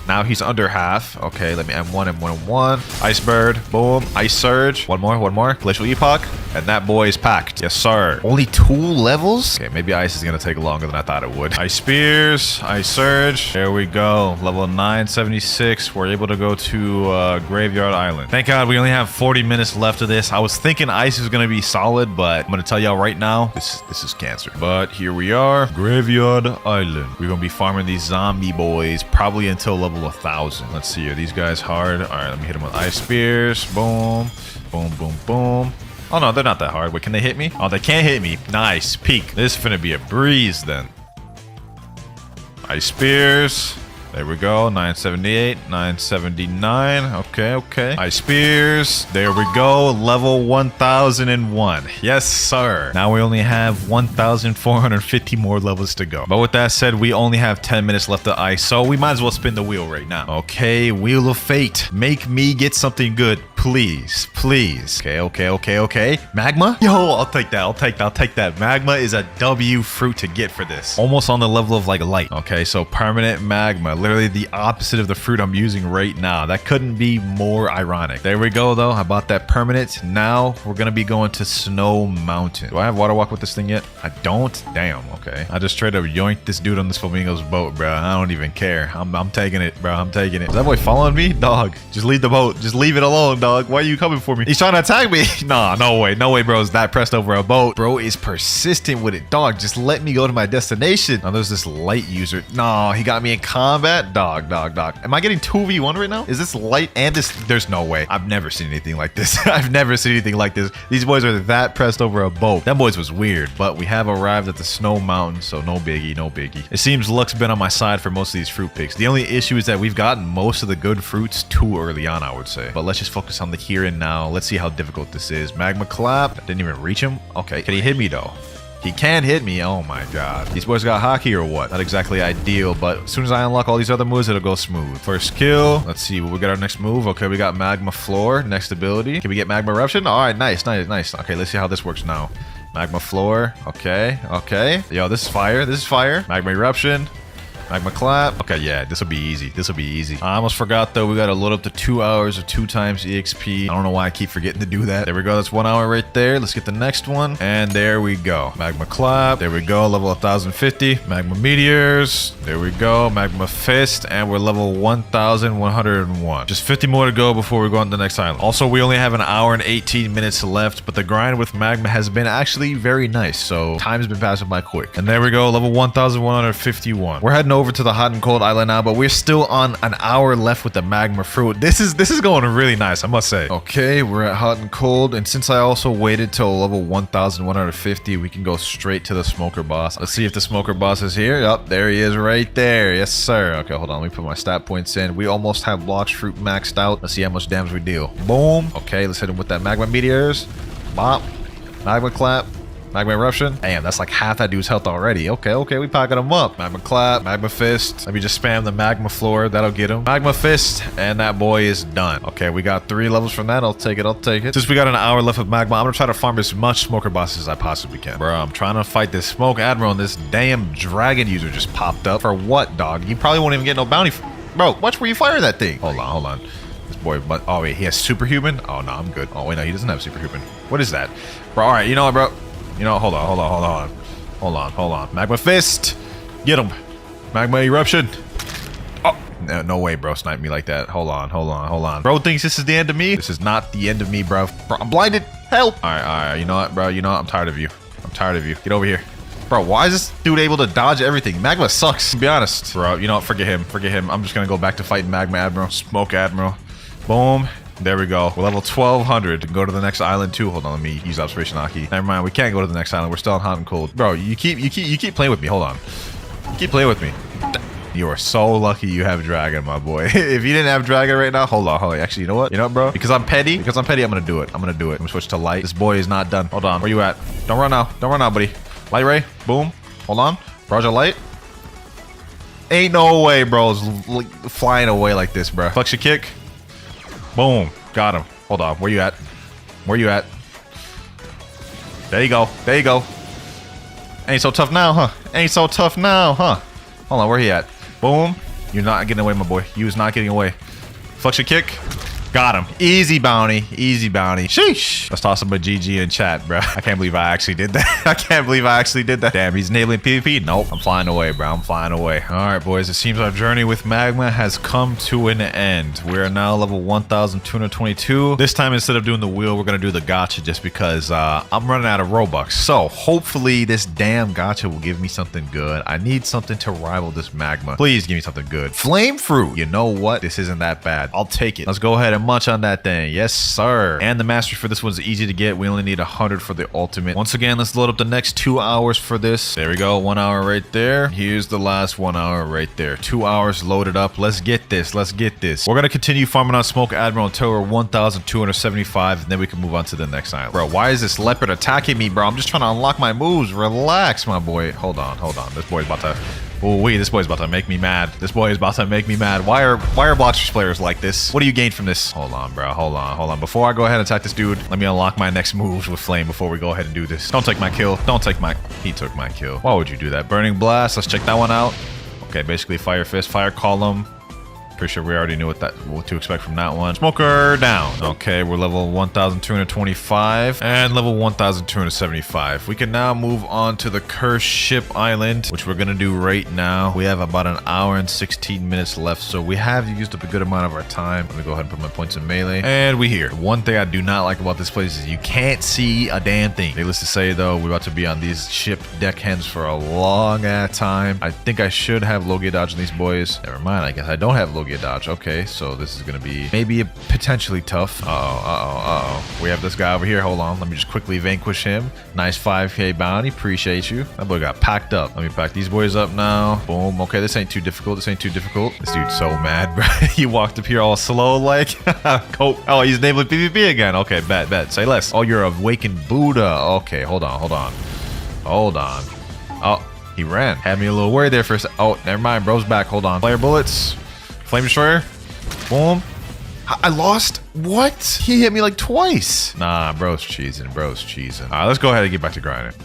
Now he's under half. Okay, let me M1, M1, M1. Ice Bird. Boom. Ice Surge. One more. Glacial Epoch. And that boy is packed. Yes, sir. Only 2 levels? Okay, maybe Ice is going to take longer than I thought it would. Ice Spears. Ice Surge. There we go. Level 976. We're able to go to Graveyard Island. Thank God we only have 40 minutes left of this. I was thinking Ice is going to be solid, but I'm going to tell y'all right now, this is cancer. But here we are. Graveyard Island. We're going to be farming these zombie boys probably until level 1000. Let's see, are these guys hard? All right, let me hit them with Ice Spears. Boom, boom, boom, boom. Oh no, they're not that hard. Wait, can they hit me? Oh, they can't hit me. Nice, peak. This is finna be a breeze then. Ice Spears. There we go. 978, 979. Okay. Ice Spears. There we go. Level 1001. Yes, sir. Now we only have 1,450 more levels to go. But with that said, we only have 10 minutes left of ice, so we might as well spin the wheel right now. Okay, Wheel of Fate. Make me get something good, please. Please. Okay. Magma? Yo, I'll take that. Magma is a W fruit to get for this. Almost on the level of like light. Okay, so permanent magma. Literally the opposite of the fruit I'm using right now. That couldn't be more ironic. There we go, though. I bought that permanent. Now we're gonna be going to Snow Mountain. Do I have water walk with this thing yet? I don't. Damn. Okay. I just straight up yoinked this dude on this flamingo's boat, bro. I don't even care. I'm taking it, bro. I'm taking it. Is that boy following me? Dog, just leave the boat. Just leave it alone, dog. Why are you coming for me? He's trying to attack me. Nah, no way, bro. Is that pressed over a boat? Bro is persistent with it, dog. Just let me go to my destination. Now there's this light user. No, he got me in combat. Dog. Am I getting 2v1 right now? Is this light and this? There's no way. I've never seen anything like this. I've never seen anything like this. These boys are that pressed over a boat. That boys was weird, but we have arrived at the Snow Mountain, so no biggie. It seems luck's been on my side for most of these fruit picks. The only issue is that we've gotten most of the good fruits too early on, I would say. But let's just focus on the here and now. Let's see how difficult this is. Magma Clap. I didn't even reach him. Okay, can he hit me though? He can hit me. Oh my god. These boys got hockey or what? Not exactly ideal, but as soon as I unlock all these other moves, it'll go smooth. First kill. Let's see. Will we get our next move? Okay, we got Magma Floor. Next ability. Can we get Magma Eruption? All right, nice. Okay, let's see how this works now. Magma Floor. Okay. Yo, this is fire. Magma Eruption. Magma Clap. Okay, yeah, this will be easy. I almost forgot though, we gotta load up to 2 hours of 2 times EXP. I don't know why I keep forgetting to do that. There we go, that's 1 hour right there. Let's get the next one. And there we go. Magma Clap. There we go, level 1050. Magma Meteors. There we go. Magma Fist. And we're level 1101. Just 50 more to go before we go on to the next island. Also, we only have an hour and 18 minutes left, but the grind with Magma has been actually very nice. So time's been passing by quick. And there we go, level 1151. We're heading over to the hot and cold island now, but we're still on an hour left with the magma fruit. This is going really nice, I must say. Okay, we're at hot and cold, and since I also waited till level 1150, we can go straight to the smoker boss. Let's see if the smoker boss is here. Yup, there he is right there. Yes, sir. Okay, hold on. Let me put my stat points in. We almost have Blox fruit maxed out. Let's see how much damage we deal. Boom. Okay, let's hit him with that magma meteors. Bop. Magma clap. Magma Eruption. Damn, that's like half that dude's health already. Okay, we packing him up. Magma Clap, Magma Fist. Let me just spam the Magma Floor. That'll get him. Magma Fist, and that boy is done. Okay, we got 3 levels from that. I'll take it. Since we got an hour left of Magma, I'm gonna try to farm as much Smoker bosses as I possibly can. Bro, I'm trying to fight this Smoke Admiral, and this damn Dragon user just popped up. For what, dog? You probably won't even get no bounty. Bro, watch where you fire that thing. Hold on. This boy, but oh wait, he has Superhuman? Oh no, I'm good. Oh wait, no, he doesn't have Superhuman. What is that? Bro, alright, you know what, bro? You know, hold on. Magma Fist. Get him. Magma Eruption. Oh, no way, bro. Snipe me like that. Hold on. Bro thinks this is the end of me. This is not the end of me, bro. Bro, I'm blinded. Help. All right. You know what, bro? You know what? I'm tired of you. Get over here. Bro, why is this dude able to dodge everything? Magma sucks, to be honest. Bro, you know what? Forget him. I'm just going to go back to fighting Magma Admiral. Smoke Admiral. Boom. There we go. We're level 1200 to go to the next island too. Hold on, let me use Observation Aki. Never mind, we can't go to the next island. We're still on hot and cold. Bro, you keep playing with me. Hold on. You keep playing with me. You are so lucky you have dragon, my boy. If you didn't have dragon right now, hold on. Actually, you know what? Bro? Because I'm petty, I'm gonna do it. I'm gonna switch to light. This boy is not done. Hold on. Where you at? Don't run now. Don't run now, buddy. Light ray. Boom. Hold on. Roger light. Ain't no way, bro. It's flying away like this, bro. Flexion kick. Boom. Got him. Hold on. Where you at? Where you at? There you go. There you go. Ain't so tough now, huh? Ain't so tough now, huh? Hold on. Where he at? Boom. You're not getting away, my boy. You is not getting away. Flexion kick. Got him. Easy bounty. Easy bounty. Sheesh. Let's toss him a GG in chat, bro. I can't believe I actually did that. I can't believe I actually did that. Damn, he's enabling PvP. Nope. I'm flying away, bro. I'm flying away. All right, boys. It seems our journey with Magma has come to an end. We are now level 1,222. This time, instead of doing the wheel, we're going to do the gacha just because I'm running out of Robux. So hopefully this damn gacha will give me something good. I need something to rival this Magma. Please give me something good. Flame fruit. You know what? This isn't that bad. I'll take it. Let's go ahead and munch on that thing. Yes, sir. And the mastery for this one's easy to get. We only need 100 for the ultimate. Once again, let's load up the next 2 hours for this. There we go. 1 hour right there. Here's the last 1 hour right there. 2 hours loaded up. Let's get this. Let's get this. We're going to continue farming on Smoke Admiral until we're 1,275, and then we can move on to the next island. Bro, why is this leopard attacking me, bro? I'm just trying to unlock my moves. Relax, my boy. Hold on. Hold on. This boy's about to... Oh, wait, this boy's about to make me mad. This boy is about to make me mad. Why are Blox players like this? What do you gain from this? Hold on, bro. Hold on. Before I go ahead and attack this dude, let me unlock my next moves with flame before we go ahead and do this. Don't take my kill. Don't take my... He took my kill. Why would you do that? Burning Blast. Let's check that one out. Okay, basically Fire Fist, Fire Column. Pretty sure we already knew what to expect from that one. Smoker down. Okay, we're level 1,225 and level 1,275. We can now move on to the Cursed Ship Island, which we're gonna do right now. We have about an hour and 16 minutes left, so we have used up a good amount of our time. Let me go ahead and put my points in melee. And we here. One thing I do not like about this place is you can't see a damn thing. Needless to say, though, we're about to be on these ship deckhands for a long ass time. I think I should have low gear dodge on these boys. Never mind, I guess I don't have low gear dodge. Okay, so this is gonna be maybe potentially tough. We have this guy over here. Hold on, let me just quickly vanquish him. Nice 5k bounty, appreciate you. That boy got packed up. Let me pack these boys up now. Boom. Okay, this ain't too difficult. This dude's so mad, bro. He walked up here all slow like. Oh, he's enabling PvP again. Okay, bet. Say less. Oh, you're awakened Buddha. Okay, hold on. Oh, he ran. Had me a little worried there for a sec. Oh, never mind, bro's back. Hold on. Player bullets. Flame Destroyer. Boom. I lost? What? He hit me like twice. Nah, bro's cheesing. All right, let's go ahead and get back to grinding.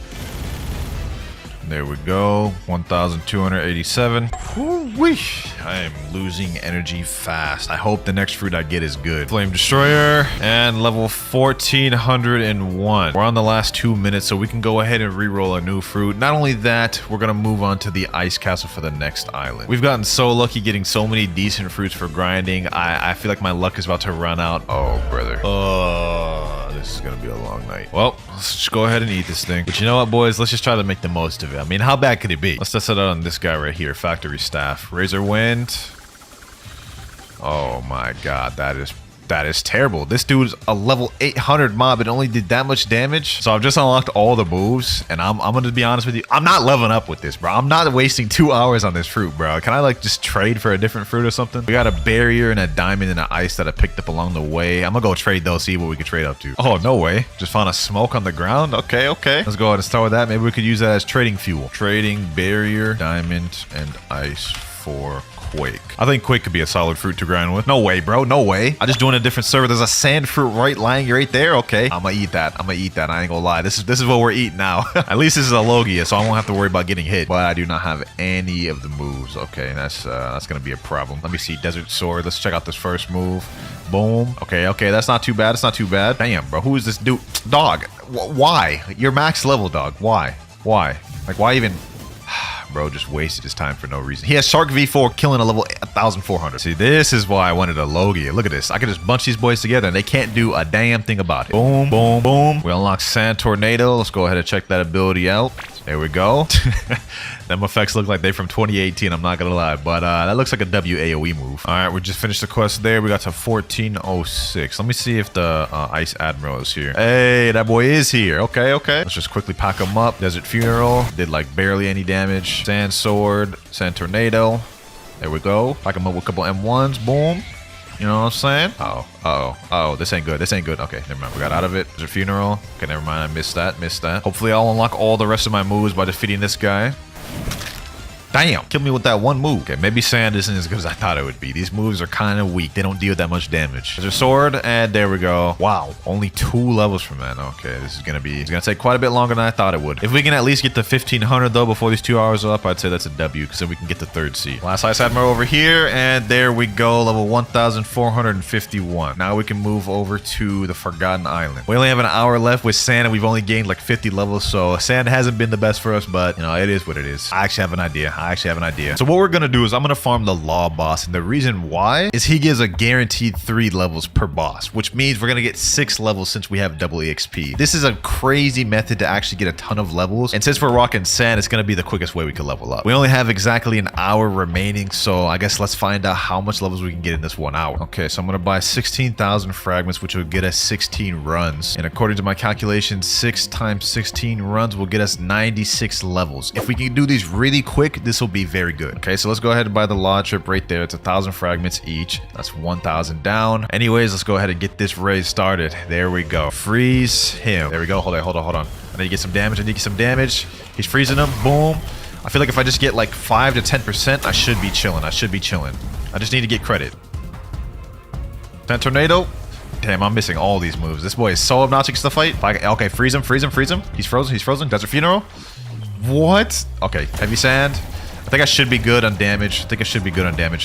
There we go. 1,287. Whoo-wee. I am losing energy fast. I hope the next fruit I get is good. Flame Destroyer and level 1,401. We're on the last 2 minutes, so we can go ahead and reroll a new fruit. Not only that, we're gonna move on to the ice castle for the next island. We've gotten so lucky getting so many decent fruits for grinding. I feel like my luck is about to run out. Oh, brother. This is gonna be a long night. Well, let's just go ahead and eat this thing. But you know what, boys? Let's just try to make the most of it. I mean, how bad could it be? Let's test it out on this guy right here. Factory Staff. Razor Wind. Oh my god, that is terrible. This dude's a level 800 mob and only did that much damage. So I've just unlocked all the moves, and I'm gonna be honest with you. I'm not leveling up with this, bro. I'm not wasting 2 hours on this fruit, bro. Can I like just trade for a different fruit or something? We got a barrier and a diamond and an ice that I picked up along the way. I'm gonna go trade those, see what we can trade up to. Oh, no way. Just found a smoke on the ground. Okay. Let's go ahead and start with that. Maybe we could use that as trading fuel. Trading barrier, diamond, and ice for Quake. I think Quake could be a solid fruit to grind with. No way, bro. No way. I'm just doing a different server. There's a sand fruit lying right there. Okay. I'm gonna eat that. I ain't gonna lie. This is what we're eating now. At least this is a Logia, so I won't have to worry about getting hit. But I do not have any of the moves. Okay, that's gonna be a problem. Let me see. Desert Sword. Let's check out this first move. Boom. Okay. That's not too bad. It's not too bad. Damn, bro. Who is this dude? Dog. Why? You're max level, dog. Why? Like, why even... Bro just wasted his time for no reason. He has Shark V4 killing a level 1,400. See, this is why I wanted a Logia. Look at this. I can just bunch these boys together and they can't do a damn thing about it. Boom. We unlock Sand Tornado. Let's go ahead and check that ability out. There we go. Them effects look like they're from 2018, I'm not gonna lie. But that looks like a WAOE move. All right, we just finished the quest there. We got to 1406. Let me see if the Ice Admiral is here. Hey, that boy is here. Okay. Let's just quickly pack him up. Desert Funeral. Did like barely any damage. Sand Sword. Sand Tornado. There we go. Pack him up with a couple M1s. Boom. You know what I'm saying? Oh, this ain't good. This ain't good. Okay, never mind. We got out of it. There's a funeral. Okay, never mind. I missed that. Hopefully, I'll unlock all the rest of my moves by defeating this guy. Damn, killed me with that one move. Okay, maybe sand isn't as good as I thought it would be. These moves are kind of weak. They don't deal that much damage. There's a sword, and there we go. Wow, only 2 levels from that. Okay, this is gonna take quite a bit longer than I thought it would. If we can at least get to 1500 though before these 2 hours are up, I'd say that's a W, because then we can get the 3rd seed. Last Ice Admiral over here, and there we go, level 1451. Now we can move over to the Forgotten Island. We only have an hour left with sand, and we've only gained like 50 levels, so sand hasn't been the best for us, but you know, it is what it is. I actually have an idea. So what we're gonna do is I'm gonna farm the law boss, and the reason why is he gives a guaranteed 3 levels per boss, which means we're gonna get 6 levels since we have double EXP. This is a crazy method to actually get a ton of levels, and since we're rocking sand, it's gonna be the quickest way we can level up. We only have exactly an hour remaining, so I guess let's find out how much levels we can get in this 1 hour. Okay, so I'm gonna buy 16,000 fragments, which will get us 16 runs, and according to my calculations, 6 times 16 runs will get us 96 levels. If we can do these really quick, this will be very good. Okay, so let's go ahead and buy the law trip right there. It's 1,000 fragments each. That's 1,000 down. Anyways, let's go ahead and get this raid started. There we go. Freeze him. There we go. Hold on. I need to get some damage. He's freezing him. Boom. I feel like if I just get like 5 to 10%, I should be chilling. I just need to get credit. 10 tornado. Damn, I'm missing all these moves. This boy is so obnoxious to fight. Okay, freeze him. He's frozen. Desert funeral. What? Okay, heavy sand. I think I should be good on damage.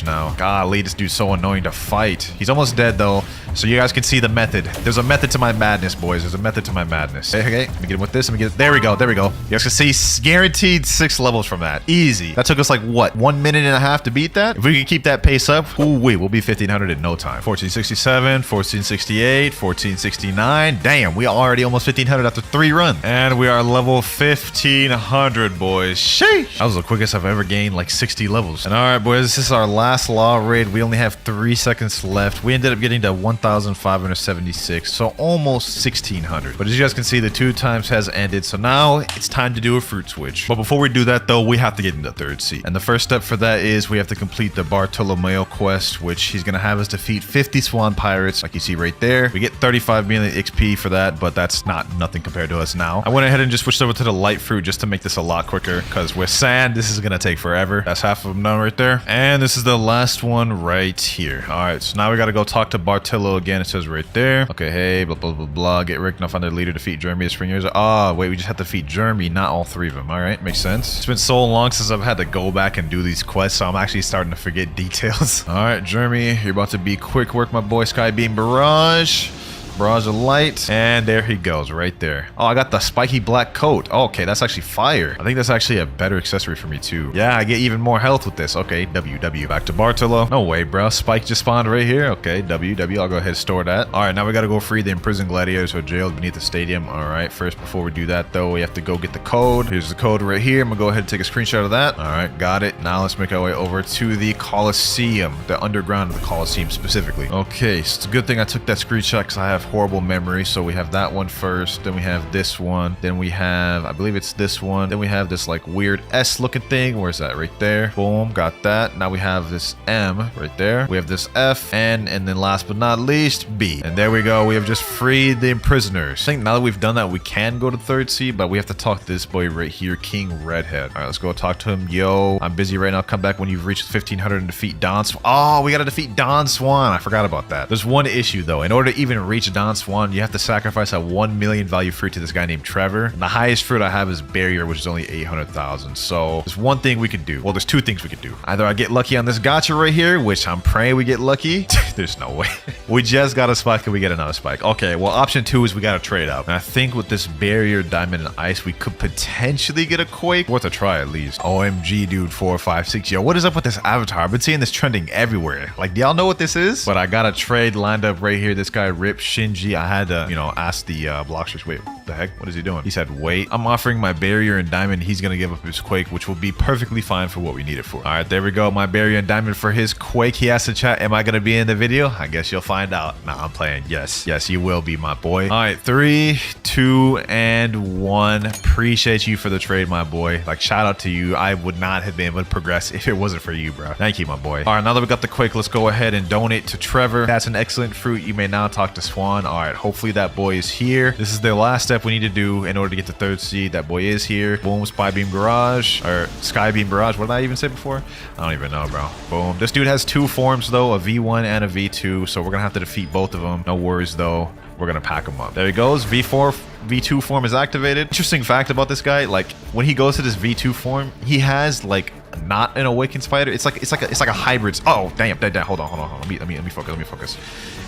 Now. Golly, this dude's so annoying to fight. He's almost dead, though. So you guys can see the method. There's a method to my madness, boys. Okay, let me get him with this. There we go. You guys can see guaranteed 6 levels from that. Easy. That took us like, what, 1 minute and a half to beat that? If we can keep that pace up, we'll be 1,500 in no time. 1467, 1468, 1469. Damn, we are already almost 1,500 after 3 runs. And we are level 1,500, boys. Sheesh. That was the quickest I've ever gained like 60 levels. And all right, boys, this is our last law raid. We only have 3 seconds left. We ended up getting to 1,576, so almost 1,600. But as you guys can see, the 2 times has ended, so now it's time to do a fruit switch. But before we do that, though, we have to get into 3rd seat. And the first step for that is we have to complete the Bartolomeo quest, which he's gonna have us defeat 50 swan pirates, like you see right there. We get 35 million XP for that, but that's nothing compared to us now. I went ahead and just switched over to the light fruit just to make this a lot quicker, because with sand, this is gonna take forever. That's half of them done right there. And this is the last one right here. All right, so now we gotta go talk to Bartolo again. It says right there. Okay, hey, blah, blah, blah, blah. Get Rick, now find the leader, defeat Jeremy, the spring years. Ah, wait, we just have to defeat Jeremy, not all 3 of them. All right, makes sense. It's been so long since I've had to go back and do these quests, so I'm actually starting to forget details. All right, Jeremy, you're about to be quick work, my boy. Skybeam Barrage. Barrage of light, and there he goes right there. Oh, I got the spiky black coat. Oh, okay, that's actually fire. I think that's actually a better accessory for me too. Yeah, I get even more health with this. Okay, W. Back to Bartolo. No way, bro. Spike just spawned right here. Okay, W. I'll go ahead and store that. All right, now we gotta go free the imprisoned gladiators who are jailed beneath the stadium. All right, first, before we do that though, we have to go get the code. Here's the code right here. I'm gonna go ahead and take a screenshot of that. All right, got it. Now let's make our way over to the Colosseum, the underground of the Colosseum specifically. Okay, so it's a good thing I took that screenshot because I have horrible memory. So we have that one first, then we have this one, then we have, I believe it's this one, then we have this like weird S looking thing. Where's that? Right there. Boom, got that. Now we have this M right there. We have this F, and then last but not least, B. And there we go. We have just freed the prisoners. I think now that we've done that, we can go to 3rd seat, but we have to talk to this boy right here, King Redhead. All right, let's go talk to him. Yo, I'm busy right now. Come back when you've reached 1,500 and defeat Don Swan. Oh, we gotta defeat Don Swan. I forgot about that. There's one issue though. In order to even reach Don Swan, you have to sacrifice a 1 million value fruit to this guy named Trevor. And the highest fruit I have is Barrier, which is only 800,000. So there's one thing we could do. Well, there's 2 things we could do. Either I get lucky on this gacha right here, which I'm praying we get lucky. There's no way. We just got a spike. Can we get another spike? Okay, well, option 2 is we got to trade up. And I think with this Barrier, Diamond, and Ice, we could potentially get a Quake. Worth a try at least. OMG, dude, 4, 5, 6. Yo, what is up with this avatar? I've been seeing this trending everywhere. Like, do y'all know what this is? But I got a trade lined up right here. This guy, Rip Shinji. I had to, ask the Bloxers, wait, what the heck? What is he doing? He said, wait. I'm offering my Barrier and Diamond. He's going to give up his Quake, which will be perfectly fine for what we need it for. All right, there we go. My Barrier and Diamond for his Quake. He asked the chat, am I going to be in the video? video? I guess you'll find out. Nah, I'm playing. Yes, you will be my boy. All right, 3, 2, and 1. Appreciate you for the trade, my boy. Like, shout out to you. I would not have been able to progress if it wasn't for you, bro. Thank you, my boy. All right, now that we got the quick, let's go ahead and donate to Trevor. That's an excellent fruit. You may now talk to Swan. All right, hopefully that boy is here. This is the last step we need to do in order to get the 3rd seed. That boy is here. Boom, Spy Beam Barrage, or Sky Beam Barrage. What did I even say before? I don't even know, bro. Boom. This dude has 2 forms, though, a V1 and a V2, so we're gonna have to defeat both of them. No worries, though. We're gonna pack him up. There he goes. V2 form is activated. Interesting fact about this guy, like when he goes to this V2 form, he has like not an awakened spider. It's like a hybrid. Oh damn! Hold on. Let me focus.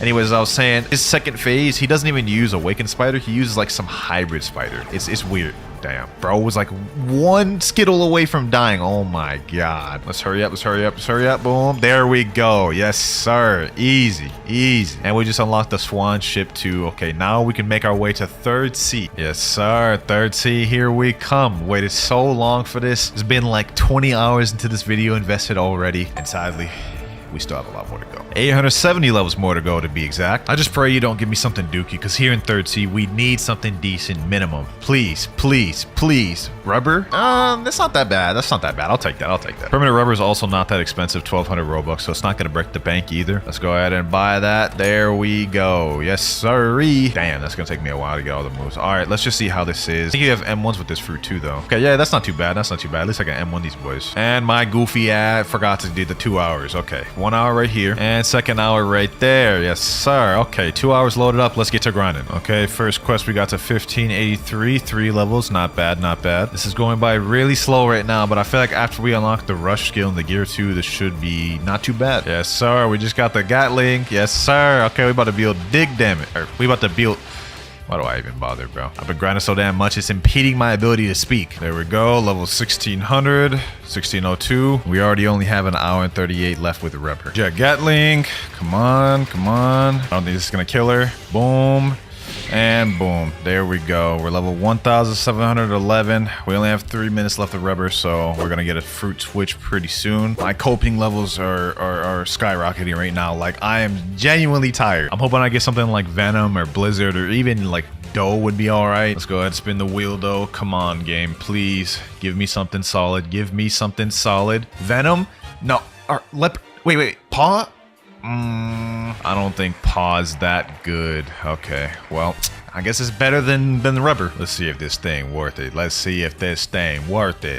Anyways, as I was saying, his 2nd phase, he doesn't even use awakened spider. He uses like some hybrid spider. It's weird. Damn, bro was like 1 Skittle away from dying. Oh my god. Let's hurry up. Boom. There we go. Yes, sir. Easy. And we just unlocked the Swan ship too. Okay, now we can make our way to 3rd sea. Yes, sir. 3rd sea. Here we come. Waited so long for this. It's been like 20 hours into this video invested already. And sadly, we still have a lot more to go. 870 levels more to go, to be exact. I just pray you don't give me something dookie, because here in 3rd sea, we need something decent minimum. Please. Rubber? That's not that bad. I'll take that. Permanent rubber is also not that expensive, 1,200 Robux, so it's not gonna break the bank either. Let's go ahead and buy that. There we go. Yes, sirree. Damn, that's gonna take me a while to get all the moves. All right, let's just see how this is. I think you have M1s with this fruit too, though. Okay, yeah, that's not too bad. At least I can M1 these boys. And my goofy ad forgot to do the 2 hours. Okay, 1 hour right here, and 2nd hour right there. Yes, sir. Okay, 2 hours loaded up. Let's get to grinding. Okay, first quest we got to 1583, 3 levels. Not bad. This is going by really slow right now, but I feel like after we unlock the rush skill and the gear 2, this should be not too bad. Yes, sir. We just got the Gatling. Yes, sir. Okay, we about to build dig damage. Or we about to build... Why do I even bother, bro? I've been grinding so damn much, it's impeding my ability to speak. There we go, level 1600, 1602. We already only have an hour and 38 left with the Rubber. Jet Gatling, come on. I don't think this is gonna kill her. Boom. And boom, there we go. We're level 1711. We only have 3 minutes left of Rubber, so we're gonna get a fruit switch pretty soon. My coping levels are skyrocketing right now. Like, I am genuinely tired. I'm hoping I get something like Venom or Blizzard or even like Doe would be all right. Let's go ahead and spin the wheel, though. Come on, game, please give me something solid. Venom? No. Wait. Paw? I don't think Paw's that good. Okay, well, I guess it's better than the Rubber. Let's see if this thing worth it.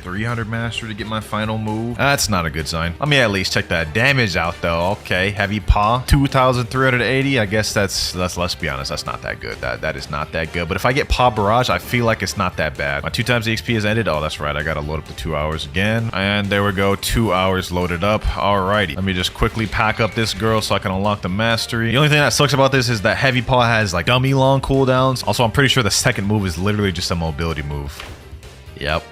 300 mastery to get my final move. That's not a good sign. Let me at least check that damage out, though. Okay, heavy Paw, 2,380. I guess let's be honest, that's not that good. That is not that good. But if I get Paw Barrage, I feel like it's not that bad. My 2 times the XP has ended. Oh, that's right. I gotta load up the 2 hours again. And there we go. 2 hours loaded up. Alrighty. Let me just quickly pack up this girl so I can unlock the mastery. The only thing that sucks about this is that heavy Paw has like dummy long cooldowns. Also, I'm pretty sure the 2nd move is literally just a mobility move. Yep,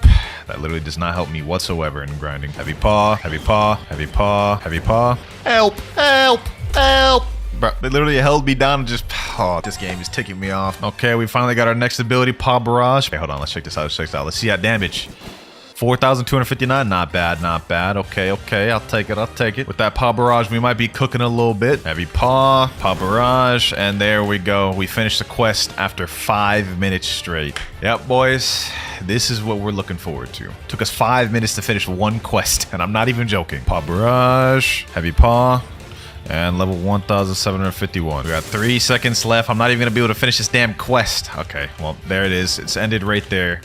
that literally does not help me whatsoever in grinding. Heavy Paw. Help! Bro, they literally held me down and just... Oh, this game is ticking me off. Okay, we finally got our next ability, Paw Barrage. Okay, hold on, let's check this out. Let's see that damage. 4,259, not bad. Okay, I'll take it. With that Paw Barrage, we might be cooking a little bit. Heavy Paw Barrage, and there we go. We finished the quest after 5 minutes straight. Yep, boys, this is what we're looking forward to. Took us 5 minutes to finish 1 quest, and I'm not even joking. Paw Barrage, Heavy Paw, and level 1,751. We got 3 seconds left. I'm not even gonna be able to finish this damn quest. Okay, well, there it is. It's ended right there.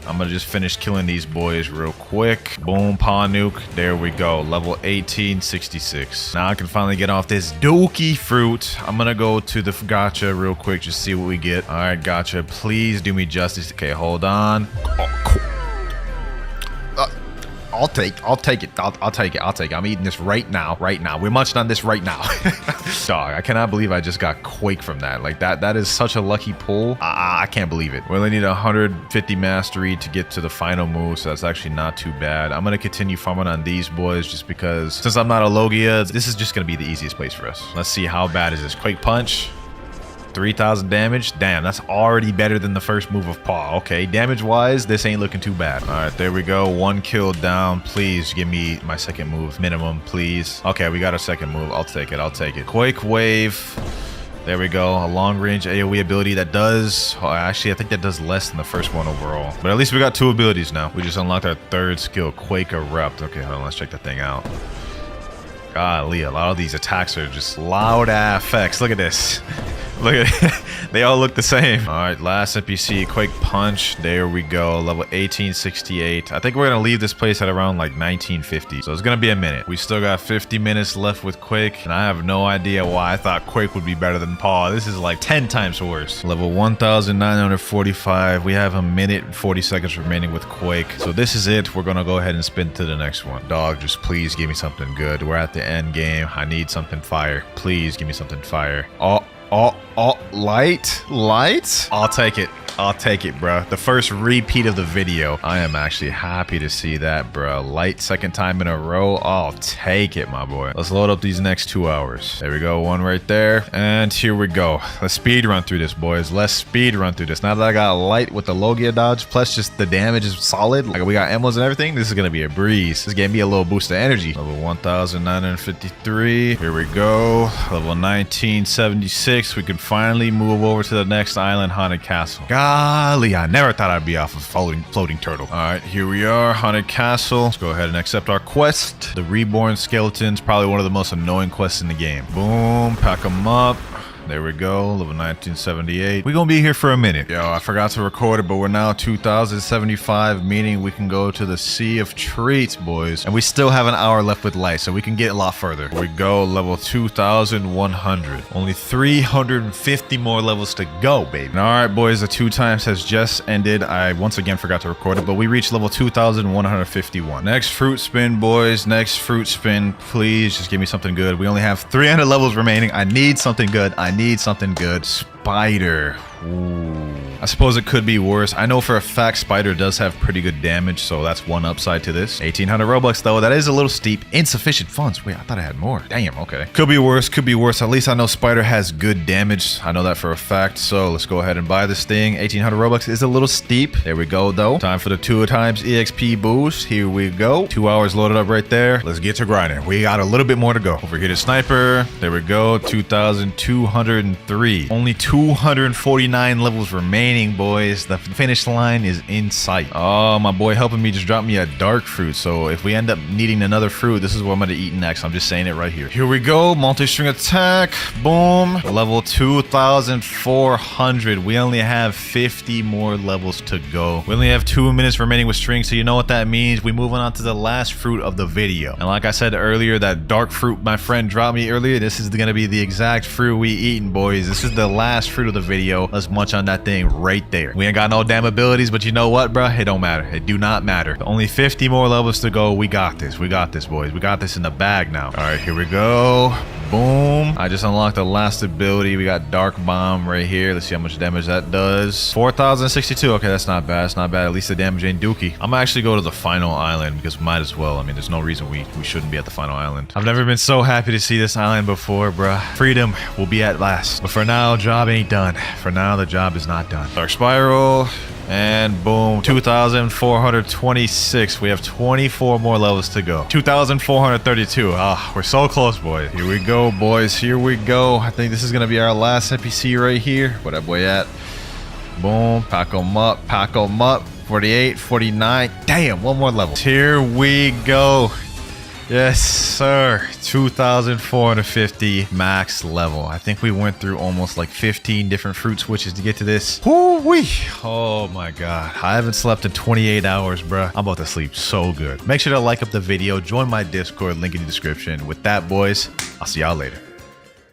I'm gonna just finish killing these boys real quick. Boom, Paw Nuke. There we go. Level 1866. Now I can finally get off this dookie fruit. I'm gonna go to the gacha real quick, just see what we get. All right, gacha, please do me justice. Okay, hold on. Oh, cool. I'll take it. I'm eating this right now. We're munching on this right now. Dog, I cannot believe I just got Quake from that. Like, that is such a lucky pull. I can't believe it. We only need 150 mastery to get to the final move, so that's actually not too bad. I'm gonna continue farming on these boys just because since I'm not a Logia, this is just gonna be the easiest place for us. Let's see how bad is this. Quake Punch. 3,000 damage. Damn, that's already better than the first move of Paw. Okay, damage-wise, this ain't looking too bad. All right, there we go. 1 kill down. Please give me my second move. Minimum, please. Okay, we got a second move. I'll take it. I'll take it. Quake Wave. There we go. A long-range AoE ability that does... Oh, actually, I think that does less than the first one overall. But at least we got 2 abilities now. We just unlocked our 3rd skill, Quake Erupt. Okay, hold on. Let's check that thing out. Golly, a lot of these attacks are just loud-ass effects. Look at this. Look at it. They all look the same. All right, last NPC, Quake Punch. There we go. Level 1868. I think we're going to leave this place at around like 1950. So it's going to be a minute. We still got 50 minutes left with Quake. And I have no idea why I thought Quake would be better than Paw. This is like 10 times worse. Level 1945. We have a minute and 40 seconds remaining with Quake. So this is it. We're going to go ahead and spin to the next one. Dog, just please give me something good. We're at the end game. I need something fire. Please give me something fire. Light? I'll take it. I'll take it, bro. The first repeat of the video. I am actually happy to see that, bro. Light, second time in a row. I'll take it, my boy. Let's load up these next 2 hours. There we go. One right there. And here we go. Let's speed run through this, boys. Let's speed run through this. Now that I got light with the Logia dodge, plus just the damage is solid. Like we got emos and everything. This is going to be a breeze. This is giving me a little boost of energy. Level 1953. Here we go. Level 1976. We can finally move over to the next island, Haunted Castle. Golly, I never thought I'd be off of floating turtle. All right, here we are, Haunted Castle. Let's go ahead and accept our quest. The Reborn Skeleton's probably one of the most annoying quests in the game. Boom, pack them up. There we go, level 1978. We're gonna be here for a minute. Yo, I forgot to record it, but we're now 2075, meaning we can go to the Sea of Treats, boys. And we still have an hour left with light, so we can get a lot further. Here we go, level 2100. Only 350 more levels to go, baby. All right, boys, the 2 times has just ended. I once again forgot to record it, but we reached level 2151. Next fruit spin, boys. Next fruit spin. Please just give me something good. We only have 300 levels remaining. I need something good. I need something good. Spider. Ooh. I suppose it could be worse. I know for a fact Spider does have pretty good damage, so that's one upside to this. 1800 Robux though, that is a little steep. Insufficient funds. Wait, I thought I had more. Damn, okay. Could be worse, could be worse. At least I know Spider has good damage. I know that for a fact, so let's go ahead and buy this thing. 1800 Robux is a little steep. There we go though. Time for the 2 times EXP boost. Here we go. 2 hours loaded up right there. Let's get to grinding. We got a little bit more to go. Over here to Sniper. There we go. 2203. Only 249 levels remaining, boys. The finish line is in sight. Oh, my boy helping me just dropped me a dark fruit. So if we end up needing another fruit, this is what I'm going to eat next. I'm just saying it right here. Here we go. Multi-string attack. Boom. Level 2400. We only have 50 more levels to go. We only have 2 minutes remaining with string. So you know what that means. We're moving on to the last fruit of the video. And like I said earlier, that dark fruit my friend dropped me earlier, this is going to be the exact fruit we eating, boys. This is the last fruit of the video. Let's munch on that thing right there. We ain't got no damn abilities, but you know what, bro? It don't matter. It do not matter. Only 50 more levels to go. We got this. We got this, boys. We got this in the bag now. All right, here we go. Boom. I just unlocked the last ability. We got Dark Bomb right here. Let's see how much damage that does. 4062. Okay, that's not bad. It's not bad. At least the damage ain't dookie. I'm gonna actually go to the final island because we might as well. I mean, there's no reason we shouldn't be at the final island. I've never been so happy to see this island before, bruh. Freedom will be at last. But for now, job ain't done. For now, the job is not done. Dark Spiral. And boom, 2426. We have 24 more levels to go. 2432. Ah, we're so close, boys. Here we go, boys. Here we go. I think this is gonna be our last NPC right here. Where that boy at? Boom, pack them up, pack them up. 48, 49. Damn, 1 more level. Here we go. Yes, sir. 2450 max level. I think we went through almost like 15 different fruit switches to get to this. Woo-wee. Oh my God. I haven't slept in 28 hours, bruh. I'm about to sleep so good. Make sure to like up the video. Join my Discord, link in the description. With that, boys, I'll see y'all later.